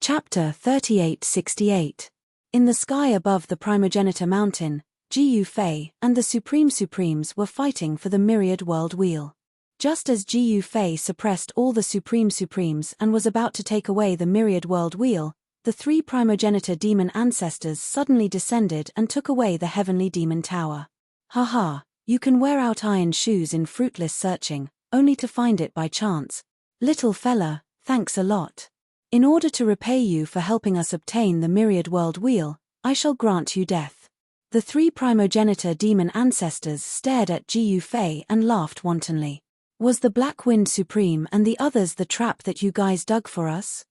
Chapter 3868. In the sky above the Primogenitor Mountain, Gu Fei and the Supreme Supremes were fighting for the myriad world wheel. Just as Gu Fei suppressed all the Supreme Supremes and was about to take away the myriad world wheel, the three Primogenitor demon ancestors suddenly descended and took away the heavenly demon tower. Haha, you can wear out iron shoes in fruitless searching, only to find it by chance. Little fella, thanks a lot. In order to repay you for helping us obtain the myriad world wheel, I shall grant you death. The three Primogenitor demon ancestors stared at Gu Fei and laughed wantonly. Was the Black Wind Supreme and the others the trap that you guys dug for us?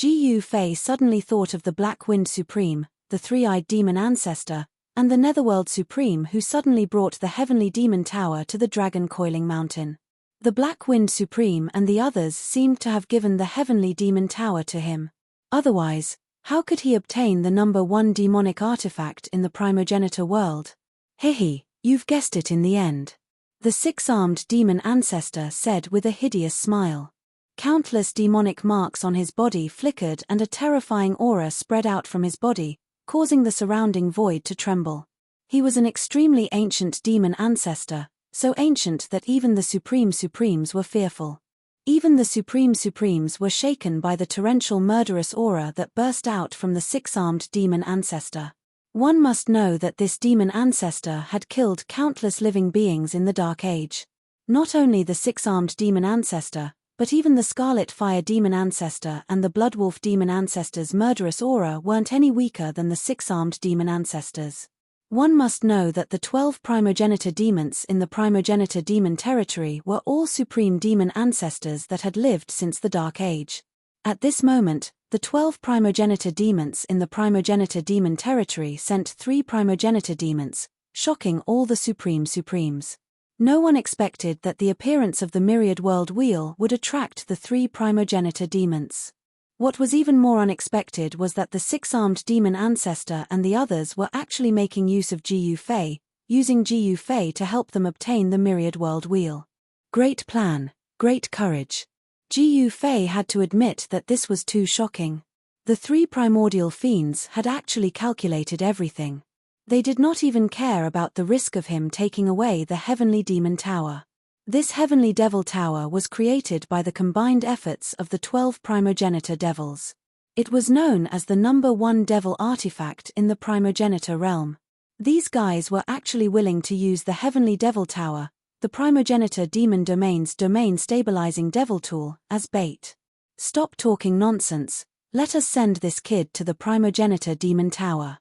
Gu Fei suddenly thought of the Black Wind Supreme, the three-eyed demon ancestor, and the Netherworld Supreme who suddenly brought the heavenly demon tower to the Dragon Coiling Mountain. The Black Wind Supreme and the others seemed to have given the heavenly demon tower to him. Otherwise, how could he obtain the number 1 demonic artifact in the Primogenitor world? Hehe, you've guessed it in the end. The six-armed demon ancestor said with a hideous smile. Countless demonic marks on his body flickered and a terrifying aura spread out from his body, causing the surrounding void to tremble. He was an extremely ancient demon ancestor, so ancient that even the Supreme Supremes were fearful. Even the Supreme Supremes were shaken by the torrential murderous aura that burst out from the six-armed demon ancestor. One must know that this demon ancestor had killed countless living beings in the Dark Age. Not only the six-armed demon ancestor, but even the Scarlet Fire demon ancestor and the Bloodwolf demon ancestor's murderous aura weren't any weaker than the six-armed demon ancestors. One must know that the 12 Primogenitor demons in the Primogenitor demon territory were all supreme demon ancestors that had lived since the Dark Age. At this moment, the 12 Primogenitor demons in the Primogenitor demon territory sent 3 Primogenitor demons, shocking all the Supreme Supremes. No one expected that the appearance of the myriad world wheel would attract the 3 Primogenitor demons. What was even more unexpected was that the six-armed demon ancestor and the others were actually making use of Gu Fei, using Gu Fei to help them obtain the myriad world wheel. Great plan, great courage. Gu Fei had to admit that this was too shocking. The 3 primordial fiends had actually calculated everything. They did not even care about the risk of him taking away the heavenly demon tower. This heavenly devil tower was created by the combined efforts of the 12 Primogenitor devils. It was known as the number 1 devil artifact in the Primogenitor realm. These guys were actually willing to use the heavenly devil tower, the Primogenitor demon domain's domain stabilizing devil tool, as bait. Stop talking nonsense, let us send this kid to the Primogenitor demon tower.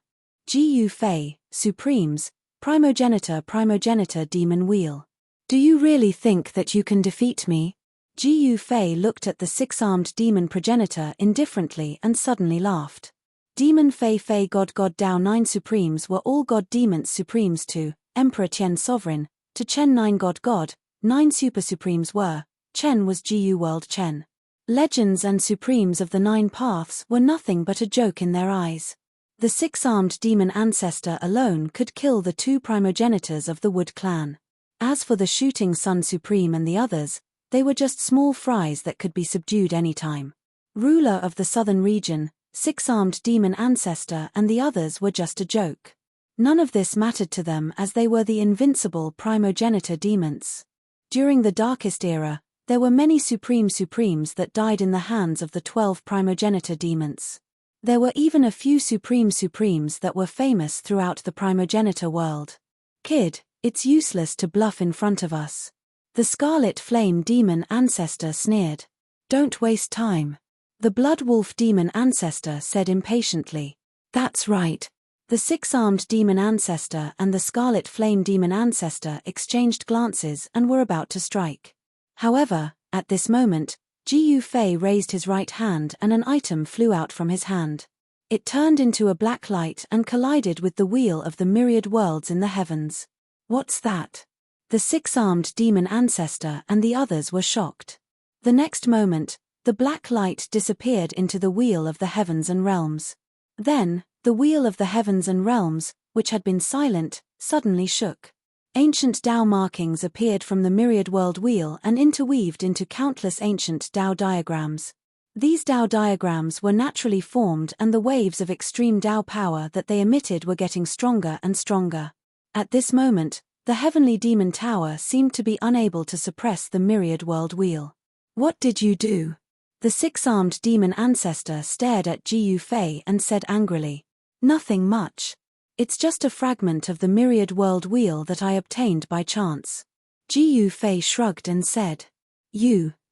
Gu Fei, Supremes, Primogenitor demon wheel. Do you really think that you can defeat me? Gu Fei looked at the six-armed demon progenitor indifferently and suddenly laughed. Demon Fei Fei God Dao 9 Supremes were all God demons Supremes to Emperor Chen Sovereign, to Chen 9 God, 9 Super Supremes were, Chen was Gu World Chen. Legends and Supremes of the 9 paths were nothing but a joke in their eyes. The six-armed demon ancestor alone could kill the 2 primogenitors of the Wood clan. As for the Shooting Sun Supreme and the others, they were just small fries that could be subdued anytime. Ruler of the southern region, six-armed demon ancestor and the others were just a joke. None of this mattered to them as they were the invincible Primogenitor demons. During the Darkest Era, there were many Supreme Supremes that died in the hands of the 12 Primogenitor demons. There were even a few Supreme Supremes that were famous throughout the Primogenitor world. Kid, it's useless to bluff in front of us. The Scarlet Flame demon ancestor sneered. Don't waste time. The Bloodwolf demon ancestor said impatiently. That's right. The six-armed demon ancestor and the Scarlet Flame demon ancestor exchanged glances and were about to strike. However, at this moment, Gu Fei raised his right hand and an item flew out from his hand. It turned into a black light and collided with the wheel of the myriad worlds in the heavens. What's that? The six-armed demon ancestor and the others were shocked. The next moment, the black light disappeared into the wheel of the heavens and realms. Then, the wheel of the heavens and realms, which had been silent, suddenly shook. Ancient Tao markings appeared from the myriad world wheel and interweaved into countless ancient Tao diagrams. These Dao diagrams were naturally formed, and the waves of extreme Dao power that they emitted were getting stronger and stronger. At this moment, the heavenly demon tower seemed to be unable to suppress the myriad world wheel. "What did you do?" The six-armed demon ancestor stared at Jiyu Fei and said angrily. "Nothing much. It's just a fragment of the myriad world wheel that I obtained by chance." Jiyu Fei shrugged and said.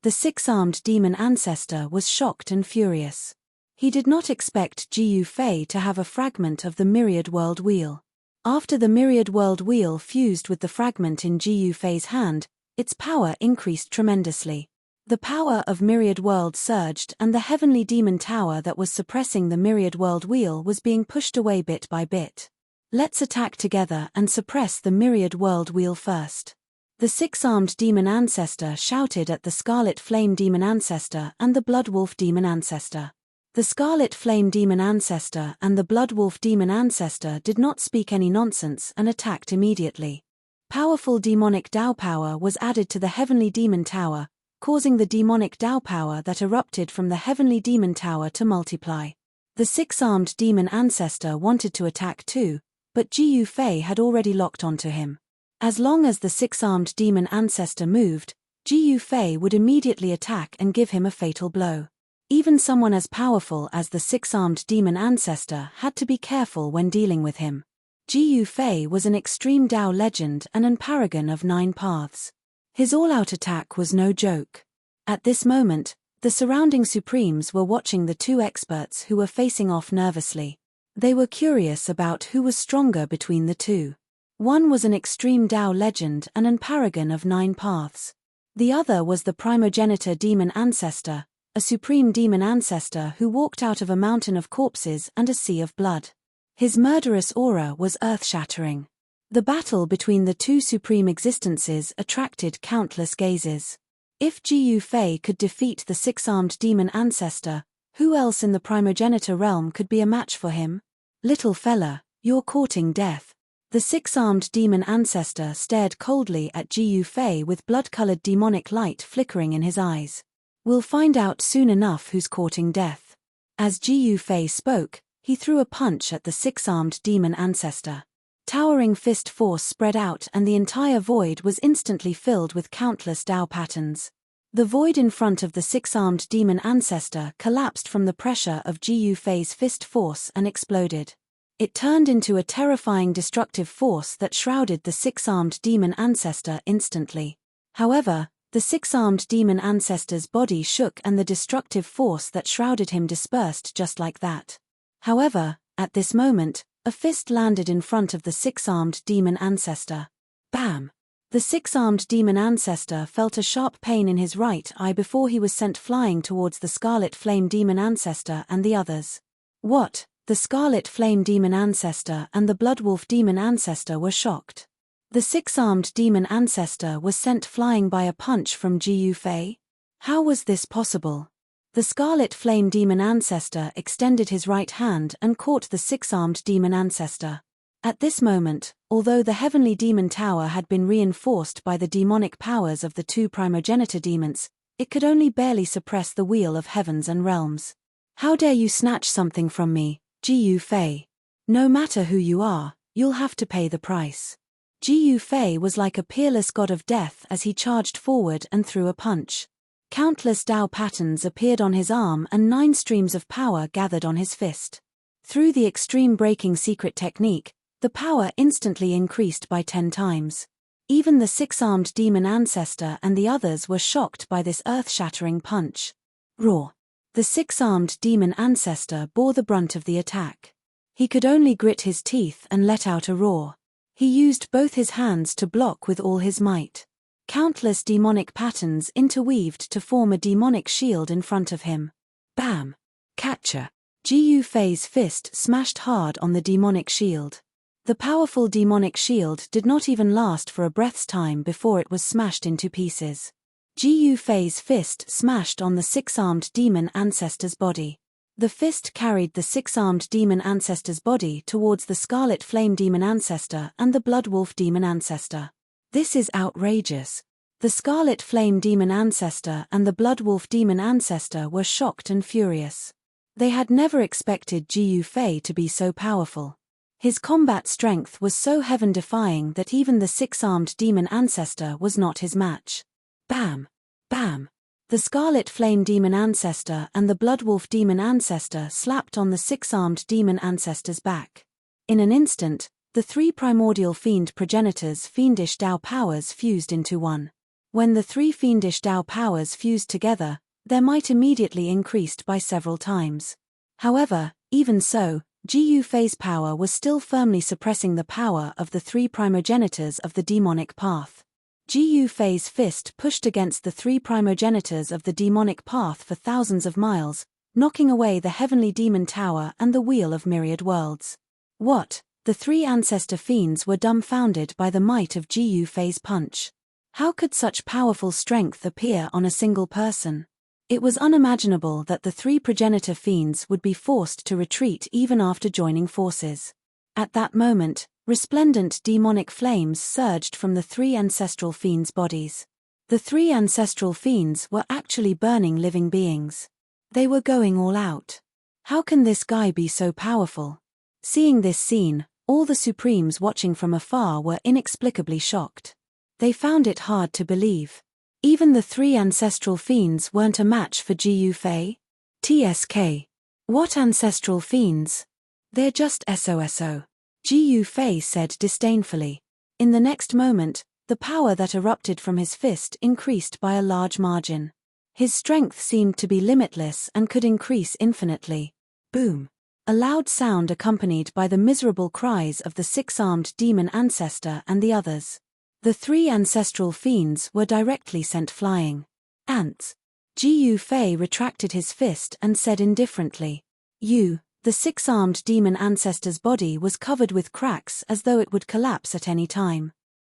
The six-armed demon ancestor was shocked and furious. He did not expect Jiyu Fei to have a fragment of the myriad world wheel. After the myriad world wheel fused with the fragment in Jiyu Fei's hand, its power increased tremendously. The power of myriad world surged, and the heavenly demon tower that was suppressing the myriad world wheel was being pushed away bit by bit. "Let's attack together and suppress the myriad world wheel first." The six-armed demon ancestor shouted at the scarlet flame demon ancestor and the blood wolf demon ancestor. The scarlet flame demon ancestor and the blood wolf demon ancestor did not speak any nonsense and attacked immediately. Powerful demonic Dao power was added to the heavenly demon tower, causing the demonic Dao power that erupted from the heavenly demon tower to multiply. The six-armed demon ancestor wanted to attack too, but Jiyu Fei had already locked onto him. As long as the six-armed demon ancestor moved, Jiyu Fei would immediately attack and give him a fatal blow. Even someone as powerful as the six-armed demon ancestor had to be careful when dealing with him. Jiyu Fei was an extreme Dao legend and an paragon of 9 paths. His all-out attack was no joke. At this moment, the surrounding Supremes were watching the two experts who were facing off nervously. They were curious about who was stronger between the two. One was an extreme Dao legend and an paragon of 9 paths. The other was the primogenitor demon ancestor, a supreme demon ancestor who walked out of a mountain of corpses and a sea of blood. His murderous aura was earth-shattering. The battle between the two supreme existences attracted countless gazes. If Jiyu Fei could defeat the six-armed demon ancestor, who else in the primogenitor realm could be a match for him? "Little fella, you're courting death." The six-armed demon ancestor stared coldly at Jiyu Fei with blood-colored demonic light flickering in his eyes. "We'll find out soon enough who's courting death." As Jiyu Fei spoke, he threw a punch at the six-armed demon ancestor. Towering fist force spread out and the entire void was instantly filled with countless Dao patterns. The void in front of the six-armed demon ancestor collapsed from the pressure of Jiyu Fei's fist force and exploded. It turned into a terrifying destructive force that shrouded the six-armed demon ancestor instantly. However, the six-armed demon ancestor's body shook and the destructive force that shrouded him dispersed just like that. However, at this moment, a fist landed in front of the six-armed demon ancestor. Bam! The six-armed demon ancestor felt a sharp pain in his right eye before he was sent flying towards the scarlet flame demon ancestor and the others. What? The scarlet flame demon ancestor and the blood wolf demon ancestor were shocked. The six-armed demon ancestor was sent flying by a punch from Jiyu Fei? How was this possible? The scarlet flame demon ancestor extended his right hand and caught the six-armed demon ancestor. At this moment, although the heavenly demon tower had been reinforced by the demonic powers of the two primogenitor demons, it could only barely suppress the wheel of heavens and realms. "How dare you snatch something from me, Jiyu Fei? No matter who you are, you'll have to pay the price." Jiyu Fei was like a peerless god of death as he charged forward and threw a punch. Countless Dao patterns appeared on his arm and 9 streams of power gathered on his fist. Through the extreme breaking secret technique, the power instantly increased by 10 times. Even the six-armed demon ancestor and the others were shocked by this earth-shattering punch. Roar! The six-armed demon ancestor bore the brunt of the attack. He could only grit his teeth and let out a roar. He used both his hands to block with all his might. Countless demonic patterns interweaved to form a demonic shield in front of him. Bam! Catcher! Jiyu Fei's fist smashed hard on the demonic shield. The powerful demonic shield did not even last for a breath's time before it was smashed into pieces. Jiyu Fei's fist smashed on the six-armed demon ancestor's body. The fist carried the six-armed demon ancestor's body towards the scarlet flame demon ancestor and the blood wolf demon ancestor. "This is outrageous. The Scarlet Flame Demon Ancestor and the Blood Wolf Demon Ancestor were shocked and furious. They had never expected Ji Yufei to be so powerful. His combat strength was so heaven-defying that even the six-armed demon ancestor was not his match. Bam! Bam! The Scarlet Flame Demon Ancestor and the Blood Wolf Demon Ancestor slapped on the six-armed demon ancestor's back. In an instant, the three primordial fiend progenitors' fiendish Dao powers fused into one. When the three fiendish Dao powers fused together, their might immediately increased by several times. However, even so, Ji Yufei's power was still firmly suppressing the power of the three primogenitors of the demonic path. Ji Yufei's fist pushed against the three primogenitors of the demonic path for thousands of miles, knocking away the heavenly demon tower and the wheel of myriad worlds. What? The three ancestor fiends were dumbfounded by the might of Ji Yufei's punch. How could such powerful strength appear on a single person? It was unimaginable that the three progenitor fiends would be forced to retreat even after joining forces. At that moment, resplendent demonic flames surged from the three ancestral fiends' bodies. The three ancestral fiends were actually burning living beings. They were going all out. How can this guy be so powerful? Seeing this scene, all the Supremes watching from afar were inexplicably shocked. They found it hard to believe. Even the three ancestral fiends weren't a match for Ji Yufei? TSK. What ancestral fiends? They're just SOSO. Ji Yufei said disdainfully. In the next moment, the power that erupted from his fist increased by a large margin. His strength seemed to be limitless and could increase infinitely. Boom! A loud sound accompanied by the miserable cries of the six-armed demon ancestor and the others. The three ancestral fiends were directly sent flying. Ants. Ji Yufei retracted his fist and said indifferently. The six-armed demon ancestor's body was covered with cracks as though it would collapse at any time.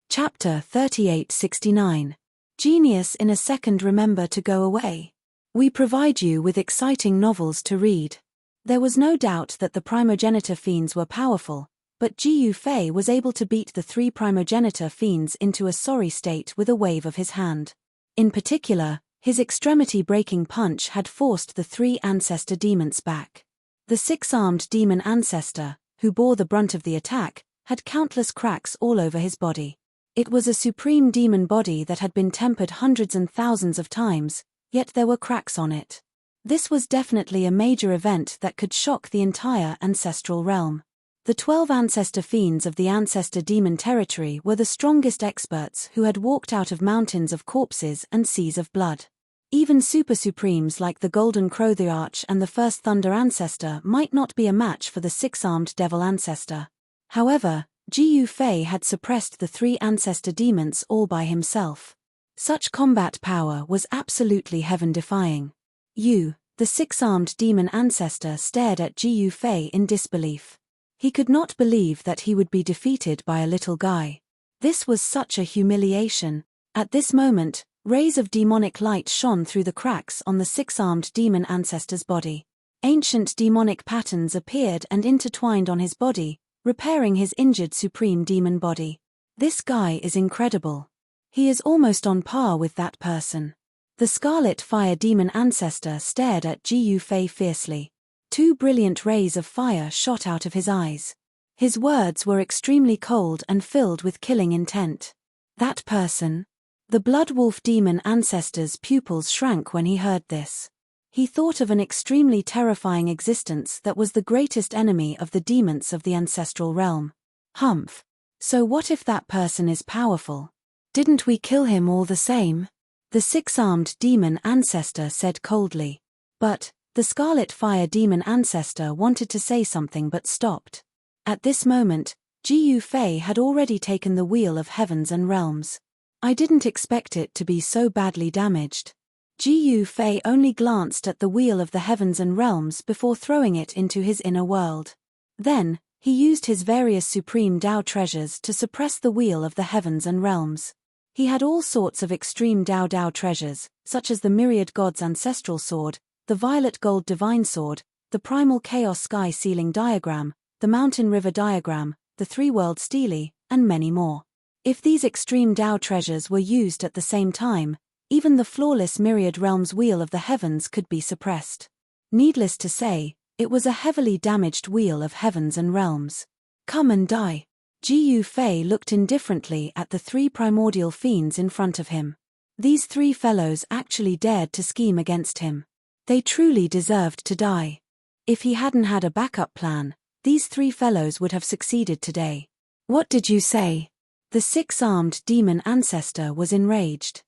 Chapter 3869. Genius in a second. Remember to go away. We provide you with exciting novels to read. There was no doubt that the primogenitor fiends were powerful, but Ji Yufei was able to beat the three primogenitor fiends into a sorry state with a wave of his hand. In particular, his extremity-breaking punch had forced the three ancestor demons back. The six-armed demon ancestor, who bore the brunt of the attack, had countless cracks all over his body. It was a supreme demon body that had been tempered hundreds and thousands of times, yet there were cracks on it. This was definitely a major event that could shock the entire ancestral realm. The 12 ancestor fiends of the ancestor demon territory were the strongest experts who had walked out of mountains of corpses and seas of blood. Even super supremes like the Golden Crow the Arch and the First Thunder Ancestor might not be a match for the six-armed Devil Ancestor. However, Ji Yufei had suppressed the three ancestor demons all by himself. Such combat power was absolutely heaven-defying. The six-armed demon ancestor stared at Ji Yufei in disbelief. He could not believe that he would be defeated by a little guy. This was such a humiliation. At this moment, rays of demonic light shone through the cracks on the six-armed demon ancestor's body. Ancient demonic patterns appeared and intertwined on his body, repairing his injured supreme demon body. This guy is incredible. He is almost on par with that person. The Scarlet Fire Demon Ancestor stared at Ji Yufei fiercely. Two brilliant rays of fire shot out of his eyes. His words were extremely cold and filled with killing intent. That person? The Blood Wolf Demon Ancestor's pupils shrank when he heard this. He thought of an extremely terrifying existence that was the greatest enemy of the demons of the ancestral realm. Humph. So what if that person is powerful? Didn't we kill him all the same? The six-armed demon ancestor said coldly. But the Scarlet Fire Demon Ancestor wanted to say something but stopped. At this moment, Ji Yufei had already taken the wheel of heavens and realms. I didn't expect it to be so badly damaged. Ji Yufei only glanced at the wheel of the heavens and realms before throwing it into his inner world. Then, he used his various supreme Dao treasures to suppress the wheel of the heavens and realms. He had all sorts of extreme Dao treasures, such as the Myriad God's Ancestral Sword, the Violet Gold Divine Sword, the Primal Chaos Sky Ceiling Diagram, the Mountain River Diagram, the Three-World Stele, and many more. If these extreme Tao treasures were used at the same time, even the flawless myriad realms wheel of the heavens could be suppressed. Needless to say, it was a heavily damaged wheel of heavens and realms. Come and die. Ji Fei looked indifferently at the three primordial fiends in front of him. These three fellows actually dared to scheme against him. They truly deserved to die. If he hadn't had a backup plan, these three fellows would have succeeded today. What did you say? The six-armed demon ancestor was enraged.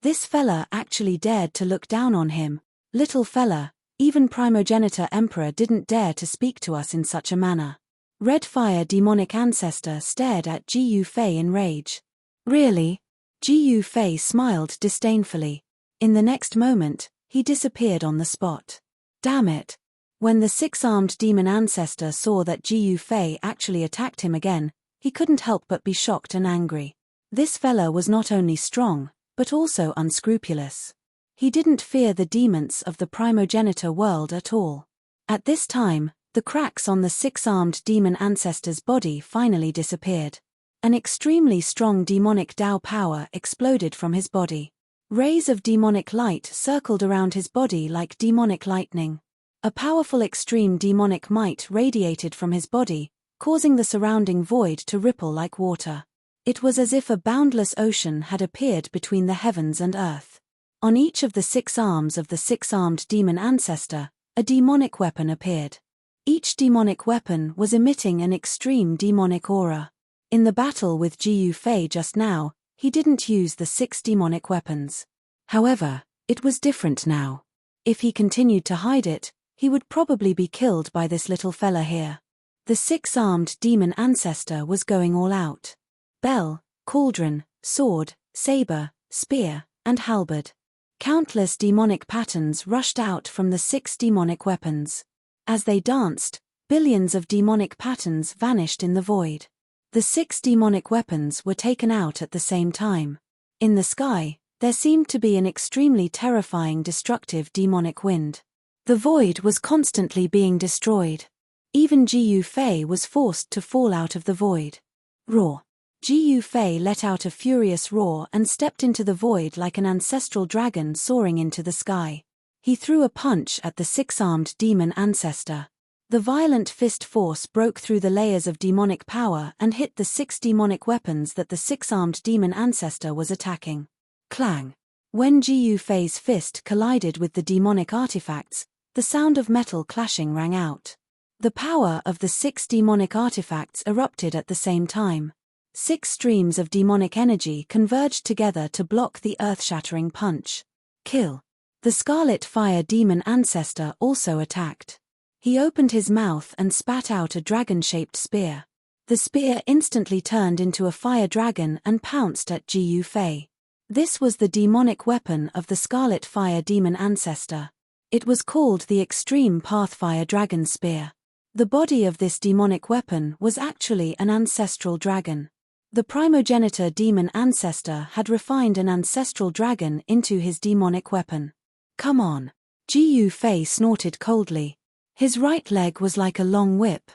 This fella actually dared to look down on him. Little fella, even Primogenitor Emperor didn't dare to speak to us in such a manner. Red Fire demonic ancestor stared at Ji Fei in rage. Really? Ji Fei smiled disdainfully. In the next moment, he disappeared on the spot. Damn it. When the six-armed demon ancestor saw that Ji Fei actually attacked him again, he couldn't help but be shocked and angry. This fella was not only strong, but also unscrupulous. He didn't fear the demons of the primogenitor world at all. At this time, the cracks on the six-armed demon ancestor's body finally disappeared. An extremely strong demonic Tao power exploded from his body. Rays of demonic light circled around his body like demonic lightning. A powerful extreme demonic might radiated from his body, causing the surrounding void to ripple like water. It was as if a boundless ocean had appeared between the heavens and earth. On each of the six arms of the six-armed demon ancestor, a demonic weapon appeared. Each demonic weapon was emitting an extreme demonic aura. In the battle with Ji Fei just now, he didn't use the six demonic weapons. However, it was different now. If he continued to hide it, he would probably be killed by this little fella here. The six-armed demon ancestor was going all out. Bell, cauldron, sword, saber, spear, and halberd. Countless demonic patterns rushed out from the six demonic weapons. As they danced, billions of demonic patterns vanished in the void. The six demonic weapons were taken out at the same time. In the sky, there seemed to be an extremely terrifying destructive demonic wind. The void was constantly being destroyed. Even Ji Fei was forced to fall out of the void. Roar. Ji Fei let out a furious roar and stepped into the void like an ancestral dragon soaring into the sky. He threw a punch at the six-armed demon ancestor. The violent fist force broke through the layers of demonic power and hit the six demonic weapons that the six-armed demon ancestor was attacking. Clang. When Ji Fei's fist collided with the demonic artifacts, the sound of metal clashing rang out. The power of the six demonic artifacts erupted at the same time. Six streams of demonic energy converged together to block the earth-shattering punch. Kill. The Scarlet Fire demon ancestor also attacked. He opened his mouth and spat out a dragon-shaped spear. The spear instantly turned into a fire dragon and pounced at Ji Fei. This was the demonic weapon of the Scarlet Fire demon ancestor. It was called the Extreme Pathfire Dragon Spear. The body of this demonic weapon was actually an ancestral dragon. The primogenitor demon ancestor had refined an ancestral dragon into his demonic weapon. Come on. Ji Fei snorted coldly. His right leg was like a long whip.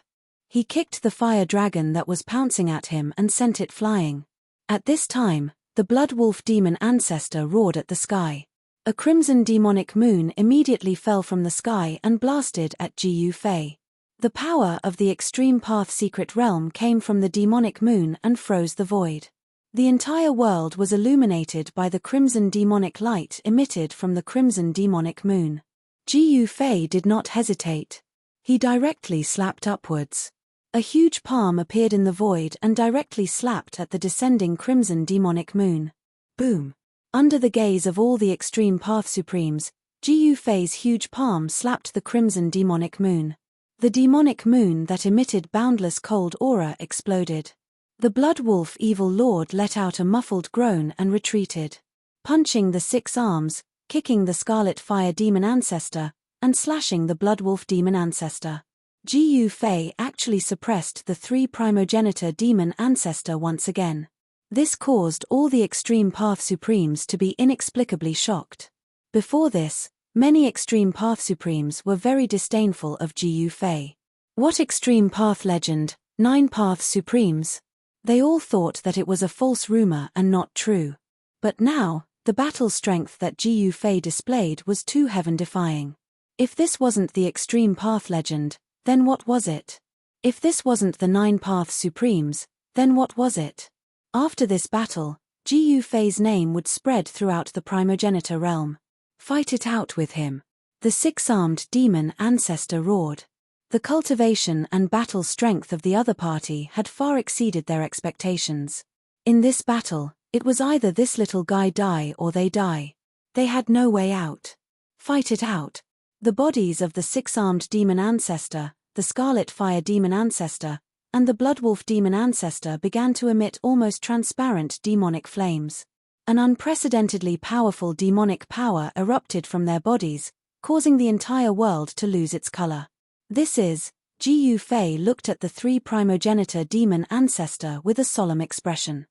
He kicked the fire dragon that was pouncing at him and sent it flying. At this time, the blood wolf demon ancestor roared at the sky. A crimson demonic moon immediately fell from the sky and blasted at Ji Fei. The power of the Extreme Path Secret Realm came from the demonic moon and froze the void. The entire world was illuminated by the crimson demonic light emitted from the crimson demonic moon. Ji Fei did not hesitate. He directly slapped upwards. A huge palm appeared in the void and directly slapped at the descending crimson demonic moon. Boom! Under the gaze of all the Extreme Path Supremes, Ji Fei's huge palm slapped the crimson demonic moon. The demonic moon that emitted boundless cold aura exploded. The blood wolf evil lord let out a muffled groan and retreated. Punching the six arms, kicking the Scarlet Fire demon ancestor, and slashing the blood wolf demon ancestor. Ji Fei actually suppressed the three primogenitor demon ancestor once again. This caused all the Extreme Path Supremes to be inexplicably shocked. Before this, many Extreme Path Supremes were very disdainful of Ji Fei. What Extreme Path legend, 9 Path Supremes? They all thought that it was a false rumor and not true. But now, the battle strength that Jiyu Fei displayed was too heaven-defying. If this wasn't the extreme path legend, then what was it? If this wasn't the 9 Paths Supremes, then what was it? After this battle, Jiyu Fei's name would spread throughout the primogenitor realm. Fight it out with him. The 6-armed demon ancestor roared. The cultivation and battle strength of the other party had far exceeded their expectations. In this battle, it was either this little guy die or they die. They had no way out. Fight it out. The bodies of the 6-armed demon ancestor, the scarlet fire demon ancestor, and the bloodwolf demon ancestor began to emit almost transparent demonic flames. An unprecedentedly powerful demonic power erupted from their bodies, causing the entire world to lose its color. Jiyu Fei looked at the 3 primogenitor demon ancestor with a solemn expression.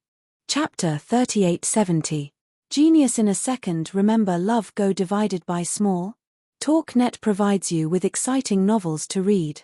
Chapter 3870. Genius in a Second. Remember Love Go Divided by Small? TalkNet provides you with exciting novels to read.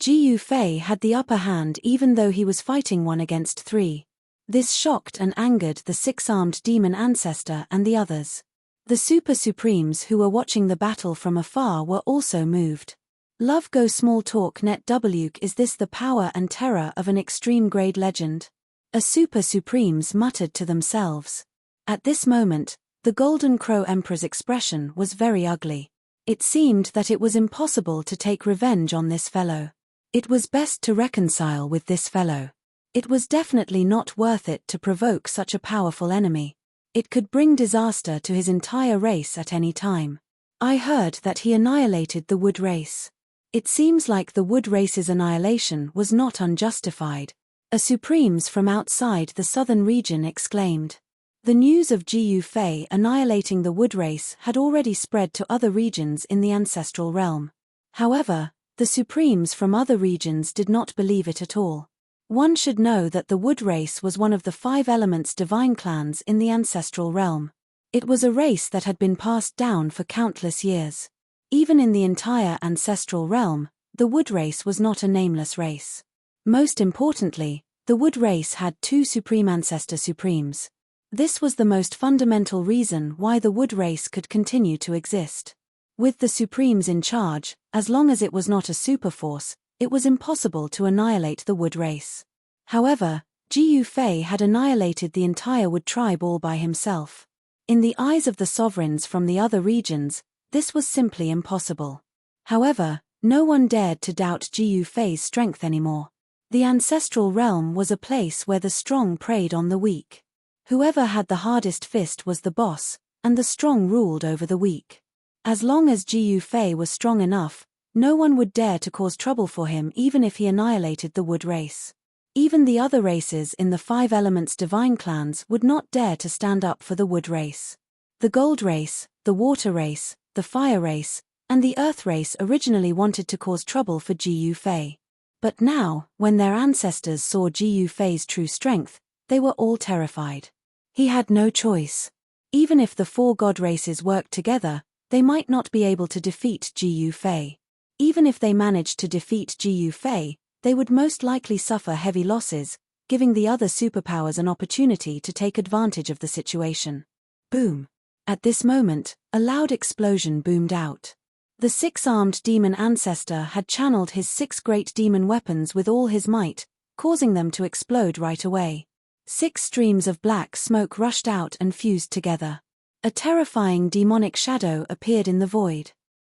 Jiyu Fei had the upper hand even though he was fighting 1 against 3. This shocked and angered the 6-armed demon ancestor and the others. The Super Supremes who were watching the battle from afar were also moved. Love Go Small. TalkNet. Is this the power and terror of an extreme grade legend? A Super Supremes muttered to themselves. At this moment, the Golden Crow Emperor's expression was very ugly. It seemed that it was impossible to take revenge on this fellow. It was best to reconcile with this fellow. It was definitely not worth it to provoke such a powerful enemy. It could bring disaster to his entire race at any time. I heard that he annihilated the Wood race. It seems like the Wood race's annihilation was not unjustified. A Supremes from outside the southern region exclaimed. The news of Jiyu Fei annihilating the Wood race had already spread to other regions in the ancestral realm. However, the Supremes from other regions did not believe it at all. One should know that the Wood race was one of the 5 elements divine clans in the ancestral realm. It was a race that had been passed down for countless years. Even in the entire ancestral realm, the Wood race was not a nameless race. Most importantly, the Wood race had 2 Supreme Ancestor Supremes. This was the most fundamental reason why the Wood race could continue to exist. With the Supremes in charge, as long as it was not a superforce, it was impossible to annihilate the Wood race. However, Jiyu Fei had annihilated the entire Wood tribe all by himself. In the eyes of the sovereigns from the other regions, this was simply impossible. However, no one dared to doubt Jiyu Fei's strength anymore. The ancestral realm was a place where the strong preyed on the weak. Whoever had the hardest fist was the boss, and the strong ruled over the weak. As long as Jiyu Fei was strong enough, no one would dare to cause trouble for him even if he annihilated the Wood race. Even the other races in the 5 elements divine clans would not dare to stand up for the Wood race. The Gold race, the Water race, the Fire race, and the Earth race originally wanted to cause trouble for Jiyu Fei. But now, when their ancestors saw Jiyu Fei's true strength, they were all terrified. He had no choice. Even if the 4 god races worked together, they might not be able to defeat Jiyu Fei. Even if they managed to defeat Jiyu Fei, they would most likely suffer heavy losses, giving the other superpowers an opportunity to take advantage of the situation. Boom! At this moment, a loud explosion boomed out. The 6-armed demon ancestor had channeled his 6 great demon weapons with all his might, causing them to explode right away. 6 streams of black smoke rushed out and fused together. A terrifying demonic shadow appeared in the void.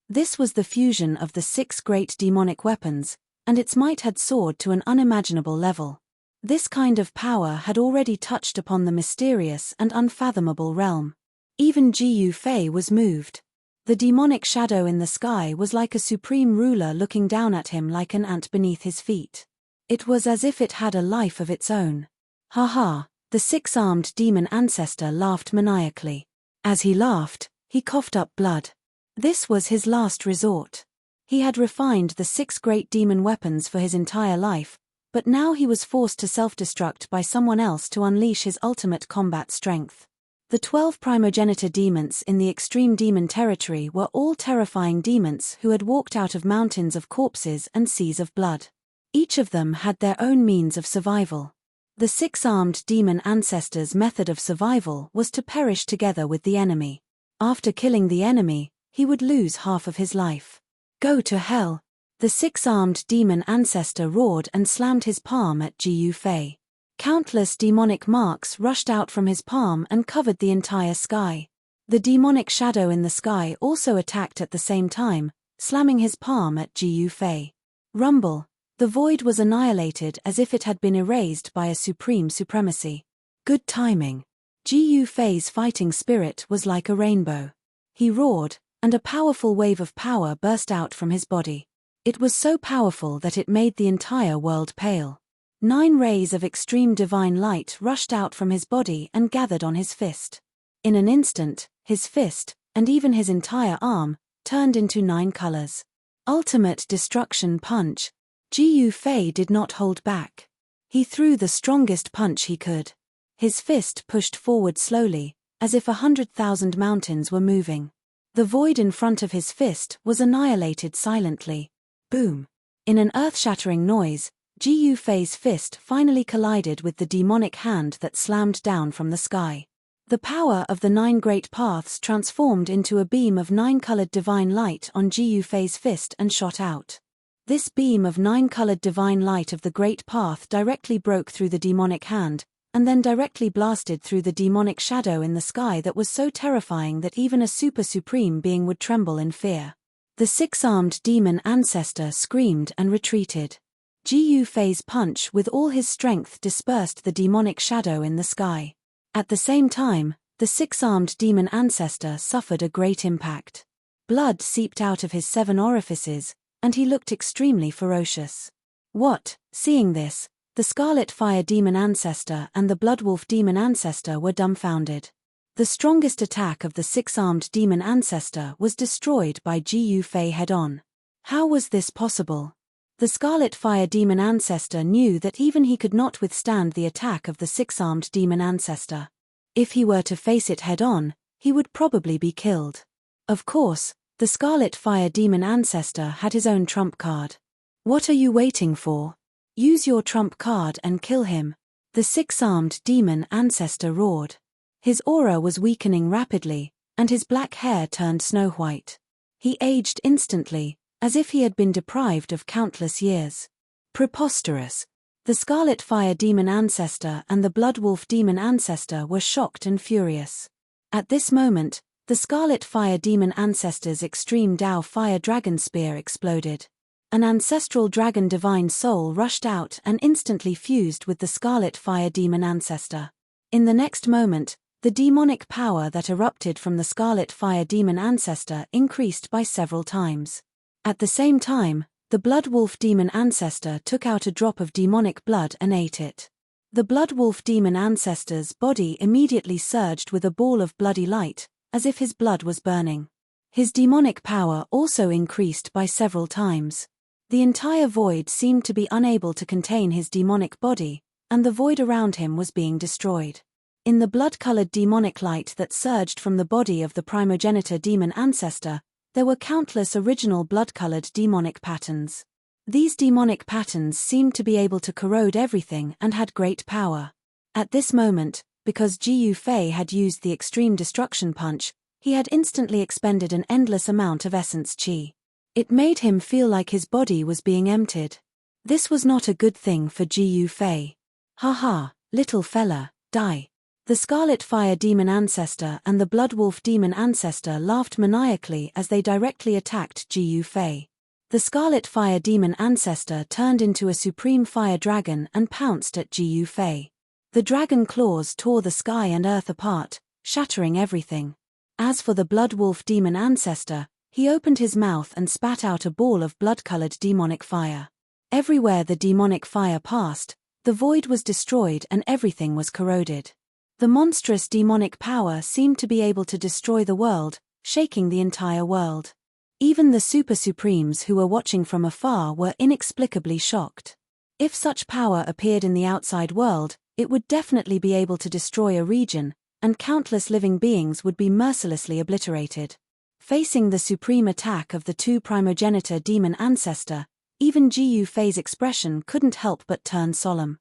This was the fusion of the 6 great demonic weapons, and its might had soared to an unimaginable level. This kind of power had already touched upon the mysterious and unfathomable realm. Even Jiyu Fei was moved. The demonic shadow in the sky was like a supreme ruler looking down at him like an ant beneath his feet. It was as if it had a life of its own. Ha ha, the 6-armed demon ancestor laughed maniacally. As he laughed, he coughed up blood. This was his last resort. He had refined the 6 great demon weapons for his entire life, but now he was forced to self-destruct by someone else to unleash his ultimate combat strength. The 12 primogenitor demons in the extreme demon territory were all terrifying demons who had walked out of mountains of corpses and seas of blood. Each of them had their own means of survival. The six-armed demon ancestor's method of survival was to perish together with the enemy. After killing the enemy, he would lose half of his life. Go to hell! The six-armed demon ancestor roared and slammed his palm at Jiu Fei. Countless demonic marks rushed out from his palm and covered the entire sky. The demonic shadow in the sky also attacked at the same time, slamming his palm at Jiu Fei. Rumble! The void was annihilated as if it had been erased by a supreme supremacy. Good timing. Jiu Fei's fighting spirit was like a rainbow. He roared, and a powerful wave of power burst out from his body. It was so powerful that it made the entire world pale. 9 rays of extreme divine light rushed out from his body and gathered on his fist. In an instant, his fist, and even his entire arm, turned into 9 colors. Ultimate destruction punch. Jiu Fei did not hold back. He threw the strongest punch he could. His fist pushed forward slowly, as if 100,000 mountains were moving. The void in front of his fist was annihilated silently. Boom! In an earth-shattering noise, Jiu Fei's fist finally collided with the demonic hand that slammed down from the sky. The power of the 9 great paths transformed into a beam of 9-colored divine light on Jiu Fei's fist and shot out. This beam of 9-colored divine light of the great path directly broke through the demonic hand, and then directly blasted through the demonic shadow in the sky that was so terrifying that even a super supreme being would tremble in fear. The six-armed demon ancestor screamed and retreated. Jiu Fei's punch with all his strength dispersed the demonic shadow in the sky. At the same time, the six-armed demon ancestor suffered a great impact. Blood seeped out of his 7 orifices, and he looked extremely ferocious. What? Seeing this, the Scarlet Fire demon ancestor and the Bloodwolf demon ancestor were dumbfounded. The strongest attack of the six-armed demon ancestor was destroyed by Jiu Fei head-on. How was this possible? The Scarlet Fire demon ancestor knew that even he could not withstand the attack of the six-armed demon ancestor. If he were to face it head-on, he would probably be killed. Of course, the Scarlet Fire demon ancestor had his own trump card. What are you waiting for? Use your trump card and kill him. The six-armed demon ancestor roared. His aura was weakening rapidly, and his black hair turned snow-white. He aged instantly, as if he had been deprived of countless years. Preposterous. The Scarlet Fire demon ancestor and the Bloodwolf demon ancestor were shocked and furious. At this moment, the Scarlet Fire demon ancestor's extreme Dao Fire Dragon Spear exploded. An ancestral dragon divine soul rushed out and instantly fused with the Scarlet Fire demon ancestor. In the next moment, the demonic power that erupted from the Scarlet Fire demon ancestor increased by several times. At the same time, the Bloodwolf demon ancestor took out a drop of demonic blood and ate it. The Bloodwolf demon ancestor's body immediately surged with a ball of bloody light, as if his blood was burning. His demonic power also increased by several times. The entire void seemed to be unable to contain his demonic body, and the void around him was being destroyed. In the blood-colored demonic light that surged from the body of the primogenitor demon ancestor, there were countless original blood-colored demonic patterns. These demonic patterns seemed to be able to corrode everything and had great power. At this moment, because Jiu Fei had used the extreme destruction punch, he had instantly expended an endless amount of essence qi. It made him feel like his body was being emptied. This was not a good thing for Jiu Fei. Ha, little fella, die. The Scarlet Fire demon ancestor and the Bloodwolf demon ancestor laughed maniacally as they directly attacked Jiu Fei. The Scarlet Fire demon ancestor turned into a supreme fire dragon and pounced at Jiu Fei. The dragon claws tore the sky and earth apart, shattering everything. As for the Bloodwolf demon ancestor, he opened his mouth and spat out a ball of blood-colored demonic fire. Everywhere the demonic fire passed, the void was destroyed and everything was corroded. The monstrous demonic power seemed to be able to destroy the world, shaking the entire world. Even the super supremes who were watching from afar were inexplicably shocked. If such power appeared in the outside world, it would definitely be able to destroy a region, and countless living beings would be mercilessly obliterated. Facing the supreme attack of the 2 primogenitor demon ancestor, even Jiu Fei's expression couldn't help but turn solemn.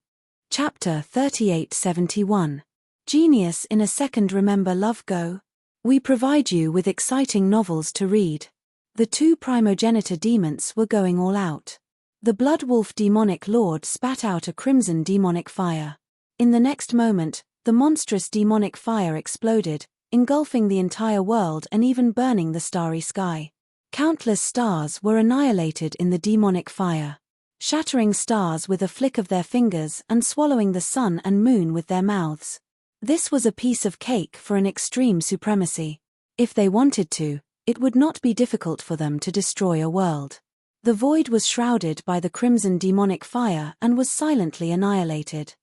Chapter 3871. Genius in a Second. Remember Love Go? We provide you with exciting novels to read. The two primogenitor demons were going all out. The blood wolf demonic lord spat out a crimson demonic fire. In the next moment, the monstrous demonic fire exploded, engulfing the entire world and even burning the starry sky. Countless stars were annihilated in the demonic fire. Shattering stars with a flick of their fingers and swallowing the sun and moon with their mouths. This was a piece of cake for an extreme supremacy. If they wanted to, it would not be difficult for them to destroy a world. The void was shrouded by the crimson demonic fire and was silently annihilated.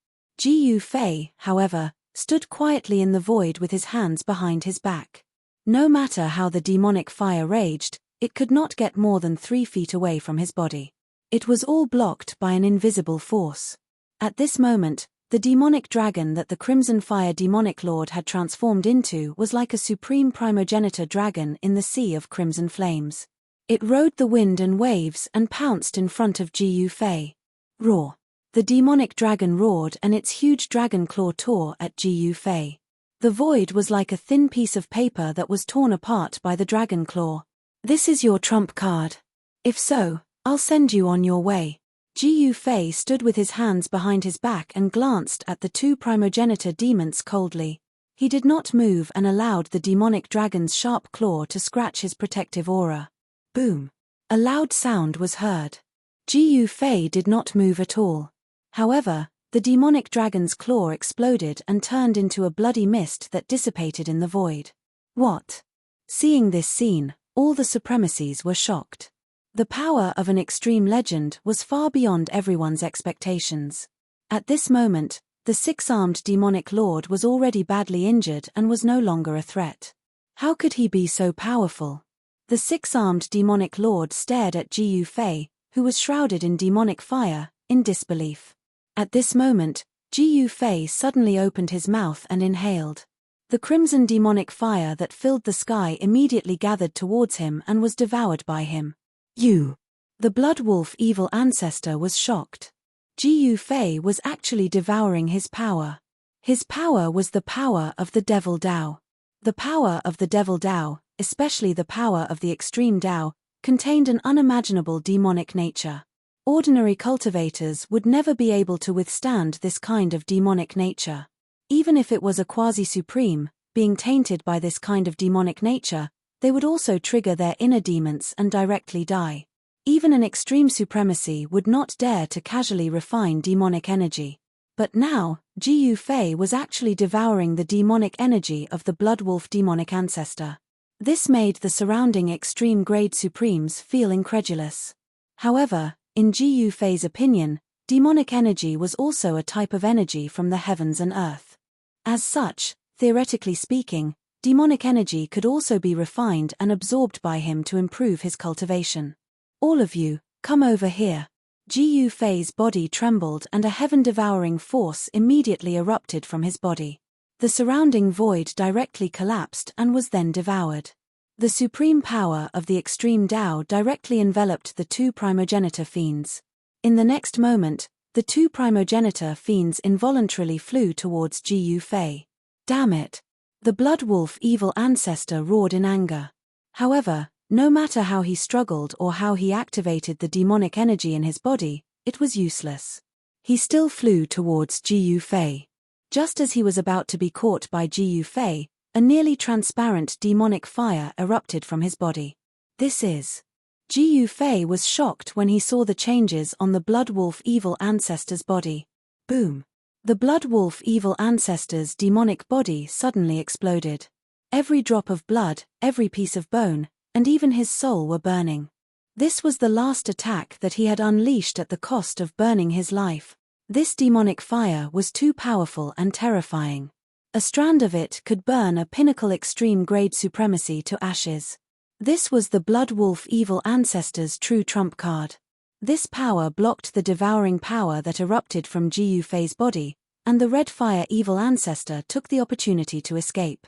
Gu Fei, however, stood quietly in the void with his hands behind his back. No matter how the demonic fire raged, it could not get more than 3 feet away from his body. It was all blocked by an invisible force. At this moment, the demonic dragon that the Crimson Fire demonic lord had transformed into was like a supreme primogenitor dragon in the sea of crimson flames. It rode the wind and waves and pounced in front of Gu Fei. Roar! The demonic dragon roared and its huge dragon claw tore at Gu Fei. The void was like a thin piece of paper that was torn apart by the dragon claw. This is your trump card. If so, I'll send you on your way. Gu Fei stood with his hands behind his back and glanced at the two primogenitor demons coldly. He did not move and allowed the demonic dragon's sharp claw to scratch his protective aura. Boom! A loud sound was heard. Gu Fei did not move at all. However, the demonic dragon's claw exploded and turned into a bloody mist that dissipated in the void. What? Seeing this scene, all the supremacies were shocked. The power of an extreme legend was far beyond everyone's expectations. At this moment, the six-armed demonic lord was already badly injured and was no longer a threat. How could he be so powerful? The six-armed demonic lord stared at Gu Fei, who was shrouded in demonic fire, in disbelief. At this moment, Gu Fei suddenly opened his mouth and inhaled. The crimson demonic fire that filled the sky immediately gathered towards him and was devoured by him. You! The blood wolf evil ancestor was shocked. Gu Fei was actually devouring his power. His power was the power of the devil Dao. The power of the devil Dao, especially the power of the extreme Dao, contained an unimaginable demonic nature. Ordinary cultivators would never be able to withstand this kind of demonic nature. Even if it was a quasi-supreme, being tainted by this kind of demonic nature, they would also trigger their inner demons and directly die. Even an extreme supremacy would not dare to casually refine demonic energy. But now, Gu Fei was actually devouring the demonic energy of the blood wolf demonic ancestor. This made the surrounding extreme grade supremes feel incredulous. However, in Gu Fei's opinion, demonic energy was also a type of energy from the heavens and earth. As such, theoretically speaking, demonic energy could also be refined and absorbed by him to improve his cultivation. All of you, come over here. Gu Fei's body trembled and a heaven-devouring force immediately erupted from his body. The surrounding void directly collapsed and was then devoured. The supreme power of the extreme Dao directly enveloped the two primogenitor fiends. In the next moment, the two primogenitor fiends involuntarily flew towards Gu Fei. Damn it! The blood wolf evil ancestor roared in anger. However, no matter how he struggled or how he activated the demonic energy in his body, it was useless. He still flew towards Gu Fei. Just as he was about to be caught by Gu Fei, a nearly transparent demonic fire erupted from his body. This is... Gu Fei was shocked when he saw the changes on the blood wolf evil ancestor's body. Boom! The blood wolf evil ancestor's demonic body suddenly exploded. Every drop of blood, every piece of bone, and even his soul were burning. This was the last attack that he had unleashed at the cost of burning his life. This demonic fire was too powerful and terrifying. A strand of it could burn a pinnacle extreme grade supremacy to ashes. This was the blood wolf evil ancestor's true trump card. This power blocked the devouring power that erupted from Gu Fei's body, and the red fire evil ancestor took the opportunity to escape.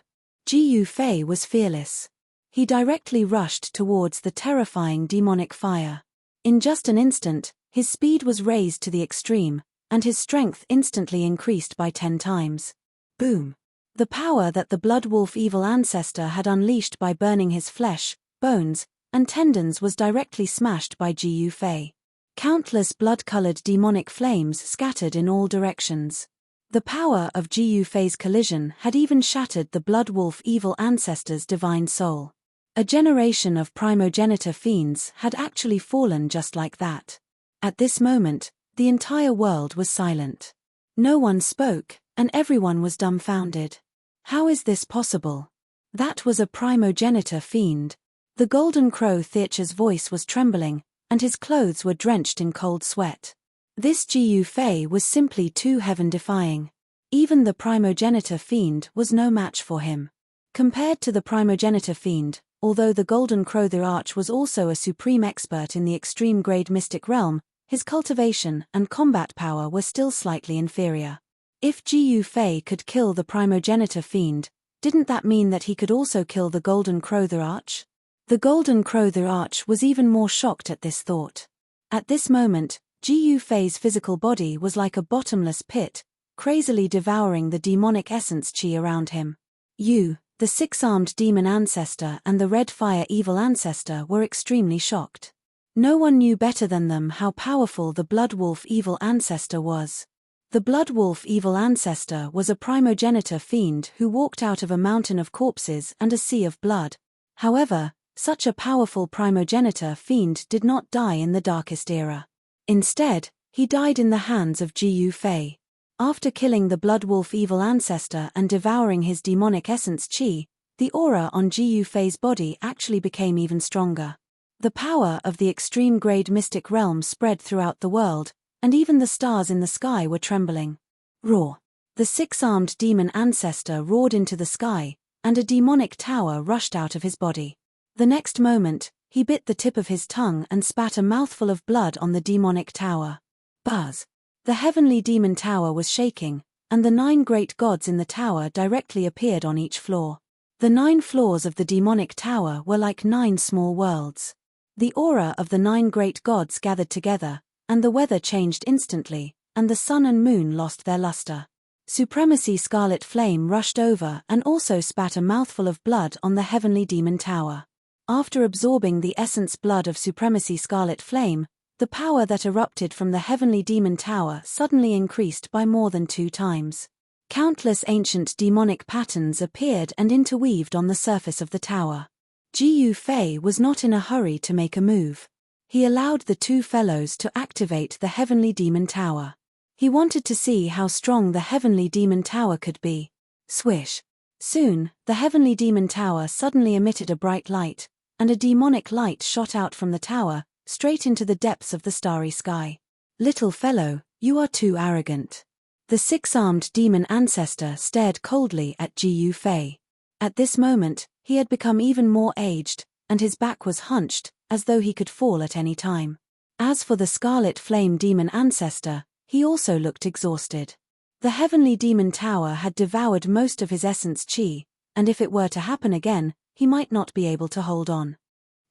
Gu Fei was fearless. He directly rushed towards the terrifying demonic fire. In just an instant, his speed was raised to the extreme, and his strength instantly increased by 10 times. Boom! The power that the blood wolf evil ancestor had unleashed by burning his flesh, bones, and tendons was directly smashed by Ji Yufei. Countless blood-colored demonic flames scattered in all directions. The power of Ji Yufei's collision had even shattered the blood wolf evil ancestor's divine soul. A generation of primogenitor fiends had actually fallen just like that. At this moment, the entire world was silent. No one spoke, and everyone was dumbfounded. How is this possible? That was a primogenitor fiend. The golden crow Theacher's voice was trembling, and his clothes were drenched in cold sweat. This Ji Yufei was simply too heaven-defying. Even the primogenitor fiend was no match for him. Compared to the primogenitor fiend, although the golden crow the arch was also a supreme expert in the extreme-grade mystic realm, his cultivation and combat power were still slightly inferior. If Ji Yufei could kill the primogenitor fiend, didn't that mean that he could also kill the golden crow the arch? The golden crow the arch was even more shocked at this thought. At this moment, Ji Yufei's physical body was like a bottomless pit, crazily devouring the demonic essence chi around him. The six-armed demon ancestor and the red fire evil ancestor were extremely shocked. No one knew better than them how powerful the blood wolf evil ancestor was. The blood wolf evil ancestor was a primogenitor fiend who walked out of a mountain of corpses and a sea of blood. However, such a powerful primogenitor fiend did not die in the darkest era. Instead, he died in the hands of Ji Yufei. After killing the blood wolf evil ancestor and devouring his demonic essence chi, the aura on Ji Yufei's body actually became even stronger. The power of the extreme-grade mystic realm spread throughout the world, and even the stars in the sky were trembling. Roar! The six-armed demon ancestor roared into the sky, and a demonic tower rushed out of his body. The next moment, he bit the tip of his tongue and spat a mouthful of blood on the demonic tower. Buzz! The heavenly demon tower was shaking, and the 9 great gods in the tower directly appeared on each floor. The 9 floors of the demonic tower were like 9 small worlds. The aura of the 9 great gods gathered together, and the weather changed instantly, and the sun and moon lost their luster. Supremacy Scarlet Flame rushed over and also spat a mouthful of blood on the heavenly demon tower. After absorbing the essence blood of Supremacy Scarlet Flame, the power that erupted from the heavenly demon tower suddenly increased by more than 2 times. Countless ancient demonic patterns appeared and interweaved on the surface of the tower. Ji Yufei was not in a hurry to make a move. He allowed the 2 fellows to activate the heavenly demon tower. He wanted to see how strong the heavenly demon tower could be. Swish! Soon, the heavenly demon tower suddenly emitted a bright light, and a demonic light shot out from the tower, straight into the depths of the starry sky. Little fellow, you are too arrogant. The 6-armed demon ancestor stared coldly at Ji Yufei. At this moment, he had become even more aged, and his back was hunched, as though he could fall at any time. As for the Scarlet Flame demon ancestor, he also looked exhausted. The heavenly demon tower had devoured most of his essence chi, and if it were to happen again, he might not be able to hold on.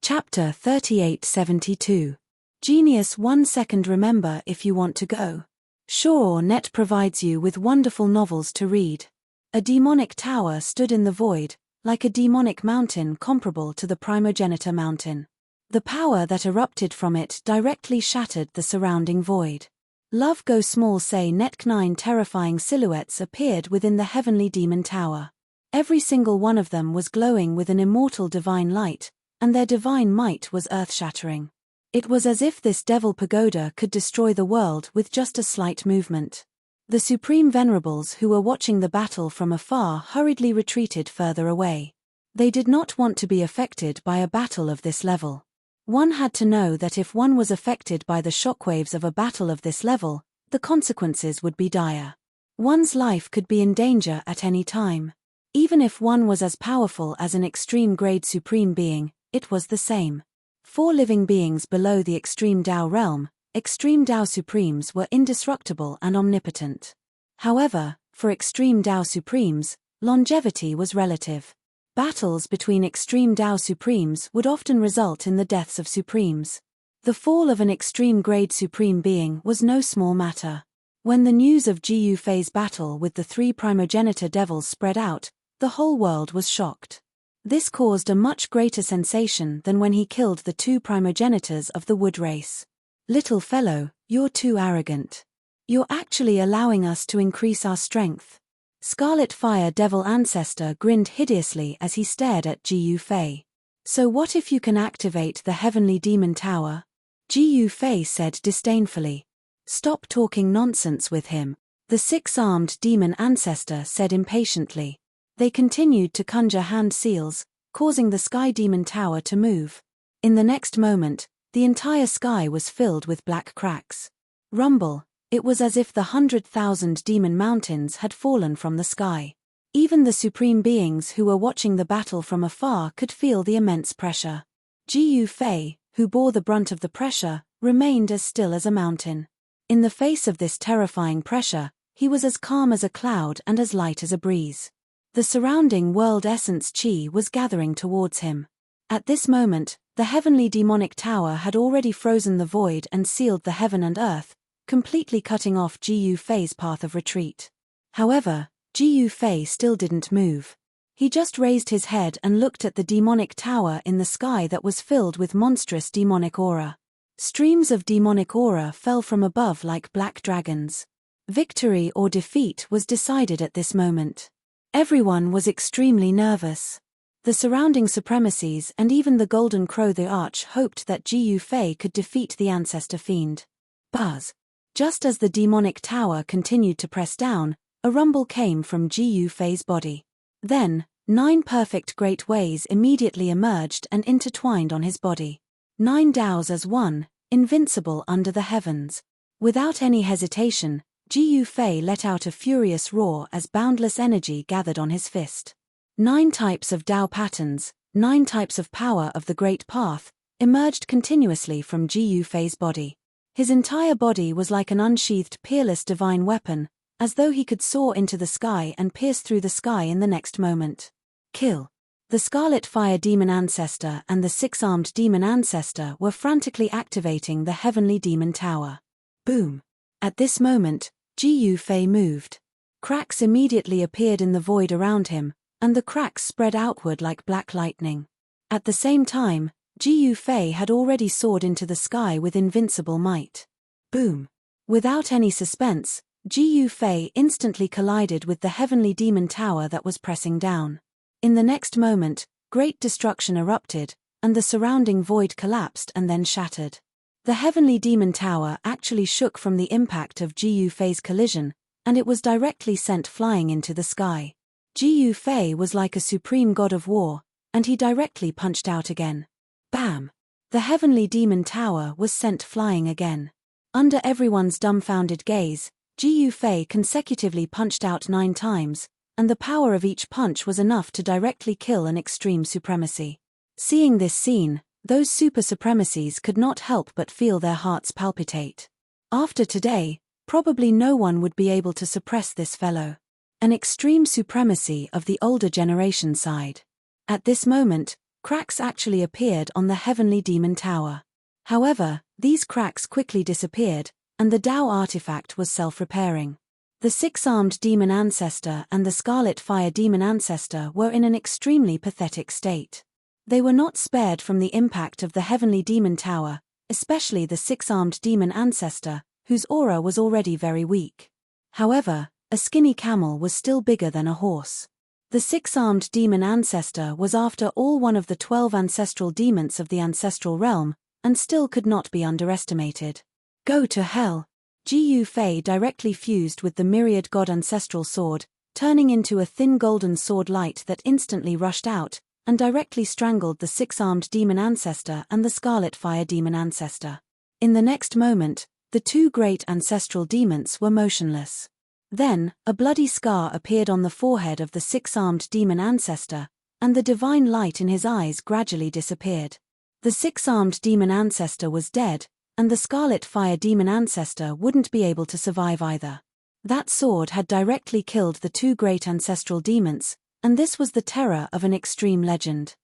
Chapter 3872. Genius 1 second. Remember if you want to go. Sure, Net provides you with wonderful novels to read. A demonic tower stood in the void, like a demonic mountain comparable to the primogenitor mountain. The power that erupted from it directly shattered the surrounding void. Love Go Small Say Net 9 terrifying silhouettes appeared within the heavenly demon tower. Every single one of them was glowing with an immortal divine light, and their divine might was earth-shattering. It was as if this devil pagoda could destroy the world with just a slight movement. The supreme venerables who were watching the battle from afar hurriedly retreated further away. They did not want to be affected by a battle of this level. One had to know that if one was affected by the shockwaves of a battle of this level, the consequences would be dire. One's life could be in danger at any time. Even if one was as powerful as an extreme-grade supreme being, it was the same. 4 living beings below the extreme Tao realm, extreme Tao supremes were indestructible and omnipotent. However, for extreme Tao supremes, longevity was relative. Battles between extreme Tao supremes would often result in the deaths of supremes. The fall of an extreme-grade supreme being was no small matter. When the news of Ji Yufei's battle with the 3 primogenitor devils spread out, the whole world was shocked. This caused a much greater sensation than when he killed the 2 primogenitors of the wood race. "Little fellow, you're too arrogant. You're actually allowing us to increase our strength." Scarlet Fire Devil Ancestor grinned hideously as he stared at Ji Yufei. "So what if you can activate the Heavenly Demon Tower?" Ji Yufei said disdainfully. "Stop talking nonsense with him," the 6-armed demon ancestor said impatiently. They continued to conjure hand seals, causing the Sky Demon Tower to move. In the next moment, the entire sky was filled with black cracks. Rumble, it was as if the 100,000 demon mountains had fallen from the sky. Even the supreme beings who were watching the battle from afar could feel the immense pressure. Ji Yufei, who bore the brunt of the pressure, remained as still as a mountain. In the face of this terrifying pressure, he was as calm as a cloud and as light as a breeze. The surrounding world essence chi was gathering towards him. At this moment, the heavenly demonic tower had already frozen the void and sealed the heaven and earth, completely cutting off Ji Yufei's path of retreat. However, Ji Yufei still didn't move. He just raised his head and looked at the demonic tower in the sky that was filled with monstrous demonic aura. Streams of demonic aura fell from above like black dragons. Victory or defeat was decided at this moment. Everyone was extremely nervous. The surrounding supremacies and even the Golden Crow the Arch hoped that Ji Yufei could defeat the Ancestor Fiend. Buzz! Just as the demonic tower continued to press down, a rumble came from Ji Yufei's body. Then, 9 perfect great ways immediately emerged and intertwined on his body. 9 Daos as one, invincible under the heavens. Without any hesitation, Ji Yufei let out a furious roar as boundless energy gathered on his fist. 9 types of Dao patterns, 9 types of power of the Great Path, emerged continuously from Ji Yufei's body. His entire body was like an unsheathed peerless divine weapon, as though he could soar into the sky and pierce through the sky in the next moment. Kill. The Scarlet Fire Demon Ancestor and the 6-armed Demon Ancestor were frantically activating the Heavenly Demon Tower. Boom. At this moment, Ji Yufei moved. Cracks immediately appeared in the void around him, and the cracks spread outward like black lightning. At the same time, Ji Yufei had already soared into the sky with invincible might. Boom. Without any suspense, Ji Yufei instantly collided with the Heavenly Demon Tower that was pressing down. In the next moment, great destruction erupted, and the surrounding void collapsed and then shattered. The Heavenly Demon Tower actually shook from the impact of Ji Yufei's collision, and it was directly sent flying into the sky. Ji Yufei was like a supreme god of war, and he directly punched out again. Bam! The Heavenly Demon Tower was sent flying again. Under everyone's dumbfounded gaze, Ji Yufei consecutively punched out 9 times, and the power of each punch was enough to directly kill an extreme supremacy. Seeing this scene, those super supremacies could not help but feel their hearts palpitate. After today, probably no one would be able to suppress this fellow. An extreme supremacy of the older generation side. At this moment, cracks actually appeared on the Heavenly Demon Tower. However, these cracks quickly disappeared, and the Dao artifact was self-repairing. The 6-armed Demon Ancestor and the Scarlet Fire Demon Ancestor were in an extremely pathetic state. They were not spared from the impact of the Heavenly Demon Tower, especially the 6-armed Demon Ancestor, whose aura was already very weak. However, a skinny camel was still bigger than a horse. The 6-armed Demon Ancestor was after all one of the 12 ancestral demons of the ancestral realm, and still could not be underestimated. Go to hell! Ji Yufei directly fused with the myriad god ancestral sword, turning into a thin golden sword light that instantly rushed out, and directly strangled the 6-armed Demon Ancestor and the Scarlet Fire Demon Ancestor. In the next moment, the 2 great ancestral demons were motionless. Then, a bloody scar appeared on the forehead of the 6-armed Demon Ancestor, and the divine light in his eyes gradually disappeared. The 6-armed Demon Ancestor was dead, and the Scarlet Fire Demon Ancestor wouldn't be able to survive either. That sword had directly killed the 2 great ancestral demons, and this was the terror of an extreme legend.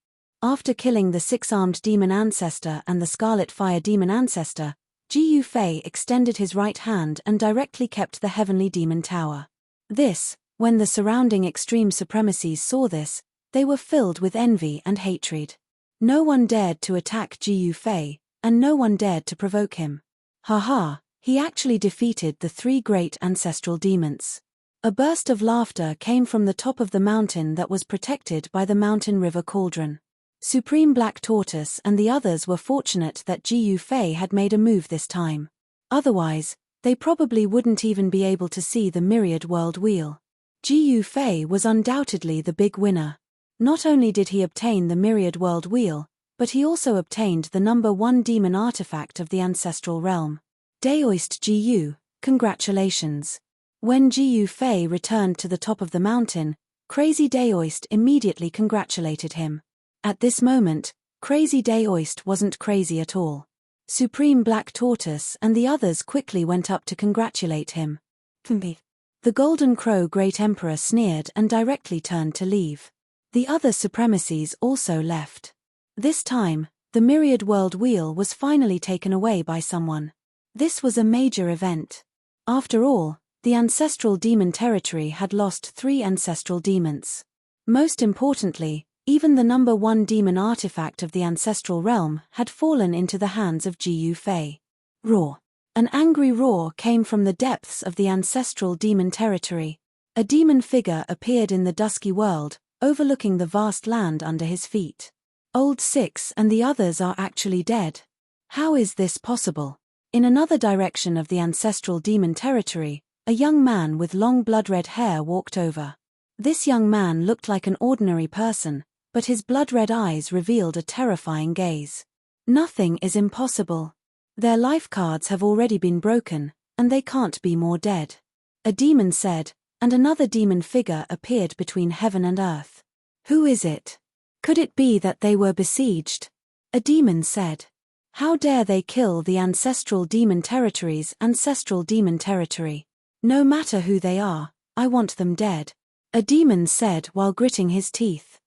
After killing the 6-armed Demon Ancestor and the Scarlet Fire Demon Ancestor, Ji Fei extended his right hand and directly kept the heavenly demon tower. When the surrounding extreme supremacies saw this, they were filled with envy and hatred. No one dared to attack Ji Fei, and no one dared to provoke him. He actually defeated the 3 great ancestral demons. A burst of laughter came from the top of the mountain that was protected by the mountain river cauldron. Supreme Black Tortoise and the others were fortunate that Ji Fei had made a move this time. Otherwise, they probably wouldn't even be able to see the myriad world wheel. Ji Fei was undoubtedly the big winner. Not only did he obtain the myriad world wheel, but he also obtained the number 1 demon artifact of the ancestral realm. Daoist Ji, congratulations. When Ji Fei returned to the top of the mountain, Crazy Daoist immediately congratulated him. At this moment, Crazy Daoist wasn't crazy at all. Supreme Black Tortoise and the others quickly went up to congratulate him. The Golden Crow Great Emperor sneered and directly turned to leave. The other supremacies also left. This time, the myriad world wheel was finally taken away by someone. This was a major event. After all, the ancestral demon territory had lost 3 ancestral demons. Most importantly, even the number 1 demon artifact of the ancestral realm had fallen into the hands of Ji Fei. Roar! An angry roar came from the depths of the ancestral demon territory. A demon figure appeared in the dusky world, overlooking the vast land under his feet. Old Six and the others are actually dead. How is this possible? In another direction of the ancestral demon territory, a young man with long blood-red hair walked over. This young man looked like an ordinary person, but his blood-red eyes revealed a terrifying gaze. Nothing is impossible. Their life cards have already been broken, and they can't be more dead. A demon said, and another demon figure appeared between heaven and earth. Who is it? Could it be that they were besieged? A demon said. How dare they kill the ancestral demon territory's ancestral demon territory? No matter who they are, I want them dead. A demon said while gritting his teeth.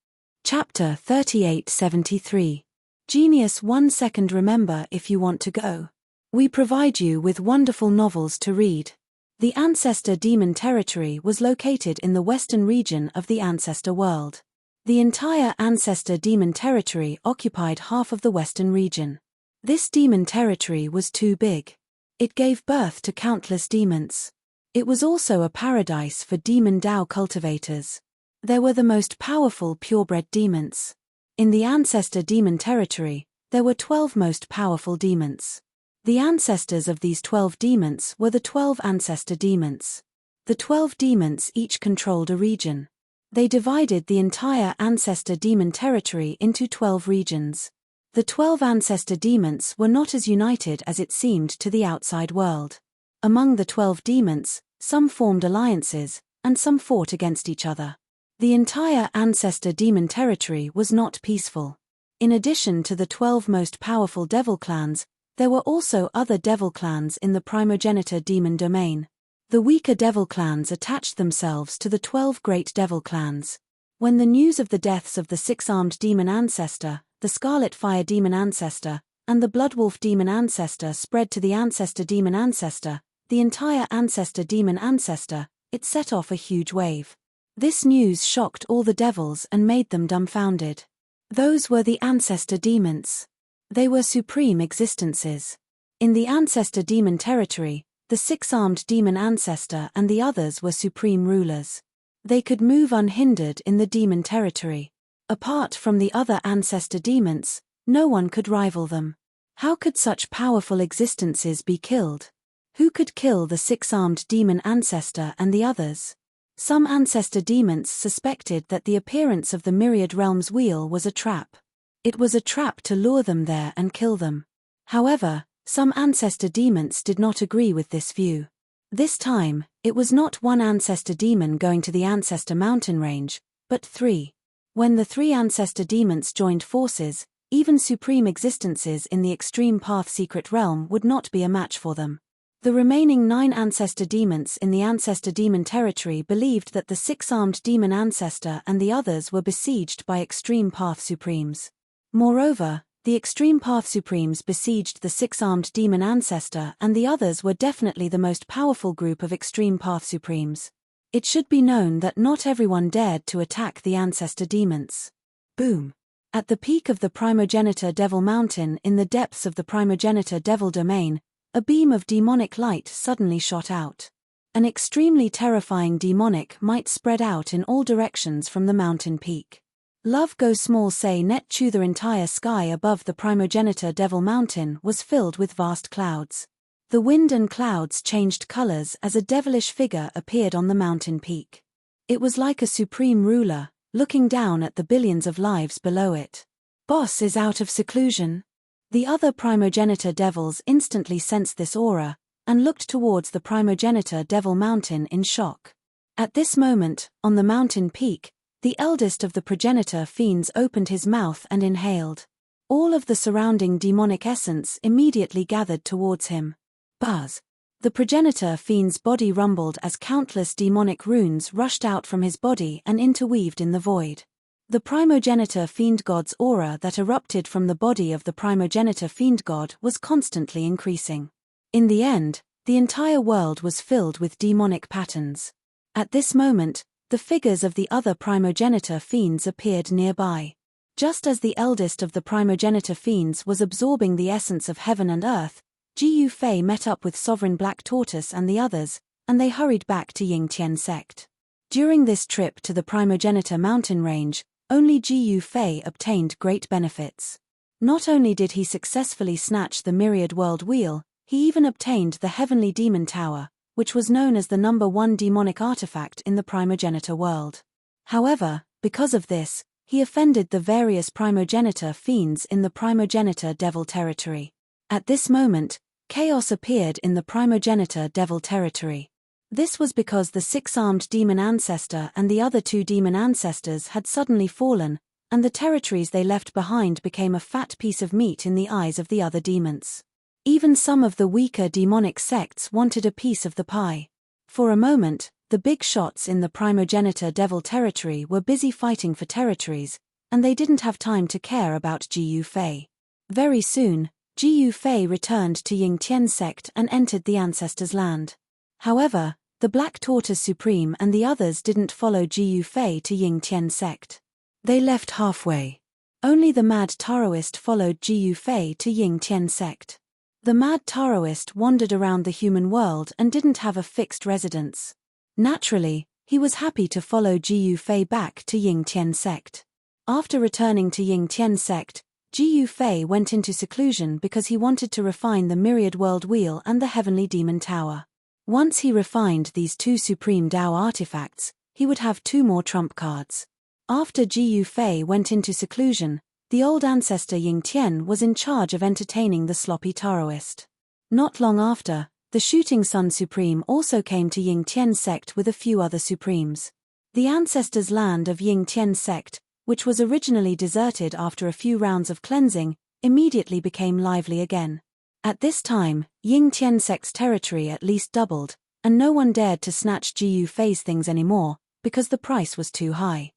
Chapter 3873. Genius 1 second. Remember, if you want to go. We provide you with wonderful novels to read. The Ancestor Demon Territory was located in the western region of the Ancestor world. The entire Ancestor Demon Territory occupied half of the western region. This demon territory was too big. It gave birth to countless demons. It was also a paradise for demon Dao cultivators. There were the most powerful purebred demons. In the Ancestor Demon Territory, there were 12 most powerful demons. The ancestors of these 12 demons were the 12 Ancestor Demons. The 12 demons each controlled a region. They divided the entire Ancestor Demon Territory into 12 regions. The 12 Ancestor Demons were not as united as it seemed to the outside world. Among the 12 demons, some formed alliances, and some fought against each other. The entire Ancestor Demon Territory was not peaceful. In addition to the 12 most powerful devil clans, there were also other devil clans in the primogenitor demon domain. The weaker devil clans attached themselves to the 12 great devil clans. When the news of the deaths of the 6-armed demon ancestor, the Scarlet Fire demon ancestor, and the Bloodwolf demon ancestor spread to the Ancestor Demon ancestor, the entire Ancestor Demon ancestor, it set off a huge wave. This news shocked all the devils and made them dumbfounded. Those were the Ancestor Demons. They were supreme existences. In the Ancestor Demon Territory, the 6-armed demon ancestor and the others were supreme rulers. They could move unhindered in the demon territory. Apart from the other Ancestor Demons, no one could rival them. How could such powerful existences be killed? Who could kill the 6-armed demon ancestor and the others? Some Ancestor Demons suspected that the appearance of the Myriad Realms wheel was a trap. It was a trap to lure them there and kill them. However, some Ancestor Demons did not agree with this view. This time, it was not one Ancestor Demon going to the Ancestor Mountain Range, but 3. When the 3 Ancestor Demons joined forces, even supreme existences in the Extreme Path Secret Realm would not be a match for them. The remaining 9 Ancestor Demons in the Ancestor Demon Territory believed that the 6-armed demon ancestor and the others were besieged by Extreme Path Supremes. Moreover, The Extreme Path Supremes besieged the six-armed demon ancestor, and the others were definitely the most powerful group of Extreme Path Supremes. It should be known that not everyone dared to attack the ancestor demons. Boom! At the peak of the Primogenitor Devil Mountain, in the depths of the Primogenitor Devil Domain, a beam of demonic light suddenly shot out. An extremely terrifying demonic might spread out in all directions from the mountain peak. Love Go Small Say Net to the entire sky above the Primogenitor Devil Mountain was filled with vast clouds. The wind and clouds changed colors as a devilish figure appeared on the mountain peak. It was like a supreme ruler, looking down at the billions of lives below it. Boss is out of seclusion. The other Primogenitor Devils instantly sensed this aura, and looked towards the Primogenitor Devil Mountain in shock. At this moment, on the mountain peak, the eldest of the progenitor fiends opened his mouth and inhaled. All of the surrounding demonic essence immediately gathered towards him. Buzz! The progenitor fiend's body rumbled as countless demonic runes rushed out from his body and interweaved in the void. The Primogenitor Fiend God's aura that erupted from the body of the Primogenitor Fiend God was constantly increasing. In the end, the entire world was filled with demonic patterns. At this moment, the figures of the other Primogenitor Fiends appeared nearby. Just as the eldest of the Primogenitor Fiends was absorbing the essence of heaven and earth, Gu Fei met up with Sovereign Black Tortoise and the others, and they hurried back to Ying Tian Sect. During this trip to the Primogenitor mountain range, only Gu Fei obtained great benefits. Not only did he successfully snatch the Myriad World Wheel, he even obtained the Heavenly Demon Tower, which was known as the #1 demonic artifact in the Primogenitor world. However, because of this, he offended the various Primogenitor fiends in the Primogenitor Devil territory. At this moment, chaos appeared in the Primogenitor Devil territory. This was because the six-armed demon ancestor and the other two demon ancestors had suddenly fallen, and the territories they left behind became a fat piece of meat in the eyes of the other demons. Even some of the weaker demonic sects wanted a piece of the pie. For a moment, the big shots in the Primogenitor Devil territory were busy fighting for territories, and they didn't have time to care about Gu Fei. Very soon, Gu Fei returned to Ying Tian Sect and entered the ancestors' land. However, the Black Tortoise Supreme and the others didn't follow Gu Fei to Ying Tian Sect. They left halfway. Only the Mad Taoist followed Gu Fei to Ying Tian Sect. The Mad Taoist wandered around the human world and didn't have a fixed residence. Naturally, he was happy to follow Gu Fei back to Ying Tian Sect. After returning to Ying Tian Sect, Gu Fei went into seclusion because he wanted to refine the Myriad World Wheel and the Heavenly Demon Tower. Once he refined these two Supreme Dao artifacts, he would have two more trump cards. After Gu Fei went into seclusion, the old ancestor Ying Tian was in charge of entertaining the sloppy Taoist. Not long after, the Shooting Sun Supreme also came to Ying Tian Sect with a few other Supremes. The ancestors' land of Ying Tian Sect, which was originally deserted after a few rounds of cleansing, immediately became lively again. At this time, Ying Tian Sect's territory at least doubled, and no one dared to snatch Gu Fei's things anymore, because the price was too high.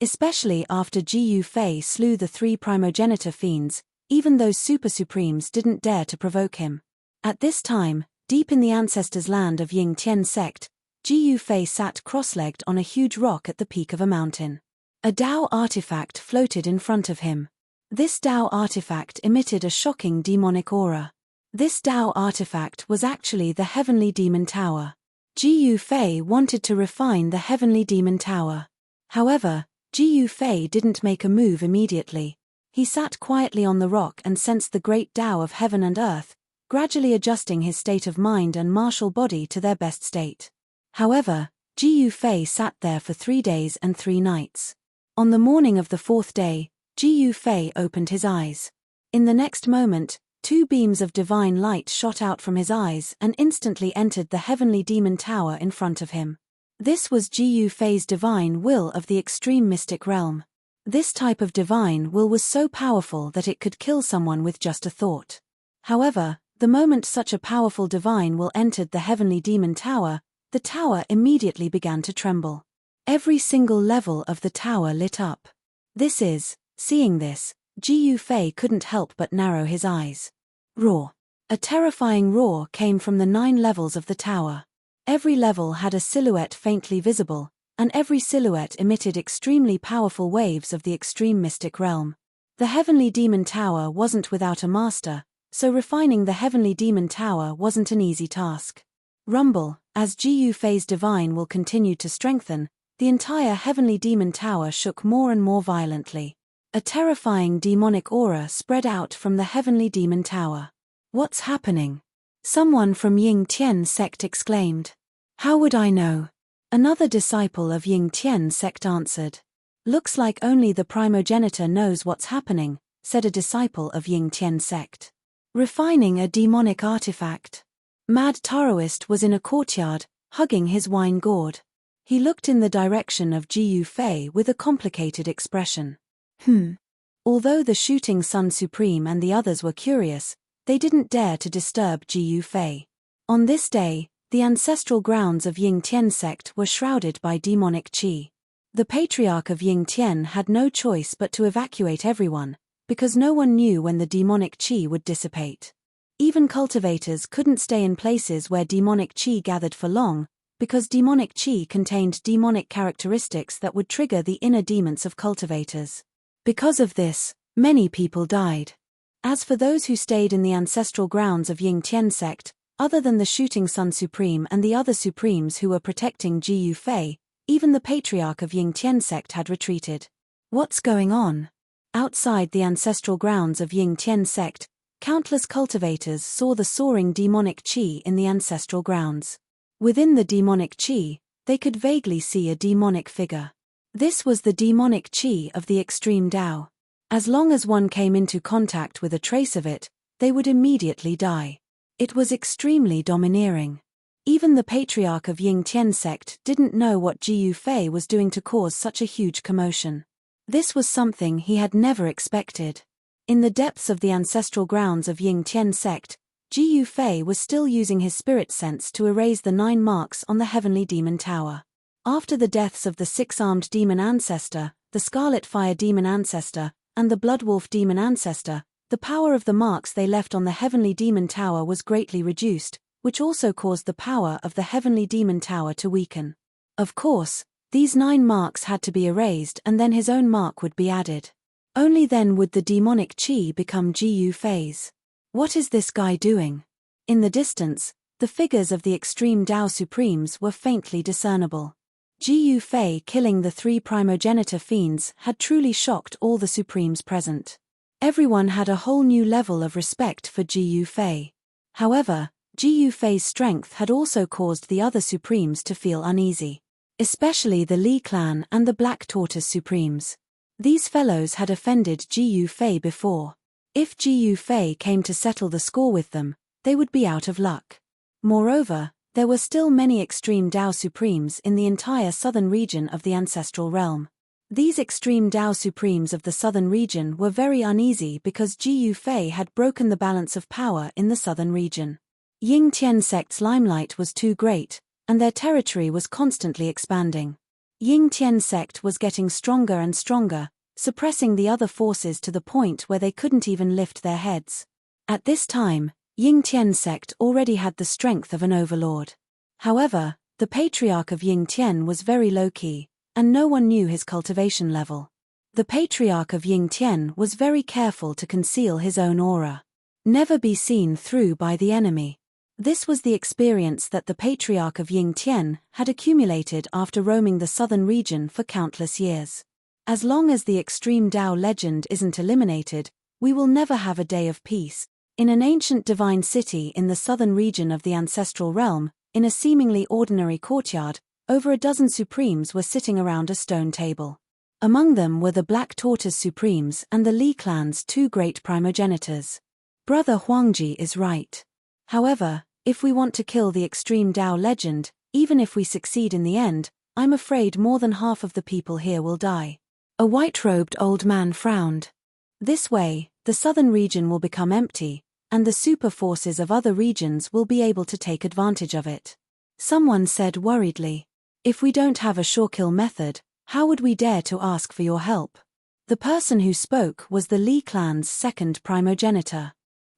Especially after Gu Fei slew the three Primogenitor fiends, even those Super Supremes didn't dare to provoke him. At this time, deep in the ancestors' land of Ying Tian Sect, Gu Fei sat cross-legged on a huge rock at the peak of a mountain. A Dao artifact floated in front of him. This Dao artifact emitted a shocking demonic aura. This Dao artifact was actually the Heavenly Demon Tower. Gu Fei wanted to refine the Heavenly Demon Tower. However, Gu Fei didn't make a move immediately. He sat quietly on the rock and sensed the great Dao of heaven and earth, gradually adjusting his state of mind and martial body to their best state. However, Gu Fei sat there for 3 days and 3 nights. On the morning of the 4th day, Gu Fei opened his eyes. In the next moment, 2 beams of divine light shot out from his eyes and instantly entered the Heavenly Demon Tower in front of him. This was Gu Fei's divine will of the extreme mystic realm. This type of divine will was so powerful that it could kill someone with just a thought. However, the moment such a powerful divine will entered the Heavenly Demon Tower, the tower immediately began to tremble. Every single level of the tower lit up. Seeing this, Ji Yufei couldn't help but narrow his eyes. Roar. A terrifying roar came from the 9 levels of the tower. Every level had a silhouette faintly visible, and every silhouette emitted extremely powerful waves of the extreme mystic realm. The Heavenly Demon Tower wasn't without a master, so refining the Heavenly Demon Tower wasn't an easy task. Rumble, as Ji Yufei's divine will continued to strengthen, the entire Heavenly Demon Tower shook more and more violently. A terrifying demonic aura spread out from the Heavenly Demon Tower. What's happening? Someone from Ying Tian sect exclaimed. How would I know? Another disciple of Ying Tian sect answered. Looks like only the primogenitor knows what's happening, said a disciple of Ying Tian sect. Refining a demonic artifact. Mad Taoist was in a courtyard, hugging his wine gourd. He looked in the direction of Ji Yufei with a complicated expression. Although the Shooting Sun Supreme and the others were curious, they didn't dare to disturb Ji Yufei. On this day, the ancestral grounds of Ying Tian sect were shrouded by demonic qi. The patriarch of Ying Tian had no choice but to evacuate everyone, because no one knew when the demonic qi would dissipate. Even cultivators couldn't stay in places where demonic qi gathered for long, because demonic qi contained demonic characteristics that would trigger the inner demons of cultivators. Because of this, many people died. As for those who stayed in the ancestral grounds of Ying Tian sect, other than the Shooting Sun Supreme and the other Supremes who were protecting Ji Yufei, even the patriarch of Ying Tian sect had retreated. What's going on? Outside the ancestral grounds of Ying Tian sect, countless cultivators saw the soaring demonic qi in the ancestral grounds. Within the demonic qi, they could vaguely see a demonic figure. This was the demonic qi of the extreme Tao. As long as one came into contact with a trace of it, they would immediately die. It was extremely domineering. Even the patriarch of Ying Tian sect didn't know what Ji Yufei was doing to cause such a huge commotion. This was something he had never expected. In the depths of the ancestral grounds of Ying Tian sect, Ji Yufei was still using his spirit sense to erase the 9 marks on the Heavenly Demon Tower. After the deaths of the 6-armed demon ancestor, the Scarlet Fire demon ancestor, and the Bloodwolf demon ancestor, the power of the marks they left on the Heavenly Demon Tower was greatly reduced, which also caused the power of the Heavenly Demon Tower to weaken. Of course, these 9 marks had to be erased and then his own mark would be added. Only then would the demonic qi become Ji Yufei's. What is this guy doing? In the distance, the figures of the extreme Tao Supremes were faintly discernible. Ji Yufei killing the 3 primogenitor fiends had truly shocked all the Supremes present. Everyone had a whole new level of respect for Ji Yufei. However, Ji Yufei's strength had also caused the other Supremes to feel uneasy. Especially the Li clan and the Black Tortoise Supremes. These fellows had offended Ji Yufei before. If Ji Yufei came to settle the score with them, they would be out of luck. Moreover, there were still many extreme Tao Supremes in the entire southern region of the ancestral realm. These extreme Tao Supremes of the southern region were very uneasy because Ji Yufei had broken the balance of power in the southern region. Ying Tian sect's limelight was too great, and their territory was constantly expanding. Ying Tian sect was getting stronger and stronger, suppressing the other forces to the point where they couldn't even lift their heads. At this time, Ying Tian sect already had the strength of an overlord. However, the patriarch of Ying Tian was very low-key, and no one knew his cultivation level. The patriarch of Ying Tian was very careful to conceal his own aura. Never be seen through by the enemy. This was the experience that the patriarch of Ying Tian had accumulated after roaming the southern region for countless years. As long as the extreme Tao legend isn't eliminated, we will never have a day of peace. In an ancient divine city in the southern region of the ancestral realm, in a seemingly ordinary courtyard, over a dozen Supremes were sitting around a stone table. Among them were the Black Tortoise Supremes and the Li clan's 2 great primogenitors. Brother Huangji is right. However, if we want to kill the extreme Tao legend, even if we succeed in the end, I'm afraid more than half of the people here will die. A white-robed old man frowned. This way, the southern region will become empty, and the super forces of other regions will be able to take advantage of it. Someone said worriedly, if we don't have a sure kill method, how would we dare to ask for your help? The person who spoke was the Li clan's second primogenitor.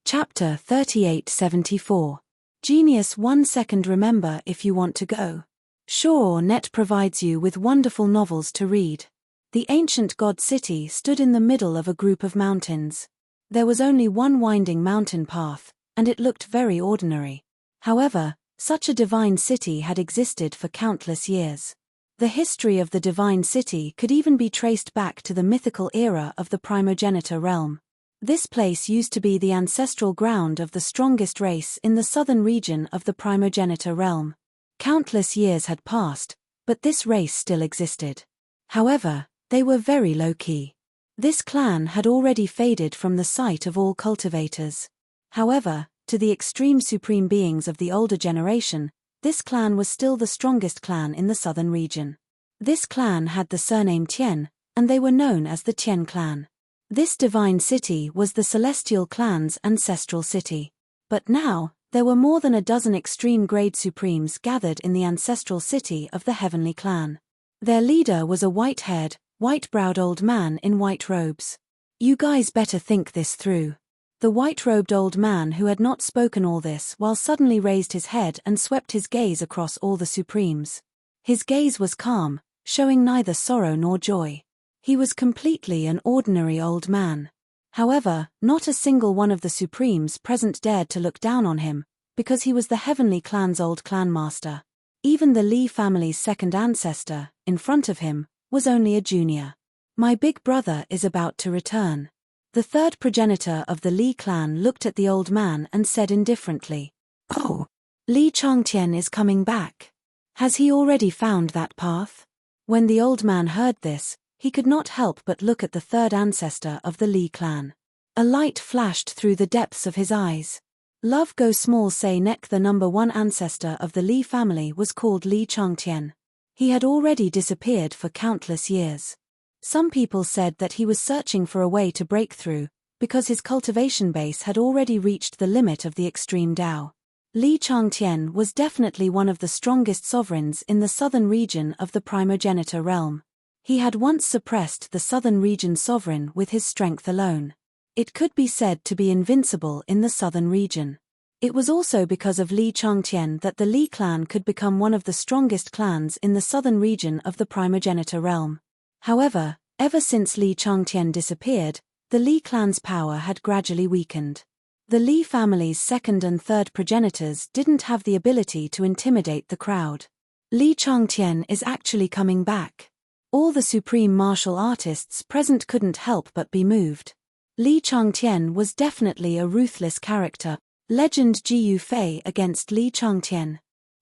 Chapter 3874. Genius 1 second. Remember if you want to go. Sure, Net provides you with wonderful novels to read. The ancient god city stood in the middle of a group of mountains. There was only one winding mountain path, and it looked very ordinary. However, such a divine city had existed for countless years. The history of the divine city could even be traced back to the mythical era of the primogenitor realm. This place used to be the ancestral ground of the strongest race in the southern region of the primogenitor realm. Countless years had passed, but this race still existed. However, they were very low-key. This clan had already faded from the sight of all cultivators. However, to the extreme supreme beings of the older generation, this clan was still the strongest clan in the southern region. This clan had the surname Tian, and they were known as the Tian clan. This divine city was the celestial clan's ancestral city. But now, there were more than a dozen extreme-grade supremes gathered in the ancestral city of the heavenly clan. Their leader was a white-haired, white-browed old man in white robes. You guys better think this through. The white-robed old man who had not spoken all this while suddenly raised his head and swept his gaze across all the supremes. His gaze was calm, showing neither sorrow nor joy. He was completely an ordinary old man. However, not a single one of the supremes present dared to look down on him, because he was the heavenly clan's old clan master. Even the Li family's second ancestor, in front of him, was only a junior. My big brother is about to return. The third progenitor of the Li clan looked at the old man and said indifferently, "Oh, Li Changtian is coming back. Has he already found that path?" When the old man heard this, he could not help but look at the third ancestor of the Li clan. A light flashed through the depths of his eyes. Love Go Small Say Neck. The number one ancestor of the Li family was called Li Changtian. He had already disappeared for countless years. Some people said that he was searching for a way to break through, because his cultivation base had already reached the limit of the extreme Tao. Li Changtian was definitely one of the strongest sovereigns in the southern region of the primogenitor realm. He had once suppressed the southern region sovereign with his strength alone. It could be said to be invincible in the southern region. It was also because of Li Changtian that the Li clan could become one of the strongest clans in the southern region of the primogenitor realm. However, ever since Li Changtian disappeared, the Li clan's power had gradually weakened. The Li family's second and third progenitors didn't have the ability to intimidate the crowd. Li Changtian is actually coming back. All the supreme martial artists present couldn't help but be moved. Li Changtian was definitely a ruthless character. Legend Jiyu Fei against Li Changtian.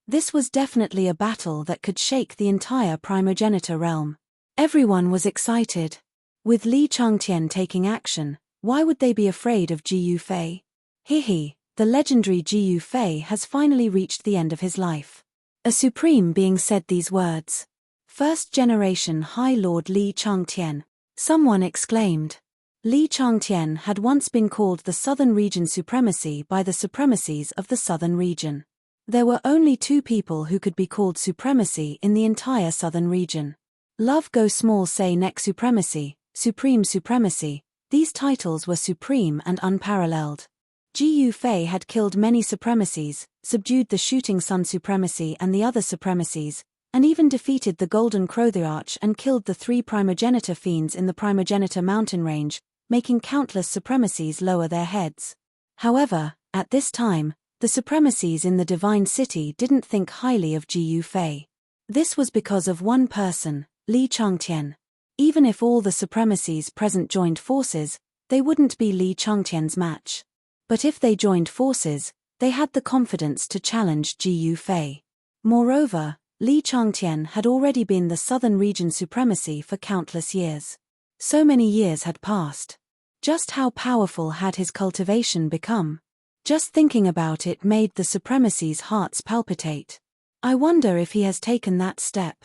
This was definitely a battle that could shake the entire primogenitor realm. Everyone was excited. With Li Changtian taking action, why would they be afraid of Jiyu Fei? Hihi, the legendary Jiyu Fei has finally reached the end of his life. A supreme being said these words. First generation High Lord Li Changtian. Someone exclaimed. Li Changtian had once been called the Southern Region Supremacy by the supremacies of the Southern Region. There were only two people who could be called Supremacy in the entire Southern Region. Love Go Small Say Neck Supremacy, Supreme Supremacy. These titles were supreme and unparalleled. Jiyu Fei had killed many supremacies, subdued the Shooting Sun Supremacy and the other supremacies, and even defeated the Golden Crothiarch and killed the three primogenitor fiends in the primogenitor mountain range, making countless supremacies lower their heads. However, at this time, the supremacies in the divine city didn't think highly of Jiyu Fei. This was because of one person, Li Changtian. Even if all the supremacies present joined forces, they wouldn't be Li Changtian's match. But if they joined forces, they had the confidence to challenge Jiyu Fei. Moreover, Li Changtian had already been the Southern Region Supremacy for countless years. So many years had passed. Just how powerful had his cultivation become? Just thinking about it made the supremacy's hearts palpitate. I wonder if he has taken that step.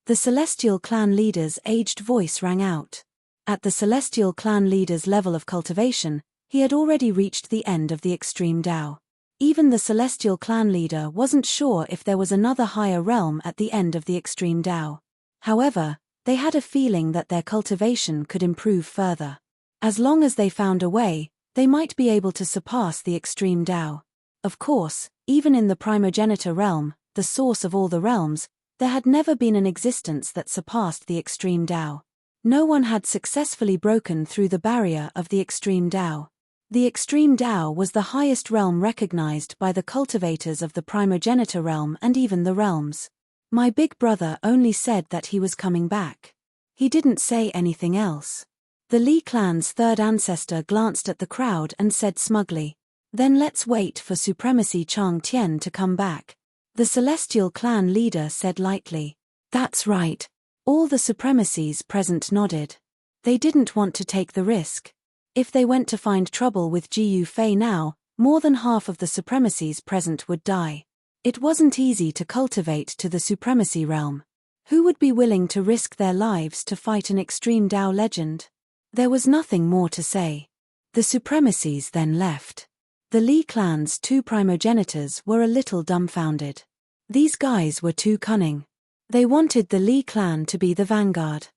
The Celestial Clan leader's aged voice rang out. At the Celestial Clan leader's level of cultivation, he had already reached the end of the extreme Tao. Even the Celestial Clan leader wasn't sure if there was another higher realm at the end of the extreme Tao. However, They had a feeling that their cultivation could improve further. As long as they found a way, they might be able to surpass the extreme Tao. Of course, even in the primogenitor realm, the source of all the realms, there had never been an existence that surpassed the extreme Tao. No one had successfully broken through the barrier of the extreme Tao. The extreme Tao was the highest realm recognized by the cultivators of the primogenitor realm and even the realms. My big brother only said that he was coming back. He didn't say anything else. The Li clan's third ancestor glanced at the crowd and said smugly, "Then let's wait for Supremacy Chang Tian to come back." The Celestial clan leader said lightly, "That's right." All the supremacies present nodded. They didn't want to take the risk. If they went to find trouble with Jiyu Fei now, more than half of the supremacies present would die. It wasn't easy to cultivate to the supremacy realm. Who would be willing to risk their lives to fight an extreme Tao legend? There was nothing more to say. The supremacies then left. The Li clan's two primogenitors were a little dumbfounded. These guys were too cunning. They wanted the Li clan to be the vanguard.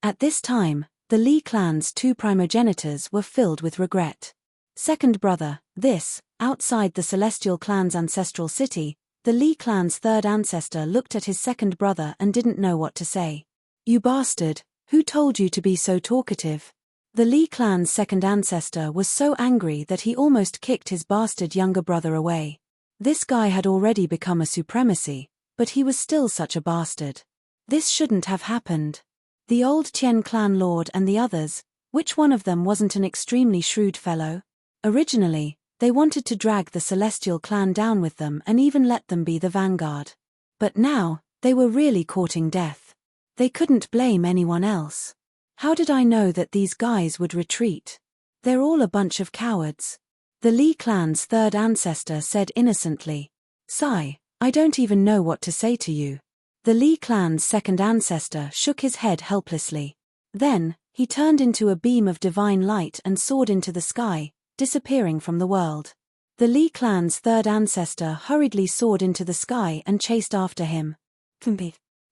At this time, the Li clan's two primogenitors were filled with regret. Second brother, this, outside the Celestial clan's ancestral city, the Li clan's third ancestor looked at his second brother and didn't know what to say. "You bastard, who told you to be so talkative?" The Li clan's second ancestor was so angry that he almost kicked his bastard younger brother away. This guy had already become a supremacy, but he was still such a bastard. This shouldn't have happened. The old Tian clan lord and the others, which one of them wasn't an extremely shrewd fellow? Originally, they wanted to drag the Celestial clan down with them and even let them be the vanguard. But now, they were really courting death. They couldn't blame anyone else. How did I know that these guys would retreat? They're all a bunch of cowards. The Li clan's third ancestor said innocently, "Sai, I don't even know what to say to you." The Li clan's second ancestor shook his head helplessly. Then, he turned into a beam of divine light and soared into the sky, disappearing from the world. The Li clan's third ancestor hurriedly soared into the sky and chased after him.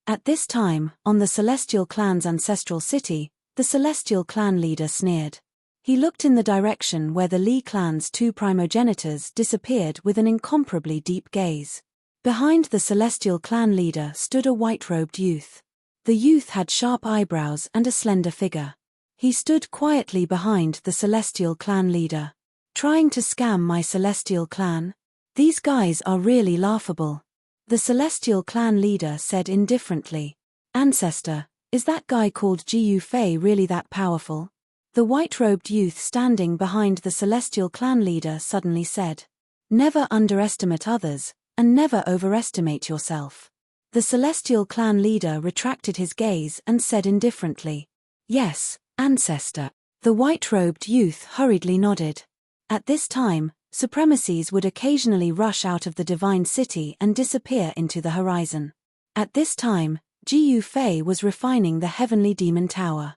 At this time, on the Celestial clan's ancestral city, the Celestial clan leader sneered. He looked in the direction where the Li clan's two primogenitors disappeared with an incomparably deep gaze. Behind the Celestial clan leader stood a white-robed youth. The youth had sharp eyebrows and a slender figure. He stood quietly behind the Celestial clan leader. "Trying to scam my Celestial clan? These guys are really laughable." The Celestial clan leader said indifferently, "Ancestor, is that guy called Jiyu Fei really that powerful?" The white-robed youth standing behind the Celestial clan leader suddenly said, "Never underestimate others, and never overestimate yourself." The Celestial clan leader retracted his gaze and said indifferently, "Yes, ancestor." The white-robed youth hurriedly nodded. At this time, supremacies would occasionally rush out of the divine city and disappear into the horizon. At this time, Jiyu Fei was refining the heavenly demon tower.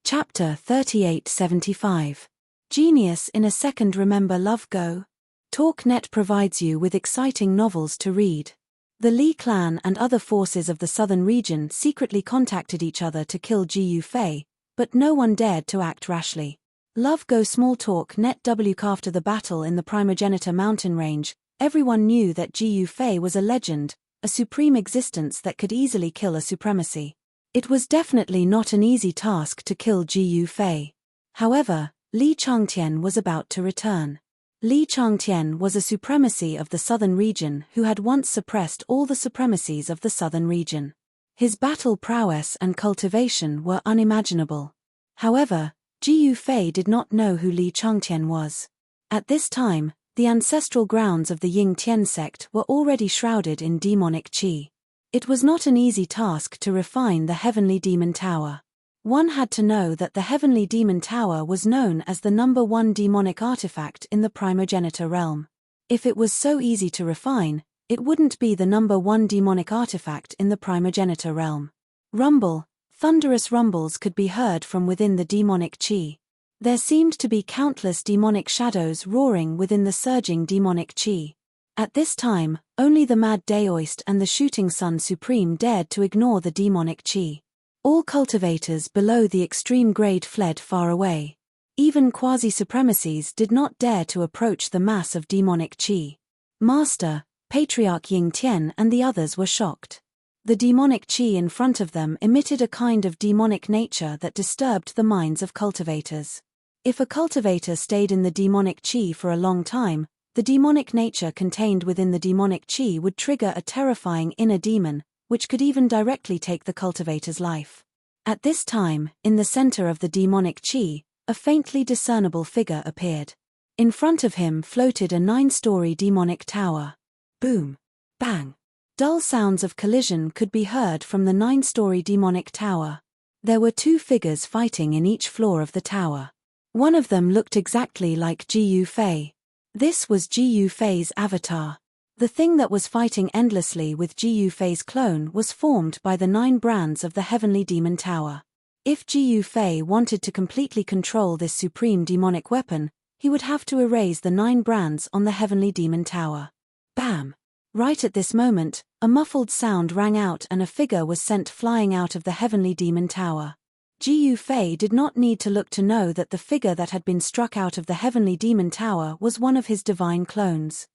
Chapter 3875. Genius in a Second. Remember Love Go? TalkNet provides you with exciting novels to read. The Li clan and other forces of the southern region secretly contacted each other to kill Jiyu Fei, but no one dared to act rashly. Love Go Small Talk Net W. After the battle in the Primogenitor mountain range, everyone knew that Jiyu Fei was a legend, a supreme existence that could easily kill a supremacy. It was definitely not an easy task to kill Jiyu Fei. However, Li Changtian was about to return. Li Changtian was a supremacy of the southern region who had once suppressed all the supremacies of the southern region. His battle prowess and cultivation were unimaginable. However, Jiyu Fei did not know who Li Changtian was. At this time, the ancestral grounds of the Ying Tian sect were already shrouded in demonic qi. It was not an easy task to refine the heavenly demon tower. One had to know that the heavenly demon tower was known as the number one demonic artifact in the primogenitor realm. If it was so easy to refine, it wouldn't be the number one demonic artifact in the primogenitor realm. Rumble, thunderous rumbles could be heard from within the demonic qi. There seemed to be countless demonic shadows roaring within the surging demonic qi. At this time, only the Mad Daoist and the Shooting Sun Supreme dared to ignore the demonic qi. All cultivators below the extreme grade fled far away. Even quasi-supremacies did not dare to approach the mass of demonic qi. Master, Patriarch Yingtian and the others were shocked. The demonic qi in front of them emitted a kind of demonic nature that disturbed the minds of cultivators. If a cultivator stayed in the demonic qi for a long time, the demonic nature contained within the demonic qi would trigger a terrifying inner demon, which could even directly take the cultivator's life. At this time, in the center of the demonic qi, a faintly discernible figure appeared. In front of him floated a 9-story demonic tower. Boom! Bang! Dull sounds of collision could be heard from the 9-story demonic tower. There were 2 figures fighting in each floor of the tower. One of them looked exactly like Ji Yufei. This was Ji Yufei's avatar. The thing that was fighting endlessly with Ji Yufei's clone was formed by the 9 brands of the Heavenly Demon Tower. If Ji Yufei wanted to completely control this supreme demonic weapon, he would have to erase the 9 brands on the Heavenly Demon Tower. Bam! Right at this moment, a muffled sound rang out and a figure was sent flying out of the Heavenly Demon Tower. Ji Yufei did not need to look to know that the figure that had been struck out of the Heavenly Demon Tower was one of his divine clones.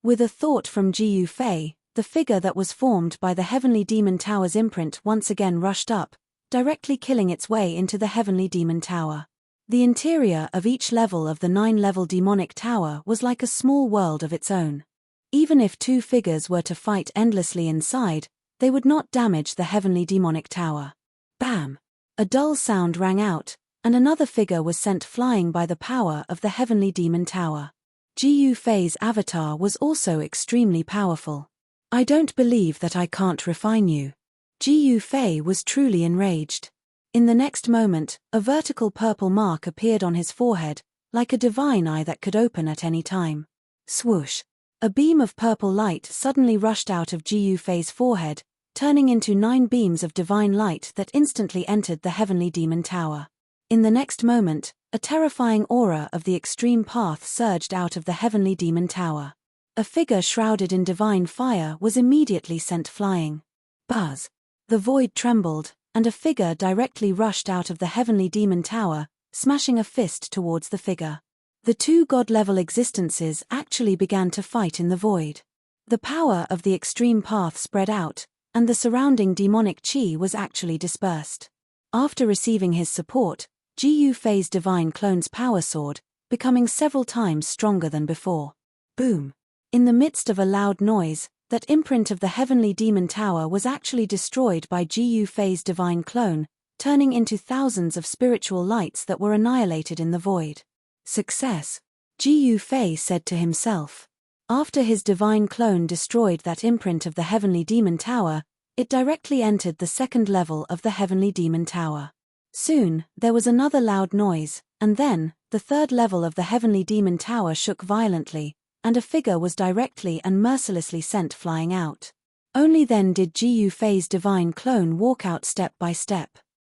With a thought from Ji Yufei, the figure that was formed by the Heavenly Demon Tower's imprint once again rushed up, directly killing its way into the Heavenly Demon Tower. The interior of each level of the 9-level demonic tower was like a small world of its own. Even if 2 figures were to fight endlessly inside, they would not damage the Heavenly Demonic Tower. Bam! A dull sound rang out, and another figure was sent flying by the power of the Heavenly Demon Tower. Ji Yufei's avatar was also extremely powerful. I don't believe that I can't refine you. Ji Yufei was truly enraged. In the next moment, a vertical purple mark appeared on his forehead, like a divine eye that could open at any time. Swoosh! A beam of purple light suddenly rushed out of Ji Yufei's forehead, turning into 9 beams of divine light that instantly entered the Heavenly Demon Tower. In the next moment, a terrifying aura of the extreme path surged out of the Heavenly Demon Tower. A figure shrouded in divine fire was immediately sent flying. Buzz! The void trembled, and a figure directly rushed out of the Heavenly Demon Tower, smashing a fist towards the figure. The 2 god-level existences actually began to fight in the void. The power of the extreme path spread out, and the surrounding demonic qi was actually dispersed. After receiving his support, Ji Yufei's divine clone's power soared, becoming several times stronger than before. Boom! In the midst of a loud noise, that imprint of the Heavenly Demon Tower was actually destroyed by Ji Yufei's divine clone, turning into thousands of spiritual lights that were annihilated in the void. Success! Ji Yufei said to himself. After his divine clone destroyed that imprint of the Heavenly Demon Tower, it directly entered the 2nd level of the Heavenly Demon Tower. Soon, there was another loud noise, and then, the 3rd level of the Heavenly Demon Tower shook violently, and a figure was directly and mercilessly sent flying out. Only then did Ji Yufei's divine clone walk out step by step.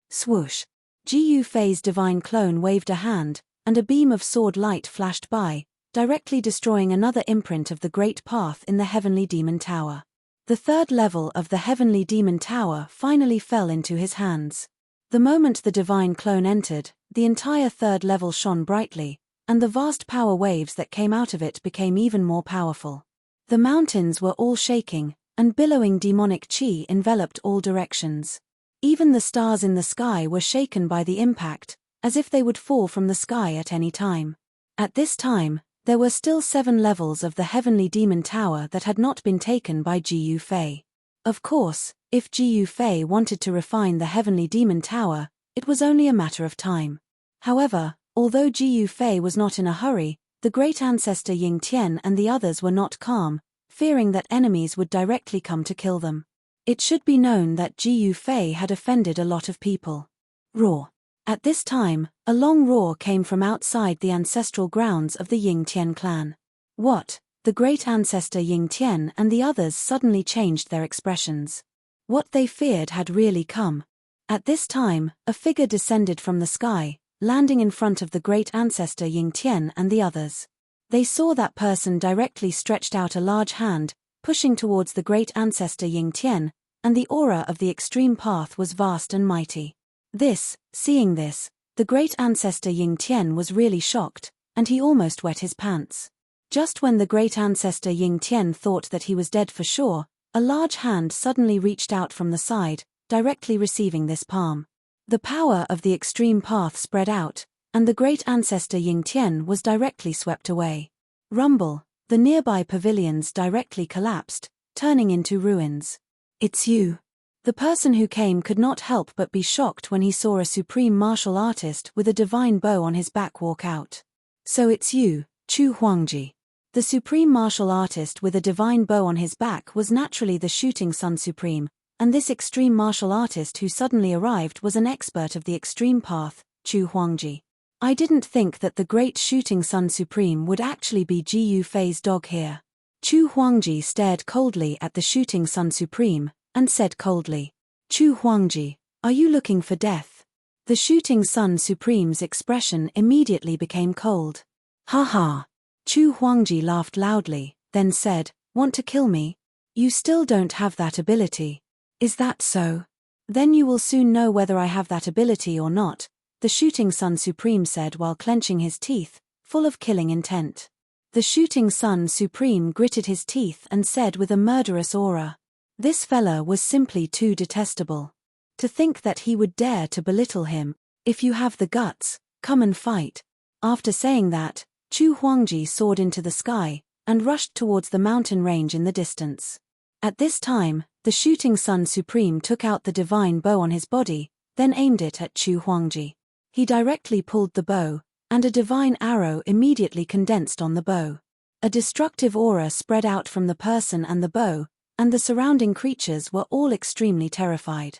Swoosh! Ji Yufei's divine clone waved a hand, and a beam of sword light flashed by, directly destroying another imprint of the Great Path in the Heavenly Demon Tower. The 3rd level of the Heavenly Demon Tower finally fell into his hands. The moment the divine clone entered, the entire 3rd level shone brightly, and the vast power waves that came out of it became even more powerful. The mountains were all shaking, and billowing demonic qi enveloped all directions. Even the stars in the sky were shaken by the impact, as if they would fall from the sky at any time. At this time, there were still 7 levels of the Heavenly Demon Tower that had not been taken by Ji Yufei. Of course, if Ji Yufei wanted to refine the Heavenly Demon Tower, it was only a matter of time. However, although Ji Yufei was not in a hurry, the great ancestor Yingtian and the others were not calm, fearing that enemies would directly come to kill them. It should be known that Ji Yufei had offended a lot of people. Roar! At this time, a long roar came from outside the ancestral grounds of the Yingtian clan. What? The great ancestor Yingtian and the others suddenly changed their expressions. What they feared had really come. At this time, a figure descended from the sky, landing in front of the great ancestor Yingtian and the others. They saw that person directly stretched out a large hand, pushing towards the great ancestor Yingtian, and the aura of the extreme path was vast and mighty. Seeing this, the great ancestor Ying Tian was really shocked, and he almost wet his pants. Just when the great ancestor Ying Tian thought that he was dead for sure, a large hand suddenly reached out from the side, directly receiving this palm. The power of the extreme path spread out, and the great ancestor Ying Tian was directly swept away. Rumble, the nearby pavilions directly collapsed, turning into ruins. "It's you." The person who came could not help but be shocked when he saw a supreme martial artist with a divine bow on his back walk out. "So it's you, Chu Huangji." The supreme martial artist with a divine bow on his back was naturally the Shooting Sun Supreme, and this extreme martial artist who suddenly arrived was an expert of the extreme path, Chu Huangji. "I didn't think that the great Shooting Sun Supreme would actually be Ji Yufei's dog here." Chu Huangji stared coldly at the Shooting Sun Supreme, and said coldly, "Chu Huangji, are you looking for death?" The Shooting Sun Supreme's expression immediately became cold. "Ha ha." Chu Huangji laughed loudly, then said, "Want to kill me? You still don't have that ability. Is that so? Then you will soon know whether I have that ability or not," the Shooting Sun Supreme said while clenching his teeth, full of killing intent. The Shooting Sun Supreme gritted his teeth and said with a murderous aura, "This fella was simply too detestable. To think that he would dare to belittle him. If you have the guts, come and fight." After saying that, Chu Huangji soared into the sky, and rushed towards the mountain range in the distance. At this time, the Shooting Sun Supreme took out the divine bow on his body, then aimed it at Chu Huangji. He directly pulled the bow, and a divine arrow immediately condensed on the bow. A destructive aura spread out from the person and the bow, and the surrounding creatures were all extremely terrified.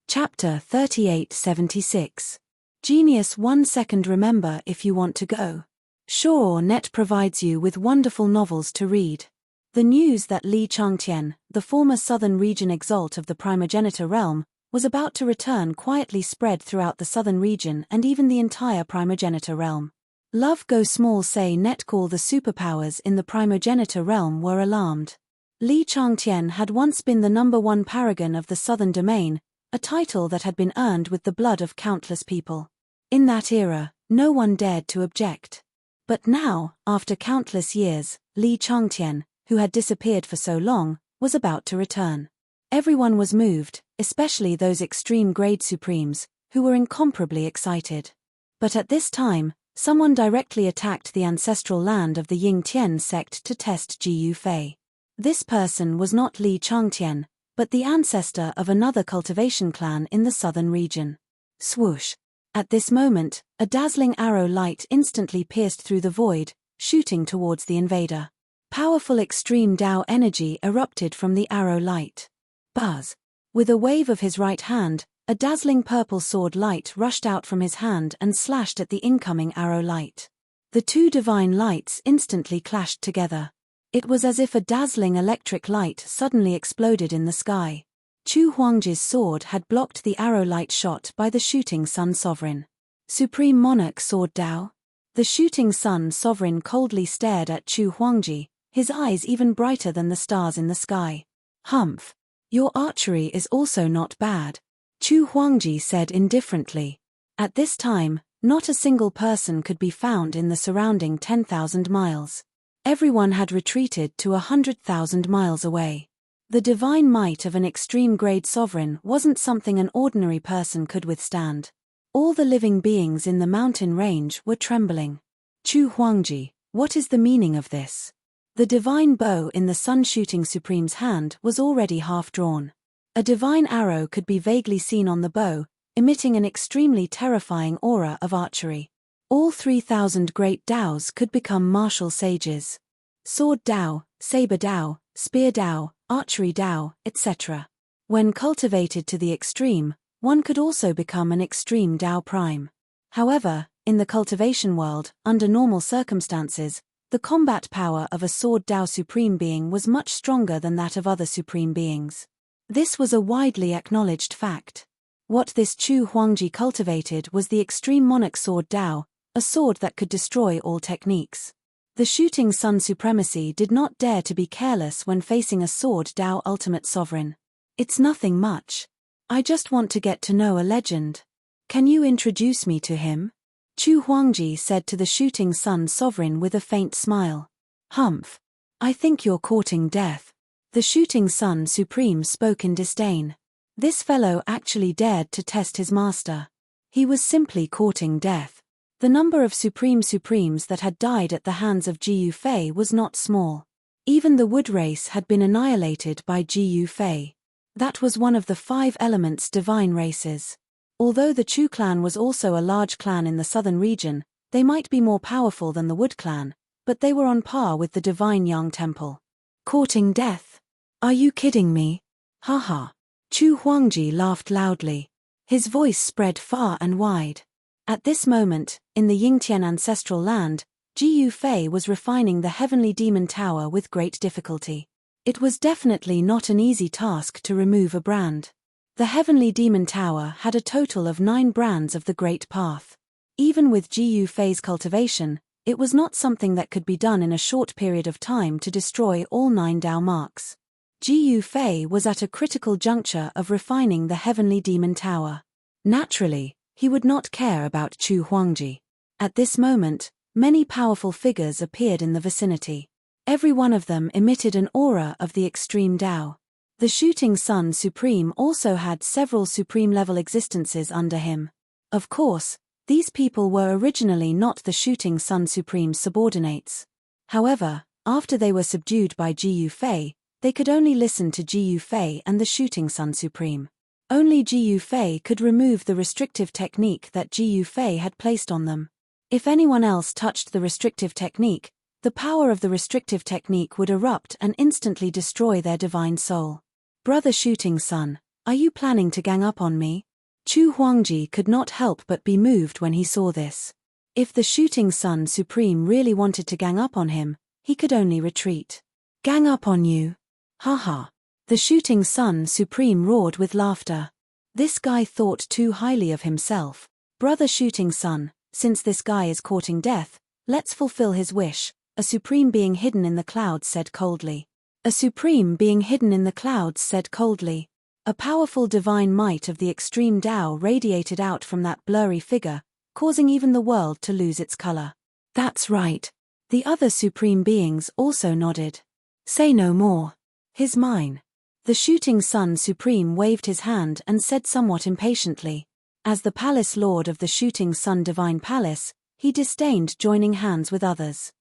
Chapter 3876. Genius 1 second. Remember if you want to go. Sure, Net provides you with wonderful novels to read. The news that Li Changtian, the former southern region exalt of the primogenitor realm, was about to return quietly spread throughout the southern region and even the entire primogenitor realm. Love Go Small say Net call the superpowers in the primogenitor realm were alarmed. Li Changtian had once been the #1 paragon of the southern domain, a title that had been earned with the blood of countless people. In that era, no one dared to object. But now, after countless years, Li Changtian, who had disappeared for so long, was about to return. Everyone was moved, especially those extreme grade supremes, who were incomparably excited. But at this time, someone directly attacked the ancestral land of the Ying Tian sect to test Ji Yufei. This person was not Li Changtian, but the ancestor of another cultivation clan in the southern region. Swoosh! At this moment, a dazzling arrow light instantly pierced through the void, shooting towards the invader. Powerful extreme Dao energy erupted from the arrow light. Buzz! With a wave of his right hand, a dazzling purple sword light rushed out from his hand and slashed at the incoming arrow light. The two divine lights instantly clashed together. It was as if a dazzling electric light suddenly exploded in the sky. Chu Huangji's sword had blocked the arrow light shot by the Shooting Sun Sovereign. Supreme Monarch Sword Dao? The Shooting Sun Sovereign coldly stared at Chu Huangji, his eyes even brighter than the stars in the sky. "Humph. Your archery is also not bad," Chu Huangji said indifferently. At this time, not a single person could be found in the surrounding 10,000 miles. Everyone had retreated to 100,000 miles away. The divine might of an extreme-grade sovereign wasn't something an ordinary person could withstand. All the living beings in the mountain range were trembling. "Chu Huangji, what is the meaning of this?" The divine bow in the Sun Shooting Supreme's hand was already half drawn. A divine arrow could be vaguely seen on the bow, emitting an extremely terrifying aura of archery. All 3,000 great Daos could become martial sages. Sword Dao, Saber Dao, Spear Dao, Archery Dao, etc. When cultivated to the extreme, one could also become an extreme Dao Prime. However, in the cultivation world, under normal circumstances, the combat power of a Sword Dao Supreme Being was much stronger than that of other Supreme Beings. This was a widely acknowledged fact. What this Chu Huangji cultivated was the Extreme Monarch Sword Dao, a sword that could destroy all techniques. The Shooting Sun Supremacy did not dare to be careless when facing a Sword Dao Ultimate Sovereign. It's nothing much. I just want to get to know a legend. Can you introduce me to him? Chu Huangji said to the shooting sun sovereign with a faint smile. Humph. I think you're courting death. The shooting sun supreme spoke in disdain. This fellow actually dared to test his master. He was simply courting death. The number of supremes that had died at the hands of Ji Yufei was not small. Even the wood race had been annihilated by Ji Yufei. That was one of the 5 elements divine races. Although the Chu clan was also a large clan in the southern region, they might be more powerful than the Wood clan, but they were on par with the divine Yang temple. Courting death? Are you kidding me? Haha. Chu Huangji laughed loudly. His voice spread far and wide. At this moment, in the Yingtian ancestral land, Ji Yufei was refining the heavenly demon tower with great difficulty. It was definitely not an easy task to remove a brand. The heavenly demon tower had a total of 9 brands of the great path. Even with Ji Yufei's cultivation, it was not something that could be done in a short period of time to destroy all 9 Dao marks. Ji Yufei was at a critical juncture of refining the heavenly demon tower. Naturally, he would not care about Chu Huangji. At this moment, many powerful figures appeared in the vicinity. Every one of them emitted an aura of the extreme Dao. The shooting sun supreme also had several supreme-level existences under him. Of course, these people were originally not the shooting sun supreme's subordinates. However, after they were subdued by Ji Yufei, they could only listen to Ji Yufei and the shooting sun supreme. Only Ji Yufei could remove the restrictive technique that Ji Yufei had placed on them. If anyone else touched the restrictive technique, the power of the restrictive technique would erupt and instantly destroy their divine soul. Brother Shooting Sun, are you planning to gang up on me? Chu Huangji could not help but be moved when he saw this. If the Shooting Sun Supreme really wanted to gang up on him, he could only retreat. Gang up on you? Haha. The Shooting Sun Supreme roared with laughter. This guy thought too highly of himself. Brother Shooting Sun, since this guy is courting death, let's fulfill his wish, a supreme being hidden in the clouds said coldly. A supreme being hidden in the clouds said coldly. A powerful divine might of the extreme Tao radiated out from that blurry figure, causing even the world to lose its color. That's right. The other supreme beings also nodded. Say no more. His mine. The Shooting Sun Supreme waved his hand and said somewhat impatiently. As the palace lord of the Shooting Sun Divine Palace, he disdained joining hands with others.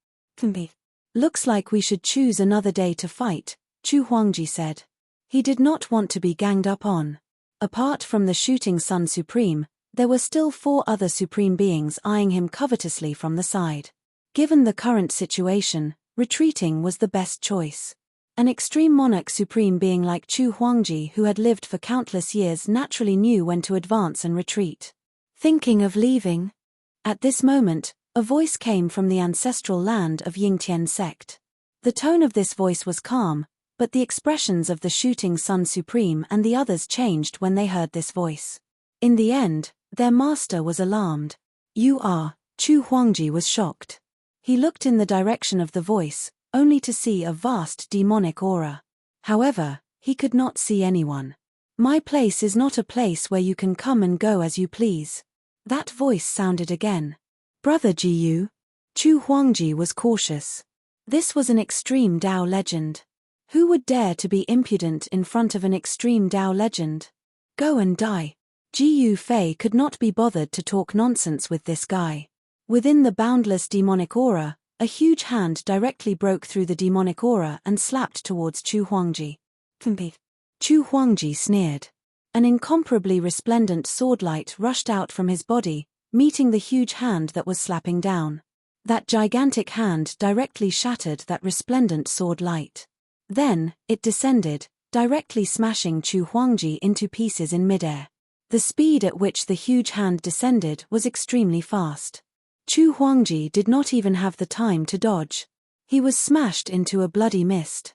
Looks like we should choose another day to fight, Chu Huangji said. He did not want to be ganged up on. Apart from the Shooting Sun Supreme, there were still 4 other supreme beings eyeing him covetously from the side. Given the current situation, retreating was the best choice. An extreme monarch supreme being like Chu Huangji who had lived for countless years naturally knew when to advance and retreat. Thinking of leaving? At this moment, a voice came from the ancestral land of Yingtian sect. The tone of this voice was calm, but the expressions of the Shooting Sun Supreme and the others changed when they heard this voice. In the end, their master was alarmed. You are, Chu Huangji was shocked. He looked in the direction of the voice, only to see a vast demonic aura. However, he could not see anyone. My place is not a place where you can come and go as you please. That voice sounded again. Brother Jiyu? Chu Huangji was cautious. This was an extreme Dao legend. Who would dare to be impudent in front of an extreme Dao legend? Go and die. Ji Yufei could not be bothered to talk nonsense with this guy. Within the boundless demonic aura, a huge hand directly broke through the demonic aura and slapped towards Chu Huangji. Chu Huangji sneered. An incomparably resplendent swordlight rushed out from his body, meeting the huge hand that was slapping down. That gigantic hand directly shattered that resplendent sword light. Then, it descended, directly smashing Chu Huangji into pieces in midair. The speed at which the huge hand descended was extremely fast. Chu Huangji did not even have the time to dodge. He was smashed into a bloody mist.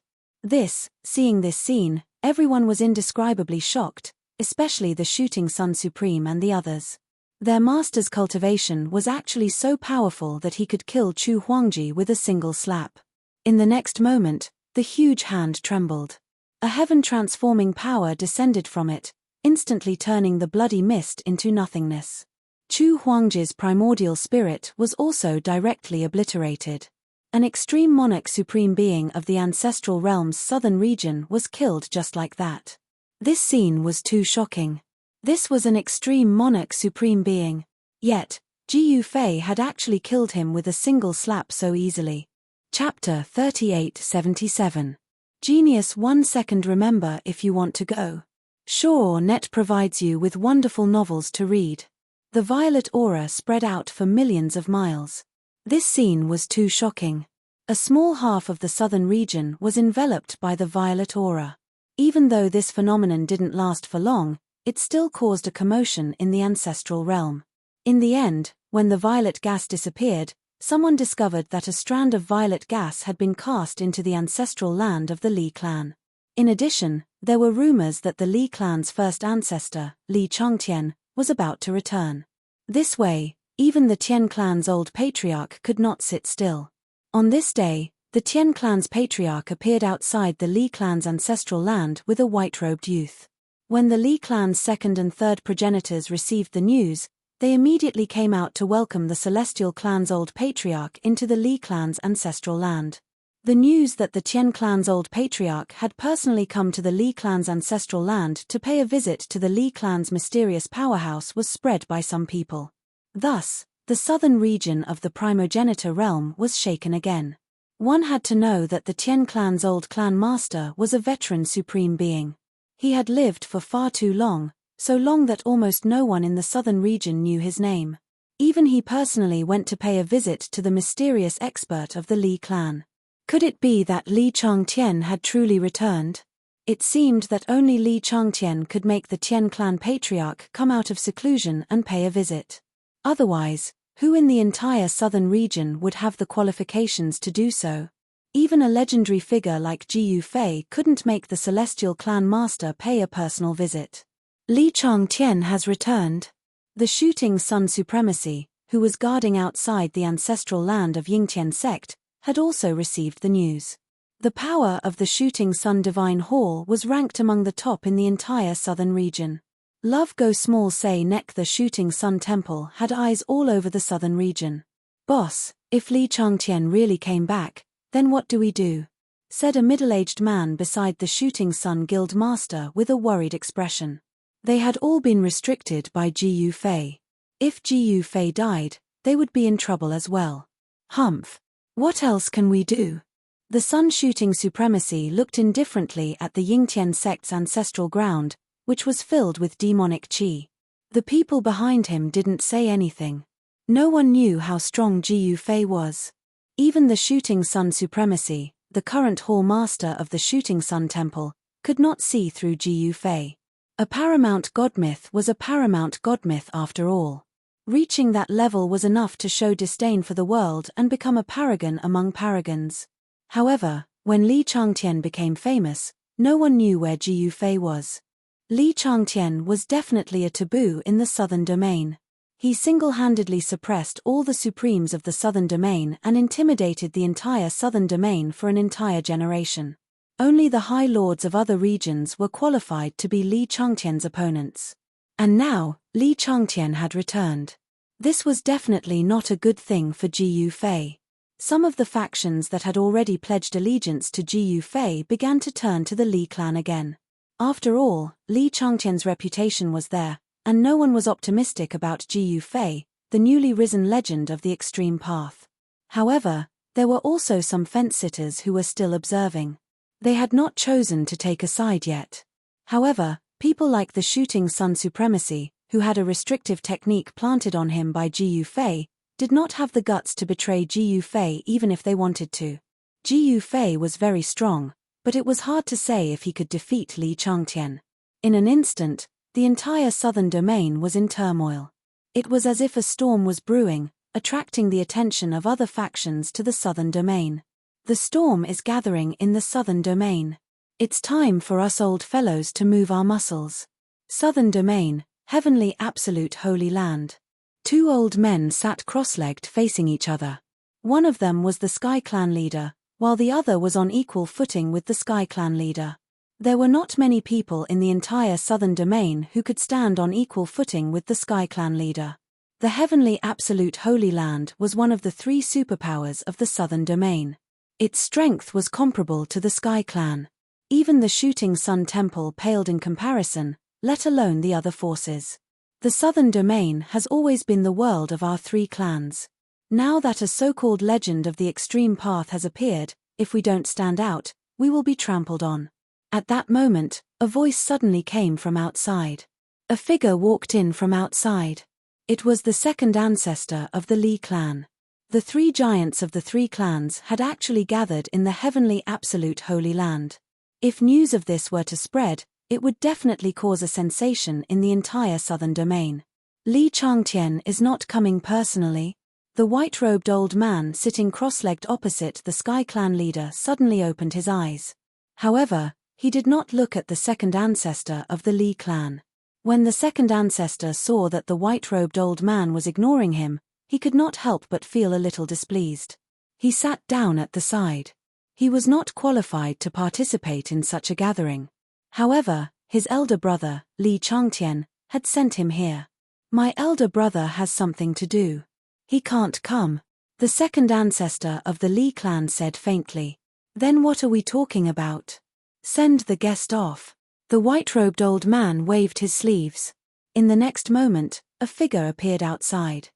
Seeing this scene, everyone was indescribably shocked, especially the Shooting Sun Supreme and the others. Their master's cultivation was actually so powerful that he could kill Chu Huangji with a single slap. In the next moment, the huge hand trembled. A heaven-transforming power descended from it, instantly turning the bloody mist into nothingness. Chu Huangji's primordial spirit was also directly obliterated. An extreme monarch supreme being of the ancestral realm's southern region was killed just like that. This scene was too shocking. This was an extreme monarch supreme being. Yet, Ji Yufei had actually killed him with a single slap so easily. Chapter 3877. Genius 1 second. Remember if you want to go. Sure, Net provides you with wonderful novels to read. The violet aura spread out for millions of miles. This scene was too shocking. A small half of the southern region was enveloped by the violet aura. Even though this phenomenon didn't last for long, it still caused a commotion in the ancestral realm. In the end, when the violet gas disappeared, someone discovered that a strand of violet gas had been cast into the ancestral land of the Li clan. In addition, there were rumors that the Li clan's first ancestor, Li Changtian, was about to return. This way, even the Tian clan's old patriarch could not sit still. On this day, the Tian clan's patriarch appeared outside the Li clan's ancestral land with a white-robed youth. When the Li clan's second and third progenitors received the news, they immediately came out to welcome the celestial clan's old patriarch into the Li clan's ancestral land. The news that the Tian clan's old patriarch had personally come to the Li clan's ancestral land to pay a visit to the Li clan's mysterious powerhouse was spread by some people. Thus, the southern region of the primogenitor realm was shaken again. One had to know that the Tian clan's old clan master was a veteran supreme being. He had lived for far too long, so long that almost no one in the southern region knew his name. Even he personally went to pay a visit to the mysterious expert of the Li clan. Could it be that Li Changtian had truly returned? It seemed that only Li Changtian could make the Tian clan patriarch come out of seclusion and pay a visit. Otherwise, who in the entire southern region would have the qualifications to do so? Even a legendary figure like Ji Yufei couldn't make the celestial clan master pay a personal visit. Li Changtian has returned. The Shooting Sun Supremacy, who was guarding outside the ancestral land of Yingtian sect, had also received the news. The power of the Shooting Sun Divine Hall was ranked among the top in the entire southern region. Love Go Small Say Neck. The Shooting Sun Temple had eyes all over the southern region. Boss, if Li Changtian really came back, then what do we do? Said a middle-aged man beside the Shooting Sun Guild Master with a worried expression. They had all been restricted by Ji Yufei. If Ji Yufei died, they would be in trouble as well. Humph. What else can we do? The Sun Shooting Supremacy looked indifferently at the Yingtian sect's ancestral ground, which was filled with demonic qi. The people behind him didn't say anything. No one knew how strong Ji Yufei was. Even the Shooting Sun Supremacy, the current Hall Master of the Shooting Sun Temple, could not see through Ji Yufei. A paramount godmyth was a paramount godmyth after all. Reaching that level was enough to show disdain for the world and become a paragon among paragons. However, when Li Changtian became famous, no one knew where Ji Yufei was. Li Changtian was definitely a taboo in the southern domain. He single-handedly suppressed all the supremes of the southern domain and intimidated the entire southern domain for an entire generation. Only the high lords of other regions were qualified to be Li Changtian's opponents. And now, Li Changtian had returned. This was definitely not a good thing for Ji Yufei. Some of the factions that had already pledged allegiance to Ji Yufei began to turn to the Li clan again. After all, Li Changtian's reputation was there, and no one was optimistic about Ji Yufei, the newly risen legend of the extreme path. However, there were also some fence-sitters who were still observing. They had not chosen to take a side yet. However, people like the Shooting Sun Supremacy, who had a restrictive technique planted on him by Ji Yufei, did not have the guts to betray Ji Yufei even if they wanted to. Ji Yufei was very strong, but it was hard to say if he could defeat Li Changtian. In an instant, the entire southern domain was in turmoil. It was as if a storm was brewing, attracting the attention of other factions to the southern domain. The storm is gathering in the southern domain. It's time for us old fellows to move our muscles. Southern domain, heavenly absolute holy land. Two old men sat cross-legged facing each other. One of them was the Sky Clan leader, while the other was on equal footing with the Sky Clan leader. There were not many people in the entire southern domain who could stand on equal footing with the Sky Clan leader. The heavenly absolute Holy Land was one of the three superpowers of the southern domain. Its strength was comparable to the Sky Clan. Even the Shooting Sun Temple paled in comparison, let alone the other forces. The southern domain has always been the world of our three clans. Now that a so-called legend of the extreme path has appeared, if we don't stand out, we will be trampled on. At that moment, a voice suddenly came from outside. A figure walked in from outside. It was the second ancestor of the Li clan. The three giants of the three clans had actually gathered in the heavenly absolute Holy Land. If news of this were to spread, it would definitely cause a sensation in the entire southern domain. Li Changtian is not coming personally. The white-robed old man sitting cross-legged opposite the Sky Clan leader suddenly opened his eyes. However, he did not look at the second ancestor of the Li clan. When the second ancestor saw that the white-robed old man was ignoring him, he could not help but feel a little displeased. He sat down at the side. He was not qualified to participate in such a gathering. However, his elder brother, Li Changtian, had sent him here. My elder brother has something to do. He can't come. The second ancestor of the Li clan said faintly. Then what are we talking about? Send the guest off. The white-robed old man waved his sleeves. In the next moment, a figure appeared outside.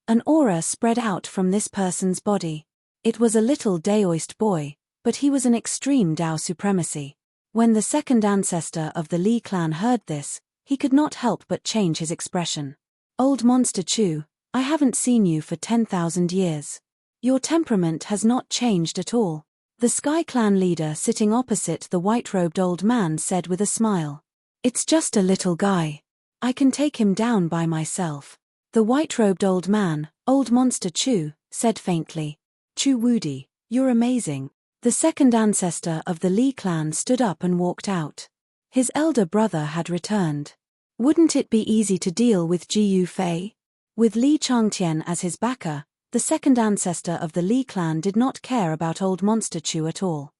An aura spread out from this person's body. It was a little Daoist boy, but he was an extreme Dao supremacy. When the second ancestor of the Li clan heard this, he could not help but change his expression. Old Monster Chu, I haven't seen you for 10,000 years. Your temperament has not changed at all. The Sky Clan leader sitting opposite the white-robed old man said with a smile. It's just a little guy. I can take him down by myself. The white-robed old man, Old Monster Chu, said faintly. Chu Wudi, you're amazing. The second ancestor of the Li clan stood up and walked out. His elder brother had returned. Wouldn't it be easy to deal with Ji Yufei? With Li Changtian as his backer, the second ancestor of the Li clan did not care about Old Monster Chu at all.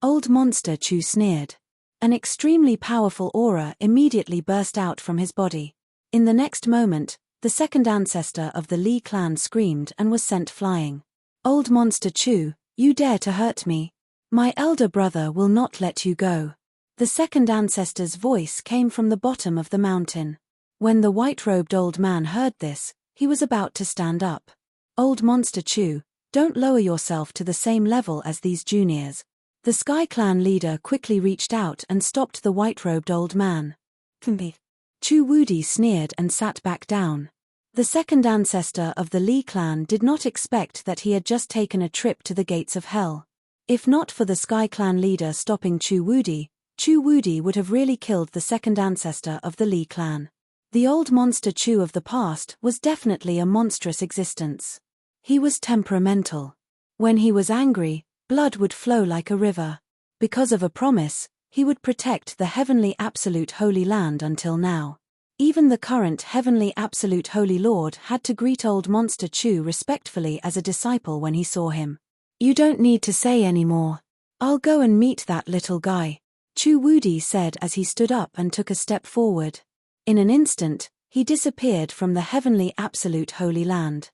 Old Monster Chu sneered. An extremely powerful aura immediately burst out from his body. In the next moment, the second ancestor of the Li clan screamed and was sent flying. Old Monster Chu, you dare to hurt me? My elder brother will not let you go. The second ancestor's voice came from the bottom of the mountain. When the white-robed old man heard this, he was about to stand up. Old Monster Chu, don't lower yourself to the same level as these juniors. The Sky Clan leader quickly reached out and stopped the white-robed old man. Chu Wudi sneered and sat back down. The second ancestor of the Li clan did not expect that he had just taken a trip to the gates of hell. If not for the Sky Clan leader stopping Chu Wudi would have really killed the second ancestor of the Li clan. The old Monster Chu of the past was definitely a monstrous existence. He was temperamental. When he was angry, blood would flow like a river. Because of a promise, he would protect the heavenly absolute Holy Land until now. Even the current heavenly absolute Holy Lord had to greet old Monster Chu respectfully as a disciple when he saw him. You don't need to say any more. I'll go and meet that little guy, Chu Wudi said as he stood up and took a step forward. In an instant, he disappeared from the heavenly absolute Holy Land.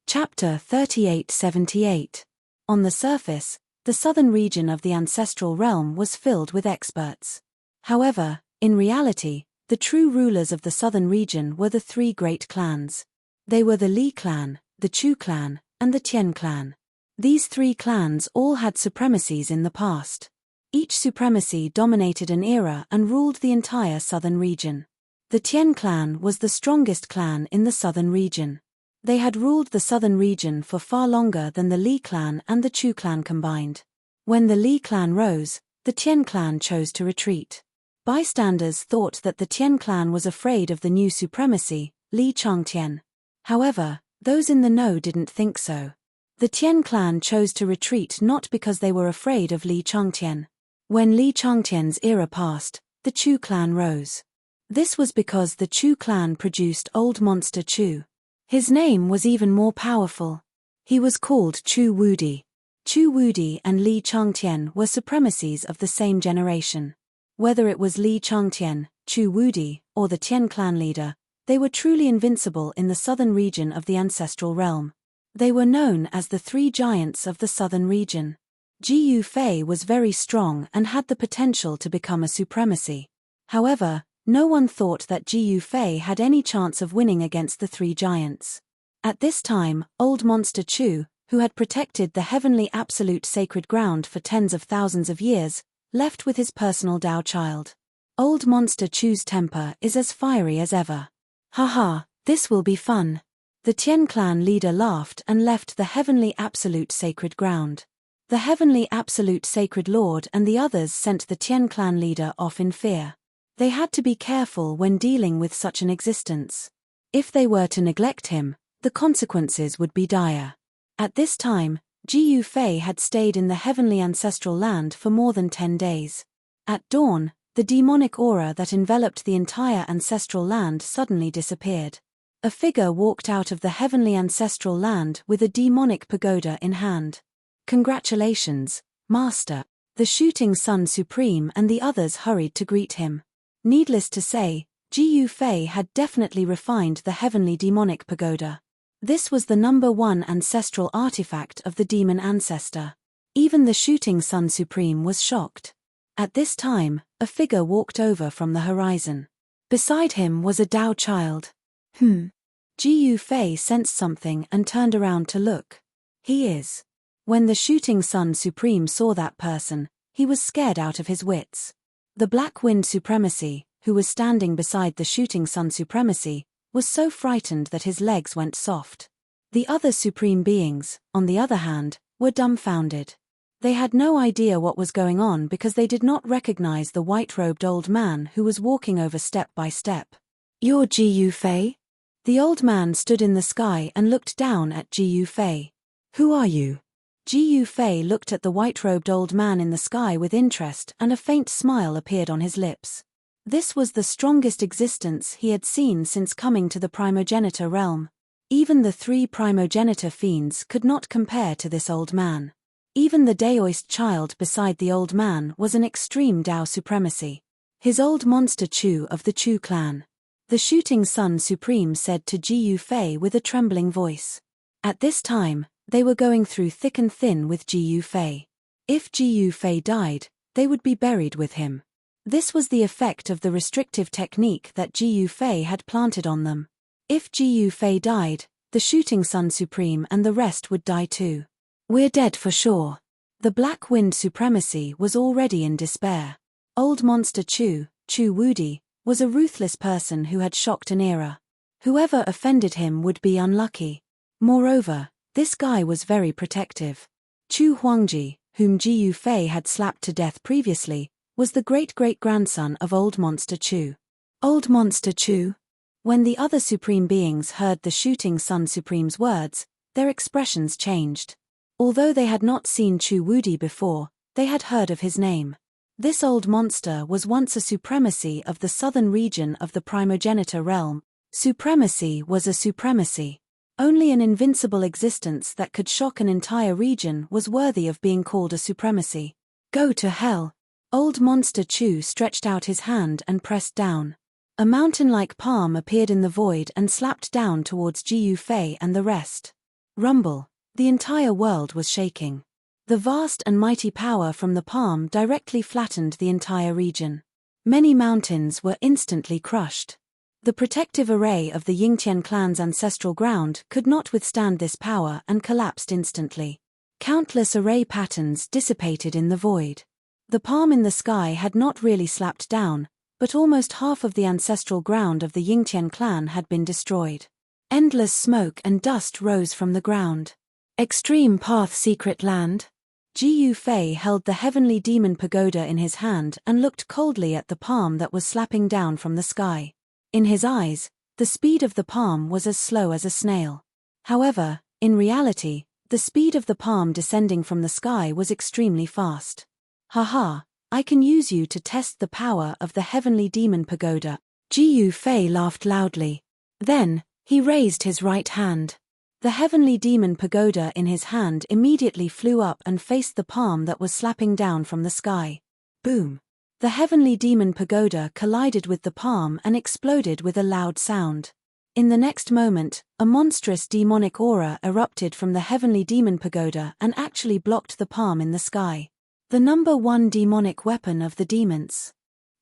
Chapter 3878. On the surface, the southern region of the ancestral realm was filled with experts. However, in reality, the true rulers of the southern region were the three great clans. They were the Li clan, the Chu clan, and the Tian clan. These three clans all had supremacies in the past. Each supremacy dominated an era and ruled the entire southern region. The Tian clan was the strongest clan in the southern region. They had ruled the southern region for far longer than the Li clan and the Chu clan combined. When the Li clan rose, the Tian clan chose to retreat. Bystanders thought that the Tian clan was afraid of the new supremacy, Li Changtian. However, those in the know didn't think so. The Tian clan chose to retreat not because they were afraid of Li Changtian. When Li Changtian's era passed, the Chu clan rose. This was because the Chu clan produced Old Monster Chu. His name was even more powerful. He was called Chu Wudi. Chu Wudi and Li Changtian were supremacies of the same generation. Whether it was Li Changtian, Chu Wudi, or the Tian clan leader, they were truly invincible in the southern region of the ancestral realm. They were known as the three giants of the southern region. Ji Yufei was very strong and had the potential to become a supremacy. However, no one thought that Ji Yufei had any chance of winning against the three giants. At this time, Old Monster Chu, who had protected the heavenly absolute sacred ground for tens of thousands of years, left with his personal Dao child. Old Monster Chu's temper is as fiery as ever. Haha, this will be fun. The Tian clan leader laughed and left the heavenly absolute sacred ground. The heavenly absolute sacred lord and the others sent the Tian clan leader off in fear. They had to be careful when dealing with such an existence. If they were to neglect him, the consequences would be dire. At this time, Ji Yufei had stayed in the heavenly ancestral land for more than 10 days. At dawn, the demonic aura that enveloped the entire ancestral land suddenly disappeared. A figure walked out of the heavenly ancestral land with a demonic pagoda in hand. Congratulations, Master. The Shooting Sun Supreme and the others hurried to greet him. Needless to say, Ji Yufei had definitely refined the heavenly demonic pagoda. This was the #1 ancestral artifact of the demon ancestor. Even the Shooting Sun Supreme was shocked. At this time, a figure walked over from the horizon. Beside him was a Dao child. Ji Yufei sensed something and turned around to look. He is. When the Shooting Sun Supreme saw that person, he was scared out of his wits. The Black Wind Supremacy, who was standing beside the Shooting Sun Supremacy, was so frightened that his legs went soft. The other supreme beings, on the other hand, were dumbfounded. They had no idea what was going on because they did not recognize the white-robed old man who was walking over step by step. "You're Ji Yufei?" The old man stood in the sky and looked down at Ji Yufei. "Who are you?" Ji Yufei looked at the white-robed old man in the sky with interest and a faint smile appeared on his lips. This was the strongest existence he had seen since coming to the primogenitor realm. Even the 3 primogenitor fiends could not compare to this old man. Even the Daoist child beside the old man was an extreme Dao supremacy. His Old Monster Chu of the Chu clan. The Shooting Sun Supreme said to Ji Yufei with a trembling voice. At this time, they were going through thick and thin with Ji Yufei. If Ji Yufei died, they would be buried with him. This was the effect of the restrictive technique that Ji Yufei had planted on them. If Ji Yufei died, the Shooting Sun Supreme and the rest would die too. "We're dead for sure." The Black Wind Supremacy was already in despair. Old Monster Chu, Chu Wudi, was a ruthless person who had shocked an era. Whoever offended him would be unlucky. Moreover, this guy was very protective. Chu Huangji, whom Ji Yufei had slapped to death previously, was the great-great-grandson of Old Monster Chu. Old Monster Chu? When the other supreme beings heard the Shooting Sun Supreme's words, their expressions changed. Although they had not seen Chu Wudi before, they had heard of his name. This old monster was once a supremacy of the southern region of the primogenitor realm. Supremacy was a supremacy. Only an invincible existence that could shock an entire region was worthy of being called a supremacy. "Go to hell." Old Monster Chu stretched out his hand and pressed down. A mountain-like palm appeared in the void and slapped down towards Ji Yufei and the rest. Rumble. The entire world was shaking. The vast and mighty power from the palm directly flattened the entire region. Many mountains were instantly crushed. The protective array of the Yingtian clan's ancestral ground could not withstand this power and collapsed instantly. Countless array patterns dissipated in the void. The palm in the sky had not really slapped down, but almost half of the ancestral ground of the Yingtian clan had been destroyed. Endless smoke and dust rose from the ground. Extreme Path Secret Land. Ji Yufei held the heavenly demon pagoda in his hand and looked coldly at the palm that was slapping down from the sky. In his eyes, the speed of the palm was as slow as a snail. However, in reality, the speed of the palm descending from the sky was extremely fast. "Haha, I can use you to test the power of the heavenly demon pagoda." Ji Yufei laughed loudly. Then, he raised his right hand. The heavenly demon pagoda in his hand immediately flew up and faced the palm that was slapping down from the sky. Boom! The heavenly demon pagoda collided with the palm and exploded with a loud sound. In the next moment, a monstrous demonic aura erupted from the heavenly demon pagoda and actually blocked the palm in the sky. The number one demonic weapon of the demons.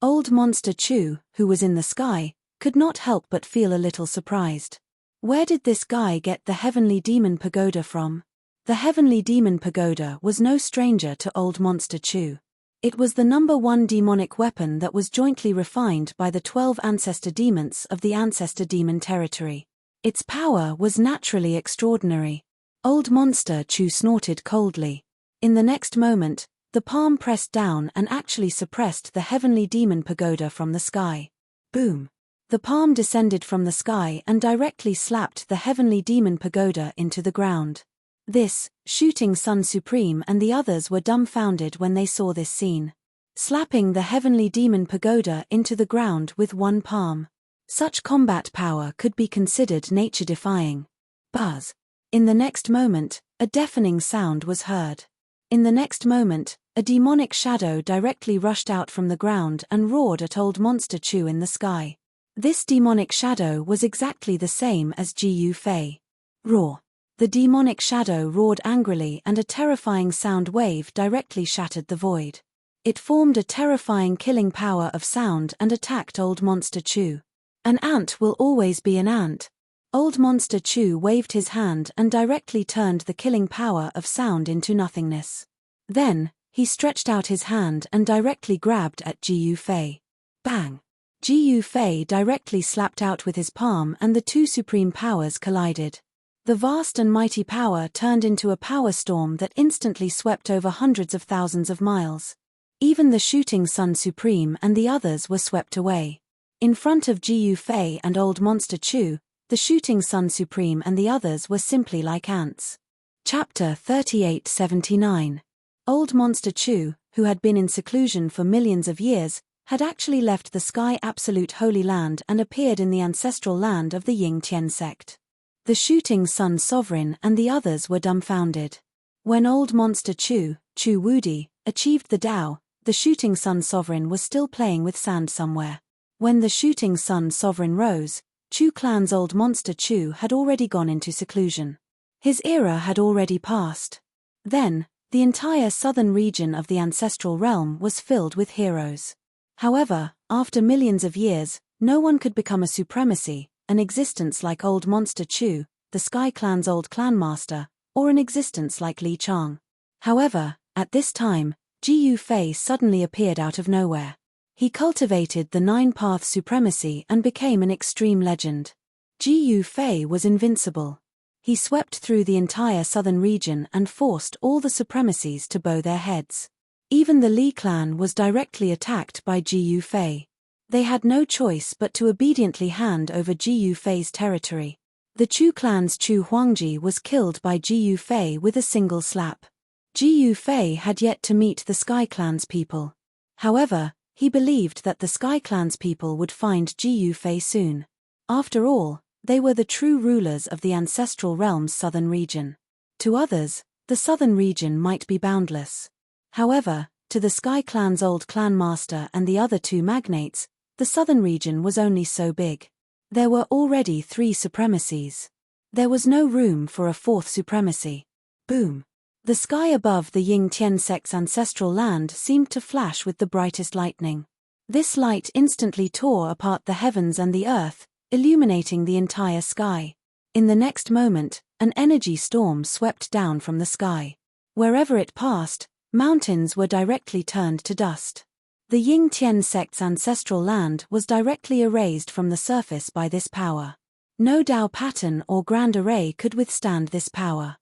Old Monster Chew, who was in the sky, could not help but feel a little surprised. Where did this guy get the heavenly demon pagoda from? The heavenly demon pagoda was no stranger to Old Monster Chew. It was the number one demonic weapon that was jointly refined by the 12 ancestor demons of the ancestor demon territory. Its power was naturally extraordinary. Old Monster Chew snorted coldly. In the next moment, the palm pressed down and actually suppressed the heavenly demon pagoda from the sky. Boom! The palm descended from the sky and directly slapped the heavenly demon pagoda into the ground. This, Shooting Sun Supreme and the others were dumbfounded when they saw this scene. Slapping the heavenly demon pagoda into the ground with one palm. Such combat power could be considered nature-defying. Buzz! In the next moment, a deafening sound was heard. In the next moment, a demonic shadow directly rushed out from the ground and roared at Old Monster Chew in the sky. This demonic shadow was exactly the same as Gu Fei. Roar! The demonic shadow roared angrily and a terrifying sound wave directly shattered the void. It formed a terrifying killing power of sound and attacked Old Monster Chew. An ant will always be an ant. Old Monster Chew waved his hand and directly turned the killing power of sound into nothingness. Then, he stretched out his hand and directly grabbed at Gu Fei. Bang! Gu Fei directly slapped out with his palm and the two supreme powers collided. The vast and mighty power turned into a power storm that instantly swept over hundreds of thousands of miles. Even the Shooting Sun Supreme and the others were swept away. In front of Gu Fei and Old Monster Chew, the Shooting Sun Supreme and the others were simply like ants. Chapter 3879. Old Monster Chew, who had been in seclusion for millions of years, had actually left the Sky Absolute Holy Land and appeared in the ancestral land of the Ying Tian sect. The Shooting Sun Sovereign and the others were dumbfounded. When Old Monster Chew, Chew Wudi, achieved the Tao, the Shooting Sun Sovereign was still playing with sand somewhere. When the Shooting Sun Sovereign rose, Chew Clan's Old Monster Chew had already gone into seclusion. His era had already passed. Then, the entire southern region of the ancestral realm was filled with heroes. However, after millions of years, no one could become a supremacy, an existence like Old Monster Chew, the Sky Clan's old clan master, or an existence like Li Chang. However, at this time, Gu Fei suddenly appeared out of nowhere. He cultivated the nine-path supremacy and became an extreme legend. Gu Fei was invincible. He swept through the entire southern region and forced all the supremacies to bow their heads. Even the Li clan was directly attacked by Gu Fei. They had no choice but to obediently hand over Gu Fei's territory. The Chu clan's Chu Huangji was killed by Gu Fei with a single slap. Gu Fei had yet to meet the Sky Clan's people. However, he believed that the Sky Clan's people would find Gu Fei soon. After all, they were the true rulers of the ancestral realm's southern region. To others, the southern region might be boundless. However, to the Sky Clan's old clan master and the other two magnates, the southern region was only so big. There were already 3 supremacies. There was no room for a 4th supremacy. Boom! The sky above the Ying Tian sect's ancestral land seemed to flash with the brightest lightning. This light instantly tore apart the heavens and the earth, illuminating the entire sky. In the next moment, an energy storm swept down from the sky. Wherever it passed, mountains were directly turned to dust. The Ying Tian sect's ancestral land was directly erased from the surface by this power. No Tao pattern or grand array could withstand this power.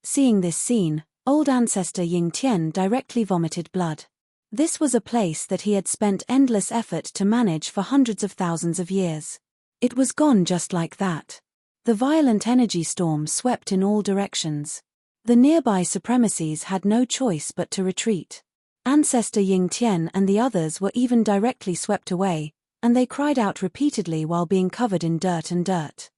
Seeing this scene, old ancestor Ying Tian directly vomited blood. This was a place that he had spent endless effort to manage for hundreds of thousands of years. It was gone just like that. The violent energy storm swept in all directions. The nearby supremacies had no choice but to retreat. Ancestor Ying Tian and the others were even directly swept away, and they cried out repeatedly while being covered in dirt and dirt.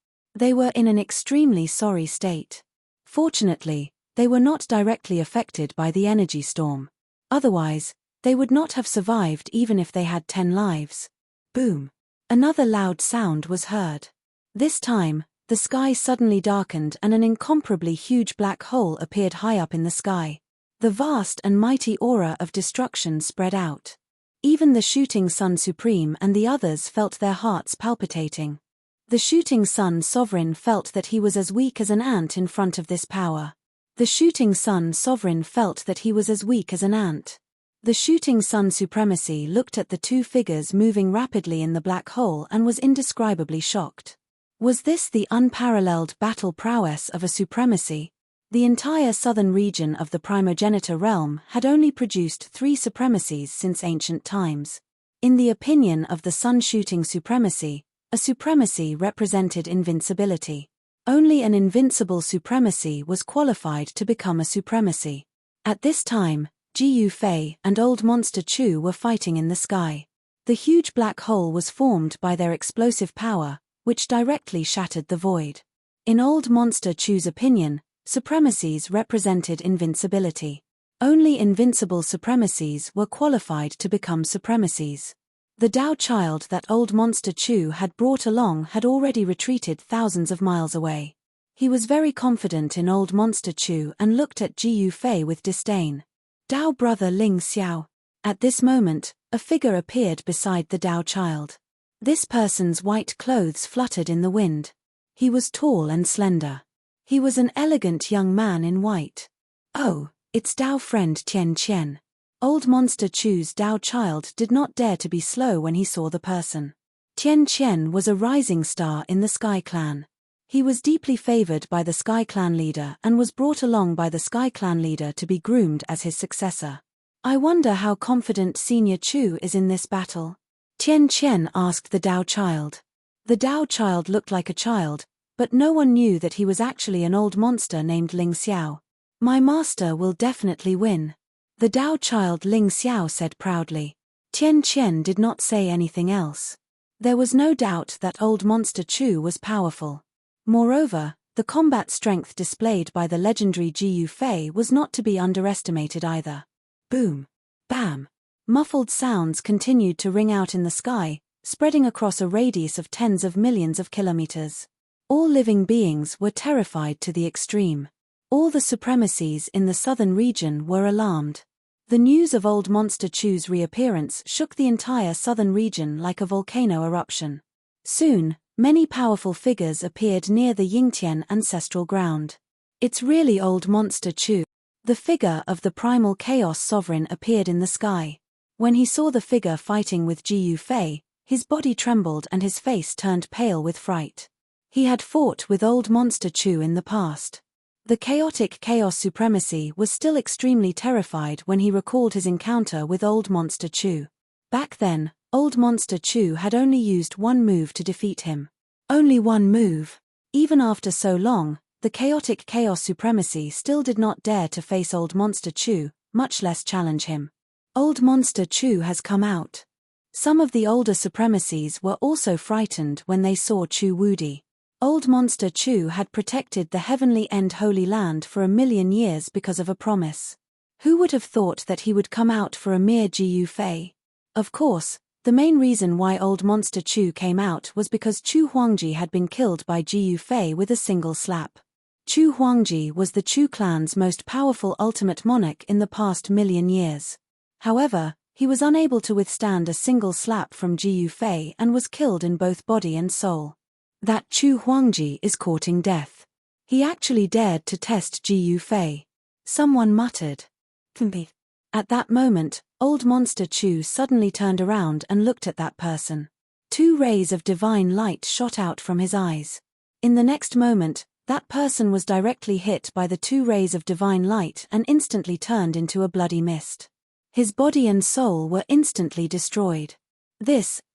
They were in an extremely sorry state. Fortunately, they were not directly affected by the energy storm. Otherwise, they would not have survived even if they had 10 lives. Boom! Another loud sound was heard. This time, the sky suddenly darkened and an incomparably huge black hole appeared high up in the sky. The vast and mighty aura of destruction spread out. Even the shooting sun supreme and the others felt their hearts palpitating. The shooting sun sovereign felt that he was as weak as an ant in front of this power. The shooting sun sovereign felt that he was as weak as an ant. The shooting sun supremacy looked at the two figures moving rapidly in the black hole and was indescribably shocked. Was this the unparalleled battle prowess of a supremacy? The entire southern region of the primogenitor realm had only produced 3 supremacies since ancient times. In the opinion of the sun-shooting supremacy, a supremacy represented invincibility. Only an invincible supremacy was qualified to become a supremacy. At this time, Jiyu Fei and Old Monster Chu were fighting in the sky. The huge black hole was formed by their explosive power, which directly shattered the void. In Old Monster Chu's opinion, supremacies represented invincibility. Only invincible supremacies were qualified to become supremacies. The Tao child that Old Monster Chu had brought along had already retreated thousands of miles away. He was very confident in Old Monster Chu and looked at Jiyu Fei with disdain. Tao brother Ling Xiao. At this moment, a figure appeared beside the Tao child. This person's white clothes fluttered in the wind. He was tall and slender. He was an elegant young man in white. Oh, it's Tao friend Tian Qian. Old Monster Chu's Tao child did not dare to be slow when he saw the person. Tian Qian was a rising star in the Sky Clan. He was deeply favored by the Sky Clan leader and was brought along by the Sky Clan leader to be groomed as his successor. I wonder how confident Senior Chu is in this battle. Tian Qian asked the Tao child. The Tao child looked like a child, but no one knew that he was actually an old monster named Ling Xiao. My master will definitely win. The Tao child Ling Xiao said proudly. Tian Qian did not say anything else. There was no doubt that Old Monster Chu was powerful. Moreover, the combat strength displayed by the legendary Jiyu Fei was not to be underestimated either. Boom! Bam! Muffled sounds continued to ring out in the sky, spreading across a radius of tens of millions of kilometers. All living beings were terrified to the extreme. All the supremacies in the southern region were alarmed. The news of Old Monster Chu's reappearance shook the entire southern region like a volcano eruption. Soon, many powerful figures appeared near the Yingtian ancestral ground. It's really Old Monster Chu. The figure of the primal chaos sovereign appeared in the sky. When he saw the figure fighting with Jiyu Fei, his body trembled and his face turned pale with fright. He had fought with Old Monster Chu in the past. The chaotic chaos supremacy was still extremely terrified when he recalled his encounter with Old Monster Chu. Back then, Old Monster Chu had only used one move to defeat him. Only one move. Even after so long, the chaotic chaos supremacy still did not dare to face Old Monster Chu, much less challenge him. Old Monster Chu has come out. Some of the older supremacies were also frightened when they saw Chu Wudi. Old Monster Chu had protected the Heavenly End Holy Land for 1,000,000 years because of a promise. Who would have thought that he would come out for a mere Jiyu Fei? Of course, the main reason why Old Monster Chu came out was because Chu Huangji had been killed by Jiyu Fei with a single slap. Chu Huangji was the Chu clan's most powerful ultimate monarch in the past 1,000,000 years. However, he was unable to withstand a single slap from Jiyu Fei and was killed in both body and soul. That Chu Huangji is courting death. He actually dared to test Jiyu Fei. Someone muttered. At that moment, Old Monster Chu suddenly turned around and looked at that person. 2 rays of divine light shot out from his eyes. In the next moment, that person was directly hit by the 2 rays of divine light and instantly turned into a bloody mist. His body and soul were instantly destroyed.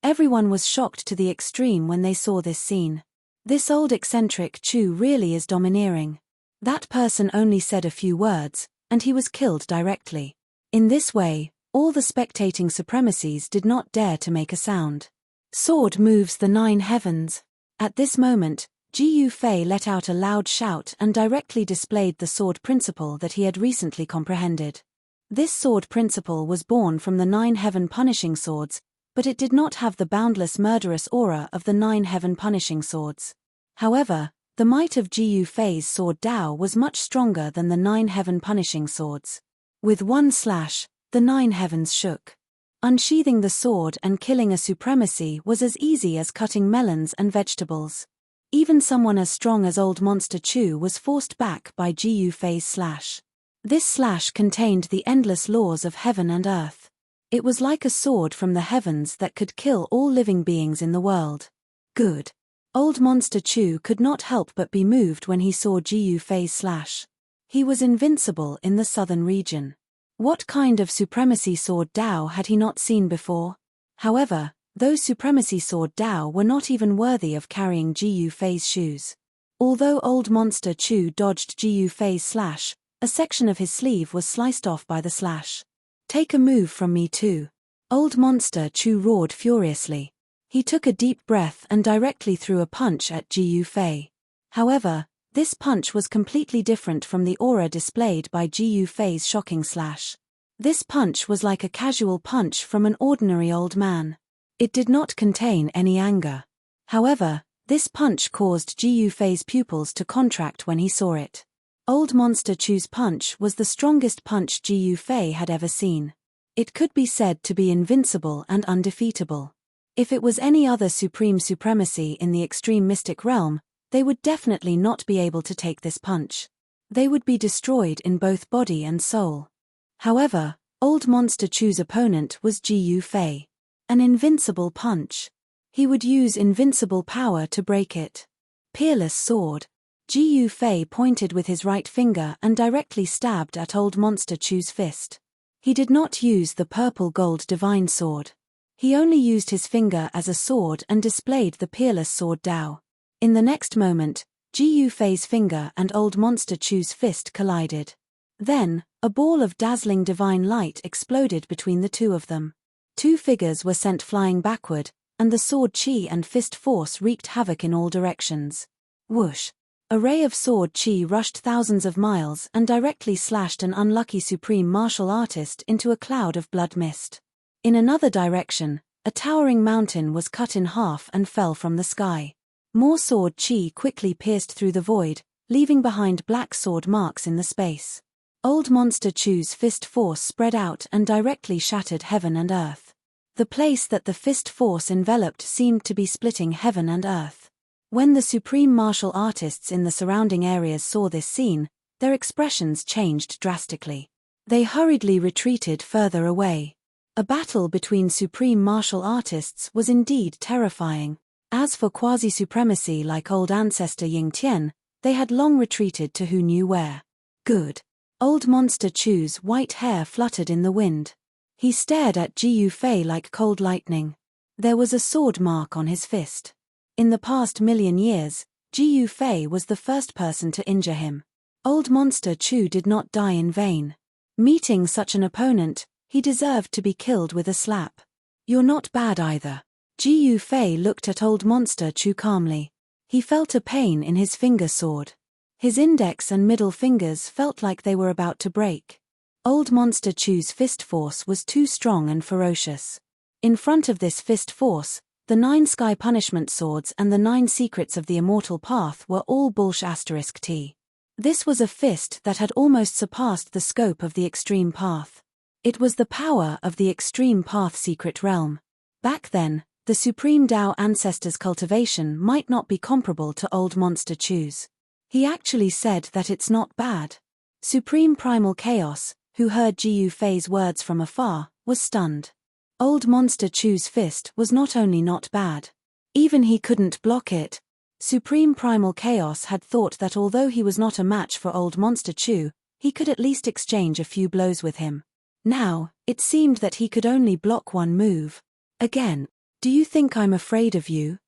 Everyone was shocked to the extreme when they saw this scene. This old eccentric Chu really is domineering. That person only said a few words, and he was killed directly. In this way, all the spectating supremacies did not dare to make a sound. Sword moves the 9 heavens. At this moment, Ji Yufei let out a loud shout and directly displayed the sword principle that he had recently comprehended. This sword principle was born from the 9 heaven punishing swords, but it did not have the boundless murderous aura of the 9 heaven punishing swords. However, the might of Ji Yufei's sword Dao was much stronger than the 9 heaven punishing swords. With one slash, the 9 heavens shook. Unsheathing the sword and killing a supremacy was as easy as cutting melons and vegetables. Even someone as strong as Old Monster Chu was forced back by Ji Yufei's slash. This slash contained the endless laws of heaven and earth. It was like a sword from the heavens that could kill all living beings in the world. Good. Old Monster Chu could not help but be moved when he saw Ji Yufei's slash. He was invincible in the southern region. What kind of supremacy sword Dao had he not seen before? However, those supremacy sword Dao were not even worthy of carrying Ji Yufei's shoes. Although Old Monster Chu dodged Ji Yufei's slash, a section of his sleeve was sliced off by the slash. Take a move from me too. Old Monster Chu roared furiously. He took a deep breath and directly threw a punch at Ji Yufei. However, this punch was completely different from the aura displayed by Ji Yufei's shocking slash. This punch was like a casual punch from an ordinary old man. It did not contain any anger. However, this punch caused Ji Yufei's pupils to contract when he saw it. Old Monster Chu's punch was the strongest punch Ji Yufei had ever seen. It could be said to be invincible and undefeatable. If it was any other supreme supremacy in the extreme mystic realm, they would definitely not be able to take this punch. They would be destroyed in both body and soul. However, Old Monster Chu's opponent was Ji Yufei. An invincible punch. He would use invincible power to break it. Peerless sword. Ji Yufei pointed with his right finger and directly stabbed at Old Monster Chu's fist. He did not use the purple gold divine sword. He only used his finger as a sword and displayed the peerless sword Dao. In the next moment, Ji Yufei's finger and Old Monster Chu's fist collided. Then, a ball of dazzling divine light exploded between the two of them. Two figures were sent flying backward, and the sword chi and fist force wreaked havoc in all directions. Whoosh! A ray of sword chi rushed thousands of miles and directly slashed an unlucky supreme martial artist into a cloud of blood mist. In another direction, a towering mountain was cut in half and fell from the sky. More sword chi quickly pierced through the void, leaving behind black sword marks in the space. Old Monster Chu's fist force spread out and directly shattered heaven and earth. The place that the fist force enveloped seemed to be splitting heaven and earth. When the supreme martial artists in the surrounding areas saw this scene, their expressions changed drastically. They hurriedly retreated further away. A battle between supreme martial artists was indeed terrifying. As for quasi-supremacy like old ancestor Ying Tian, they had long retreated to who knew where. Good. Old Monster Chu's white hair fluttered in the wind. He stared at Ji Yufei like cold lightning. There was a sword mark on his fist. In the past million years, Ji Yufei was the first person to injure him. Old Monster Chu did not die in vain. Meeting such an opponent, he deserved to be killed with a slap. You're not bad either. Ji Yufei looked at Old Monster Chu calmly. He felt a pain in his finger sword. His index and middle fingers felt like they were about to break. Old Monster Chu's fist force was too strong and ferocious. In front of this fist force, the 9 sky punishment swords and the 9 secrets of the immortal path were all **T. This was a fist that had almost surpassed the scope of the extreme path. It was the power of the extreme path secret realm. Back then, the supreme Tao ancestor's cultivation might not be comparable to Old Monster Chu's. He actually said that it's not bad. Supreme Primal Chaos, who heard Ji Yufei's words from afar, was stunned. Old Monster Chu's fist was not only not bad. Even he couldn't block it. Supreme Primal Chaos had thought that although he was not a match for Old Monster Chu, he could at least exchange a few blows with him. Now, it seemed that he could only block one move. Again, do you think I'm afraid of you?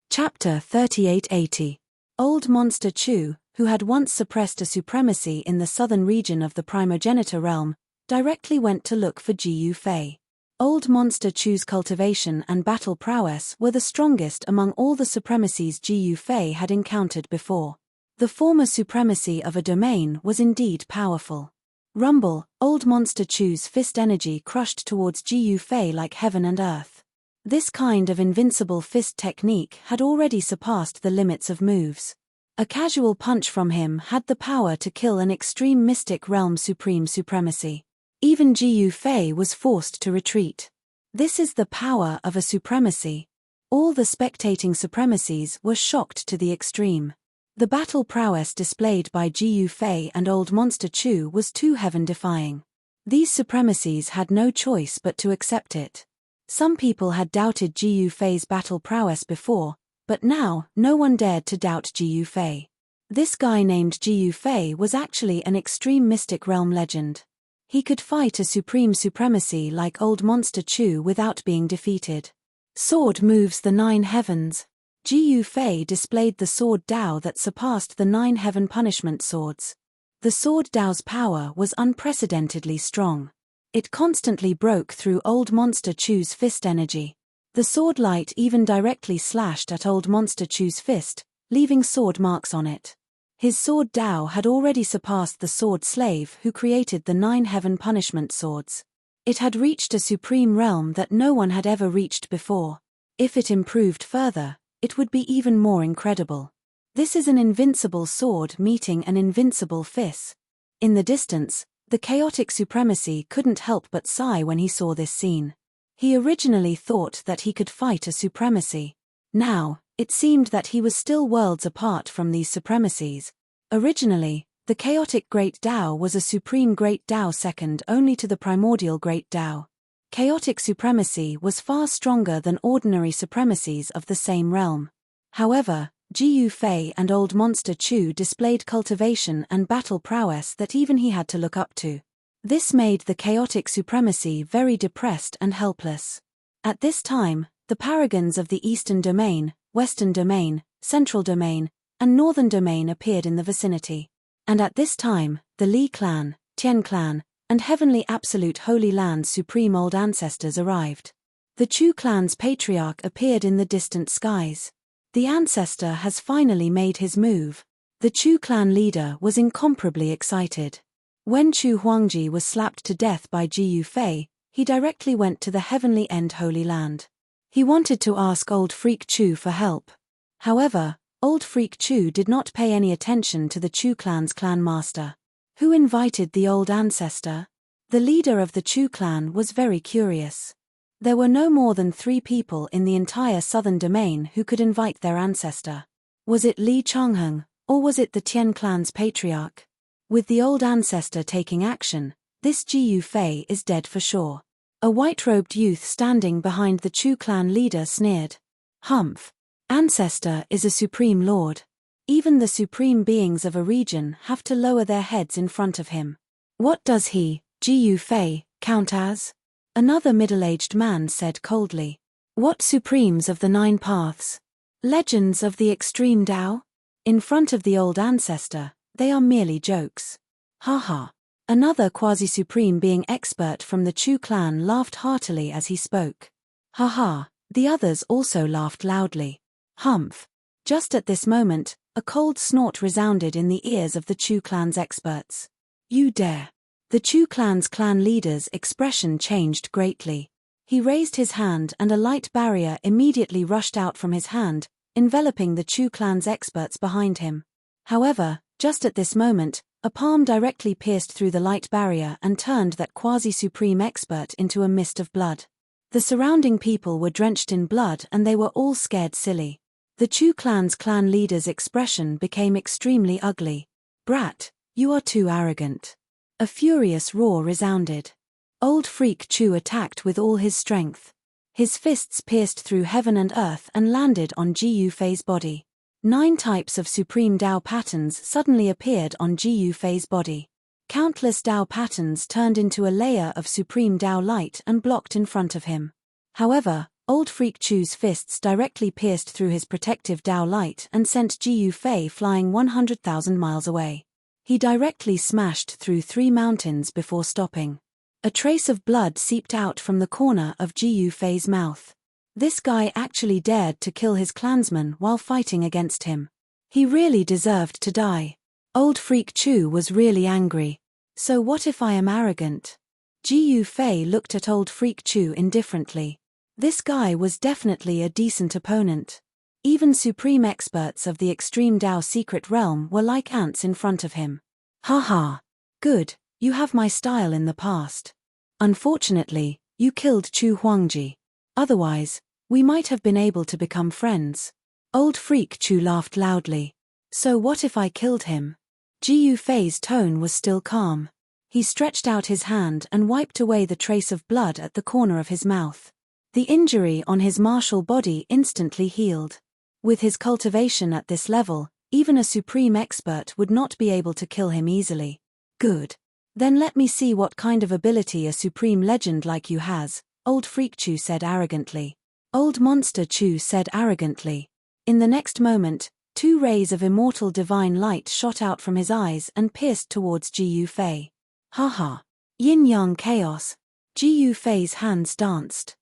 Chapter 3880. Old Monster Chu, who had once suppressed a supremacy in the southern region of the primogenitor realm, directly went to look for Ji Yufei. Old Monster Chu's cultivation and battle prowess were the strongest among all the supremacies Jiyu Fei had encountered before. The former supremacy of a domain was indeed powerful. Rumble, Old Monster Chu's fist energy crushed towards Jiyu Fei like heaven and earth. This kind of invincible fist technique had already surpassed the limits of moves. A casual punch from him had the power to kill an extreme mystic realm supreme supremacy. Even Jiyu Fei was forced to retreat. This is the power of a supremacy. All the spectating supremacies were shocked to the extreme. The battle prowess displayed by Jiyu Fei and Old Monster Chu was too heaven-defying. These supremacies had no choice but to accept it. Some people had doubted Jiyu Fei's battle prowess before, but now, no one dared to doubt Jiyu Fei. This guy named Jiyu Fei was actually an extreme mystic realm legend. He could fight a supreme supremacy like Old Monster Chu without being defeated. Sword moves the 9 heavens. Jiyu Fei displayed the sword Dao that surpassed the 9 heaven punishment swords. The sword Dao's power was unprecedentedly strong. It constantly broke through Old Monster Chu's fist energy. The sword light even directly slashed at Old Monster Chu's fist, leaving sword marks on it. His sword Dao had already surpassed the sword slave who created the 9 heaven punishment swords. It had reached a supreme realm that no one had ever reached before. If it improved further, it would be even more incredible. This is an invincible sword meeting an invincible fist. In the distance, the chaotic supremacy couldn't help but sigh when he saw this scene. He originally thought that he could fight a supremacy. Now, it seemed that he was still worlds apart from these supremacies. Originally, the chaotic Great Tao was a supreme Great Tao second only to the primordial Great Tao. Chaotic supremacy was far stronger than ordinary supremacies of the same realm. However, Jiyu Fei and Old Monster Chu displayed cultivation and battle prowess that even he had to look up to. This made the chaotic supremacy very depressed and helpless. At this time, the paragons of the Eastern Domain, Western Domain, Central Domain, and Northern Domain appeared in the vicinity. And at this time, the Li clan, Tian clan, and Heavenly Absolute Holy Land's supreme old ancestors arrived. The Chu clan's patriarch appeared in the distant skies. The ancestor has finally made his move. The Chu clan leader was incomparably excited. When Chu Huangji was slapped to death by Jiyu Fei, he directly went to the Heavenly End Holy Land. He wanted to ask Old Freak Chu for help. However, Old Freak Chu did not pay any attention to the Chu clan's clan master. Who invited the old ancestor? The leader of the Chu clan was very curious. There were no more than 3 people in the entire southern domain who could invite their ancestor. Was it Li Changheng, or was it the Tian clan's patriarch? With the old ancestor taking action, this Jiyu Fei is dead for sure. A white-robed youth standing behind the Chu clan leader sneered. Humph. Ancestor is a supreme lord. Even the supreme beings of a region have to lower their heads in front of him. What does he, Jiyu Fei, count as? Another middle-aged man said coldly. What supremes of the 9 paths? Legends of the extreme Tao? In front of the old ancestor, they are merely jokes. Haha. Another quasi-supreme being expert from the Chu clan laughed heartily as he spoke. Haha. The others also laughed loudly. Humph. Just at this moment, a cold snort resounded in the ears of the Chu clan's experts. You dare. The Chu clan's clan leader's expression changed greatly. He raised his hand and a light barrier immediately rushed out from his hand, enveloping the Chu clan's experts behind him. However, just at this moment, a palm directly pierced through the light barrier and turned that quasi-supreme expert into a mist of blood. The surrounding people were drenched in blood and they were all scared silly. The Chu clan's clan leader's expression became extremely ugly. Brat, you are too arrogant. A furious roar resounded. Old Freak Chu attacked with all his strength. His fists pierced through heaven and earth and landed on Jiyu Fei's body. 9 types of supreme Dao patterns suddenly appeared on Jiyu Fei's body. Countless Dao patterns turned into a layer of supreme Dao light and blocked in front of him. However, Old Freak Chu's fists directly pierced through his protective Dao light and sent Jiyu Fei flying 100,000 miles away. He directly smashed through 3 mountains before stopping. A trace of blood seeped out from the corner of Ji Fei's mouth. This guy actually dared to kill his clansman while fighting against him. He really deserved to die. Old Freak Chu was really angry. So what if I am arrogant? Ji Fei looked at Old Freak Chu indifferently. This guy was definitely a decent opponent. Even supreme experts of the extreme Dao secret realm were like ants in front of him. Haha. Good, you have my style in the past. Unfortunately, you killed Chu Huangji. Otherwise, we might have been able to become friends. Old Freak Chu laughed loudly. So what if I killed him? Ji Fei's tone was still calm. He stretched out his hand and wiped away the trace of blood at the corner of his mouth. The injury on his martial body instantly healed. With his cultivation at this level, even a supreme expert would not be able to kill him easily. Good. Then let me see what kind of ability a supreme legend like you has, Old Freak Chu said arrogantly. Old Monster Chu said arrogantly. In the next moment, 2 rays of immortal divine light shot out from his eyes and pierced towards Ji Fei. Haha. Yin-yang chaos. Ji Fei's hands danced.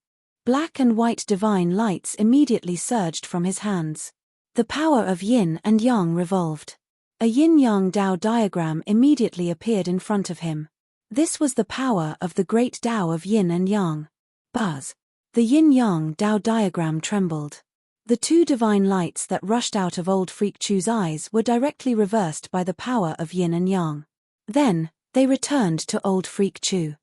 Black and white divine lights immediately surged from his hands. The power of yin and yang revolved. A yin-yang Dao diagram immediately appeared in front of him. This was the power of the great Dao of yin and yang. Buzz. The yin-yang Dao diagram trembled. The 2 divine lights that rushed out of Old Freak Chu's eyes were directly reversed by the power of yin and yang. Then, they returned to Old Freak Chu.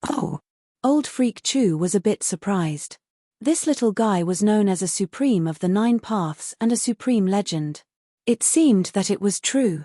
Oh! Old Freak Chu was a bit surprised. This little guy was known as a supreme of the 9 paths and a supreme legend. It seemed that it was true.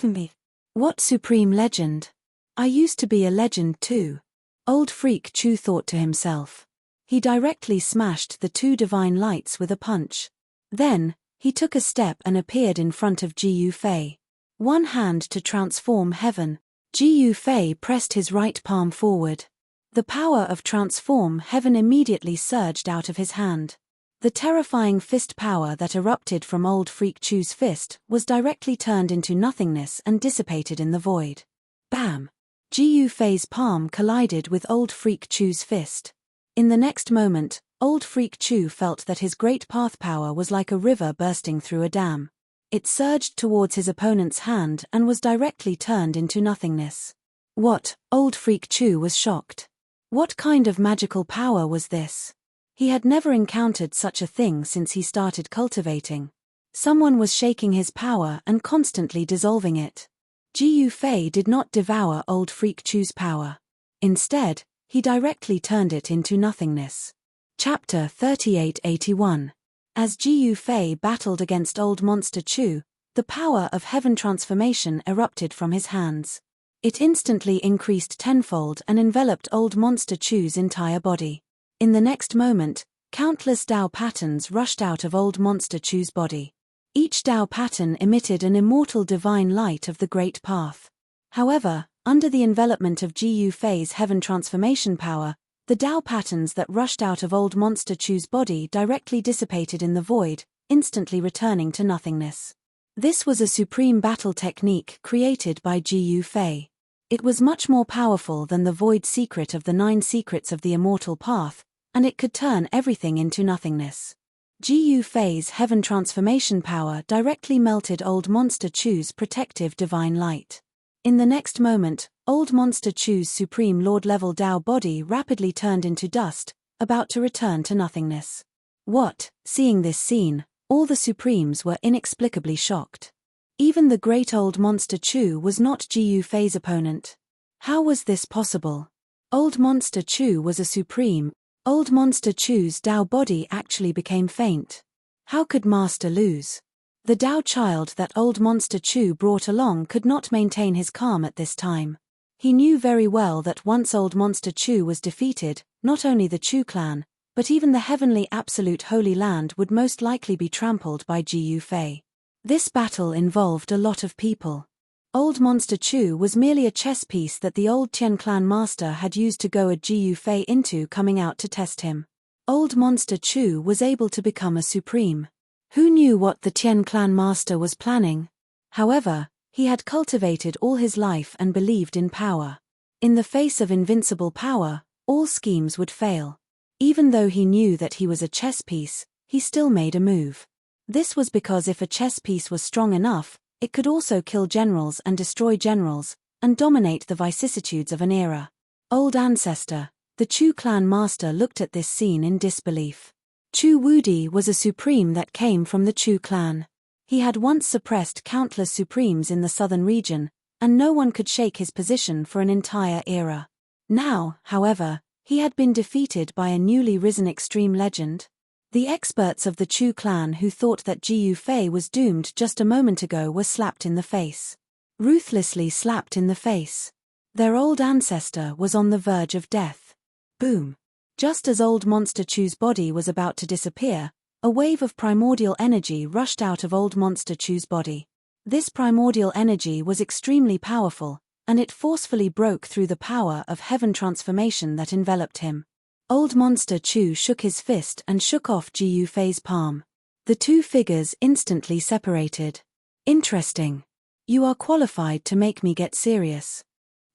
Me. What supreme legend? I used to be a legend too. Old Freak Chu thought to himself. He directly smashed the 2 divine lights with a punch. Then, he took a step and appeared in front of Ji Fei. One hand to transform heaven. Ji Fei pressed his right palm forward. The power of transform heaven immediately surged out of his hand. The terrifying fist power that erupted from Old Freak Chu's fist was directly turned into nothingness and dissipated in the void. Bam! Ji Fei's palm collided with Old Freak Chu's fist. In the next moment, Old Freak Chu felt that his great path power was like a river bursting through a dam. It surged towards his opponent's hand and was directly turned into nothingness. What? Old Freak Chu was shocked. What kind of magical power was this? He had never encountered such a thing since he started cultivating. Someone was shaking his power and constantly dissolving it. Ji Fei did not devour Old Freak Chu's power. Instead, he directly turned it into nothingness. Chapter 3881. As Ji Fei battled against Old Monster Chu, the power of heaven transformation erupted from his hands. It instantly increased tenfold and enveloped Old Monster Chu's entire body. In the next moment, countless Dao patterns rushed out of Old Monster Chu's body. Each Dao pattern emitted an immortal divine light of the Great Path. However, under the envelopment of Ji Fei's heaven transformation power, the Dao patterns that rushed out of Old Monster Chu's body directly dissipated in the void, instantly returning to nothingness. This was a supreme battle technique created by Ji Fei. It was much more powerful than the void secret of the 9 secrets of the immortal path, and it could turn everything into nothingness. Ji Fei's heaven transformation power directly melted Old Monster Chu's protective divine light. In the next moment, Old Monster Chu's supreme lord-level Dao body rapidly turned into dust, about to return to nothingness. What? Seeing this scene, all the supremes were inexplicably shocked. Even the great Old Monster Chu was not Ji Fei's opponent. How was this possible? Old Monster Chu was a supreme. Old Monster Chu's Dao body actually became faint. How could Master lose? The Dao child that Old Monster Chu brought along could not maintain his calm at this time. He knew very well that once Old Monster Chu was defeated, not only the Chu clan, but even the heavenly absolute Holy Land would most likely be trampled by Ji Fei. This battle involved a lot of people. Old Monster Chu was merely a chess piece that the old Tian clan master had used to goad Ji Fei into coming out to test him. Old Monster Chu was able to become a supreme. Who knew what the Tian clan master was planning? However, he had cultivated all his life and believed in power. In the face of invincible power, all schemes would fail. Even though he knew that he was a chess piece, he still made a move. This was because if a chess piece was strong enough, it could also kill generals and destroy generals, and dominate the vicissitudes of an era. Old Ancestor, the Chu clan master, looked at this scene in disbelief. Chu Wudi was a supreme that came from the Chu clan. He had once suppressed countless supremes in the southern region, and no one could shake his position for an entire era. Now, however, he had been defeated by a newly risen extreme legend. The experts of the Chu clan who thought that Ji Yufei was doomed just a moment ago were slapped in the face. Ruthlessly slapped in the face. Their old ancestor was on the verge of death. Boom. Just as old Monster Chu's body was about to disappear, a wave of primordial energy rushed out of old Monster Chu's body. This primordial energy was extremely powerful, and it forcefully broke through the power of heaven transformation that enveloped him. Old Monster Chu shook his fist and shook off Ji Yufei's palm. The two figures instantly separated. Interesting. You are qualified to make me get serious.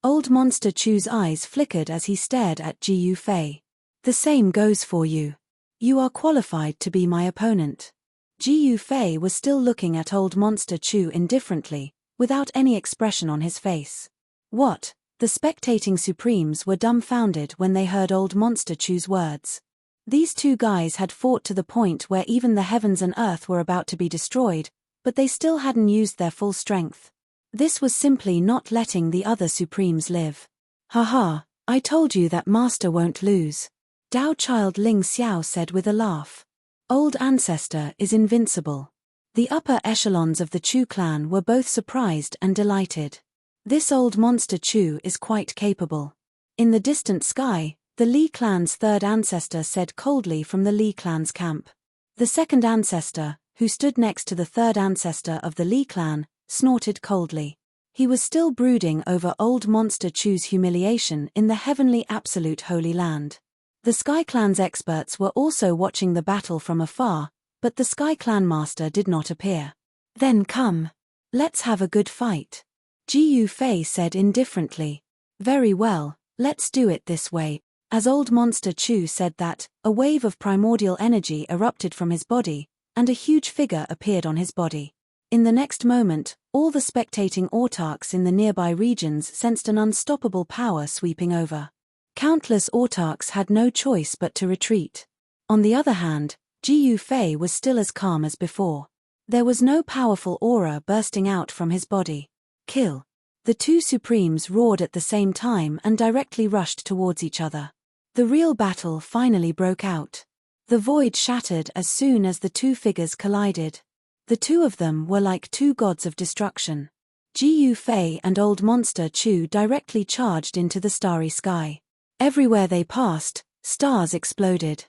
Old Monster Chu's eyes flickered as he stared at Ji Yufei. The same goes for you. You are qualified to be my opponent. Ji Yufei was still looking at old Monster Chu indifferently, without any expression on his face. What? The spectating supremes were dumbfounded when they heard old Monster Chu's words. These two guys had fought to the point where even the heavens and earth were about to be destroyed, but they still hadn't used their full strength. This was simply not letting the other supremes live. Haha, I told you that master won't lose. Dao Child Ling Xiao said with a laugh. Old Ancestor is invincible. The upper echelons of the Chu clan were both surprised and delighted. This old Monster Chu is quite capable. In the distant sky, the Li clan's third ancestor said coldly from the Li clan's camp. The second ancestor, who stood next to the third ancestor of the Li clan, snorted coldly. He was still brooding over old Monster Chu's humiliation in the heavenly absolute holy land. The Sky Clan's experts were also watching the battle from afar, but the Sky Clan master did not appear. Then come. Let's have a good fight. Ji Yufei said indifferently. Very well, let's do it this way. As old Monster Chu said that, a wave of primordial energy erupted from his body, and a huge figure appeared on his body. In the next moment, all the spectating autarchs in the nearby regions sensed an unstoppable power sweeping over. Countless autarchs had no choice but to retreat. On the other hand, Ji Yufei was still as calm as before. There was no powerful aura bursting out from his body. Kill. The two supremes roared at the same time and directly rushed towards each other. The real battle finally broke out. The void shattered as soon as the two figures collided. The two of them were like two gods of destruction. Ji Yufei and old Monster Chu directly charged into the starry sky. Everywhere they passed, stars exploded.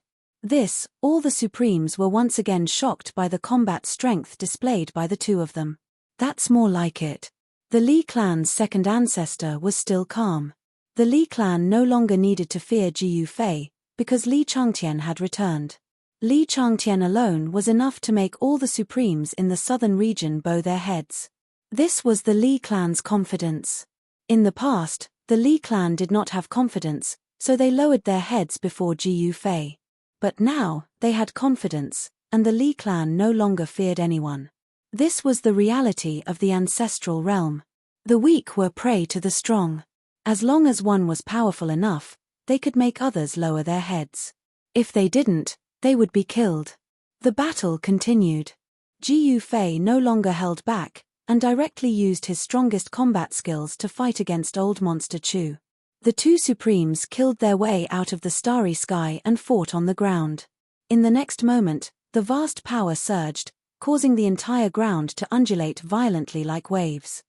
All the supremes were once again shocked by the combat strength displayed by the two of them. That's more like it. The Li clan's second ancestor was still calm. The Li clan no longer needed to fear Ji Yufei, because Li Changtian had returned. Li Changtian alone was enough to make all the supremes in the southern region bow their heads. This was the Li clan's confidence. In the past, the Li clan did not have confidence, so they lowered their heads before Ji Yufei. But now, they had confidence, and the Li clan no longer feared anyone. This was the reality of the ancestral realm. The weak were prey to the strong. As long as one was powerful enough, they could make others lower their heads. If they didn't, they would be killed. The battle continued. Ji Yufei no longer held back, and directly used his strongest combat skills to fight against old Monster Chu. The two supremes killed their way out of the starry sky and fought on the ground. In the next moment, the vast power surged, causing the entire ground to undulate violently like waves.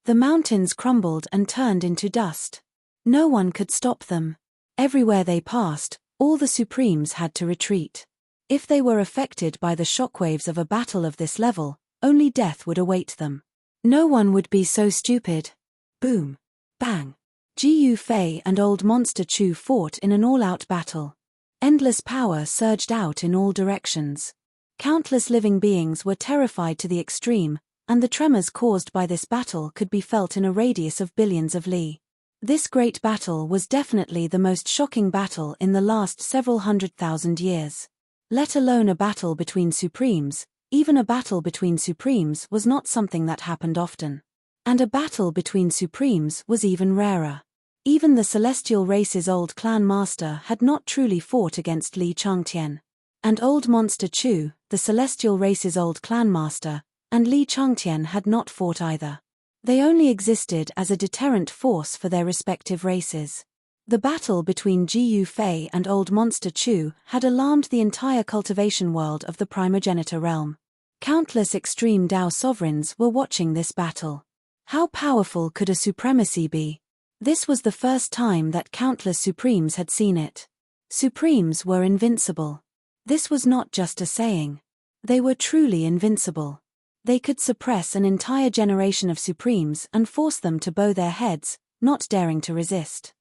The mountains crumbled and turned into dust. No one could stop them. Everywhere they passed, all the supremes had to retreat. If they were affected by the shockwaves of a battle of this level, only death would await them. No one would be so stupid. Boom. Bang. Ji Yufei and old Monster Chu fought in an all-out battle. Endless power surged out in all directions. Countless living beings were terrified to the extreme, and the tremors caused by this battle could be felt in a radius of billions of li. This great battle was definitely the most shocking battle in the last several 100,000 years. Let alone a battle between supremes, even a battle between supremes was not something that happened often. And a battle between supremes was even rarer. Even the celestial race's old clan master had not truly fought against Li Changtian. And old monster Chu, the celestial race's old clan master, and Li Changtian had not fought either. They only existed as a deterrent force for their respective races. The battle between Ji Yufei and Old Monster Chu had alarmed the entire cultivation world of the primogenitor realm. Countless extreme Dao sovereigns were watching this battle. How powerful could a supremacy be? This was the first time that countless supremes had seen it. Supremes were invincible. This was not just a saying. They were truly invincible. They could suppress an entire generation of supremes and force them to bow their heads, not daring to resist.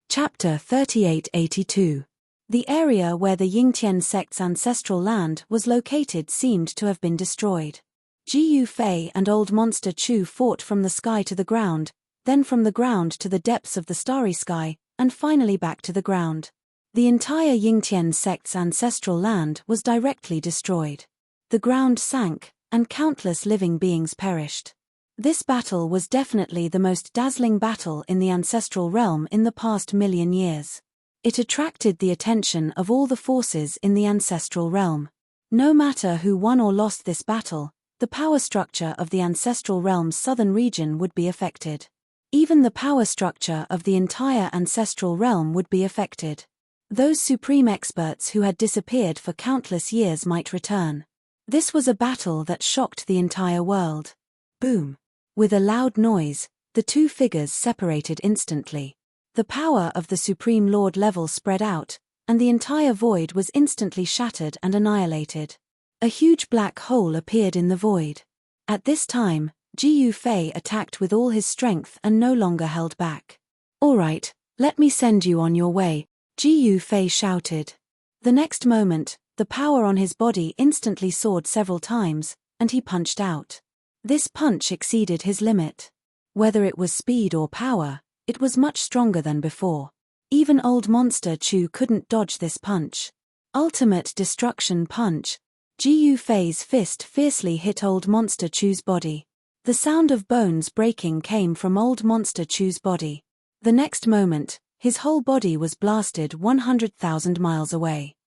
Chapter 3882. The area where the Yingtian sect's ancestral land was located seemed to have been destroyed. Ji Yufei and Old Monster Chu fought from the sky to the ground, then from the ground to the depths of the starry sky, and finally back to the ground. The entire Yingtian sect's ancestral land was directly destroyed. The ground sank, and countless living beings perished. This battle was definitely the most dazzling battle in the ancestral realm in the past million years. It attracted the attention of all the forces in the ancestral realm. No matter who won or lost this battle, the power structure of the ancestral realm's southern region would be affected. Even the power structure of the entire ancestral realm would be affected. Those supreme experts who had disappeared for countless years might return. This was a battle that shocked the entire world. Boom! With a loud noise, the two figures separated instantly. The power of the Supreme Lord level spread out, and the entire void was instantly shattered and annihilated. A huge black hole appeared in the void. At this time, Ji Yufei attacked with all his strength and no longer held back. "All right, let me send you on your way," Ji Yufei shouted. The next moment, the power on his body instantly soared several times, and he punched out. This punch exceeded his limit. Whether it was speed or power, it was much stronger than before. Even Old Monster Chu couldn't dodge this punch. Ultimate Destruction Punch. Ji Yufei's fist fiercely hit Old Monster Chu's body. The sound of bones breaking came from Old Monster Chu's body. The next moment, his whole body was blasted 100,000 miles away.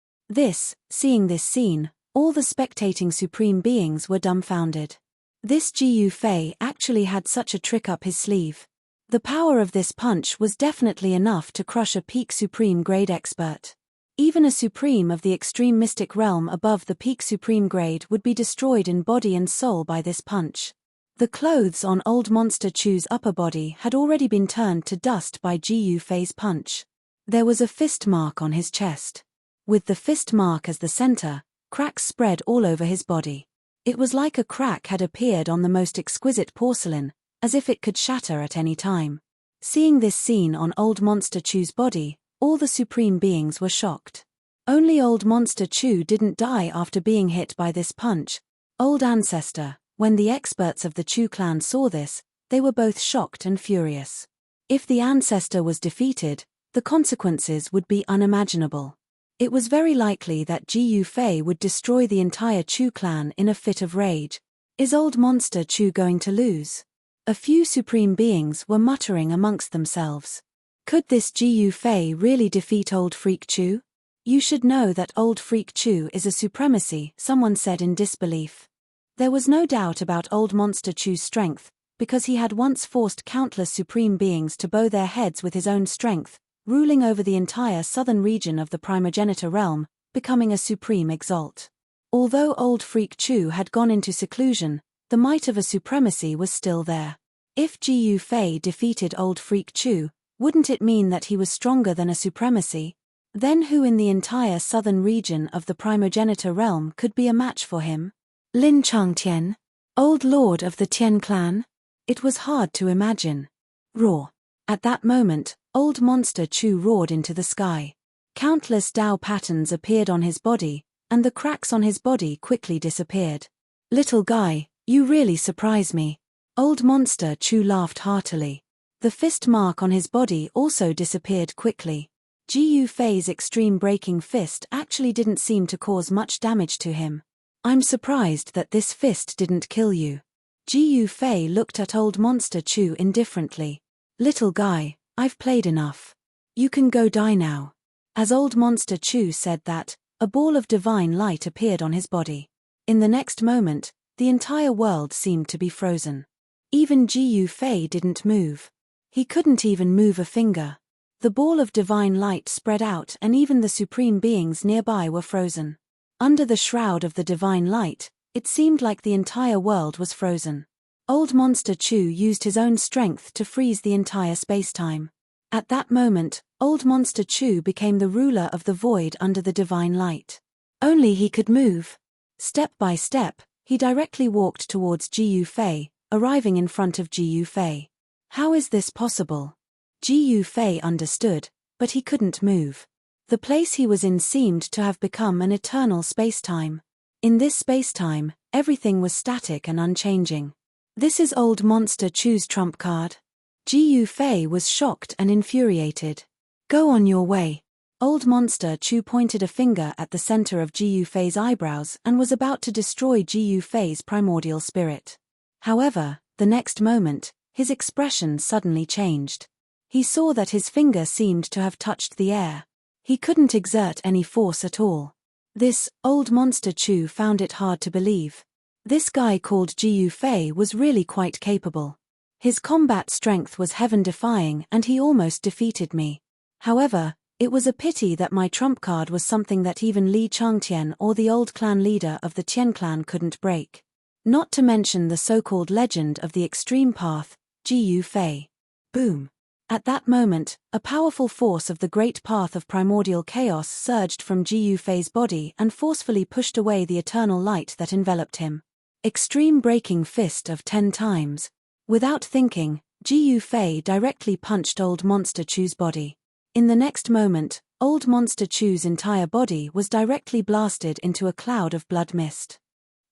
Seeing this scene, all the spectating supreme beings were dumbfounded. This Ji Yufei actually had such a trick up his sleeve. The power of this punch was definitely enough to crush a peak supreme grade expert. Even a supreme of the extreme mystic realm above the peak supreme grade would be destroyed in body and soul by this punch. The clothes on Old Monster Chu's upper body had already been turned to dust by Ji Yufei's punch. There was a fist mark on his chest. With the fist mark as the center, cracks spread all over his body. It was like a crack had appeared on the most exquisite porcelain, as if it could shatter at any time. Seeing this scene on Old Monster Chu's body, all the supreme beings were shocked. Only Old Monster Chu didn't die after being hit by this punch. Old Ancestor, when the experts of the Chu clan saw this, they were both shocked and furious. If the Ancestor was defeated, the consequences would be unimaginable. It was very likely that Ji Yufei would destroy the entire Chu clan in a fit of rage. Is Old Monster Chu going to lose? A few supreme beings were muttering amongst themselves. Could this Ji Yufei really defeat Old Freak Chu? You should know that Old Freak Chu is a supremacy, someone said in disbelief. There was no doubt about Old Monster Chu's strength, because he had once forced countless supreme beings to bow their heads with his own strength, ruling over the entire southern region of the primogenitor realm, becoming a supreme exalt. Although Old Freak Chu had gone into seclusion, the might of a supremacy was still there. If Ji Yufei defeated Old Freak Chu, wouldn't it mean that he was stronger than a supremacy? Then who in the entire southern region of the primogenitor realm could be a match for him? Lin Changtian? Old Lord of the Tian clan? It was hard to imagine. Roar. At that moment, Old Monster Chu roared into the sky. Countless Dao patterns appeared on his body, and the cracks on his body quickly disappeared. Little guy, you really surprise me. Old Monster Chu laughed heartily. The fist mark on his body also disappeared quickly. Ji Yufei's extreme breaking fist actually didn't seem to cause much damage to him. I'm surprised that this fist didn't kill you. Ji Yufei looked at Old Monster Chu indifferently. Little guy, I've played enough. You can go die now. As Old Monster Chu said that, a ball of divine light appeared on his body. In the next moment, the entire world seemed to be frozen. Even Ji Yufei didn't move. He couldn't even move a finger. The ball of divine light spread out and even the supreme beings nearby were frozen. Under the shroud of the divine light, it seemed like the entire world was frozen. Old Monster Chu used his own strength to freeze the entire space-time. At that moment, Old Monster Chu became the ruler of the void under the divine light. Only he could move. Step by step, he directly walked towards Ji Yufei, arriving in front of Ji Yufei. How is this possible? Ji Yufei understood, but he couldn't move. The place he was in seemed to have become an eternal space-time. In this space-time, everything was static and unchanging. This is Old Monster Chu's trump card. Ji Yufei was shocked and infuriated. Go on your way. Old Monster Chu pointed a finger at the center of Ji Yufei's eyebrows and was about to destroy Ji Yufei's primordial spirit. However, the next moment, his expression suddenly changed. He saw that his finger seemed to have touched the air. He couldn't exert any force at all. This, Old Monster Chu found it hard to believe. This guy called Ji Yufei was really quite capable. His combat strength was heaven-defying and he almost defeated me. However, it was a pity that my trump card was something that even Li Changtian or the old clan leader of the Tian clan couldn't break. Not to mention the so-called legend of the extreme path, Ji Yufei. Boom. At that moment, a powerful force of the great path of primordial chaos surged from Ji Yufei's body and forcefully pushed away the eternal light that enveloped him. Extreme breaking fist of 10 times. Without thinking, Ji Yufei directly punched Old Monster Chu's body. In the next moment, Old Monster Chu's entire body was directly blasted into a cloud of blood mist.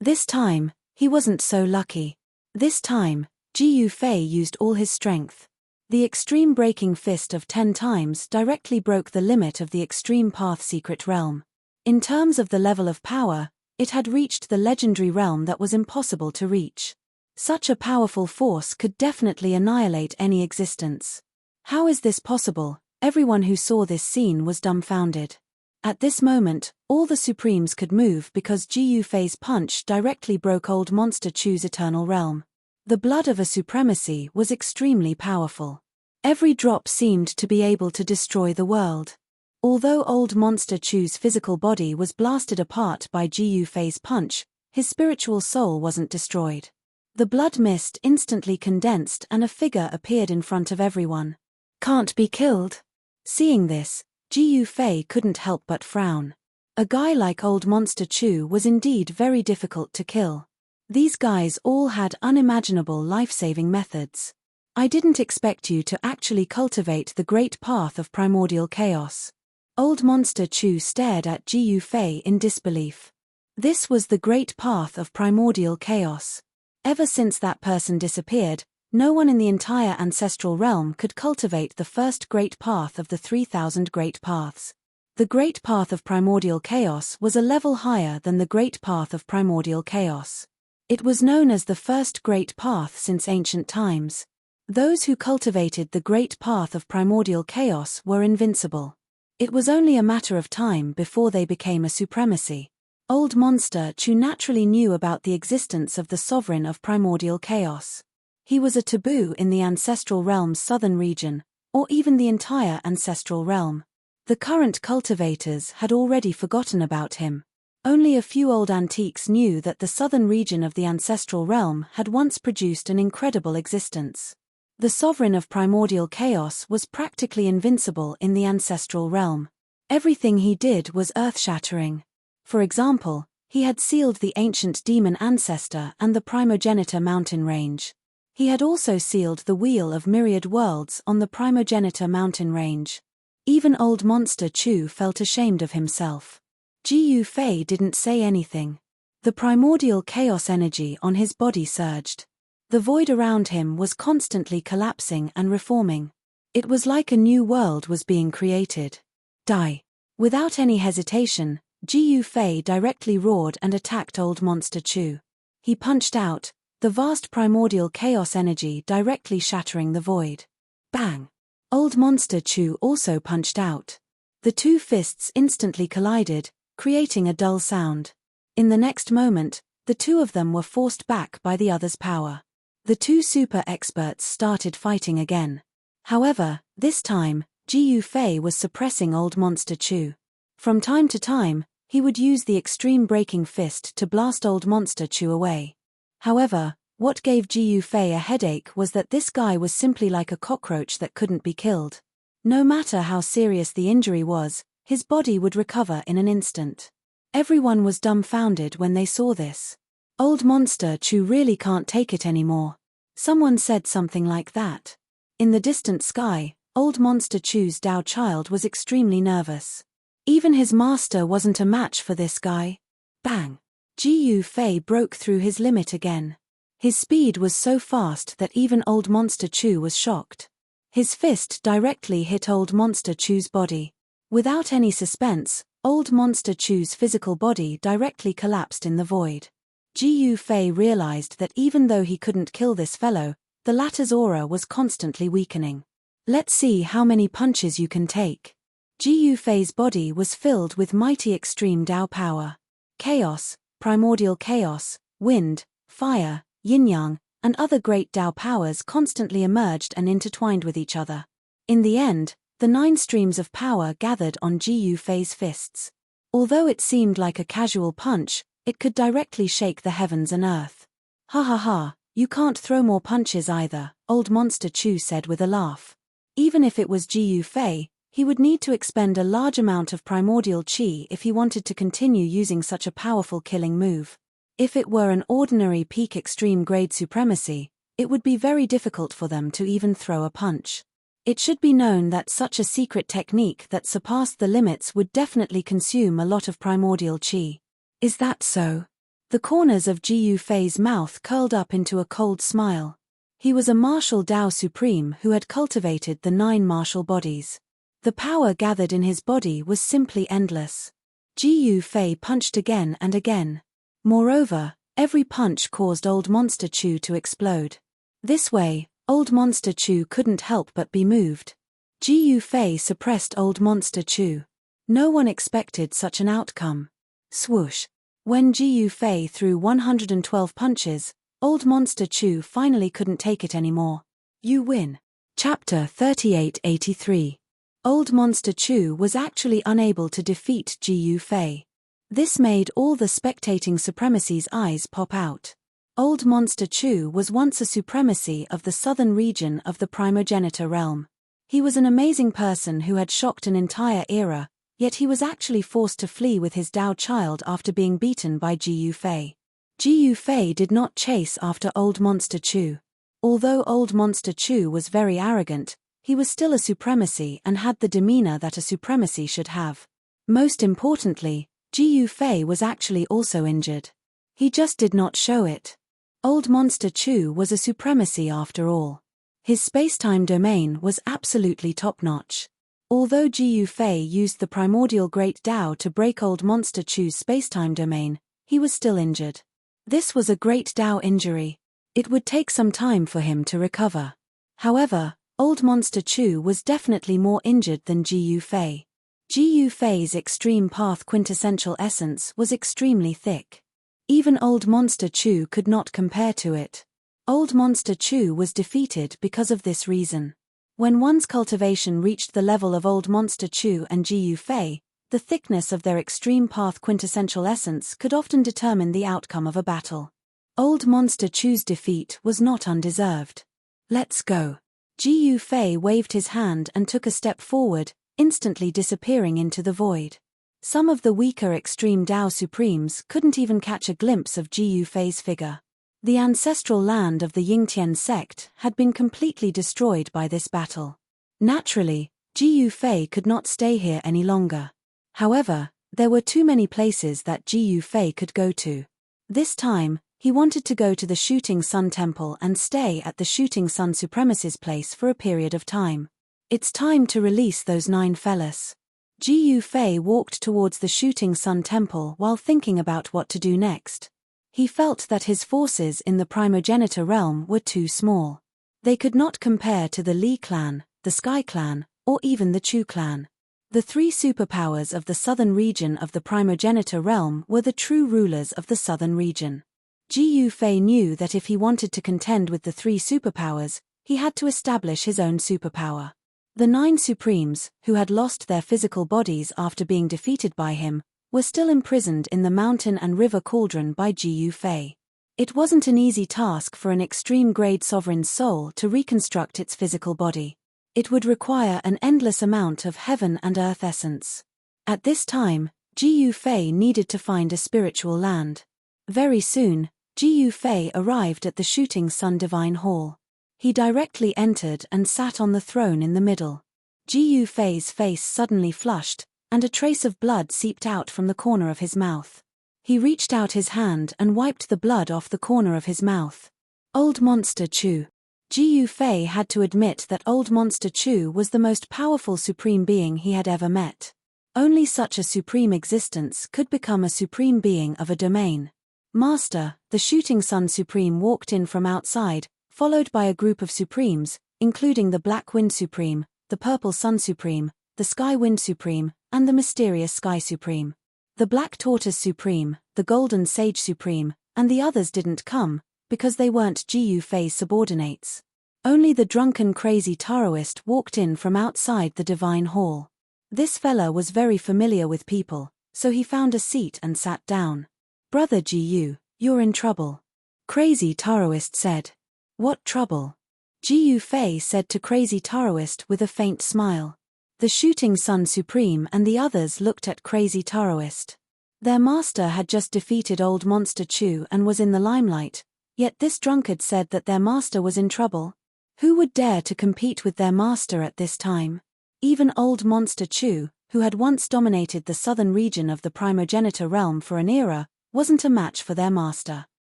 This time, he wasn't so lucky. This time, Ji Yufei used all his strength. The extreme breaking fist of 10 times directly broke the limit of the extreme path secret realm. In terms of the level of power, it had reached the legendary realm that was impossible to reach. Such a powerful force could definitely annihilate any existence. How is this possible? Everyone who saw this scene was dumbfounded. At this moment, all the Supremes could move because Ji Yufei's punch directly broke Old Monster Chu's eternal realm. The blood of a supremacy was extremely powerful. Every drop seemed to be able to destroy the world. Although Old Monster Chu's physical body was blasted apart by Ji Yufei's punch, his spiritual soul wasn't destroyed. The blood mist instantly condensed and a figure appeared in front of everyone. Can't be killed. Seeing this, Ji Yufei couldn't help but frown. A guy like Old Monster Chu was indeed very difficult to kill. These guys all had unimaginable life-saving methods. I didn't expect you to actually cultivate the great path of primordial chaos. Old Monster Chu stared at Ji Yufei in disbelief. This was the great path of primordial chaos. Ever since that person disappeared, no one in the entire ancestral realm could cultivate the first great path of the 3,000 great paths. The great path of primordial chaos was a level higher than the great path of primordial chaos. It was known as the first great path since ancient times. Those who cultivated the great path of primordial chaos were invincible. It was only a matter of time before they became a supremacy. Old Monster Chu naturally knew about the existence of the sovereign of primordial chaos. He was a taboo in the ancestral realm's southern region, or even the entire ancestral realm. The current cultivators had already forgotten about him. Only a few old antiques knew that the southern region of the ancestral realm had once produced an incredible existence. The sovereign of primordial chaos was practically invincible in the ancestral realm. Everything he did was earth-shattering. For example, he had sealed the ancient demon ancestor and the primogenitor mountain range. He had also sealed the wheel of myriad worlds on the primogenitor mountain range. Even Old Monster Chu felt ashamed of himself. Ji Yufei didn't say anything. The primordial chaos energy on his body surged. The void around him was constantly collapsing and reforming. It was like a new world was being created. Die. Without any hesitation, Jiu Fei directly roared and attacked Old Monster Chu. He punched out, the vast primordial chaos energy directly shattering the void. Bang! Old Monster Chu also punched out. The two fists instantly collided, creating a dull sound. In the next moment, the two of them were forced back by the other's power. The two super experts started fighting again. However, this time, Jiu Fei was suppressing Old Monster Chu. From time to time, he would use the extreme breaking fist to blast Old Monster Chu away. However, what gave Jiu Fei a headache was that this guy was simply like a cockroach that couldn't be killed. No matter how serious the injury was, his body would recover in an instant. Everyone was dumbfounded when they saw this. Old Monster Chu really can't take it anymore. Someone said something like that. In the distant sky, Old Monster Chu's Dao child was extremely nervous. Even his master wasn't a match for this guy. Bang! Jiu Fei broke through his limit again. His speed was so fast that even Old Monster Chu was shocked. His fist directly hit Old Monster Chu's body. Without any suspense, Old Monster Chu's physical body directly collapsed in the void. Jiu Fei realized that even though he couldn't kill this fellow, the latter's aura was constantly weakening. Let's see how many punches you can take. Jiu Fei's body was filled with mighty extreme Dao power. Chaos, primordial chaos, wind, fire, yin-yang, and other great Dao powers constantly emerged and intertwined with each other. In the end, the 9 streams of power gathered on Jiu Fei's fists. Although it seemed like a casual punch, it could directly shake the heavens and earth. Ha ha ha, you can't throw more punches either, Old Monster Chu said with a laugh. Even if it was Jiu Fei, he would need to expend a large amount of primordial qi if he wanted to continue using such a powerful killing move. If it were an ordinary peak extreme grade supremacy, it would be very difficult for them to even throw a punch. It should be known that such a secret technique that surpassed the limits would definitely consume a lot of primordial qi. Is that so? The corners of Jiu Fei's mouth curled up into a cold smile. He was a martial Dao Supreme who had cultivated the 9 martial bodies. The power gathered in his body was simply endless. Jiu Fei punched again and again. Moreover, every punch caused Old Monster Chu to explode. This way, Old Monster Chu couldn't help but be moved. Jiu Fei suppressed Old Monster Chu. No one expected such an outcome. Swoosh. When Jiu Fei threw 112 punches, Old Monster Chu finally couldn't take it anymore. You win. Chapter 3883. Old Monster Chu was actually unable to defeat Jiu Fei. This made all the spectating supremacy's eyes pop out. Old Monster Chu was once a supremacy of the southern region of the primogenitor realm. He was an amazing person who had shocked an entire era, yet he was actually forced to flee with his Dao child after being beaten by Jiu Fei. Jiu Fei did not chase after Old Monster Chu. Although Old Monster Chu was very arrogant, he was still a supremacy and had the demeanor that a supremacy should have. Most importantly, Jiu Fei was actually also injured. He just did not show it. Old Monster Chu was a supremacy after all. His space-time domain was absolutely top-notch. Although Jiu Fei used the primordial Great Dao to break Old Monster Chu's space-time domain, he was still injured. This was a Great Dao injury. It would take some time for him to recover. However, Old Monster Chu was definitely more injured than Jiu Fei. Jiu Fei's extreme path quintessential essence was extremely thick. Even Old Monster Chu could not compare to it. Old Monster Chu was defeated because of this reason. When one's cultivation reached the level of Old Monster Chu and Jiu Fei, the thickness of their extreme path quintessential essence could often determine the outcome of a battle. Old Monster Chu's defeat was not undeserved. Let's go. Jiu Fei waved his hand and took a step forward, instantly disappearing into the void. Some of the weaker extreme Dao Supremes couldn't even catch a glimpse of Jiu Fei's figure. The ancestral land of the Yingtian sect had been completely destroyed by this battle. Naturally, Jiu Fei could not stay here any longer. However, there were too many places that Jiu Fei could go to. This time, He wanted to go to the Shooting Sun Temple and stay at the Shooting Sun Supremacy's place for a period of time. It's time to release those 9 fellas. Ji Fei walked towards the Shooting Sun Temple while thinking about what to do next. He felt that his forces in the primogenitor realm were too small. They could not compare to the Li clan, the Sky clan, or even the Chu clan. The 3 superpowers of the southern region of the primogenitor realm were the true rulers of the southern region. Ji Fei knew that if he wanted to contend with the 3 superpowers, he had to establish his own superpower. The 9 Supremes, who had lost their physical bodies after being defeated by him, were still imprisoned in the mountain and river cauldron by Ji Fei. It wasn't an easy task for an extreme-grade sovereign's soul to reconstruct its physical body. It would require an endless amount of heaven and earth essence. At this time, Ji Fei needed to find a spiritual land. Very soon, Ji Fei arrived at the Shooting Sun Divine Hall. He directly entered and sat on the throne in the middle. Ji Fei's face suddenly flushed, and a trace of blood seeped out from the corner of his mouth. He reached out his hand and wiped the blood off the corner of his mouth. Old Monster Chu. Ji Fei had to admit that Old Monster Chu was the most powerful supreme being he had ever met. Only such a supreme existence could become a supreme being of a domain. Master, the Shooting Sun Supreme walked in from outside, followed by a group of Supremes, including the Black Wind Supreme, the Purple Sun Supreme, the Sky Wind Supreme, and the Mysterious Sky Supreme. The Black Tortoise Supreme, the Golden Sage Supreme, and the others didn't come, because they weren't Ji Fei's subordinates. Only the drunken crazy Taoist walked in from outside the Divine Hall. This fella was very familiar with people, so he found a seat and sat down. Brother Ji, you're in trouble. Crazy Taoist said. What trouble? Ji Fei said to Crazy Taoist with a faint smile. The Shooting Sun Supreme and the others looked at Crazy Taoist. Their master had just defeated Old Monster Chu and was in the limelight, yet this drunkard said that their master was in trouble. Who would dare to compete with their master at this time? Even Old Monster Chu, who had once dominated the southern region of the primogenitor realm for an era, wasn't a match for their master.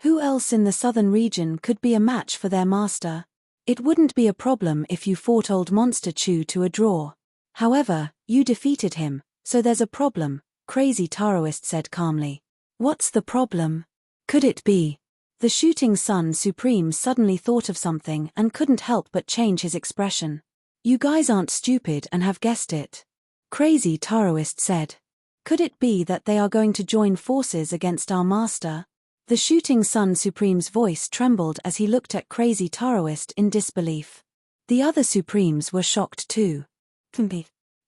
Who else in the southern region could be a match for their master? It wouldn't be a problem if you fought Old Monster Chu to a draw. However, you defeated him, so there's a problem, Crazy Taoist said calmly. What's the problem? Could it be? The Shooting Sun Supreme suddenly thought of something and couldn't help but change his expression. You guys aren't stupid and have guessed it. Crazy Taoist said. Could it be that they are going to join forces against our master? The Shooting Sun Supreme's voice trembled as he looked at Crazy Taoist in disbelief. The other Supremes were shocked too.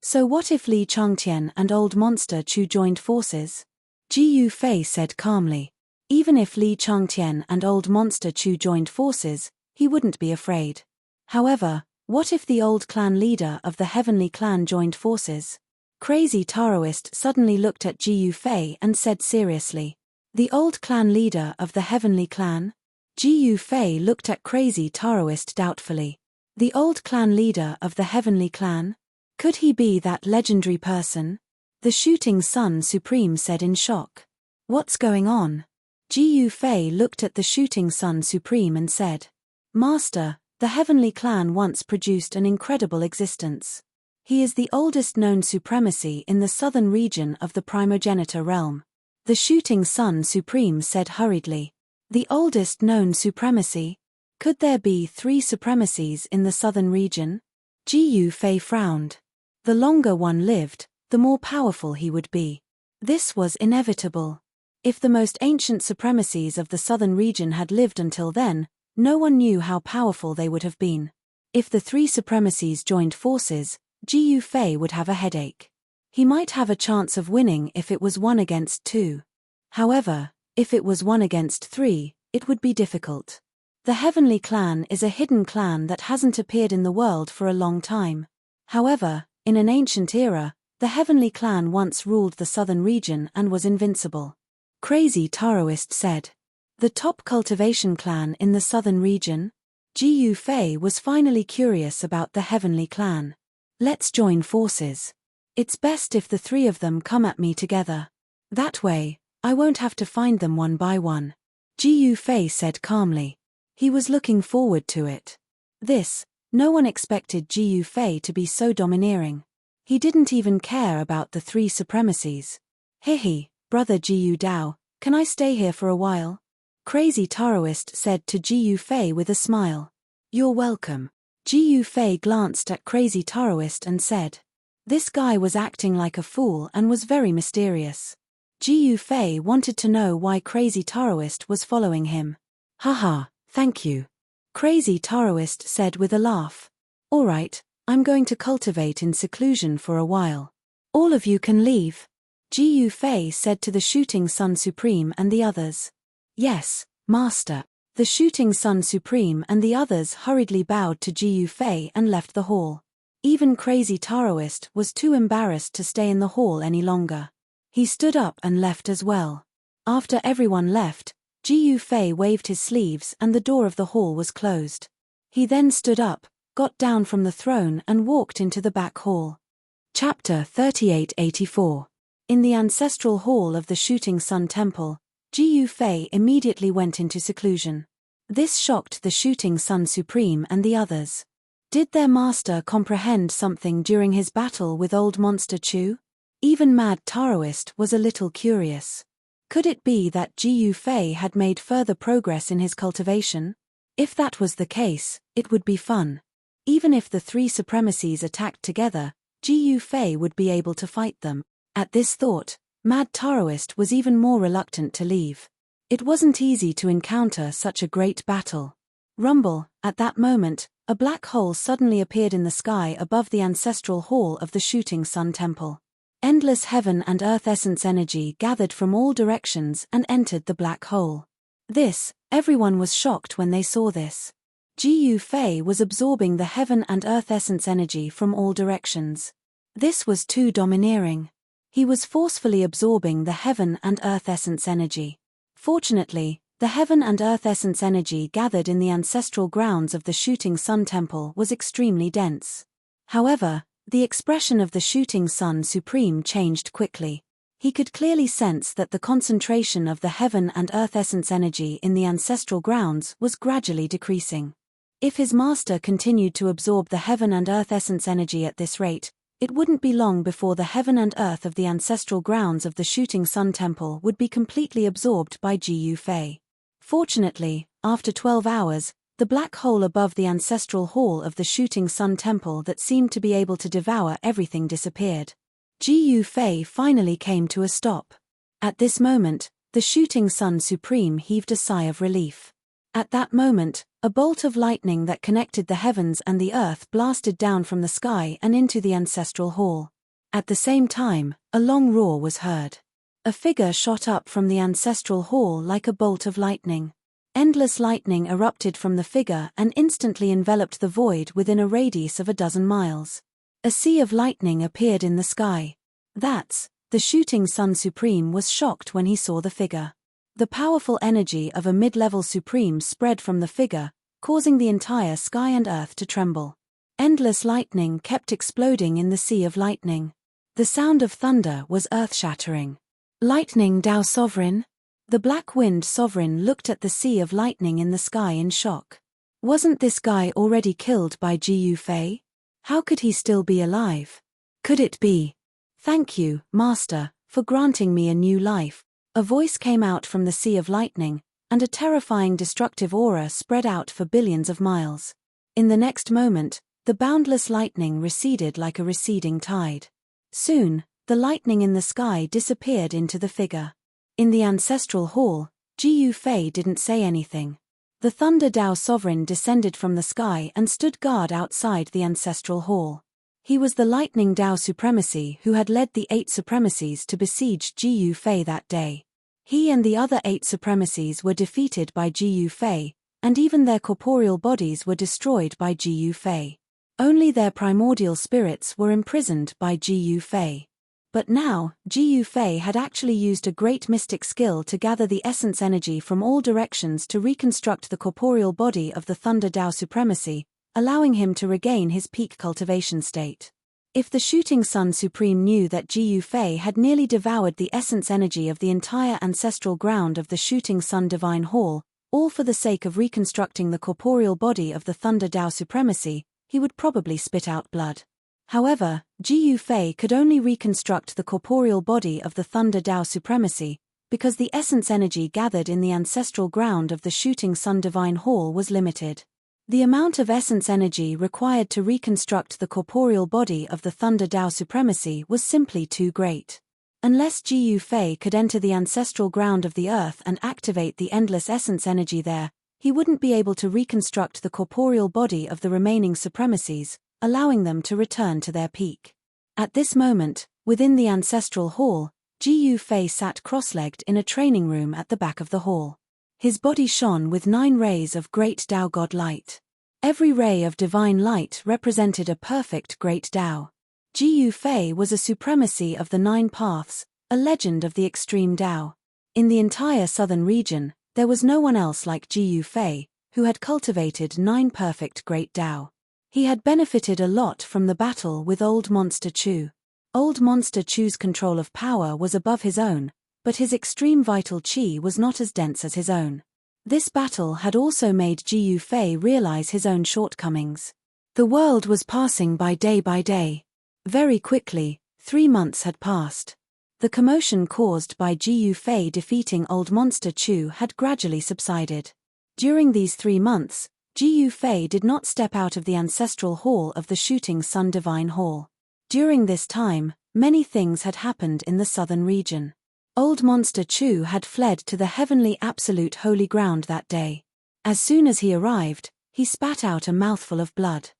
So what if Li Changtian and Old Monster Chu joined forces? Ji Fei said calmly. Even if Li Changtian and Old Monster Chu joined forces, he wouldn't be afraid. However, what if the old clan leader of the Heavenly Clan joined forces? Crazy Taoist suddenly looked at Ji Fei and said seriously. The old clan leader of the Heavenly Clan? Ji Fei looked at Crazy Taoist doubtfully. The old clan leader of the Heavenly Clan? Could he be that legendary person? The Shooting Sun Supreme said in shock. What's going on? Ji Fei looked at the Shooting Sun Supreme and said. Master, the Heavenly Clan once produced an incredible existence. He is the oldest known supremacy in the southern region of the primogenitor realm. The Shooting Sun Supreme said hurriedly. The oldest known supremacy? Could there be 3 supremacies in the southern region? Ji Fei frowned. The longer one lived, the more powerful he would be. This was inevitable. If the most ancient supremacies of the southern region had lived until then, no one knew how powerful they would have been. If the 3 supremacies joined forces, Ji Fei would have a headache. He might have a chance of winning if it was 1 against 2. However, if it was 1 against 3, it would be difficult. The Heavenly Clan is a hidden clan that hasn't appeared in the world for a long time. However, in an ancient era, the Heavenly Clan once ruled the southern region and was invincible. Crazy Taoist said. The top cultivation clan in the southern region? Ji Fei was finally curious about the Heavenly Clan. Let's join forces. It's best if the 3 of them come at me together. That way, I won't have to find them one by one. Ji Fei said calmly. He was looking forward to it. No one expected Ji Fei to be so domineering. He didn't even care about the 3 supremacies. Hihi, brother Ji Dao, can I stay here for a while? Crazy Taoist said to Ji Fei with a smile. You're welcome. Ji Fei glanced at Crazy Taoist and said. This guy was acting like a fool and was very mysterious. Ji Fei wanted to know why Crazy Taoist was following him. Haha, thank you. Crazy Taoist said with a laugh. Alright, I'm going to cultivate in seclusion for a while. All of you can leave. Ji Fei said to the Shooting Sun Supreme and the others. Yes, Master. The Shooting Sun Supreme and the others hurriedly bowed to Ji Fei and left the hall. Even Crazy Taoist was too embarrassed to stay in the hall any longer. He stood up and left as well. After everyone left, Ji Fei waved his sleeves and the door of the hall was closed. He then stood up, got down from the throne and walked into the back hall. Chapter 3884. In the ancestral hall of the Shooting Sun Temple, Ji Fei immediately went into seclusion. This shocked the Shooting Sun Supreme and the others. Did their master comprehend something during his battle with Old Monster Chu? Even Mad Taoist was a little curious. Could it be that Ji Fei had made further progress in his cultivation? If that was the case, it would be fun. Even if the 3 supremacies attacked together, Ji Fei would be able to fight them. At this thought, Mad Taoist was even more reluctant to leave. It wasn't easy to encounter such a great battle. Rumble, at that moment, a black hole suddenly appeared in the sky above the ancestral hall of the Shooting Sun Temple. Endless heaven and earth essence energy gathered from all directions and entered the black hole. Everyone was shocked when they saw this. Ji Fei was absorbing the heaven and earth essence energy from all directions. This was too domineering. He was forcefully absorbing the heaven and earth essence energy. Fortunately, the heaven and earth essence energy gathered in the ancestral grounds of the Shooting Sun Temple was extremely dense. However, the expression of the Shooting Sun Supreme changed quickly. He could clearly sense that the concentration of the heaven and earth essence energy in the ancestral grounds was gradually decreasing. If his master continued to absorb the heaven and earth essence energy at this rate, it wouldn't be long before the heaven and earth of the ancestral grounds of the Shooting Sun Temple would be completely absorbed by Ji Fei. Fortunately, after 12 hours, the black hole above the ancestral hall of the Shooting Sun Temple that seemed to be able to devour everything disappeared. Ji Fei finally came to a stop. At this moment, the Shooting Sun Supreme heaved a sigh of relief. At that moment, a bolt of lightning that connected the heavens and the earth blasted down from the sky and into the ancestral hall. At the same time, a long roar was heard. A figure shot up from the ancestral hall like a bolt of lightning. Endless lightning erupted from the figure and instantly enveloped the void within a radius of 12 miles. A sea of lightning appeared in the sky. The Shooting Sun Supreme was shocked when he saw the figure. The powerful energy of a mid-level Supreme spread from the figure, causing the entire sky and earth to tremble. Endless lightning kept exploding in the sea of lightning. The sound of thunder was earth-shattering. Lightning Dao Sovereign? The Black Wind Sovereign looked at the sea of lightning in the sky in shock. Wasn't this guy already killed by Ji Fei? How could he still be alive? Could it be? Thank you, Master, for granting me a new life. A voice came out from the sea of lightning, and a terrifying destructive aura spread out for billions of miles. In the next moment, the boundless lightning receded like a receding tide. Soon, the lightning in the sky disappeared into the figure. In the ancestral hall, Ji Fei didn't say anything. The Thunder Dao Sovereign descended from the sky and stood guard outside the ancestral hall. He was the Lightning Dao Supremacy who had led the 8 Supremacies to besiege Ji Fei that day. He and the other 8 Supremacies were defeated by Ji Fei, and even their corporeal bodies were destroyed by Ji Fei. Only their primordial spirits were imprisoned by Ji Fei. But now, Ji Fei had actually used a great mystic skill to gather the essence energy from all directions to reconstruct the corporeal body of the Thunder Dao Supremacy, allowing him to regain his peak cultivation state. If the Shooting Sun Supreme knew that Ji Yufei had nearly devoured the essence energy of the entire ancestral ground of the Shooting Sun Divine Hall, all for the sake of reconstructing the corporeal body of the Thunder Dao Supremacy, he would probably spit out blood. However, Ji Yufei could only reconstruct the corporeal body of the Thunder Dao Supremacy, because the essence energy gathered in the ancestral ground of the Shooting Sun Divine Hall was limited. The amount of essence energy required to reconstruct the corporeal body of the Thunder Dao Supremacy was simply too great. Unless Ji Yufei could enter the ancestral ground of the earth and activate the endless essence energy there, he wouldn't be able to reconstruct the corporeal body of the remaining supremacies, allowing them to return to their peak. At this moment, within the ancestral hall, Ji Yufei sat cross-legged in a training room at the back of the hall. His body shone with 9 rays of great Tao God light. Every ray of divine light represented a perfect great Tao. Ji Yufei was a supremacy of the 9 paths, a legend of the extreme Tao. In the entire southern region, there was no one else like Ji Yufei, who had cultivated 9 perfect great Tao. He had benefited a lot from the battle with Old Monster Chu. Old Monster Chu's control of power was above his own, but his extreme vital qi was not as dense as his own. This battle had also made Ji Yufei realize his own shortcomings. The world was passing by day by day. Very quickly, 3 months had passed. The commotion caused by Ji Yufei defeating Old Monster Chu had gradually subsided. During these 3 months, Ji Yufei did not step out of the ancestral hall of the Shooting Sun Divine Hall. During this time, many things had happened in the southern region. Old Monster Chu had fled to the heavenly absolute holy ground that day. As soon as he arrived, he spat out a mouthful of blood.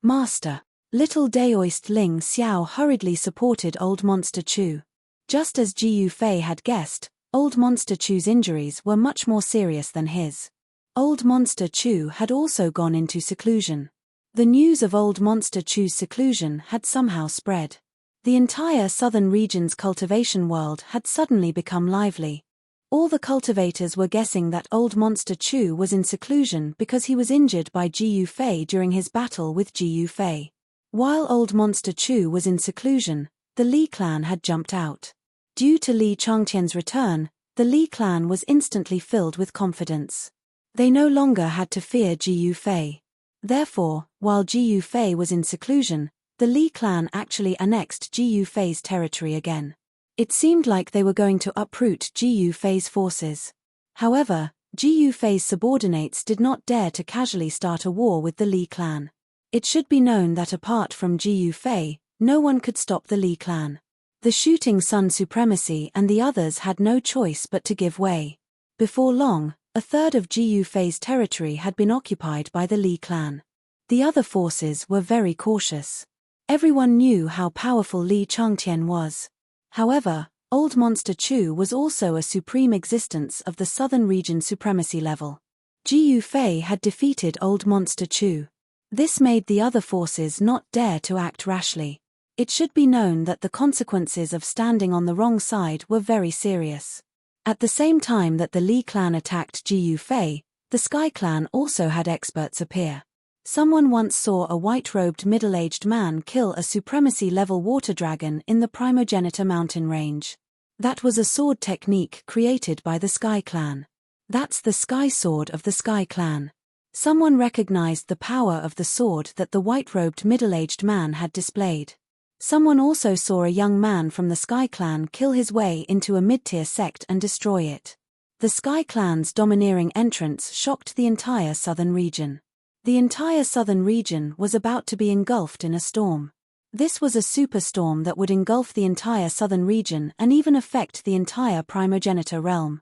Master, little Daoist Ling Xiao hurriedly supported Old Monster Chu. Just as Ji Yufei had guessed, Old Monster Chu's injuries were much more serious than his. Old Monster Chu had also gone into seclusion. The news of Old Monster Chu's seclusion had somehow spread. The entire southern region's cultivation world had suddenly become lively. All the cultivators were guessing that Old Monster Chu was in seclusion because he was injured by Ji Yufei during his battle with Ji Yufei. While Old Monster Chu was in seclusion, the Li clan had jumped out. Due to Li Changtian's return, the Li clan was instantly filled with confidence. They no longer had to fear Ji Yufei. Therefore, while Ji Yufei was in seclusion, the Li clan actually annexed Ji Yufei's territory again. It seemed like they were going to uproot Ji Yufei's forces. However, Ji Yufei's subordinates did not dare to casually start a war with the Li clan. It should be known that apart from Ji Yufei, no one could stop the Li clan. The Shooting Sun Supremacy and the others had no choice but to give way. Before long, a third of Ji Yufei's territory had been occupied by the Li clan. The other forces were very cautious. Everyone knew how powerful Li Changtian was. However, Old Monster Chu was also a supreme existence of the southern region supremacy level. Ji Yufei had defeated Old Monster Chu. This made the other forces not dare to act rashly. It should be known that the consequences of standing on the wrong side were very serious. At the same time that the Li clan attacked Ji Yufei, the Sky clan also had experts appear. Someone once saw a white-robed middle-aged man kill a supremacy-level water dragon in the Primogenitor mountain range. That was a sword technique created by the Sky clan. That's the Sky Sword of the Sky clan. Someone recognized the power of the sword that the white-robed middle-aged man had displayed. Someone also saw a young man from the Sky clan kill his way into a mid-tier sect and destroy it. The Sky clan's domineering entrance shocked the entire southern region. The entire southern region was about to be engulfed in a storm. This was a superstorm that would engulf the entire southern region and even affect the entire Primogenitor realm.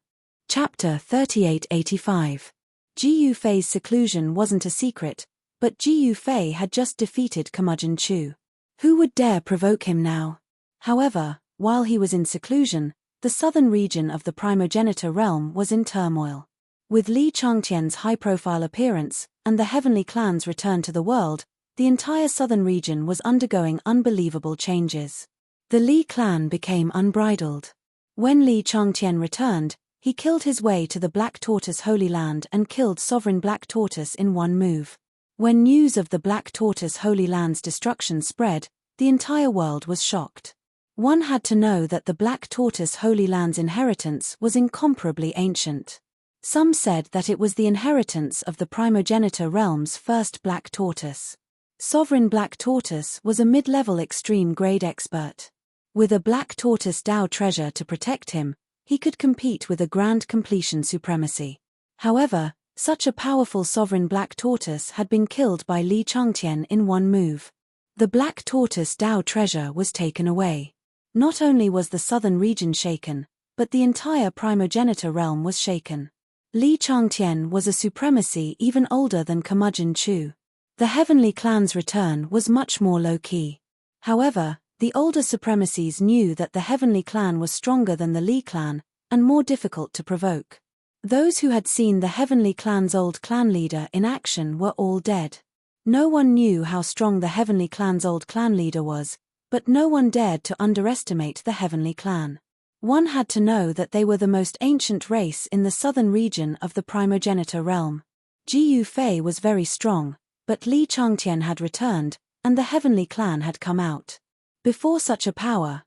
Chapter 3885. Ji Yufei's seclusion wasn't a secret, but Ji Yufei had just defeated Curmudgeon Chu. Who would dare provoke him now? However, while he was in seclusion, the southern region of the Primogenitor realm was in turmoil. With Li Changtian's high-profile appearance, and the heavenly clan's return to the world, the entire southern region was undergoing unbelievable changes. The Li clan became unbridled. When Li Changtian returned, he killed his way to the Black Tortoise Holy Land and killed Sovereign Black Tortoise in one move. When news of the Black Tortoise Holy Land's destruction spread, the entire world was shocked. One had to know that the Black Tortoise Holy Land's inheritance was incomparably ancient. Some said that it was the inheritance of the primogenitor realm's first Black Tortoise. Sovereign Black Tortoise was a mid-level extreme-grade expert. With a Black Tortoise Dao treasure to protect him, he could compete with a grand completion supremacy. However, such a powerful sovereign Black Tortoise had been killed by Li Changtian in one move. The Black Tortoise Dao treasure was taken away. Not only was the southern region shaken, but the entire primogenitor realm was shaken. Li Changtian was a supremacy even older than Curmudgeon Chu. The Heavenly Clan's return was much more low-key. However, the older supremacies knew that the Heavenly Clan was stronger than the Li Clan, and more difficult to provoke. Those who had seen the Heavenly Clan's old clan leader in action were all dead. No one knew how strong the Heavenly Clan's old clan leader was, but no one dared to underestimate the Heavenly Clan. One had to know that they were the most ancient race in the southern region of the primogenitor realm. Ji Yufei was very strong, but Li Changtian had returned, and the Heavenly Clan had come out. Before such a powerhouse,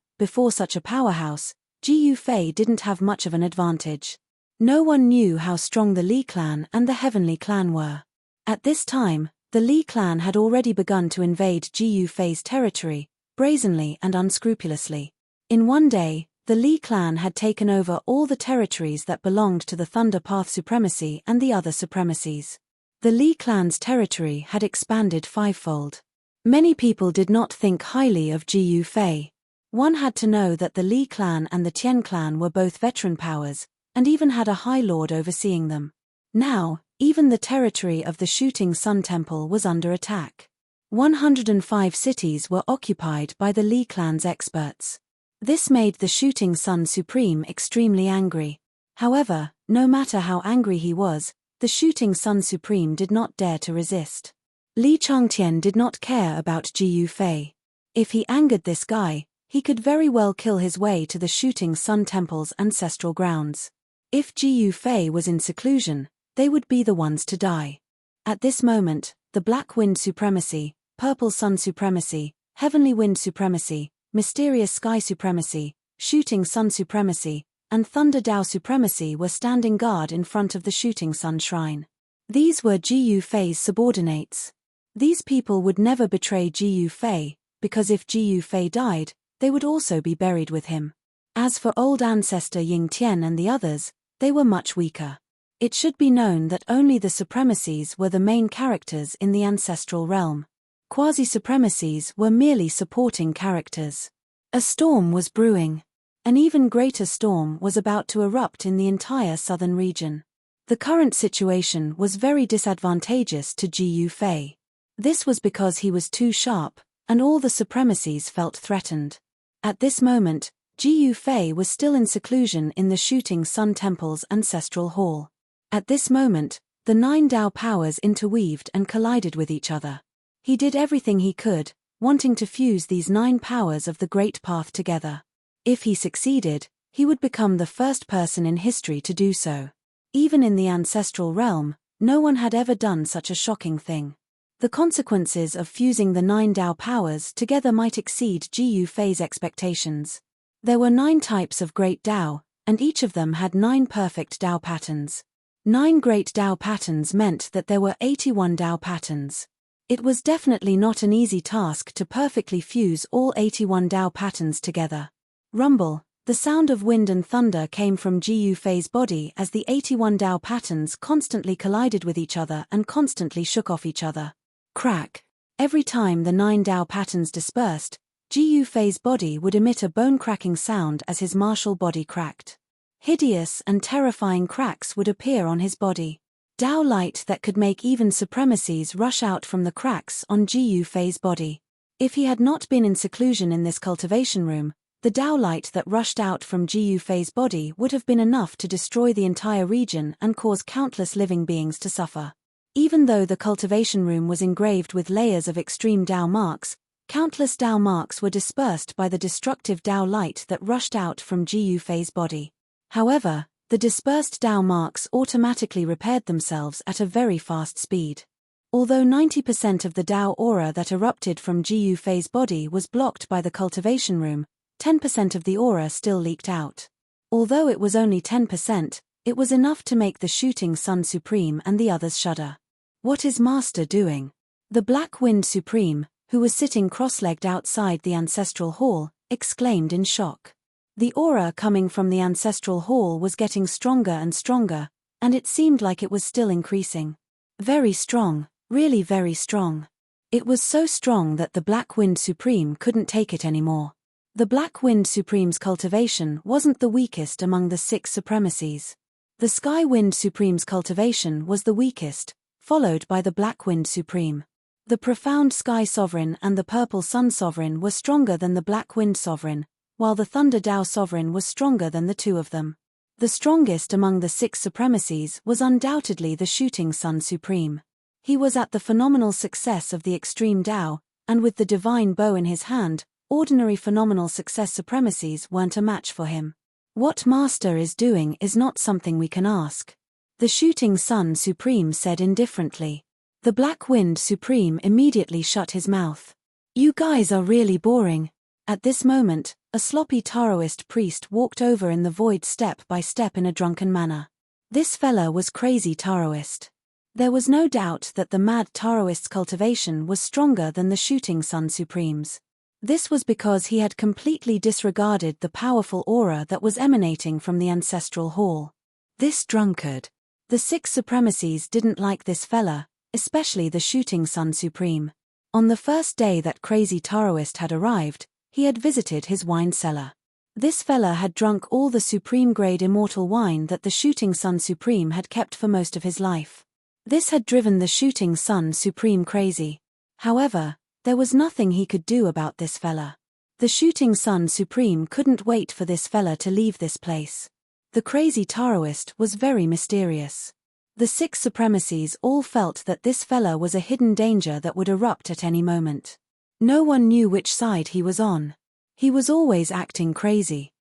Ji Yufei didn't have much of an advantage. No one knew how strong the Li Clan and the Heavenly Clan were. At this time, the Li Clan had already begun to invade Ji Yufei's territory, brazenly and unscrupulously. In one day, the Li Clan had taken over all the territories that belonged to the Thunder Path Supremacy and the other supremacies. The Li Clan's territory had expanded fivefold. Many people did not think highly of Ji Yufei. One had to know that the Li Clan and the Tian Clan were both veteran powers, and even had a High Lord overseeing them. Now, even the territory of the Shooting Sun Temple was under attack. 105 cities were occupied by the Li Clan's experts. This made the Shooting Sun Supreme extremely angry. However, no matter how angry he was, the Shooting Sun Supreme did not dare to resist. Li Changtian did not care about Ji Yufei. If he angered this guy, he could very well kill his way to the Shooting Sun Temple's ancestral grounds. If Ji Yufei was in seclusion, they would be the ones to die. At this moment, the Black Wind Supremacy, Purple Sun Supremacy, Heavenly Wind Supremacy, Mysterious Sky Supremacy, Shooting Sun Supremacy, and Thunder Dao Supremacy were standing guard in front of the Shooting Sun Shrine. These were Ji Yufei's subordinates. These people would never betray Ji Yufei, because if Ji Yufei died, they would also be buried with him. As for old ancestor Ying Tian and the others, they were much weaker. It should be known that only the supremacies were the main characters in the ancestral realm. Quasi-supremacies were merely supporting characters. A storm was brewing. An even greater storm was about to erupt in the entire southern region. The current situation was very disadvantageous to Ji Yufei. This was because he was too sharp, and all the supremacies felt threatened. At this moment, Ji Yufei was still in seclusion in the Shooting Sun Temple's ancestral hall. At this moment, the 9 Dao powers interweaved and collided with each other. He did everything he could, wanting to fuse these 9 powers of the Great Path together. If he succeeded, he would become the first person in history to do so. Even in the ancestral realm, no one had ever done such a shocking thing. The consequences of fusing the 9 Dao powers together might exceed Ji Yufei's expectations. There were 9 types of Great Dao, and each of them had 9 perfect Dao patterns. 9 Great Dao patterns meant that there were 81 Dao patterns. It was definitely not an easy task to perfectly fuse all 81 Dao patterns together. Rumble, the sound of wind and thunder came from Ji Yufei's body as the 81 Dao patterns constantly collided with each other and constantly shook off each other. Crack. Every time the 9 Dao patterns dispersed, Ji Yufei's body would emit a bone-cracking sound as his martial body cracked. Hideous and terrifying cracks would appear on his body. Dao light that could make even supremacies rush out from the cracks on Ji Yufei's body. If he had not been in seclusion in this cultivation room, the Dao light that rushed out from Ji Yufei's body would have been enough to destroy the entire region and cause countless living beings to suffer. Even though the cultivation room was engraved with layers of extreme Dao marks, countless Dao marks were dispersed by the destructive Dao light that rushed out from Ji Yufei's body. However, the dispersed Dao marks automatically repaired themselves at a very fast speed. Although 90% of the Tao aura that erupted from Ji Yufei's body was blocked by the cultivation room, 10% of the aura still leaked out. Although it was only 10%, it was enough to make the Shooting Sun Supreme and the others shudder. What is Master doing? The Black Wind Supreme, who was sitting cross-legged outside the ancestral hall, exclaimed in shock. The aura coming from the ancestral hall was getting stronger and stronger, and it seemed like it was still increasing. Very strong, really very strong. It was so strong that the Black Wind Supreme couldn't take it anymore. The Black Wind Supreme's cultivation wasn't the weakest among the 6 supremacies. The Sky Wind Supreme's cultivation was the weakest, followed by the Black Wind Supreme. The Profound Sky Sovereign and the Purple Sun Sovereign were stronger than the Black Wind Sovereign, while the Thunder Tao Sovereign was stronger than the 2 of them. The strongest among the 6 supremacies was undoubtedly the Shooting Sun Supreme. He was at the phenomenal success of the Extreme Tao, and with the divine bow in his hand, ordinary phenomenal success supremacies weren't a match for him. What Master is doing is not something we can ask. The Shooting Sun Supreme said indifferently. The Black Wind Supreme immediately shut his mouth. You guys are really boring. At this moment, a sloppy Taoist priest walked over in the void step by step in a drunken manner. This fella was crazy Taoist. There was no doubt that the mad Taoist's cultivation was stronger than the Shooting Sun Supreme's. This was because he had completely disregarded the powerful aura that was emanating from the ancestral hall. This drunkard. The 6 supremacies didn't like this fella, especially the Shooting Sun Supreme. On the first day that crazy Taoist had arrived, he had visited his wine cellar. This fella had drunk all the supreme-grade immortal wine that the Shooting Sun Supreme had kept for most of his life. This had driven the Shooting Sun Supreme crazy. However, there was nothing he could do about this fella. The Shooting Sun Supreme couldn't wait for this fella to leave this place. The crazy Taoist was very mysterious. The 6 supremacies all felt that this fella was a hidden danger that would erupt at any moment. No one knew which side he was on. He was always acting crazy.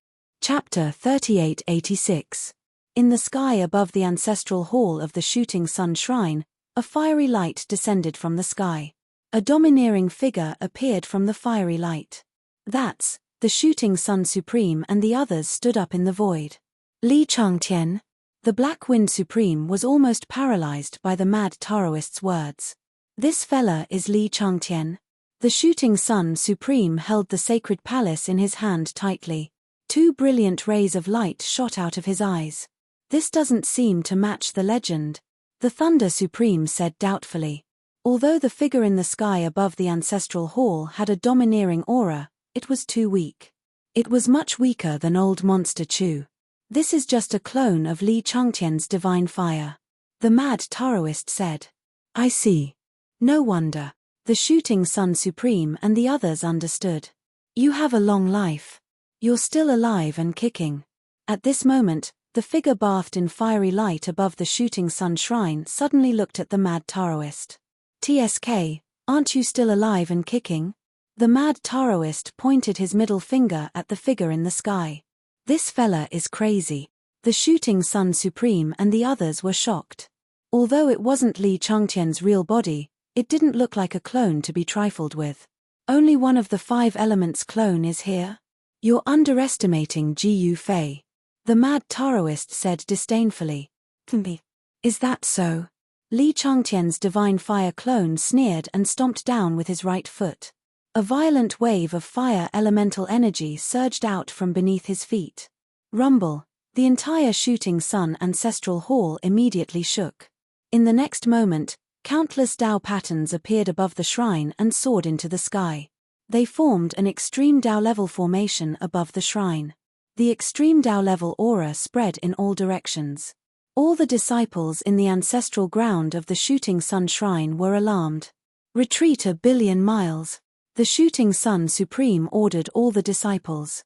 Chapter 3886. In the sky above the ancestral hall of the Shooting Sun Shrine, a fiery light descended from the sky. A domineering figure appeared from the fiery light. That's, the Shooting Sun Supreme and the others stood up in the void. Li Changtian. The Black Wind Supreme was almost paralyzed by the mad Taoist's words. This fella is Li Changtian. The Shooting Sun Supreme held the sacred palace in his hand tightly. 2 brilliant rays of light shot out of his eyes. This doesn't seem to match the legend. The Thunder Supreme said doubtfully. Although the figure in the sky above the ancestral hall had a domineering aura, it was too weak. It was much weaker than old Monster Chu. This is just a clone of Li Changtian's divine fire. The mad Taoist said. I see. No wonder. The Shooting Sun Supreme and the others understood. You have a long life. You're still alive and kicking. At this moment, the figure bathed in fiery light above the Shooting Sun Shrine suddenly looked at the mad Taoist. TSK, aren't you still alive and kicking? The mad Taoist pointed his middle finger at the figure in the sky. This fella is crazy. The Shooting Sun Supreme and the others were shocked. Although it wasn't Li Changtian's real body, it didn't look like a clone to be trifled with. Only one of the 5 elements clone is here? You're underestimating Ji Yufei. The mad Taoist said disdainfully. Is that so? Li Changtian's divine fire clone sneered and stomped down with his right foot. A violent wave of fire elemental energy surged out from beneath his feet. Rumble. The entire Shooting Sun ancestral hall immediately shook. In the next moment, countless Tao patterns appeared above the shrine and soared into the sky. They formed an extreme Tao level formation above the shrine. The extreme Tao level aura spread in all directions. All the disciples in the ancestral ground of the Shooting Sun Shrine were alarmed. Retreat 1 billion miles. The Shooting Sun Supreme ordered all the disciples.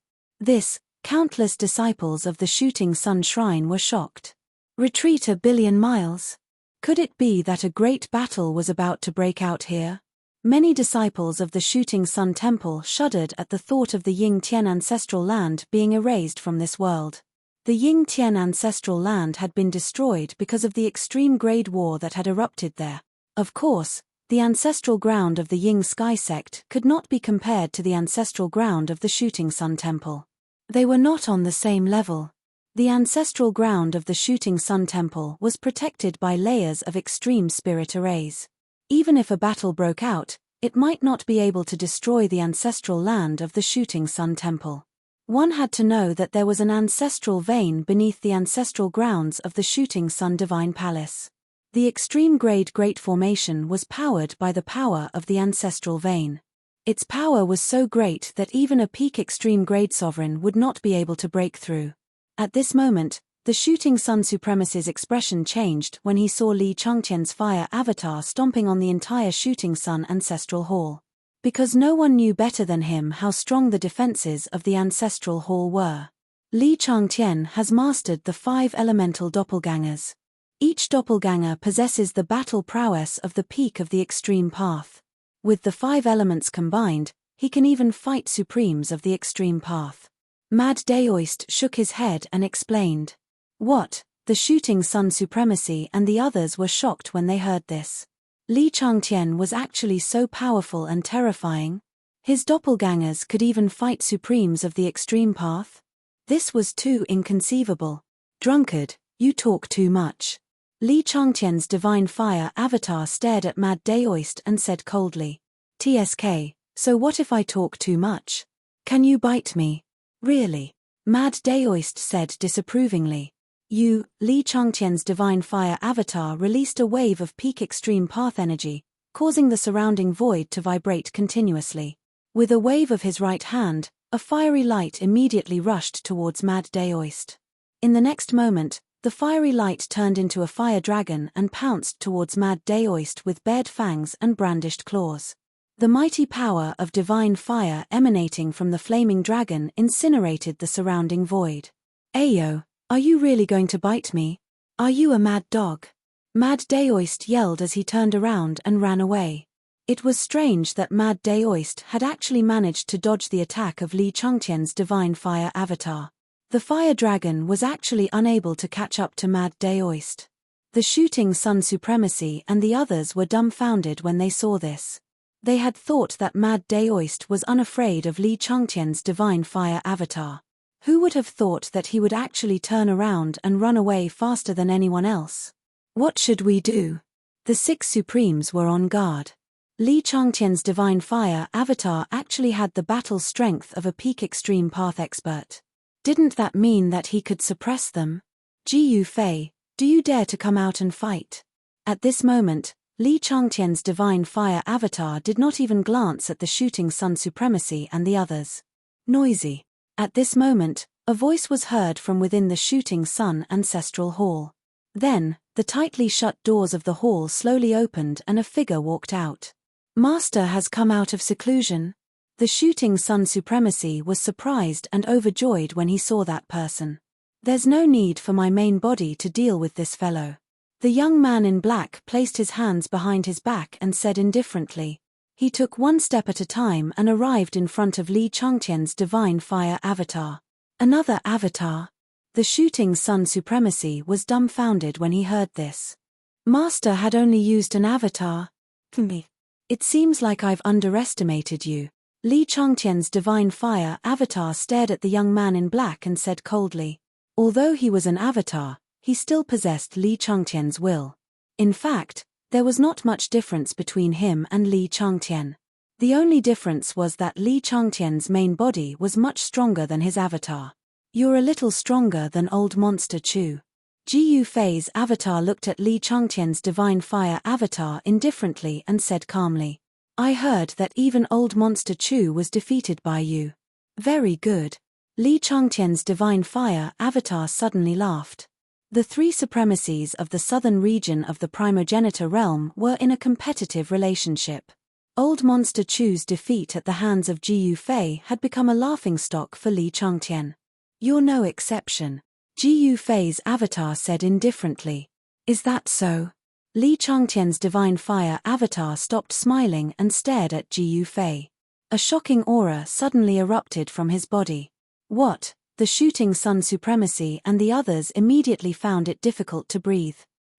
Countless disciples of the Shooting Sun Shrine were shocked. Retreat 1 billion miles? Could it be that a great battle was about to break out here? Many disciples of the Shooting Sun Temple shuddered at the thought of the Ying Tian ancestral land being erased from this world. The Ying Tian ancestral land had been destroyed because of the extreme grade war that had erupted there. Of course, the ancestral ground of the Ying Sky sect could not be compared to the ancestral ground of the Shooting Sun Temple. They were not on the same level. The ancestral ground of the Shooting Sun Temple was protected by layers of extreme spirit arrays. Even if a battle broke out, it might not be able to destroy the ancestral land of the Shooting Sun Temple. One had to know that there was an ancestral vein beneath the ancestral grounds of the Shooting Sun Divine Palace. The extreme grade Great Formation was powered by the power of the ancestral vein. Its power was so great that even a peak extreme grade sovereign would not be able to break through. At this moment, the Shooting Sun Supremacist's expression changed when he saw Li Changtian's fire avatar stomping on the entire Shooting Sun Ancestral Hall. Because no one knew better than him how strong the defenses of the Ancestral Hall were. Li Changtian has mastered the 5 elemental doppelgangers. Each doppelganger possesses the battle prowess of the peak of the extreme path. With the 5 elements combined, he can even fight supremes of the extreme path. Mad Daoist shook his head and explained. What? The Shooting Sun Supremacy and the others were shocked when they heard this. Li Changtian was actually so powerful and terrifying. His doppelgangers could even fight supremes of the extreme path? This was too inconceivable. Drunkard, you talk too much. Li Changtian's divine fire avatar stared at Mad Daoist and said coldly. TSK, so what if I talk too much? Can you bite me? Really? Mad Daoist said disapprovingly. Li Changtian's divine fire avatar released a wave of peak extreme path energy, causing the surrounding void to vibrate continuously. With a wave of his right hand, a fiery light immediately rushed towards Mad Daoist. In the next moment, the fiery light turned into a fire dragon and pounced towards Mad Daoist with bared fangs and brandished claws. The mighty power of divine fire emanating from the flaming dragon incinerated the surrounding void. Ayo, are you really going to bite me? Are you a mad dog? Mad Daoist yelled as he turned around and ran away. It was strange that Mad Daoist had actually managed to dodge the attack of Li Changtian's divine fire avatar. The fire dragon was actually unable to catch up to Mad Daoist. The Shooting Sun Supremacy and the others were dumbfounded when they saw this. They had thought that Mad Daoist was unafraid of Li Changtian's divine fire avatar. Who would have thought that he would actually turn around and run away faster than anyone else? What should we do? The 6 Supremes were on guard. Li Changtian's divine fire avatar actually had the battle strength of a peak extreme path expert. Didn't that mean that he could suppress them? Ji Fei, do you dare to come out and fight? At this moment, Li Changtian's divine fire avatar did not even glance at the Shooting Sun Supremacy and the others. Noisy. At this moment, a voice was heard from within the Shooting Sun Ancestral Hall. Then, the tightly shut doors of the hall slowly opened and a figure walked out. Master has come out of seclusion. The Shooting Sun Supremacy was surprised and overjoyed when he saw that person. There's no need for my main body to deal with this fellow. The young man in black placed his hands behind his back and said indifferently. He took one step at a time and arrived in front of Li Changtian's divine fire avatar. Another avatar? The Shooting Sun Supremacy was dumbfounded when he heard this. Master had only used an avatar. It seems like I've underestimated you. Li Changtian's divine fire avatar stared at the young man in black and said coldly. Although he was an avatar, he still possessed Li Changtian's will. In fact, there was not much difference between him and Li Changtian. The only difference was that Li Changtian's main body was much stronger than his avatar. You're a little stronger than old monster Chu. Ji Fei's avatar looked at Li Changtian's divine fire avatar indifferently and said calmly. I heard that even old monster Chu was defeated by you. Very good. Li Changtian's divine fire avatar suddenly laughed. The 3 supremacies of the southern region of the primogenitor realm were in a competitive relationship. Old monster Chu's defeat at the hands of Ji Fei had become a laughingstock for Li Changtian. You're no exception. Ji Fei's avatar said indifferently. Is that so? Li Changtian's divine fire avatar stopped smiling and stared at Ji Fei. A shocking aura suddenly erupted from his body. What? The Shooting Sun Supremacy and the others immediately found it difficult to breathe.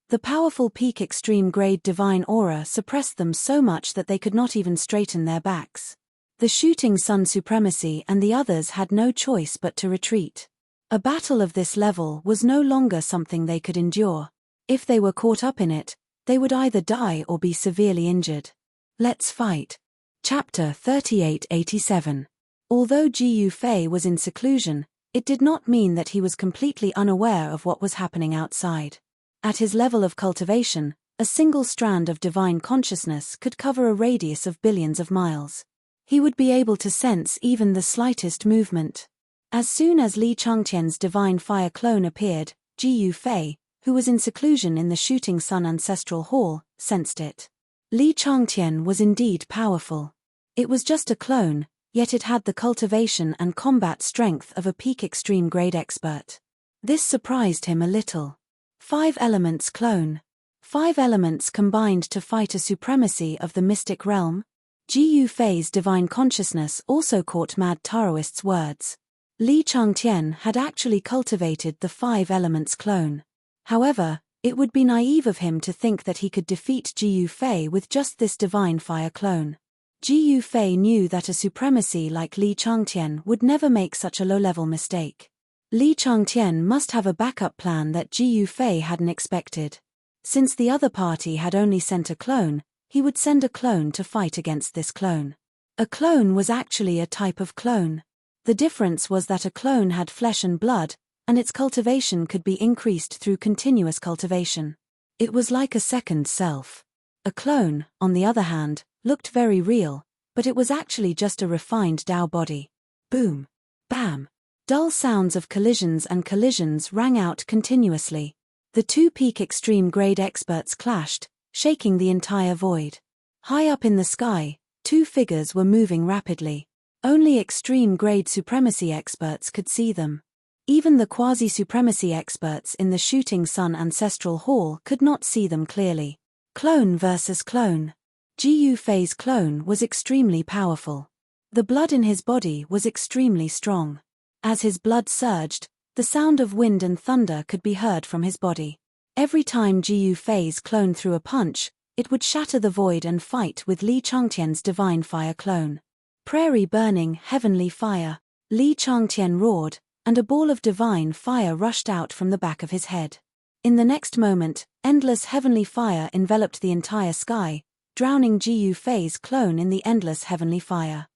The powerful peak extreme grade divine aura suppressed them so much that they could not even straighten their backs. The shooting sun supremacy and the others had no choice but to retreat. A battle of this level was no longer something they could endure. If they were caught up in it, they would either die or be severely injured. Let's fight. Chapter 3887. Although Ji Yufei was in seclusion, it did not mean that he was completely unaware of what was happening outside. At his level of cultivation, a single strand of divine consciousness could cover a radius of billions of miles. He would be able to sense even the slightest movement. As soon as Li Changtian's divine fire clone appeared, Ji Yufei, who was in seclusion in the shooting sun ancestral hall, sensed it. Li Changtian was indeed powerful. It was just a clone, yet it had the cultivation and combat strength of a peak extreme grade expert. This surprised him a little. 5 elements clone. 5 elements combined to fight a supremacy of the mystic realm? Ji Yufei's divine consciousness also caught Mad Taoist's words. Li Changtian had actually cultivated the 5 elements clone. However, it would be naive of him to think that he could defeat Ji Yufei with just this divine fire clone. Ji Yufei knew that a supremacy like Li Changtian would never make such a low-level mistake. Li Changtian must have a backup plan that Ji Yufei hadn't expected. Since the other party had only sent a clone, he would send a clone to fight against this clone. A clone was actually a type of clone. The difference was that a clone had flesh and blood, and its cultivation could be increased through continuous cultivation. It was like a second self. A clone, on the other hand, looked very real, but it was actually just a refined Tao body. Boom. Bam. Dull sounds of collisions and collisions rang out continuously. The 2 peak extreme grade experts clashed, shaking the entire void. High up in the sky, 2 figures were moving rapidly. Only extreme grade supremacy experts could see them. Even the quasi-supremacy experts in the shooting sun ancestral hall could not see them clearly. Clone versus clone. Ji Yufei's clone was extremely powerful. The blood in his body was extremely strong. As his blood surged, the sound of wind and thunder could be heard from his body. Every time Ji Yufei's clone threw a punch, it would shatter the void and fight with Li Changtian's divine fire clone. Prairie burning heavenly fire. Li Changtian roared, and a ball of divine fire rushed out from the back of his head. In the next moment, endless heavenly fire enveloped the entire sky, drowning Ji Yufei's clone in the endless heavenly fire.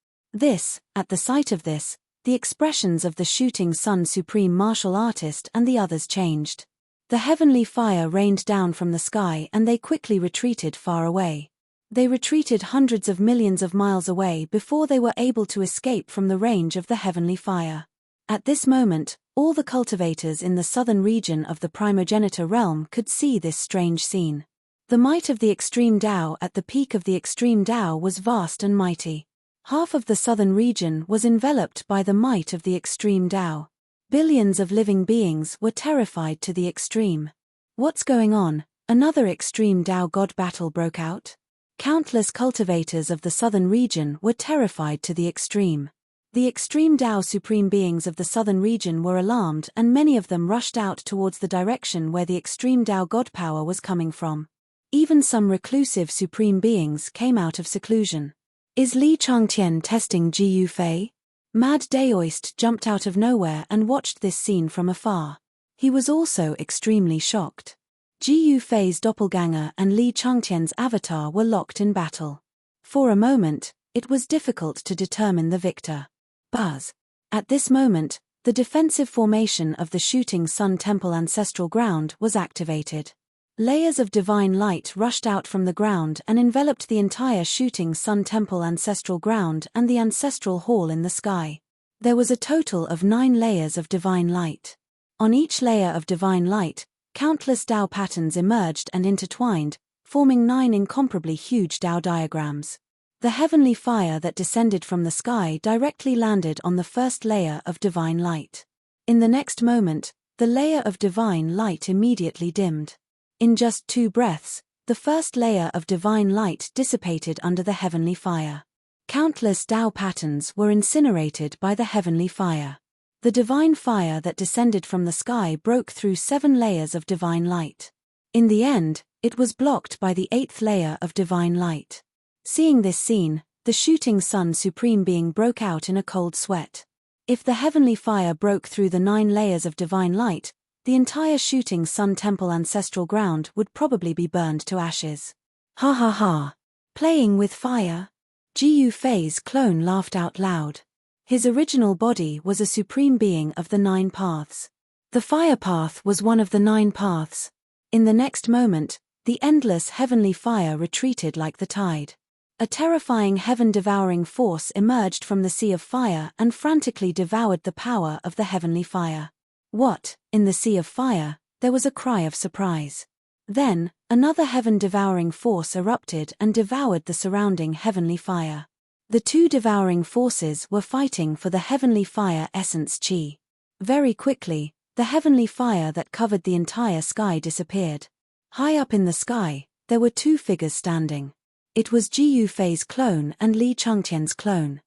At the sight of this, the expressions of the shooting sun supreme martial artist and the others changed. The heavenly fire rained down from the sky and they quickly retreated far away. They retreated hundreds of millions of miles away before they were able to escape from the range of the heavenly fire. At this moment, all the cultivators in the southern region of the primogenitor realm could see this strange scene. The might of the extreme Tao at the peak of the extreme Tao was vast and mighty. Half of the southern region was enveloped by the might of the extreme Tao. Billions of living beings were terrified to the extreme. What's going on? Another extreme Tao god battle broke out? Countless cultivators of the southern region were terrified to the extreme. The extreme Tao supreme beings of the southern region were alarmed and many of them rushed out towards the direction where the extreme Tao god power was coming from. Even some reclusive supreme beings came out of seclusion. Is Li Changtian testing Ji Yufei? Mad Taoist jumped out of nowhere and watched this scene from afar. He was also extremely shocked. Ji Yufei's doppelganger and Li Changtian's avatar were locked in battle. For a moment, it was difficult to determine the victor. Buzz. At this moment, the defensive formation of the shooting sun temple ancestral ground was activated. Layers of divine light rushed out from the ground and enveloped the entire shooting sun temple ancestral ground and the ancestral hall in the sky. There was a total of 9 layers of divine light. On each layer of divine light, countless Tao patterns emerged and intertwined, forming 9 incomparably huge Tao diagrams. The heavenly fire that descended from the sky directly landed on the first layer of divine light. In the next moment, the layer of divine light immediately dimmed. In just 2 breaths, the first layer of divine light dissipated under the heavenly fire. Countless Tao patterns were incinerated by the heavenly fire. The divine fire that descended from the sky broke through 7 layers of divine light. In the end, it was blocked by the 8th layer of divine light. Seeing this scene, the shooting sun supreme being broke out in a cold sweat. If the heavenly fire broke through the 9 layers of divine light, the entire shooting sun temple ancestral ground would probably be burned to ashes. Ha ha ha. Playing with fire? Jiyu Fei's clone laughed out loud. His original body was a supreme being of the 9 paths. The fire path was one of the 9 paths. In the next moment, the endless heavenly fire retreated like the tide. A terrifying heaven-devouring force emerged from the sea of fire and frantically devoured the power of the heavenly fire. What? In the sea of fire, there was a cry of surprise. Then, another heaven-devouring force erupted and devoured the surrounding heavenly fire. The 2 devouring forces were fighting for the heavenly fire essence chi. Very quickly, the heavenly fire that covered the entire sky disappeared. High up in the sky, there were 2 figures standing. It was Jiyu Fei's clone and Li Changtian's clone.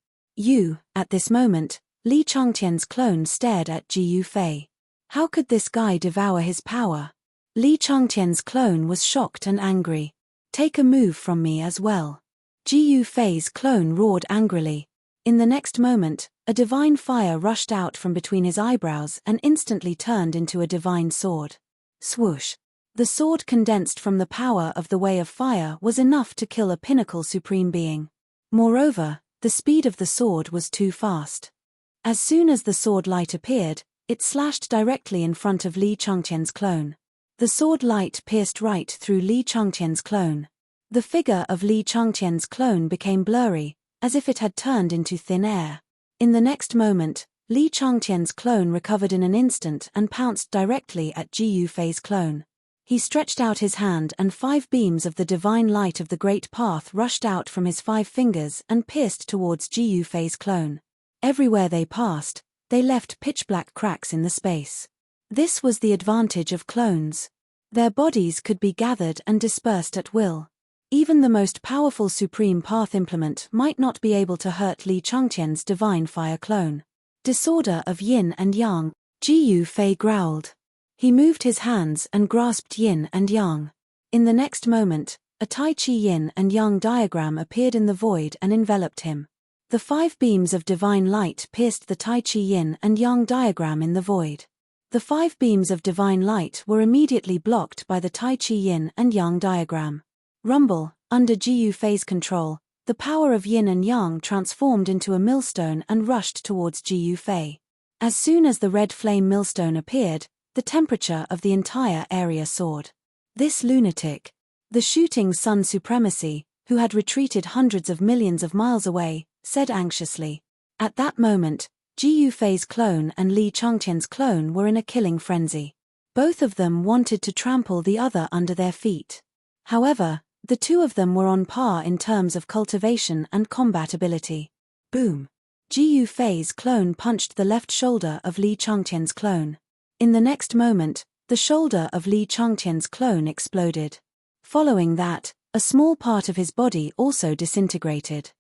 At this moment, Li Changtian's clone stared at Jiyu Fei. How could this guy devour his power? Li Changtian's clone was shocked and angry. Take a move from me as well. Jiyu Fei's clone roared angrily. In the next moment, a divine fire rushed out from between his eyebrows and instantly turned into a divine sword. Swoosh. The sword condensed from the power of the way of fire was enough to kill a pinnacle supreme being. Moreover, the speed of the sword was too fast. As soon as the sword light appeared, it slashed directly in front of Li Changtian's clone. The sword light pierced right through Li Changtian's clone. The figure of Li Changtian's clone became blurry, as if it had turned into thin air. In the next moment, Li Changtian's clone recovered in an instant and pounced directly at Jiyu Fei's clone. He stretched out his hand and 5 beams of the divine light of the great path rushed out from his 5 fingers and pierced towards Jiyu Fei's clone. Everywhere they passed, they left pitch-black cracks in the space. This was the advantage of clones. Their bodies could be gathered and dispersed at will. Even the most powerful supreme path implement might not be able to hurt Li Changtian's divine fire clone. Disorder of yin and yang, Jiyu Fei growled. He moved his hands and grasped yin and yang. In the next moment, a Tai Chi yin and yang diagram appeared in the void and enveloped him. The 5 beams of divine light pierced the Tai Chi yin and yang diagram in the void. The 5 beams of divine light were immediately blocked by the Tai Chi yin and yang diagram. Rumble, under Jiyu Fei's control, the power of yin and yang transformed into a millstone and rushed towards Jiyu Fei. As soon as the red flame millstone appeared, the temperature of the entire area soared. This lunatic, the shooting sun supremacy, who had retreated hundreds of millions of miles away, said anxiously. At that moment, Jiyu Fei's clone and Li Changtian's clone were in a killing frenzy. Both of them wanted to trample the other under their feet. However, the 2 of them were on par in terms of cultivation and combat ability. Boom! Jiyu Fei's clone punched the left shoulder of Li Changtian's clone. In the next moment, the shoulder of Li Changtian's clone exploded. Following that, a small part of his body also disintegrated.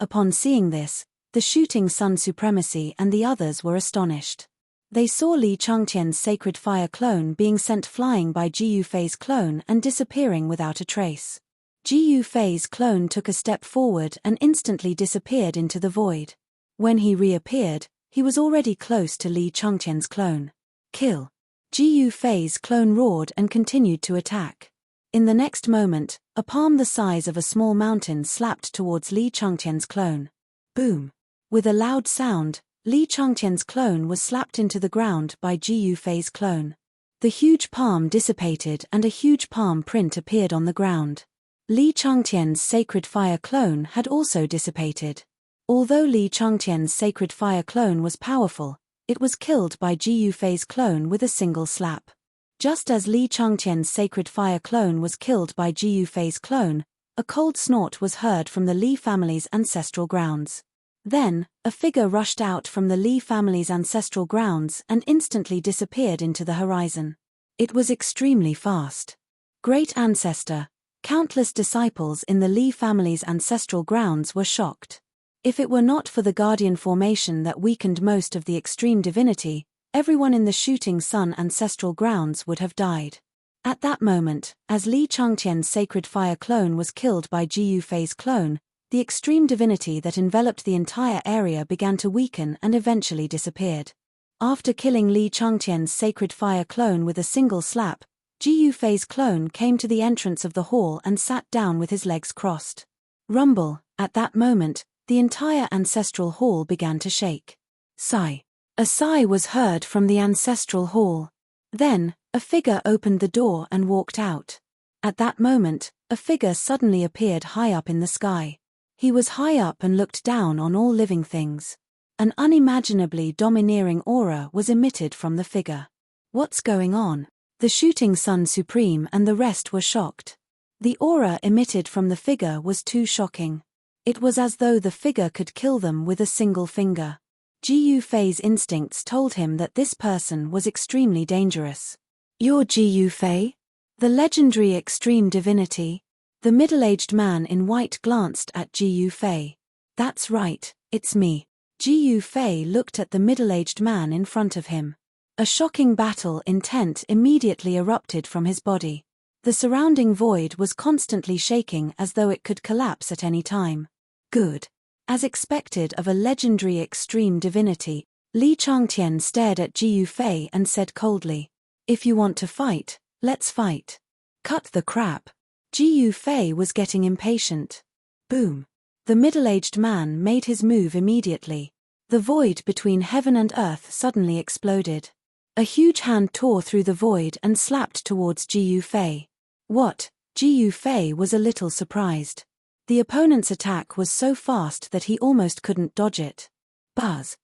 Upon seeing this, the shooting sun supremacy and the others were astonished. They saw Li Changtian's sacred fire clone being sent flying by Jiyu Fei's clone and disappearing without a trace. Jiyu Fei's clone took a step forward and instantly disappeared into the void. When he reappeared, he was already close to Li Changtian's clone. Kill! Jiyu Fei's clone roared and continued to attack. In the next moment, a palm the size of a small mountain slapped towards Li Changtian's clone. Boom! With a loud sound, Li Changtian's clone was slapped into the ground by Jiyu Fei's clone. The huge palm dissipated and a huge palm print appeared on the ground. Li Changtian's sacred fire clone had also dissipated. Although Li Changtian's sacred fire clone was powerful, it was killed by Jiyu Fei's clone with a single slap. Just as Li Changtian's sacred fire clone was killed by Jiyu Fei's clone, a cold snort was heard from the Li family's ancestral grounds. Then, a figure rushed out from the Li family's ancestral grounds and instantly disappeared into the horizon. It was extremely fast. Great ancestor, countless disciples in the Li family's ancestral grounds were shocked. If it were not for the guardian formation that weakened most of the extreme divinity, everyone in the shooting sun ancestral grounds would have died. At that moment, as Li Changtian's sacred fire clone was killed by Ji Yufei's clone, the extreme divinity that enveloped the entire area began to weaken and eventually disappeared. After killing Li Changtian's sacred fire clone with a single slap, Ji Yufei's clone came to the entrance of the hall and sat down with his legs crossed. Rumble, at that moment, the entire ancestral hall began to shake. Sigh. A sigh was heard from the ancestral hall. Then, a figure opened the door and walked out. At that moment, a figure suddenly appeared high up in the sky. He was high up and looked down on all living things. An unimaginably domineering aura was emitted from the figure. What's going on? The shooting sun supreme and the rest were shocked. The aura emitted from the figure was too shocking. It was as though the figure could kill them with a single finger. Ji Yufei's instincts told him that this person was extremely dangerous. You're Ji Yufei? The legendary extreme divinity? The middle-aged man in white glanced at Ji Yufei. That's right, it's me. Ji Yufei looked at the middle-aged man in front of him. A shocking battle intent immediately erupted from his body. The surrounding void was constantly shaking as though it could collapse at any time. Good. As expected of a legendary extreme divinity, Li Changtian stared at Ji Yufei and said coldly, "If you want to fight, let's fight. Cut the crap." Ji Yufei was getting impatient. Boom. The middle-aged man made his move immediately. The void between heaven and earth suddenly exploded. A huge hand tore through the void and slapped towards Ji Yufei. What? Ji Yufei was a little surprised. The opponent's attack was so fast that he almost couldn't dodge it. Buzz.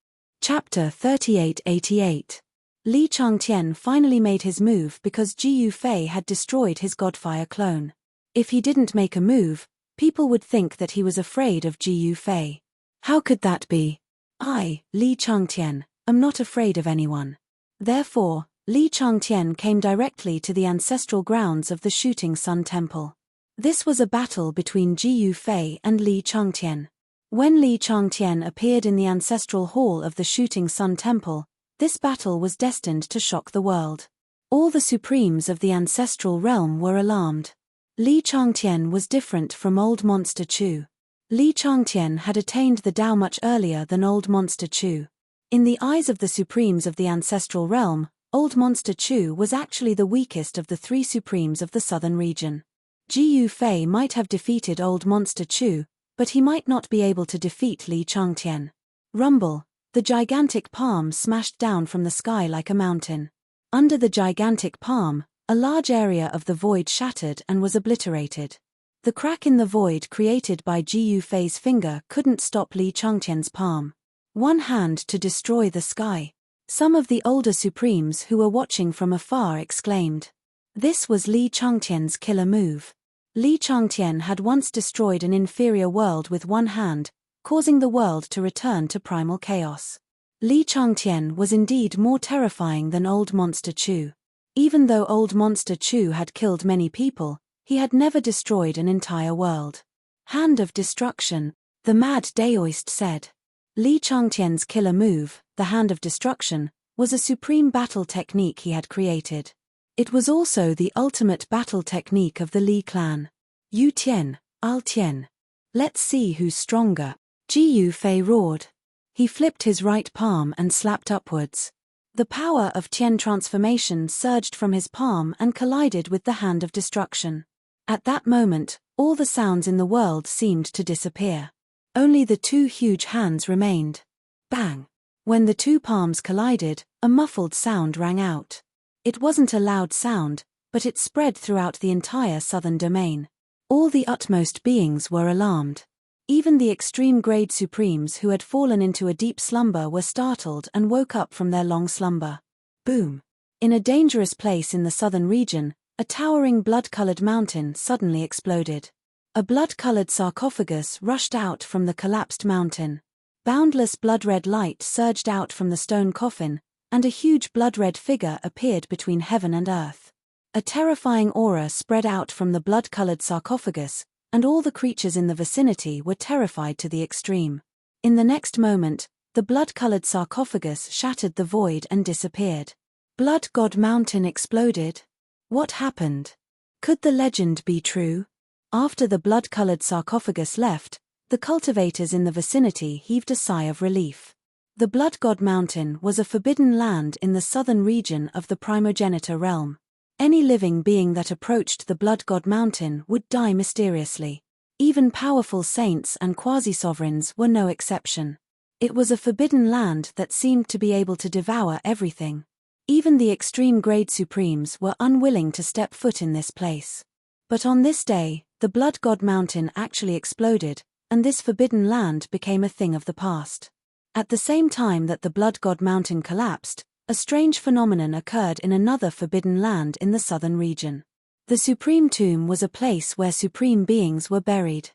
Chapter 3888. Li Changtian finally made his move because Ji Yufei had destroyed his Godfire clone. If he didn't make a move, people would think that he was afraid of Ji Yufei. How could that be? I, Li Changtian, am not afraid of anyone. Therefore, Li Changtian came directly to the ancestral grounds of the Shooting Sun Temple. This was a battle between Ji Yufei and Li Changtian. When Li Changtian appeared in the ancestral hall of the Shooting Sun Temple, this battle was destined to shock the world. All the supremes of the ancestral realm were alarmed. Li Changtian was different from Old Monster Chu. Li Changtian had attained the Tao much earlier than Old Monster Chu. In the eyes of the supremes of the ancestral realm, Old Monster Chu was actually the weakest of the three supremes of the southern region. Ji Yufei might have defeated Old Monster Chu, but he might not be able to defeat Li Changtian. Rumble. The gigantic palm smashed down from the sky like a mountain. Under the gigantic palm, a large area of the void shattered and was obliterated. The crack in the void created by Ji Yufei's finger couldn't stop Li Changtian's palm. One hand to destroy the sky. Some of the older supremes who were watching from afar exclaimed. This was Li Changtian's killer move. Li Changtian had once destroyed an inferior world with one hand, causing the world to return to primal chaos. Li Changtian was indeed more terrifying than Old Monster Chu. Even though Old Monster Chu had killed many people, he had never destroyed an entire world. Hand of Destruction, the Mad Daoist said. Li Changtian's killer move, the Hand of Destruction, was a supreme battle technique he had created. It was also the ultimate battle technique of the Li clan. Yu Tian, Al Tian. Let's see who's stronger. Ji Yufei roared. He flipped his right palm and slapped upwards. The power of Tian transformation surged from his palm and collided with the Hand of Destruction. At that moment, all the sounds in the world seemed to disappear. Only the two huge hands remained. Bang! When the two palms collided, a muffled sound rang out. It wasn't a loud sound, but it spread throughout the entire southern domain. All the utmost beings were alarmed. Even the extreme grade supremes who had fallen into a deep slumber were startled and woke up from their long slumber. Boom! In a dangerous place in the southern region, a towering blood-colored mountain suddenly exploded. A blood-colored sarcophagus rushed out from the collapsed mountain. Boundless blood-red light surged out from the stone coffin, and a huge blood-red figure appeared between heaven and earth. A terrifying aura spread out from the blood-colored sarcophagus, and all the creatures in the vicinity were terrified to the extreme. In the next moment, the blood-colored sarcophagus shattered the void and disappeared. Blood God Mountain exploded. What happened? Could the legend be true? After the blood-colored sarcophagus left, the cultivators in the vicinity heaved a sigh of relief. The Blood God Mountain was a forbidden land in the southern region of the primogenitor realm. Any living being that approached the Blood God Mountain would die mysteriously. Even powerful saints and quasi-sovereigns were no exception. It was a forbidden land that seemed to be able to devour everything. Even the extreme-grade supremes were unwilling to step foot in this place. But on this day, the Blood God Mountain actually exploded, and this forbidden land became a thing of the past. At the same time that the Blood God Mountain collapsed, a strange phenomenon occurred in another forbidden land in the southern region. The Supreme Tomb was a place where supreme beings were buried.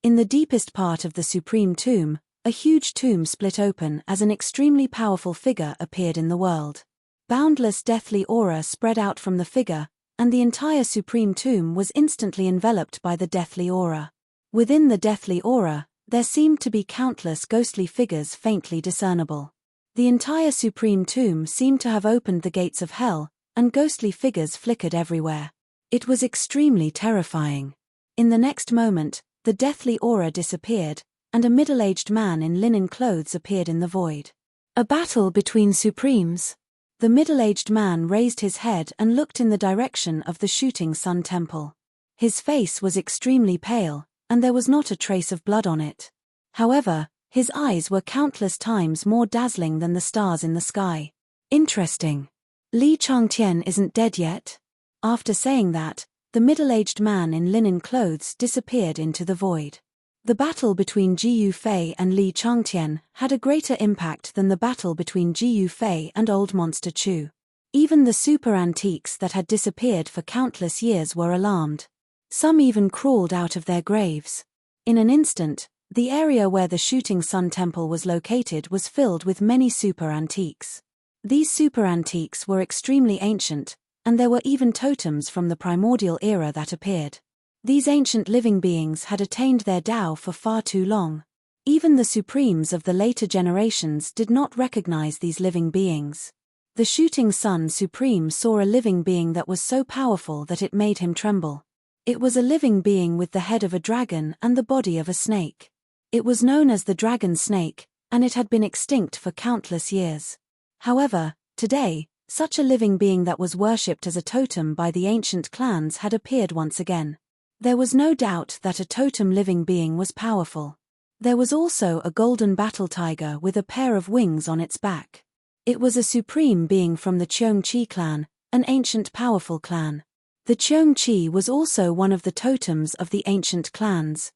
In the deepest part of the Supreme Tomb, a huge tomb split open as an extremely powerful figure appeared in the world. Boundless deathly aura spread out from the figure, and the entire Supreme Tomb was instantly enveloped by the deathly aura. Within the deathly aura, there seemed to be countless ghostly figures faintly discernible. The entire Supreme Tomb seemed to have opened the gates of hell, and ghostly figures flickered everywhere. It was extremely terrifying. In the next moment, the deathly aura disappeared, and a middle-aged man in linen clothes appeared in the void. A battle between supremes. The middle-aged man raised his head and looked in the direction of the Shooting Sun Temple. His face was extremely pale, and there was not a trace of blood on it. However, his eyes were countless times more dazzling than the stars in the sky. Interesting. Li Changtian isn't dead yet? After saying that, the middle-aged man in linen clothes disappeared into the void. The battle between Ji Yufei and Li Changtian had a greater impact than the battle between Ji Yufei and Old Monster Chu. Even the super antiques that had disappeared for countless years were alarmed. Some even crawled out of their graves. In an instant, the area where the Shooting Sun Temple was located was filled with many super antiques. These super antiques were extremely ancient, and there were even totems from the primordial era that appeared. These ancient living beings had attained their Tao for far too long. Even the supremes of the later generations did not recognize these living beings. The Shooting Sun Supreme saw a living being that was so powerful that it made him tremble. It was a living being with the head of a dragon and the body of a snake. It was known as the dragon snake, and it had been extinct for countless years. However, today, such a living being that was worshipped as a totem by the ancient clans had appeared once again. There was no doubt that a totem living being was powerful. There was also a golden battle tiger with a pair of wings on its back. It was a supreme being from the Cheongqi clan, an ancient powerful clan. The Cheongqi was also one of the totems of the ancient clans.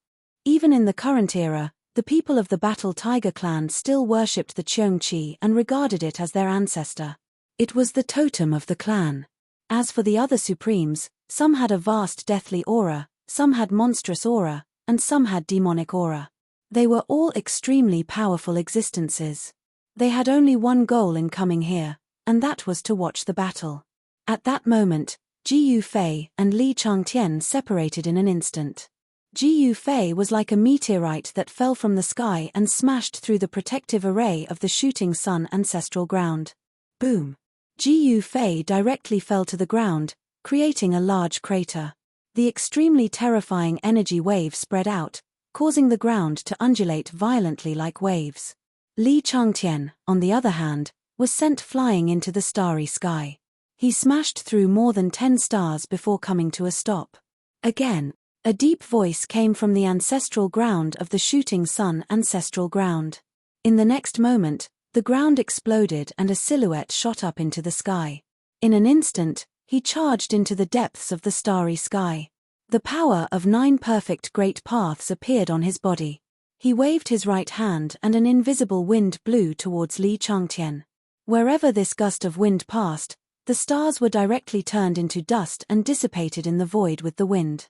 Even in the current era, the people of the Battle Tiger clan still worshipped the Cheongqi and regarded it as their ancestor. It was the totem of the clan. As for the other supremes, some had a vast deathly aura, some had monstrous aura, and some had demonic aura. They were all extremely powerful existences. They had only one goal in coming here, and that was to watch the battle. At that moment, Ji Yufei and Li Changtian separated in an instant. Ji Yufei was like a meteorite that fell from the sky and smashed through the protective array of the Shooting Sun ancestral ground. Boom! Ji Yufei directly fell to the ground, creating a large crater. The extremely terrifying energy wave spread out, causing the ground to undulate violently like waves. Li Changtian, on the other hand, was sent flying into the starry sky. He smashed through more than 10 stars before coming to a stop. Again, a deep voice came from the ancestral ground of the Shooting Sun ancestral ground. In the next moment, the ground exploded and a silhouette shot up into the sky. In an instant, he charged into the depths of the starry sky. The power of 9 perfect great paths appeared on his body. He waved his right hand and an invisible wind blew towards Li Changtian. Wherever this gust of wind passed, the stars were directly turned into dust and dissipated in the void with the wind.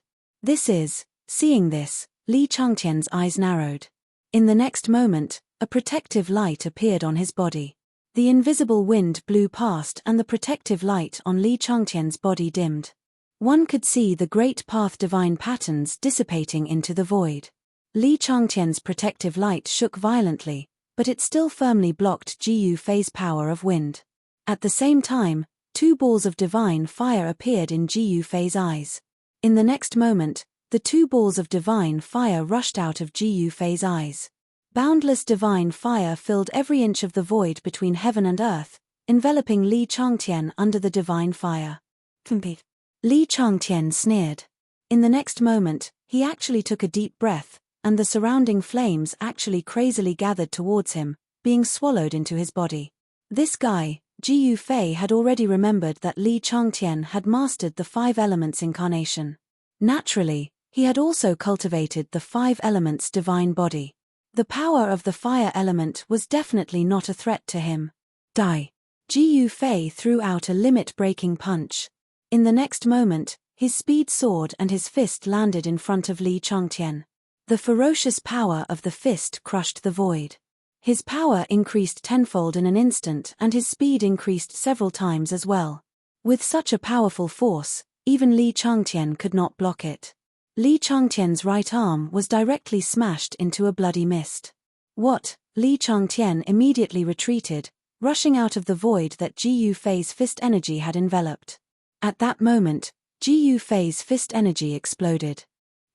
Seeing this, Li Changtian's eyes narrowed. In the next moment, a protective light appeared on his body. The invisible wind blew past and the protective light on Li Changtian's body dimmed. One could see the great path divine patterns dissipating into the void. Li Changtian's protective light shook violently, but it still firmly blocked Ji Yufei's power of wind. At the same time, 2 balls of divine fire appeared in Ji Yufei's eyes. In the next moment, the 2 balls of divine fire rushed out of Ji Yufei's eyes. Boundless divine fire filled every inch of the void between heaven and earth, enveloping Li Changtian under the divine fire. Li Changtian sneered. In the next moment, he actually took a deep breath, and the surrounding flames actually crazily gathered towards him, being swallowed into his body. This guy, Ji Yufei, had already remembered that Li Changtian had mastered the 5 elements incarnation. Naturally, he had also cultivated the 5 elements divine body. The power of the fire element was definitely not a threat to him. Die. Ji Yufei threw out a limit-breaking punch. In the next moment, his speed soared and his fist landed in front of Li Changtian. The ferocious power of the fist crushed the void. His power increased tenfold in an instant and his speed increased several times as well. With such a powerful force, even Li Changtian could not block it. Li Changtian's right arm was directly smashed into a bloody mist. What? Li Changtian immediately retreated, rushing out of the void that Ji Yufei's fist energy had enveloped. At that moment, Ji Yufei's fist energy exploded.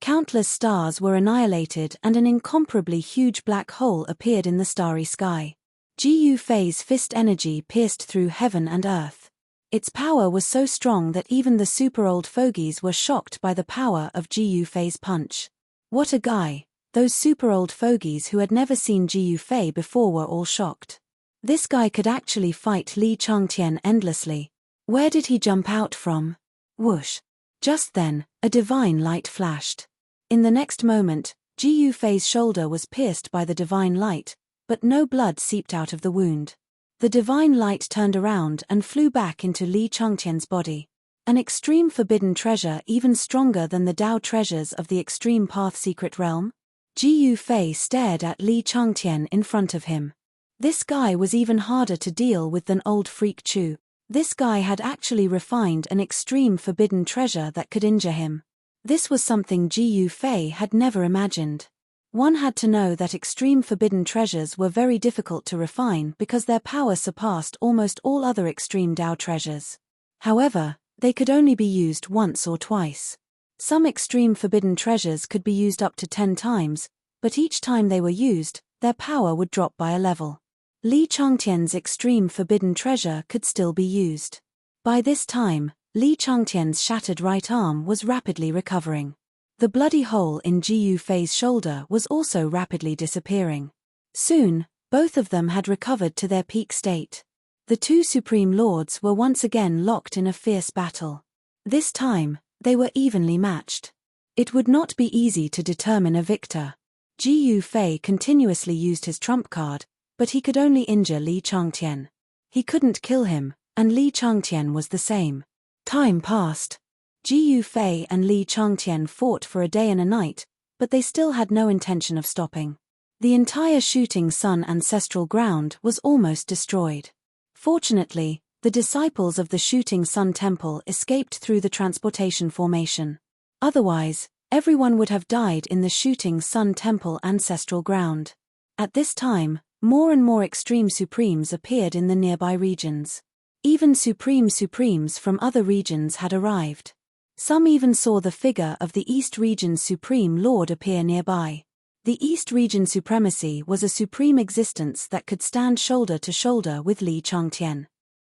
Countless stars were annihilated and an incomparably huge black hole appeared in the starry sky. Ji Yufei's fist energy pierced through heaven and earth. Its power was so strong that even the super old fogies were shocked by the power of Ji Yufei's punch. What a guy! Those super old fogies who had never seen Ji Yufei before were all shocked. This guy could actually fight Li Changtian endlessly. Where did he jump out from? Whoosh! Just then, a divine light flashed. In the next moment, Ji Yufei's shoulder was pierced by the divine light, but no blood seeped out of the wound. The divine light turned around and flew back into Li Changtian's body. An extreme forbidden treasure even stronger than the Dao treasures of the extreme path secret realm? Ji Yufei stared at Li Changtian in front of him. This guy was even harder to deal with than old freak Chu. This guy had actually refined an extreme forbidden treasure that could injure him. This was something Ji Yufei had never imagined. One had to know that extreme forbidden treasures were very difficult to refine because their power surpassed almost all other extreme Dao treasures. However, they could only be used once or twice. Some extreme forbidden treasures could be used up to 10 times, but each time they were used, their power would drop by a level. Li Changtian's extreme forbidden treasure could still be used. By this time, Li Changtian's shattered right arm was rapidly recovering. The bloody hole in Ji Yufei's shoulder was also rapidly disappearing. Soon, both of them had recovered to their peak state. The 2 supreme lords were once again locked in a fierce battle. This time, they were evenly matched. It would not be easy to determine a victor. Ji Yufei continuously used his trump card, but he could only injure Li Changtian. He couldn't kill him, and Li Changtian was the same. Time passed. Ji Yufei and Li Changtian fought for a day and a night, but they still had no intention of stopping. The entire shooting sun ancestral ground was almost destroyed. Fortunately, the disciples of the shooting sun temple escaped through the transportation formation. Otherwise, everyone would have died in the shooting sun temple ancestral ground. At this time, more and more extreme supremes appeared in the nearby regions. Even supremes from other regions had arrived. Some even saw the figure of the East Region's Supreme Lord appear nearby. The East Region supremacy was a supreme existence that could stand shoulder to shoulder with Li Changtian.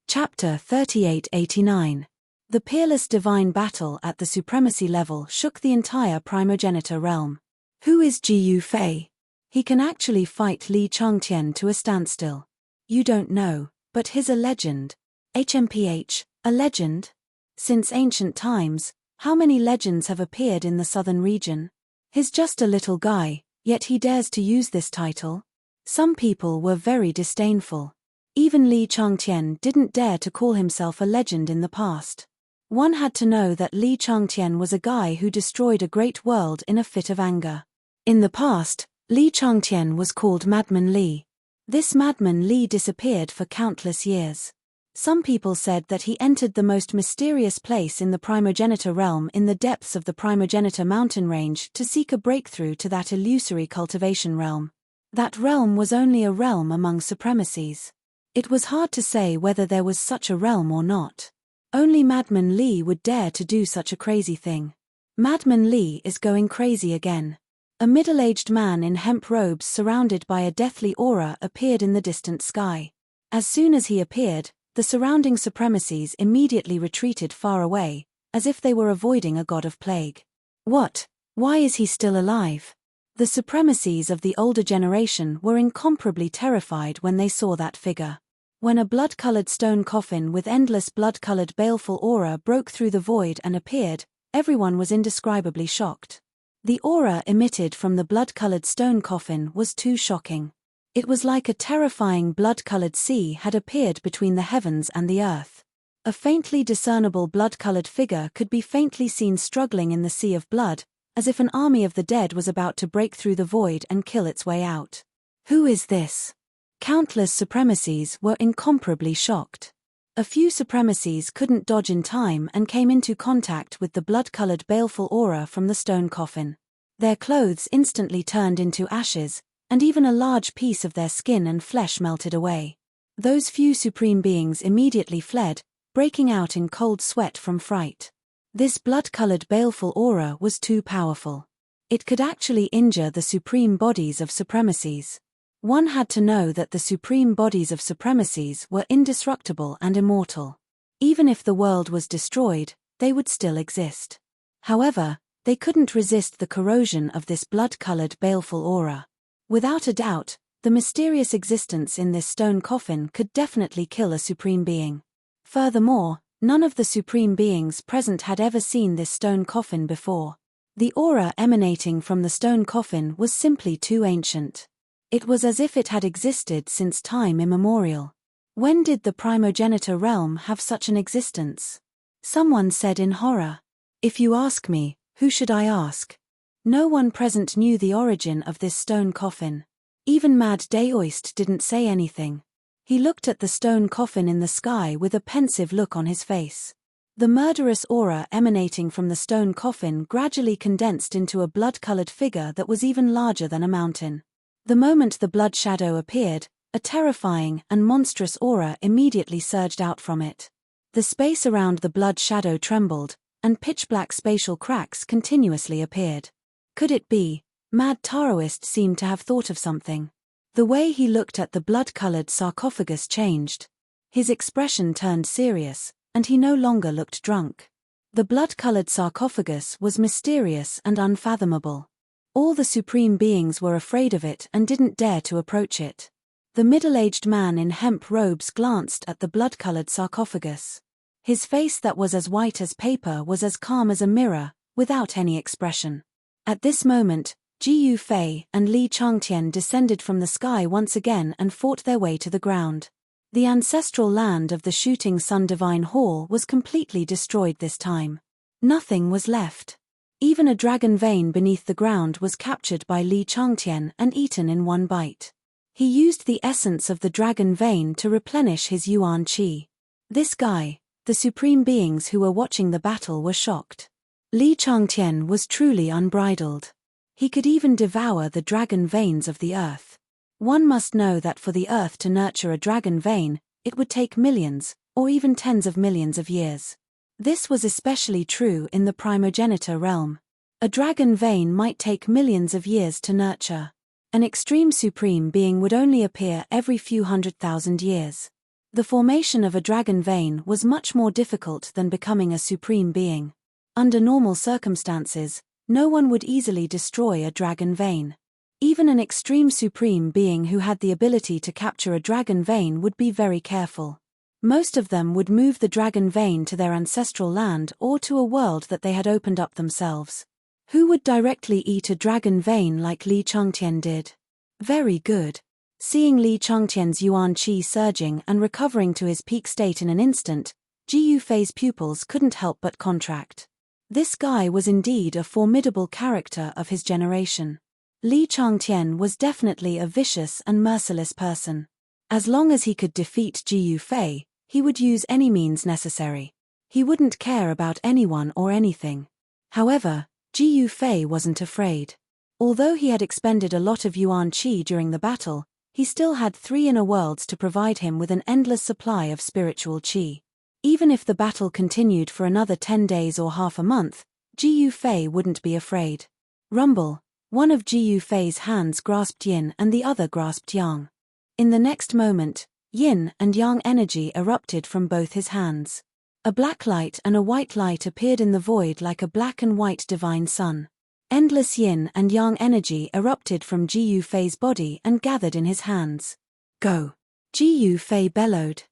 Chapter 3889. The peerless divine battle at the supremacy level shook the entire primogenitor realm. Who is Ji Yufei? He can actually fight Li Changtian to a standstill. You don't know, but he's a legend. HMPH, a legend? Since ancient times, how many legends have appeared in the southern region? He's just a little guy, yet he dares to use this title. Some people were very disdainful. Even Li Changtian didn't dare to call himself a legend in the past. One had to know that Li Changtian was a guy who destroyed a great world in a fit of anger. In the past, Li Changtian was called Madman Li. This Madman Li disappeared for countless years. Some people said that he entered the most mysterious place in the primogenitor realm in the depths of the primogenitor mountain range to seek a breakthrough to that illusory cultivation realm. That realm was only a realm among supremacies. It was hard to say whether there was such a realm or not. Only Madman Li would dare to do such a crazy thing. Madman Li is going crazy again. A middle-aged man in hemp robes surrounded by a deathly aura appeared in the distant sky. As soon as he appeared, the surrounding supremacies immediately retreated far away, as if they were avoiding a god of plague. What? Why is he still alive? The supremacies of the older generation were incomparably terrified when they saw that figure. When a blood-colored stone coffin with endless blood-colored baleful aura broke through the void and appeared, everyone was indescribably shocked. The aura emitted from the blood-colored stone coffin was too shocking. It was like a terrifying blood-colored sea had appeared between the heavens and the earth. A faintly discernible blood-colored figure could be faintly seen struggling in the sea of blood, as if an army of the dead was about to break through the void and kill its way out. Who is this? Countless supremacies were incomparably shocked. A few supremacies couldn't dodge in time and came into contact with the blood-colored baleful aura from the stone coffin. Their clothes instantly turned into ashes, and even a large piece of their skin and flesh melted away. Those few supreme beings immediately fled, breaking out in cold sweat from fright. This blood-colored baleful aura was too powerful. It could actually injure the supreme bodies of supremacies. One had to know that the supreme bodies of supremacies were indestructible and immortal. Even if the world was destroyed, they would still exist. However, they couldn't resist the corrosion of this blood-colored baleful aura. Without a doubt, the mysterious existence in this stone coffin could definitely kill a supreme being. Furthermore, none of the supreme beings present had ever seen this stone coffin before. The aura emanating from the stone coffin was simply too ancient. It was as if it had existed since time immemorial. When did the primogenitor realm have such an existence? Someone said in horror. If you ask me, who should I ask? No one present knew the origin of this stone coffin. Even Mad Daoist didn't say anything. He looked at the stone coffin in the sky with a pensive look on his face. The murderous aura emanating from the stone coffin gradually condensed into a blood-colored figure that was even larger than a mountain. The moment the blood shadow appeared, a terrifying and monstrous aura immediately surged out from it. The space around the blood shadow trembled, and pitch-black spatial cracks continuously appeared. Could it be? Mad Taoist seemed to have thought of something. The way he looked at the blood-colored sarcophagus changed. His expression turned serious, and he no longer looked drunk. The blood-colored sarcophagus was mysterious and unfathomable. All the supreme beings were afraid of it and didn't dare to approach it. The middle-aged man in hemp robes glanced at the blood-colored sarcophagus. His face that was as white as paper was as calm as a mirror, without any expression. At this moment, Ji Yufei and Li Changtian descended from the sky once again and fought their way to the ground. The ancestral land of the Shooting Sun Divine Hall was completely destroyed this time. Nothing was left. Even a dragon vein beneath the ground was captured by Li Changtian and eaten in one bite. He used the essence of the dragon vein to replenish his yuan qi. This guy, the supreme beings who were watching the battle were shocked. Li Changtian was truly unbridled. He could even devour the dragon veins of the earth. One must know that for the earth to nurture a dragon vein, it would take millions, or even tens of millions of years. This was especially true in the primogenitor realm. A dragon vein might take millions of years to nurture. An extreme supreme being would only appear every few 100,000 years. The formation of a dragon vein was much more difficult than becoming a supreme being. Under normal circumstances, no one would easily destroy a dragon vein. Even an extreme supreme being who had the ability to capture a dragon vein would be very careful. Most of them would move the dragon vein to their ancestral land or to a world that they had opened up themselves. Who would directly eat a dragon vein like Li Changtian did? Very good. Seeing Li Changtian's yuan qi surging and recovering to his peak state in an instant, Ji Yufei's pupils couldn't help but contract. This guy was indeed a formidable character of his generation. Li Changtian was definitely a vicious and merciless person. As long as he could defeat Ji Yufei, he would use any means necessary. He wouldn't care about anyone or anything. However, Ji Yufei wasn't afraid. Although he had expended a lot of yuan qi during the battle, he still had 3 inner worlds to provide him with an endless supply of spiritual qi. Even if the battle continued for another 10 days or half a month, Ji Yufei wouldn't be afraid. Rumble. One of Ji Yufei's hands grasped yin and the other grasped yang. In the next moment, yin and yang energy erupted from both his hands. A black light and a white light appeared in the void like a black and white divine sun. Endless yin and yang energy erupted from Ji Yufei's body and gathered in his hands. Go! Ji Yufei bellowed.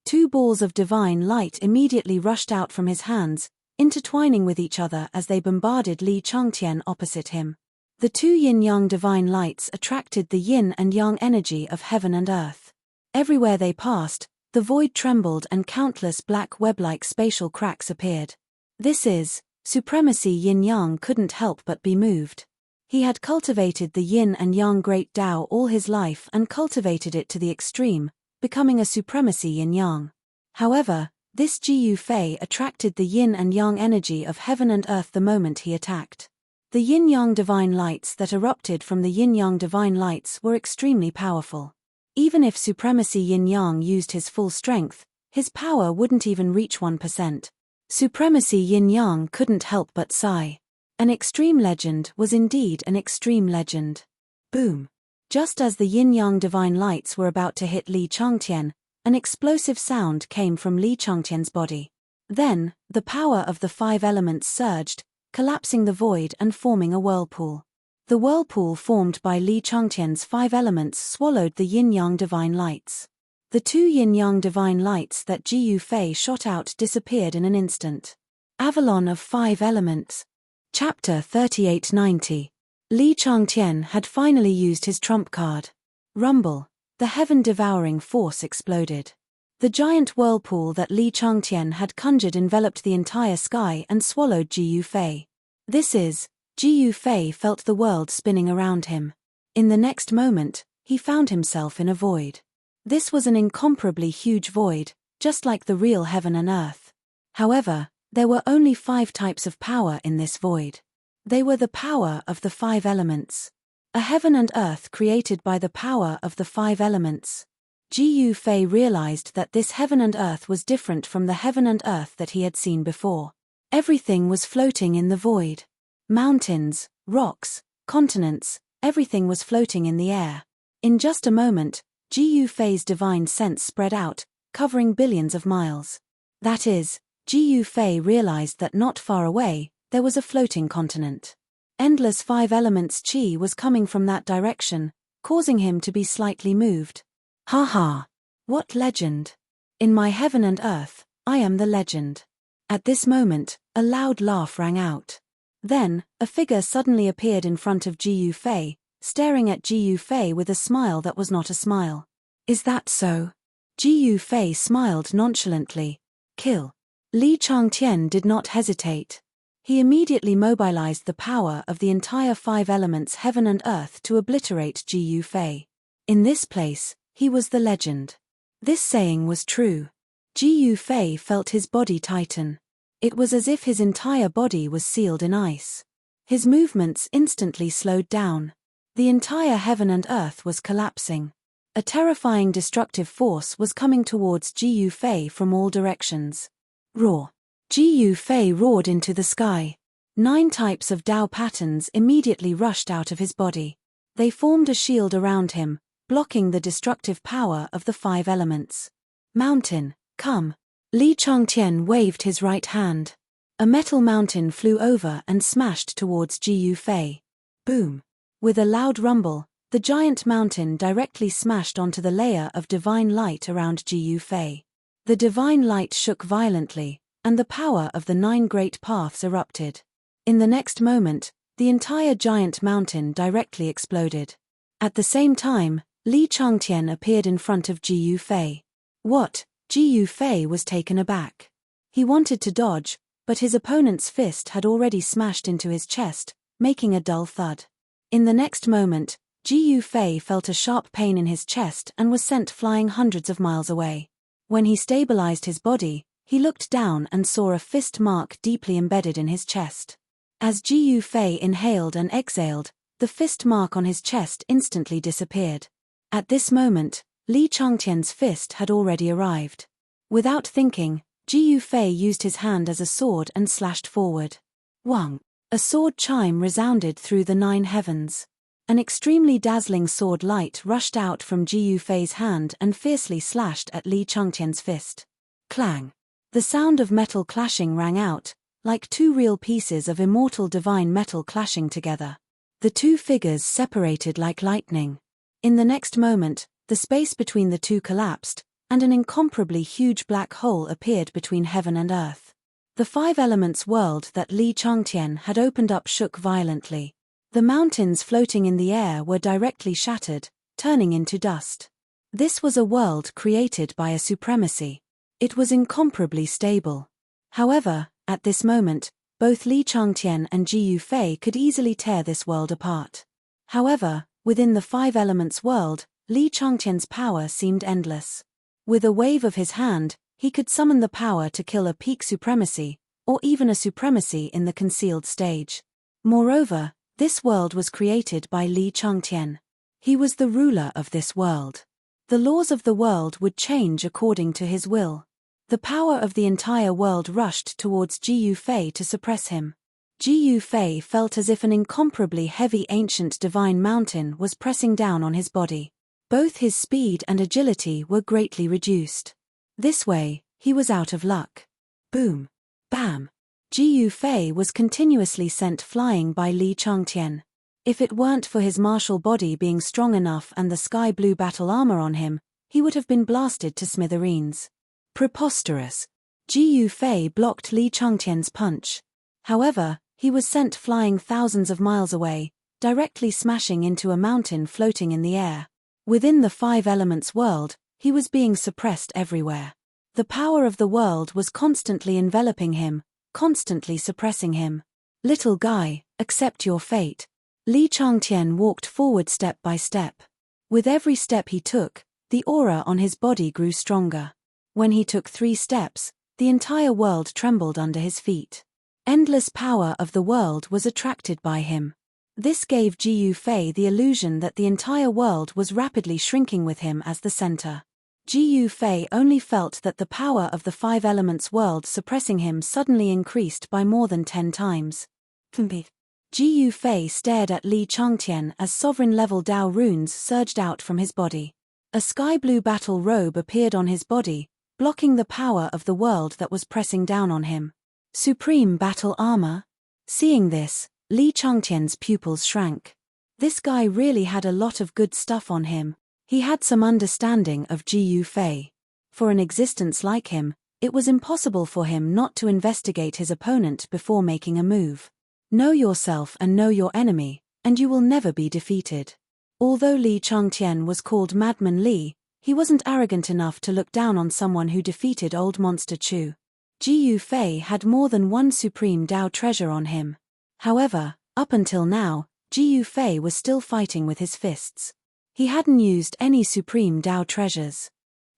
2 balls of divine light immediately rushed out from his hands, intertwining with each other as they bombarded Li Changtian opposite him. The 2 yin-yang divine lights attracted the yin and yang energy of heaven and earth. Everywhere they passed, the void trembled and countless black web-like spatial cracks appeared. This is, supremacy yin-yang couldn't help but be moved. He had cultivated the yin and yang great Tao all his life and cultivated it to the extreme, becoming a supremacy yin-yang. However, this Ji Yufei attracted the yin and yang energy of heaven and earth the moment he attacked. The yin-yang divine lights that erupted from the yin-yang divine lights were extremely powerful. Even if supremacy yin-yang used his full strength, his power wouldn't even reach 1%. Supremacy yin-yang couldn't help but sigh. An extreme legend was indeed an extreme legend. Boom! Just as the yin-yang divine lights were about to hit Li Changtian, an explosive sound came from Li Changtian's body. Then, the power of the 5 elements surged, collapsing the void and forming a whirlpool. The whirlpool formed by Li Changtian's 5 elements swallowed the yin-yang divine lights. The 2 yin-yang divine lights that Ji Yufei shot out disappeared in an instant. Avalon of 5 elements. Chapter 3890. Li Changtian had finally used his trump card. Rumble. The heaven-devouring force exploded. The giant whirlpool that Li Changtian had conjured enveloped the entire sky and swallowed Ji Yufei. This is, Ji Yufei felt the world spinning around him. In the next moment, he found himself in a void. This was an incomparably huge void, just like the real heaven and earth. However, there were only 5 types of power in this void. They were the power of the 5 elements. A heaven and earth created by the power of the 5 elements. Ji Yufei realized that this heaven and earth was different from the heaven and earth that he had seen before. Everything was floating in the void. Mountains, rocks, continents, everything was floating in the air. In just a moment, Ji Yufei's divine sense spread out, covering billions of miles. That is, Ji Yufei realized that not far away, there was a floating continent. Endless 5 elements chi was coming from that direction, causing him to be slightly moved. Ha ha! What legend! In my heaven and earth, I am the legend. At this moment, a loud laugh rang out. Then, a figure suddenly appeared in front of Ji Yufei, staring at Ji Yufei with a smile that was not a smile. Is that so? Ji Yufei smiled nonchalantly. Kill. Li Changtian did not hesitate. He immediately mobilized the power of the entire 5 elements heaven and earth to obliterate Ji Yufei. In this place, he was the legend. This saying was true. Ji Yufei felt his body tighten. It was as if his entire body was sealed in ice. His movements instantly slowed down. The entire heaven and earth was collapsing. A terrifying destructive force was coming towards Ji Yufei from all directions. Roar. Ji Yufei roared into the sky. 9 types of Tao patterns immediately rushed out of his body. They formed a shield around him, blocking the destructive power of the 5 elements. Mountain, come. Li Changtian waved his right hand. A metal mountain flew over and smashed towards Ji Yufei. Boom. With a loud rumble, the giant mountain directly smashed onto the layer of divine light around Ji Yufei. The divine light shook violently, and the power of the 9 great paths erupted. In the next moment, the entire giant mountain directly exploded. At the same time, Li Changtian appeared in front of Ji Yufei. What? Ji Yufei was taken aback. He wanted to dodge, but his opponent's fist had already smashed into his chest, making a dull thud. In the next moment, Ji Yufei felt a sharp pain in his chest and was sent flying hundreds of miles away. When he stabilized his body, he looked down and saw a fist mark deeply embedded in his chest. As Ji Yufei inhaled and exhaled, the fist mark on his chest instantly disappeared. At this moment, Li Changtian's fist had already arrived. Without thinking, Ji Yufei used his hand as a sword and slashed forward. Wang! A sword chime resounded through the 9 heavens. An extremely dazzling sword light rushed out from Ji Yufei's hand and fiercely slashed at Li Changtian's fist. Clang! The sound of metal clashing rang out, like 2 real pieces of immortal divine metal clashing together. The 2 figures separated like lightning. In the next moment, the space between the 2 collapsed, and an incomparably huge black hole appeared between heaven and earth. The 5 elements world that Li Changtian had opened up shook violently. The mountains floating in the air were directly shattered, turning into dust. This was a world created by a supremacy. It was incomparably stable. However, at this moment, both Li Changtian and Ji Yufei could easily tear this world apart. However, within the 5 elements world, Li Changtian's power seemed endless. With a wave of his hand, he could summon the power to kill a peak supremacy, or even a supremacy in the concealed stage. Moreover, this world was created by Li Changtian. He was the ruler of this world. The laws of the world would change according to his will. The power of the entire world rushed towards Ji Yufei to suppress him. Ji Yufei felt as if an incomparably heavy ancient divine mountain was pressing down on his body. Both his speed and agility were greatly reduced. This way, he was out of luck. Boom! Bam! Ji Yufei was continuously sent flying by Li Changtian. If it weren't for his martial body being strong enough and the sky blue battle armor on him, he would have been blasted to smithereens. Preposterous! Ji Yufei blocked Li Changtian's punch. However, he was sent flying thousands of miles away, directly smashing into a mountain floating in the air. Within the 5 elements world, he was being suppressed everywhere. The power of the world was constantly enveloping him, constantly suppressing him. Little guy, accept your fate. Li Changtian walked forward step by step. With every step he took, the aura on his body grew stronger. When he took 3 steps, the entire world trembled under his feet. Endless power of the world was attracted by him. This gave Ji Yufei the illusion that the entire world was rapidly shrinking with him as the center. Ji Yufei only felt that the power of the 5 elements world suppressing him suddenly increased by more than 10 times. Ji Yufei stared at Li Changtian as sovereign-level Dao runes surged out from his body. A sky-blue battle robe appeared on his body, blocking the power of the world that was pressing down on him. Supreme battle armor? Seeing this, Li Changtian's pupils shrank. This guy really had a lot of good stuff on him. He had some understanding of Ji Yufei. For an existence like him, it was impossible for him not to investigate his opponent before making a move. Know yourself and know your enemy, and you will never be defeated. Although Li Changtian was called Madman Li, he wasn't arrogant enough to look down on someone who defeated Old Monster Chu. Ji Yufei had more than one supreme Dao treasure on him. However, up until now, Ji Yufei was still fighting with his fists. He hadn't used any supreme Dao treasures.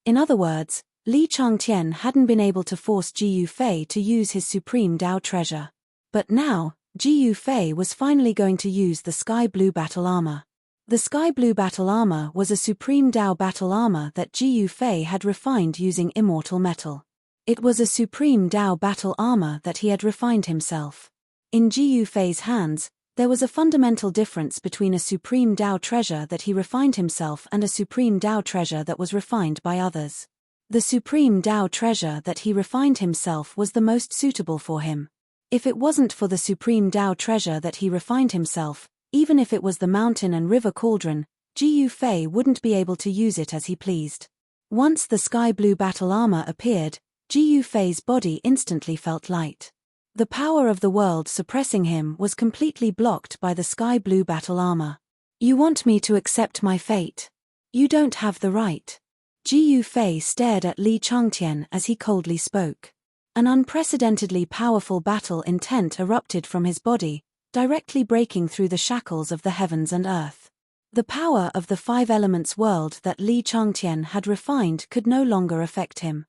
In other words, Li Changtian hadn't been able to force Ji Yufei to use his supreme Dao treasure. But now, Ji Yufei was finally going to use the sky blue battle armor. The sky blue battle armor was a supreme Dao battle armor that Ji Yufei had refined using immortal metal. It was a supreme Dao battle armor that he had refined himself. In Ji Yufei's hands, there was a fundamental difference between a supreme Dao treasure that he refined himself and a supreme Dao treasure that was refined by others. The supreme Dao treasure that he refined himself was the most suitable for him. If it wasn't for the supreme Dao treasure that he refined himself, even if it was the mountain and river cauldron, Ji Yufei wouldn't be able to use it as he pleased. Once the sky blue battle armor appeared, Ji Yufei's body instantly felt light. The power of the world suppressing him was completely blocked by the sky blue battle armor. You want me to accept my fate? You don't have the right. Ji Yufei stared at Li Changtian as he coldly spoke. An unprecedentedly powerful battle intent erupted from his body, directly breaking through the shackles of the heavens and earth. The power of the 5 elements world that Li Changtian had refined could no longer affect him.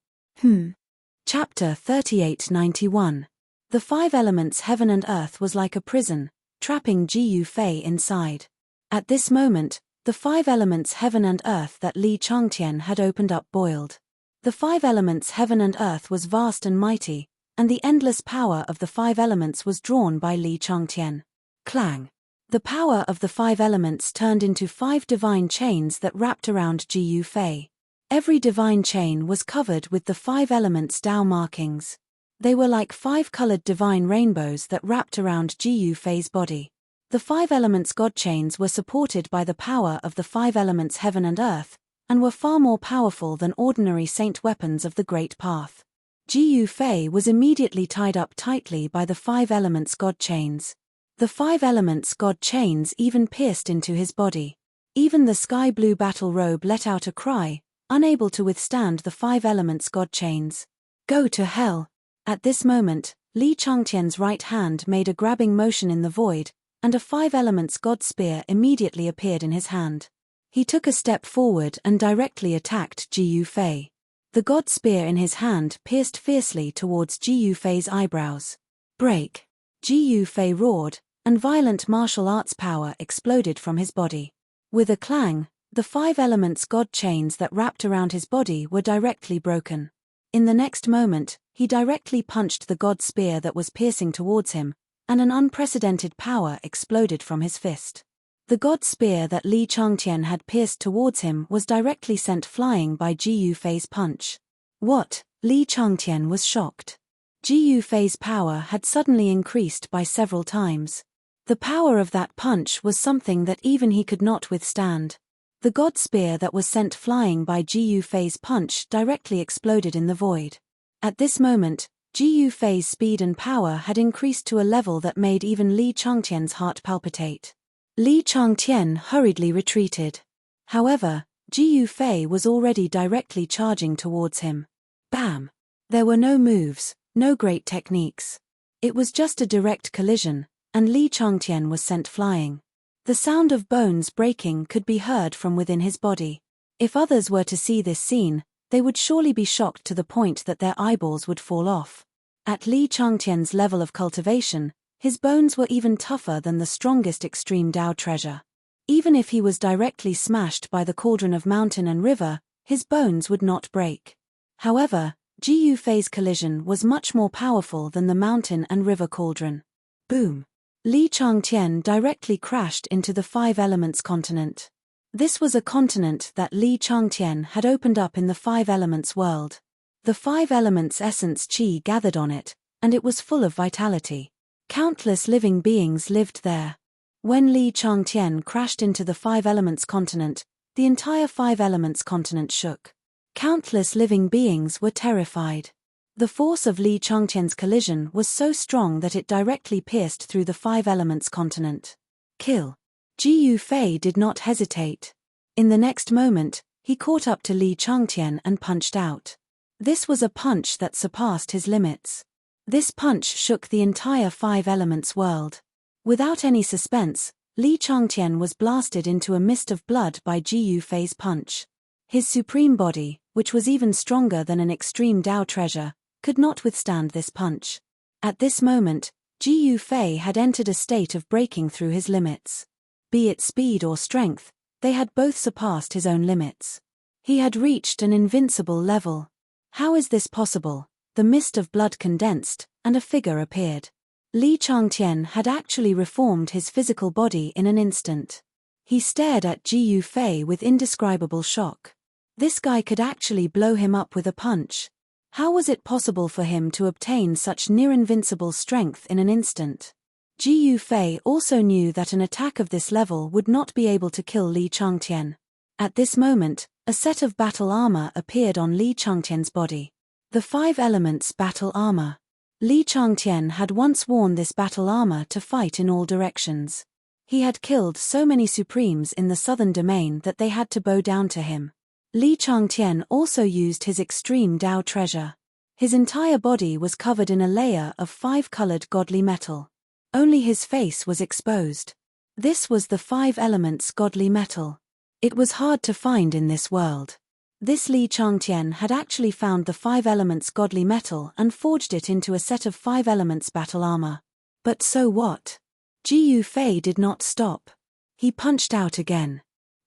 Chapter 3891. The 5 elements heaven and earth was like a prison, trapping Ji Yufei inside. At this moment, the 5 elements heaven and earth that Li Changtian had opened up boiled. The five elements heaven and earth was vast and mighty, and the endless power of the five elements was drawn by Li Changtian. Clang! The power of the five elements turned into 5 divine chains that wrapped around Ji Yufei. Every divine chain was covered with the 5 elements Tao markings. They were like 5 colored divine rainbows that wrapped around Ji Yufei's body. The 5 elements God chains were supported by the power of the 5 elements heaven and earth, and were far more powerful than ordinary saint weapons of the Great Path. Ji Yufei was immediately tied up tightly by the 5 elements God chains. The 5 elements God chains even pierced into his body. Even the sky blue battle robe let out a cry, unable to withstand the 5 elements God chains. Go to hell! At this moment, Li Changtian's right hand made a grabbing motion in the void, and a 5 elements God spear immediately appeared in his hand. He took a step forward and directly attacked Ji Yufei. The God spear in his hand pierced fiercely towards Ji Yufei's eyebrows. Break! Ji Yufei roared, and violent martial arts power exploded from his body. With a clang, the 5 elements God chains that wrapped around his body were directly broken. In the next moment, he directly punched the God spear that was piercing towards him, and an unprecedented power exploded from his fist. The God spear that Li Changtian had pierced towards him was directly sent flying by Ji Yufei's punch. What? Li Changtian was shocked. Ji Yufei's power had suddenly increased by several times. The power of that punch was something that even he could not withstand. The God spear that was sent flying by Ji Yufei's punch directly exploded in the void. At this moment, Ji Yufei's speed and power had increased to a level that made even Li Changtian's heart palpitate. Li Changtian hurriedly retreated. However, Ji Yufei was already directly charging towards him. Bam! There were no moves, no great techniques. It was just a direct collision, and Li Changtian was sent flying. The sound of bones breaking could be heard from within his body. If others were to see this scene, they would surely be shocked to the point that their eyeballs would fall off. At Li Changtian's level of cultivation, his bones were even tougher than the strongest extreme Tao treasure. Even if he was directly smashed by the cauldron of mountain and river, his bones would not break. However, Ji Yufei's collision was much more powerful than the mountain and river cauldron. Boom! Li Changtian directly crashed into the 5 elements continent. This was a continent that Li Changtian had opened up in the 5 elements world. The 5 elements essence qi gathered on it, and it was full of vitality. Countless living beings lived there. When Li Changtian crashed into the 5 elements continent, the entire 5 elements continent shook. Countless living beings were terrified. The force of Li Changtian's collision was so strong that it directly pierced through the 5 elements continent. Kill! Ji Yufei did not hesitate. In the next moment, he caught up to Li Changtian and punched out. This was a punch that surpassed his limits. This punch shook the entire 5 elements world. Without any suspense, Li Changtian was blasted into a mist of blood by Ji Yufei's punch. His supreme body, which was even stronger than an extreme Tao treasure, could not withstand this punch. At this moment, Ji Yufei had entered a state of breaking through his limits. Be it speed or strength, they had both surpassed his own limits. He had reached an invincible level. How is this possible? The mist of blood condensed, and a figure appeared. Li Changtian had actually reformed his physical body in an instant. He stared at Ji Yufei with indescribable shock. This guy could actually blow him up with a punch. How was it possible for him to obtain such near-invincible strength in an instant? Ji Yufei also knew that an attack of this level would not be able to kill Li Changtian. At this moment, a set of battle armor appeared on Li Changtian's body. The 5 elements battle armor. Li Changtian had once worn this battle armor to fight in all directions. He had killed so many supremes in the southern domain that they had to bow down to him. Li Changtian also used his extreme Tao treasure. His entire body was covered in a layer of 5-colored godly metal. Only his face was exposed. This was the 5 elements godly metal. It was hard to find in this world. This Li Changtian had actually found the 5 elements godly metal and forged it into a set of 5 elements battle armor. But so what? Ji Yufei did not stop. He punched out again.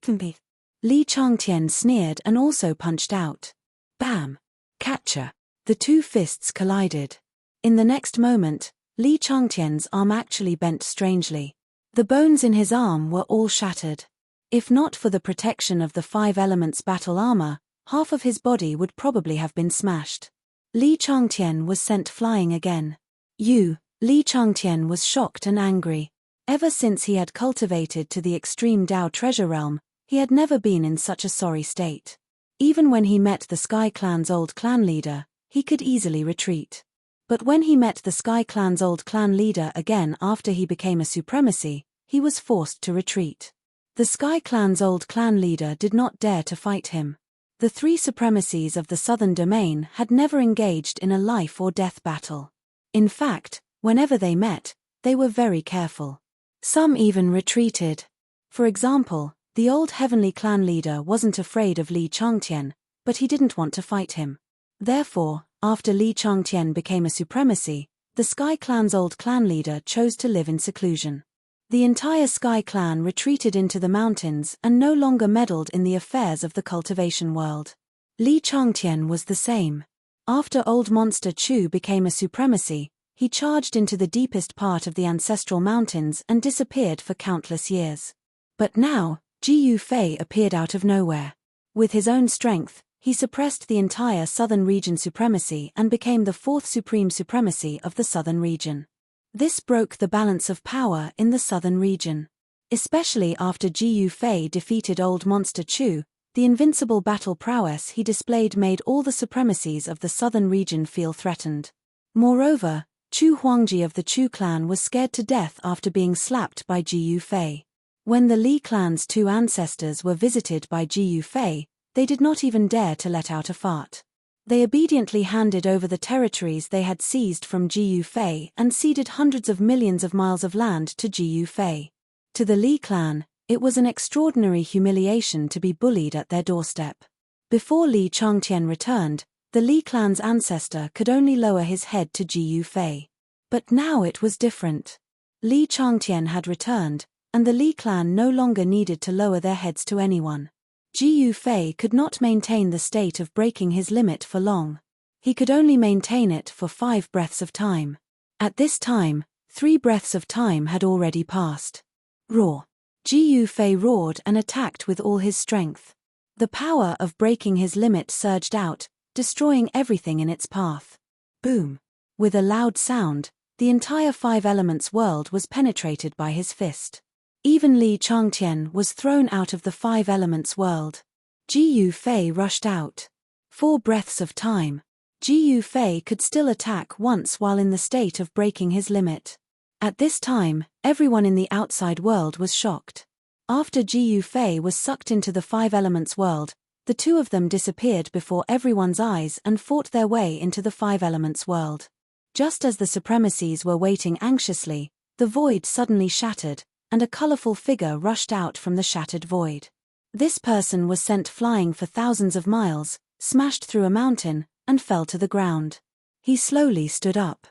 Li Changtian sneered and also punched out. Bam! Catcher. The two fists collided. In the next moment, Li Changtian's arm actually bent strangely. The bones in his arm were all shattered. If not for the protection of the 5 elements battle armor, half of his body would probably have been smashed. Li Changtian was sent flying again. Li Changtian was shocked and angry. Ever since he had cultivated to the extreme Dao treasure realm, he had never been in such a sorry state. Even when he met the Sky Clan's old clan leader, he could easily retreat. But when he met the Sky Clan's old clan leader again after he became a supremacy, he was forced to retreat. The Sky Clan's old clan leader did not dare to fight him. The 3 supremacies of the southern domain had never engaged in a life or death battle. In fact, whenever they met, they were very careful. Some even retreated. For example, the old heavenly clan leader wasn't afraid of Li Changtian, but he didn't want to fight him. Therefore, after Li Changtian became a supremacy, the Sky Clan's old clan leader chose to live in seclusion. The entire Sky Clan retreated into the mountains and no longer meddled in the affairs of the cultivation world. Li Changtian was the same. After Old Monster Chu became a supremacy, he charged into the deepest part of the ancestral mountains and disappeared for countless years. But now, Ji Yufei appeared out of nowhere. With his own strength, he suppressed the entire southern region supremacy and became the 4th supreme supremacy of the southern region. This broke the balance of power in the southern region. Especially after Ji Yufei defeated Old Monster Chu, the invincible battle prowess he displayed made all the supremacies of the southern region feel threatened. Moreover, Chu Huangji of the Chu clan was scared to death after being slapped by Ji Yufei. When the Li clan's 2 ancestors were visited by Ji Yufei, they did not even dare to let out a fart. They obediently handed over the territories they had seized from Ji Yufei and ceded hundreds of millions of miles of land to Ji Yufei. To the Li clan, it was an extraordinary humiliation to be bullied at their doorstep. Before Li Changtian returned, the Li clan's ancestor could only lower his head to Ji Yufei. But now it was different. Li Changtian had returned, and the Li clan no longer needed to lower their heads to anyone. Ji Yufei could not maintain the state of breaking his limit for long. He could only maintain it for 5 breaths of time. At this time, 3 breaths of time had already passed. Roar! Ji Yufei roared and attacked with all his strength. The power of breaking his limit surged out, destroying everything in its path. Boom! With a loud sound, the entire 5 elements world was penetrated by his fist. Even Li Changtian was thrown out of the 5 elements world. Ji Yufei rushed out. 4 breaths of time. Ji Yufei could still attack once while in the state of breaking his limit. At this time, everyone in the outside world was shocked. After Ji Yufei was sucked into the 5 elements world, the 2 of them disappeared before everyone's eyes and fought their way into the 5 elements world. Just as the supremacies were waiting anxiously, the void suddenly shattered, and a colorful figure rushed out from the shattered void. This person was sent flying for thousands of miles, smashed through a mountain, and fell to the ground. He slowly stood up.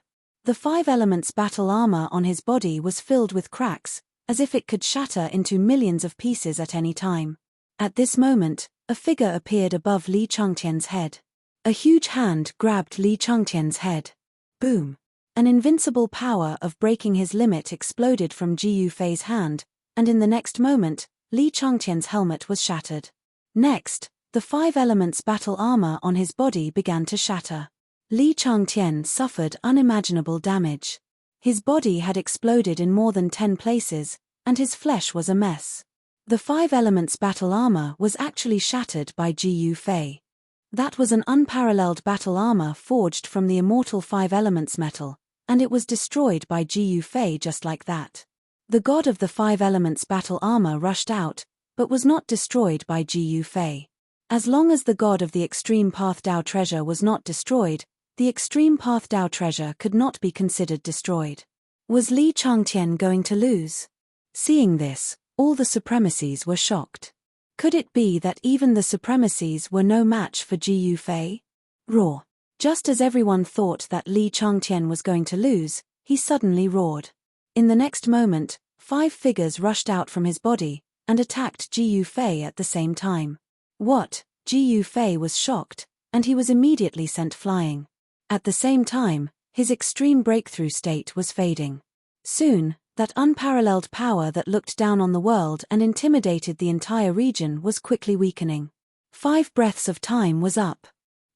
The 5 elements battle armor on his body was filled with cracks, as if it could shatter into millions of pieces at any time. At this moment, a figure appeared above Li Changtian's head. A huge hand grabbed Li Changtian's head. Boom! An invincible power of breaking his limit exploded from Ji Yufei's hand, and in the next moment, Li Changtian's helmet was shattered. Next, the 5 elements battle armor on his body began to shatter. Li Changtian suffered unimaginable damage. His body had exploded in more than 10 places, and his flesh was a mess. The 5 elements battle armor was actually shattered by Ji Yufei. That was an unparalleled battle armor forged from the immortal 5 elements metal, and it was destroyed by Ji Yufei just like that. The god of the 5 elements battle armor rushed out, but was not destroyed by Ji Yufei. As long as the god of the extreme path Dao treasure was not destroyed, the extreme path Dao treasure could not be considered destroyed. Was Li Changtian going to lose? Seeing this, all the supremacies were shocked. Could it be that even the supremacies were no match for Ji Yufei? Roar! Just as everyone thought that Li Changtian was going to lose, he suddenly roared. In the next moment, 5 figures rushed out from his body, and attacked Ji Yufei at the same time. What? Ji Yufei was shocked, and he was immediately sent flying. At the same time, his extreme breakthrough state was fading. Soon, that unparalleled power that looked down on the world and intimidated the entire region was quickly weakening. 5 breaths of time was up.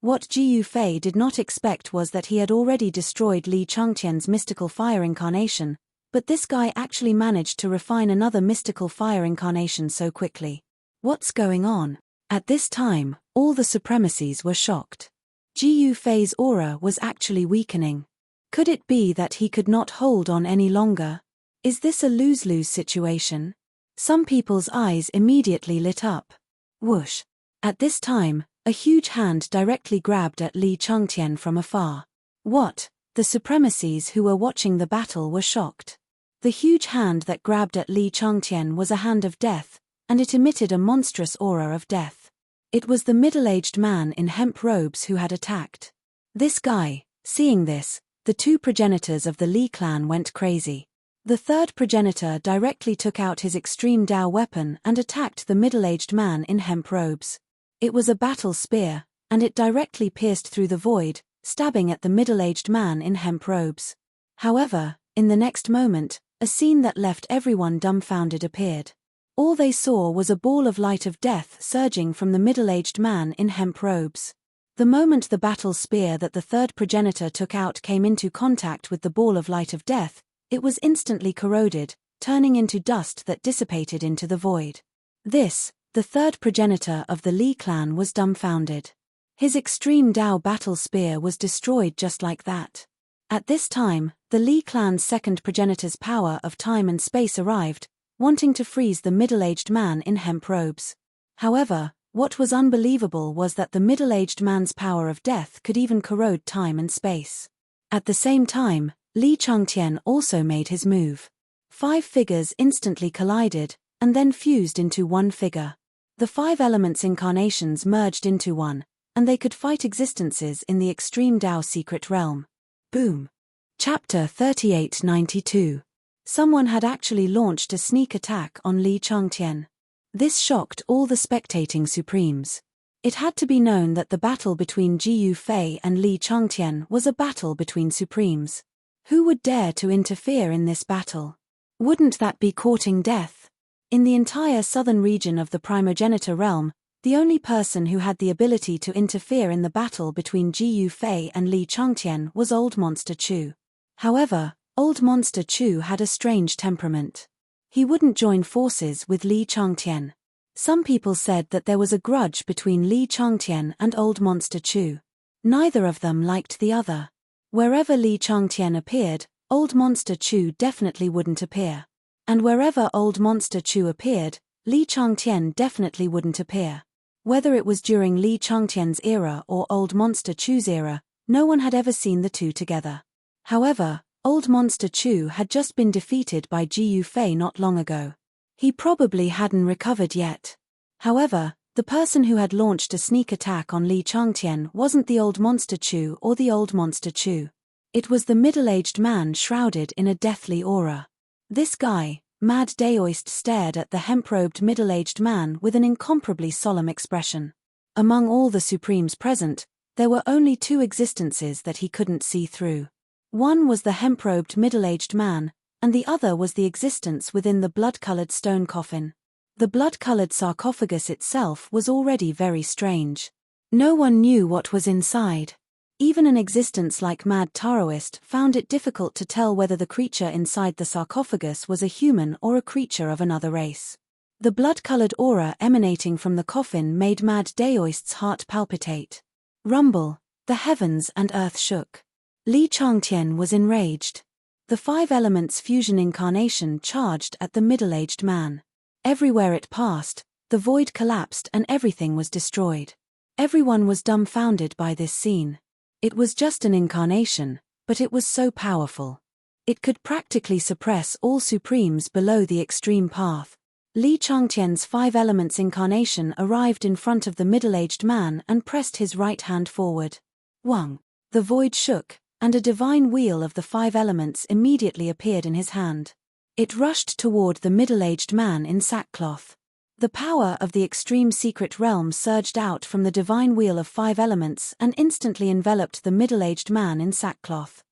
What Jiyu Fei did not expect was that he had already destroyed Li Changtian's mystical fire incarnation, but this guy actually managed to refine another mystical fire incarnation so quickly. What's going on? At this time, all the supremacies were shocked. Jiyu Fei's aura was actually weakening. Could it be that he could not hold on any longer? Is this a lose-lose situation? Some people's eyes immediately lit up. Whoosh! At this time, a huge hand directly grabbed at Li Changtian from afar. What? The supremacies who were watching the battle were shocked. The huge hand that grabbed at Li Changtian was a hand of death, and it emitted a monstrous aura of death. It was the middle-aged man in hemp robes who had attacked. This guy, seeing this, the 2 progenitors of the Li clan went crazy. The 3rd progenitor directly took out his extreme Dao weapon and attacked the middle-aged man in hemp robes. It was a battle spear, and it directly pierced through the void, stabbing at the middle-aged man in hemp robes. However, in the next moment, a scene that left everyone dumbfounded appeared. All they saw was a ball of light of death surging from the middle-aged man in hemp robes. The moment the battle spear that the 3rd progenitor took out came into contact with the ball of light of death, it was instantly corroded, turning into dust that dissipated into the void. This, the 3rd progenitor of the Li clan, was dumbfounded. His extreme Dao battle spear was destroyed just like that. At this time, the Li clan's 2nd progenitor's power of time and space arrived, wanting to freeze the middle-aged man in hemp robes. However, what was unbelievable was that the middle-aged man's power of death could even corrode time and space. At the same time, Li Changtian also made his move. 5 figures instantly collided, and then fused into one figure. The 5 elements incarnations merged into one, and they could fight existences in the extreme Dao secret realm. Boom! Chapter 3892. Someone had actually launched a sneak attack on Li Changtian. This shocked all the spectating supremes. It had to be known that the battle between Jiyu Fei and Li Changtian was a battle between supremes. Who would dare to interfere in this battle? Wouldn't that be courting death? In the entire southern region of the primogenitor realm, the only person who had the ability to interfere in the battle between Jiyu Fei and Li Changtian was Old Monster Chu. However, Old Monster Chu had a strange temperament. He wouldn't join forces with Li Changtian. Some people said that there was a grudge between Li Changtian and Old Monster Chu. Neither of them liked the other. Wherever Li Changtian appeared, Old Monster Chu definitely wouldn't appear. And wherever Old Monster Chu appeared, Li Changtian definitely wouldn't appear. Whether it was during Li Changtian's era or Old Monster Chu's era, no one had ever seen the two together. However, Old Monster Chu had just been defeated by Jiyu Fei not long ago. He probably hadn't recovered yet. However, the person who had launched a sneak attack on Li Changtian wasn't the Old Monster Chu or the Old Monster Chu. It was the middle-aged man shrouded in a deathly aura. This guy, Mad Daoist, stared at the hemp-robed middle-aged man with an incomparably solemn expression. Among all the supremes present, there were only 2 existences that he couldn't see through. One was the hemp-robed middle-aged man, and the other was the existence within the blood-colored stone coffin. The blood-colored sarcophagus itself was already very strange. No one knew what was inside. Even an existence like Mad Taoist found it difficult to tell whether the creature inside the sarcophagus was a human or a creature of another race. The blood-colored aura emanating from the coffin made Mad Daoist's heart palpitate. Rumble, the heavens and earth shook. Li Changtian was enraged. The 5 elements fusion incarnation charged at the middle-aged man. Everywhere it passed, the void collapsed and everything was destroyed. Everyone was dumbfounded by this scene. It was just an incarnation, but it was so powerful. It could practically suppress all supremes below the extreme path. Li Changtian's 5 elements incarnation arrived in front of the middle-aged man and pressed his right hand forward. Wang! The void shook, and a divine wheel of the 5 elements immediately appeared in his hand. It rushed toward the middle-aged man in sackcloth. The power of the extreme secret realm surged out from the divine wheel of 5 elements and instantly enveloped the middle-aged man in sackcloth.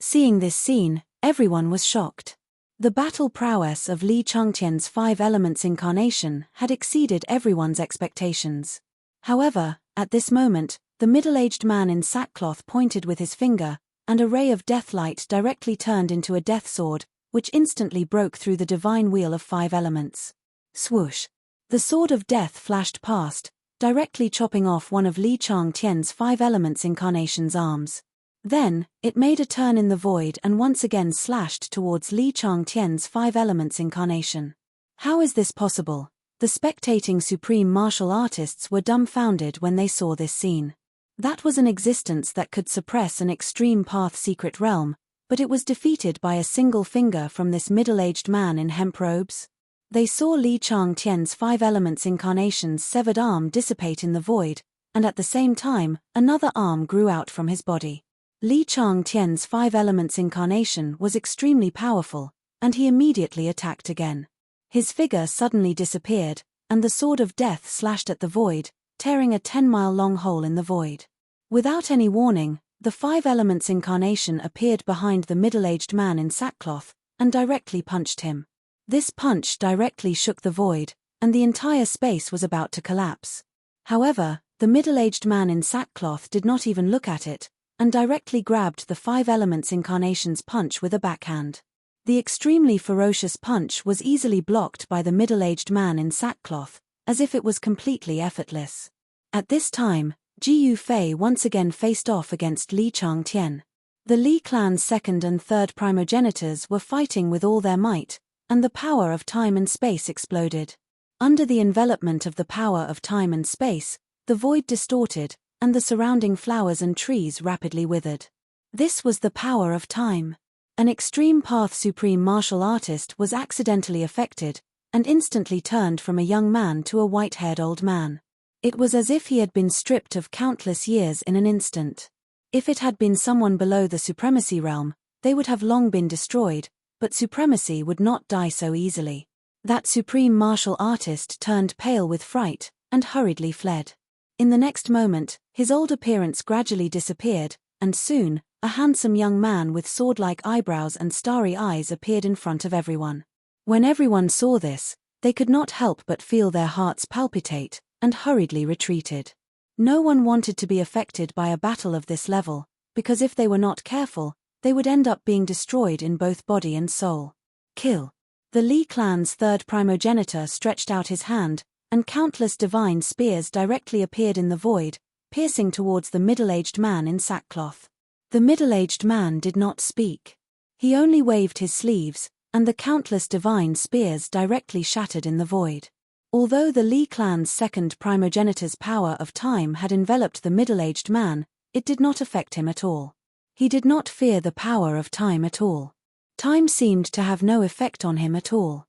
Seeing this scene, everyone was shocked. The battle prowess of Li Changtian's 5 elements incarnation had exceeded everyone's expectations. However, at this moment, the middle-aged man in sackcloth pointed with his finger, and a ray of deathlight directly turned into a death sword, which instantly broke through the divine wheel of 5 elements. Swoosh! The sword of death flashed past, directly chopping off one of Li Changtian's 5 elements incarnation's arms. Then, it made a turn in the void and once again slashed towards Li Changtian's 5 elements incarnation. How is this possible? The spectating supreme martial artists were dumbfounded when they saw this scene. That was an existence that could suppress an extreme path secret realm, but it was defeated by a single finger from this middle-aged man in hemp robes. They saw Li Changtian's 5 elements incarnation's severed arm dissipate in the void, and at the same time, another arm grew out from his body. Li Changtian's 5 elements incarnation was extremely powerful, and he immediately attacked again. His figure suddenly disappeared, and the sword of death slashed at the void, tearing a 10-mile-long hole in the void. Without any warning, the 5 elements incarnation appeared behind the middle-aged man in sackcloth, and directly punched him. This punch directly shook the void, and the entire space was about to collapse. However, the middle-aged man in sackcloth did not even look at it, and directly grabbed the 5 elements incarnation's punch with a backhand. The extremely ferocious punch was easily blocked by the middle-aged man in sackcloth, as if it was completely effortless. At this time, Ji Yufei once again faced off against Li Changtian. The Li clan's 2nd and 3rd primogenitors were fighting with all their might, and the power of time and space exploded. Under the envelopment of the power of time and space, the void distorted, and the surrounding flowers and trees rapidly withered. This was the power of time. An extreme path supreme martial artist was accidentally affected, and instantly turned from a young man to a white-haired old man. It was as if he had been stripped of countless years in an instant. If it had been someone below the supremacy realm, they would have long been destroyed, but supremacy would not die so easily. That supreme martial artist turned pale with fright, and hurriedly fled. In the next moment, his old appearance gradually disappeared, and soon, a handsome young man with sword-like eyebrows and starry eyes appeared in front of everyone. When everyone saw this, they could not help but feel their hearts palpitate, and hurriedly retreated. No one wanted to be affected by a battle of this level, because if they were not careful, they would end up being destroyed in both body and soul. Kill. The Li clan's 3rd primogenitor stretched out his hand, and countless divine spears directly appeared in the void, piercing towards the middle-aged man in sackcloth. The middle-aged man did not speak. He only waved his sleeves, and the countless divine spears directly shattered in the void. Although the Li clan's 2nd primogenitor's power of time had enveloped the middle-aged man, it did not affect him at all. He did not fear the power of time at all. Time seemed to have no effect on him at all.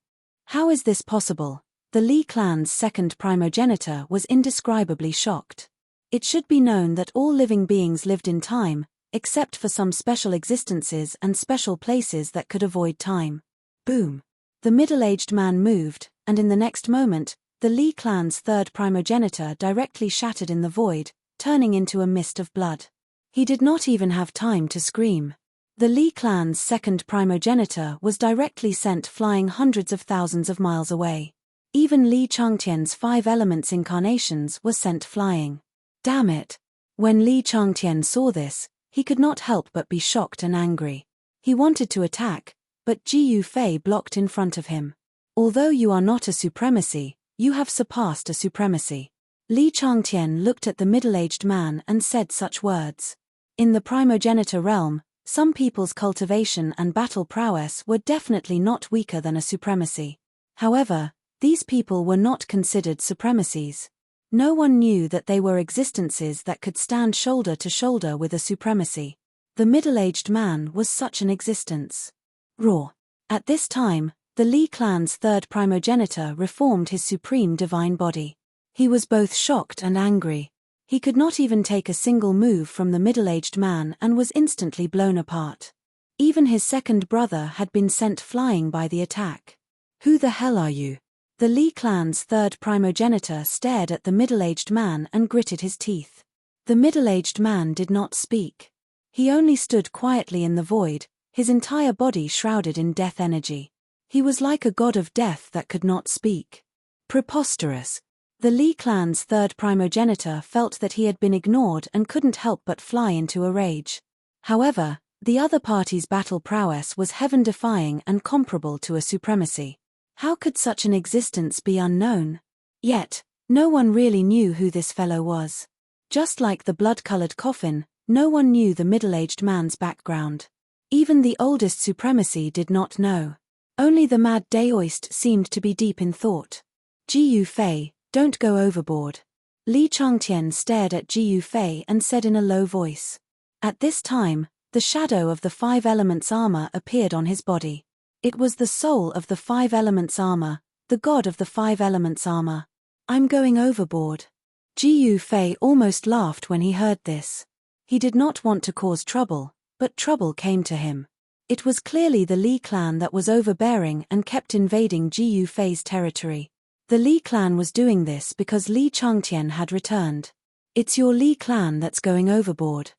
How is this possible? The Li clan's 2nd primogenitor was indescribably shocked. It should be known that all living beings lived in time, except for some special existences and special places that could avoid time. Boom! The middle-aged man moved, and in the next moment, the Li clan's 3rd primogenitor directly shattered in the void, turning into a mist of blood. He did not even have time to scream. The Li clan's 2nd primogenitor was directly sent flying hundreds of thousands of miles away. Even Li Changtian's 5 elements incarnations were sent flying. Damn it! When Li Changtian saw this, he could not help but be shocked and angry. He wanted to attack, but Ji Yufei blocked in front of him. Although you are not a supremacy, you have surpassed a supremacy. Li Changtian looked at the middle-aged man and said such words. In the primogenitor realm, some people's cultivation and battle prowess were definitely not weaker than a supremacy. However, these people were not considered supremacies. No one knew that they were existences that could stand shoulder to shoulder with a supremacy. The middle-aged man was such an existence. Raw. At this time, the Li clan's 3rd primogenitor reformed his supreme divine body. He was both shocked and angry. He could not even take a single move from the middle-aged man and was instantly blown apart. Even his 2nd brother had been sent flying by the attack. Who the hell are you? The Li clan's third primogenitor stared at the middle-aged man and gritted his teeth. The middle-aged man did not speak. He only stood quietly in the void, his entire body shrouded in death energy. He was like a god of death that could not speak. Preposterous. The Li clan's third primogenitor felt that he had been ignored and couldn't help but fly into a rage. However, the other party's battle prowess was heaven-defying and comparable to a supremacy. How could such an existence be unknown? Yet, no one really knew who this fellow was. Just like the blood-colored coffin, no one knew the middle-aged man's background. Even the oldest supremacy did not know. Only the mad Daoist seemed to be deep in thought. Ji Yufei, don't go overboard. Li Changtian stared at Ji Yufei and said in a low voice. At this time, the shadow of the five elements armor appeared on his body. It was the soul of the five elements armor, the god of the five elements armor. I'm going overboard. Ji Yufei almost laughed when he heard this. He did not want to cause trouble, but trouble came to him. It was clearly the Li clan that was overbearing and kept invading Ji Yufei's territory. The Li clan was doing this because Li Changtian had returned. It's your Li clan that's going overboard.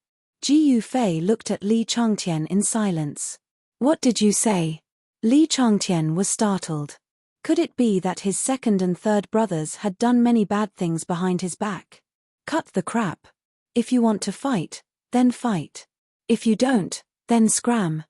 Ji Yufei looked at Li Changtian in silence. What did you say? Li Changtian was startled. Could it be that his second and third brothers had done many bad things behind his back? Cut the crap. If you want to fight, then fight. If you don't, then scram.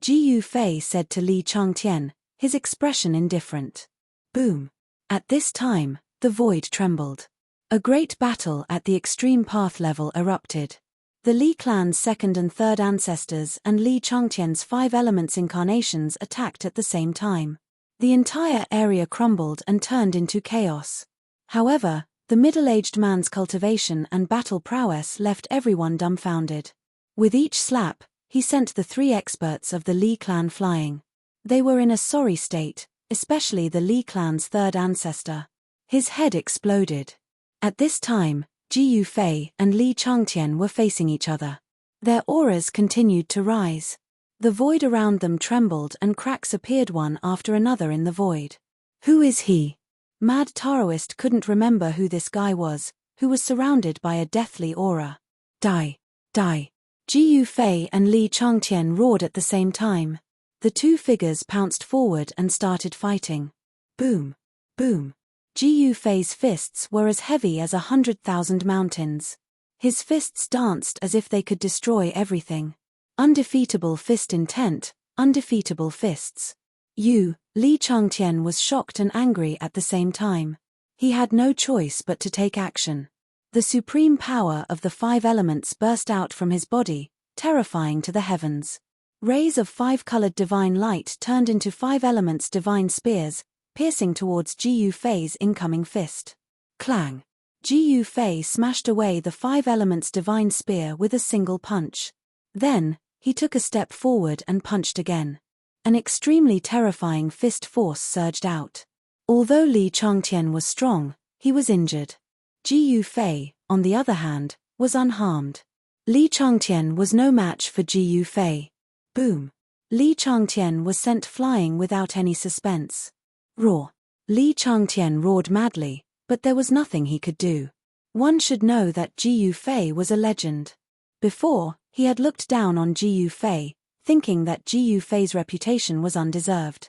Ji Yufei said to Li Changtian, his expression indifferent. Boom. At this time, the void trembled. A great battle at the extreme path level erupted. The Li clan's second and third ancestors and Li Changtian's five elements incarnations attacked at the same time. The entire area crumbled and turned into chaos. However, the middle-aged man's cultivation and battle prowess left everyone dumbfounded. With each slap, he sent the three experts of the Li clan flying. They were in a sorry state, especially the Li clan's third ancestor. His head exploded. At this time, Ji Yufei and Li Changtian were facing each other. Their auras continued to rise. The void around them trembled and cracks appeared one after another in the void. Who is he? Mad Taoist couldn't remember who this guy was, who was surrounded by a deathly aura. Die! Die! Ji Yufei and Li Changtian roared at the same time. The two figures pounced forward and started fighting. Boom! Boom! Ji Yufei's fists were as heavy as 100,000 mountains. His fists danced as if they could destroy everything. Undefeatable fist intent, undefeatable fists. Li Changtian was shocked and angry at the same time. He had no choice but to take action. The supreme power of the five elements burst out from his body, terrifying to the heavens. Rays of five-colored divine light turned into five elements divine spears, piercing towards Ji Yufei's incoming fist. Clang! Ji Yufei smashed away the five elements divine spear with a single punch. Then, he took a step forward and punched again. An extremely terrifying fist force surged out. Although Li Changtian was strong, he was injured. Ji Yufei, on the other hand, was unharmed. Li Changtian was no match for Ji Yufei. Boom! Li Changtian was sent flying without any suspense. Roar! Li Changtian roared madly, but there was nothing he could do. One should know that Ji Yufei was a legend. Before, he had looked down on Ji Yufei, thinking that Ji Yufei's reputation was undeserved.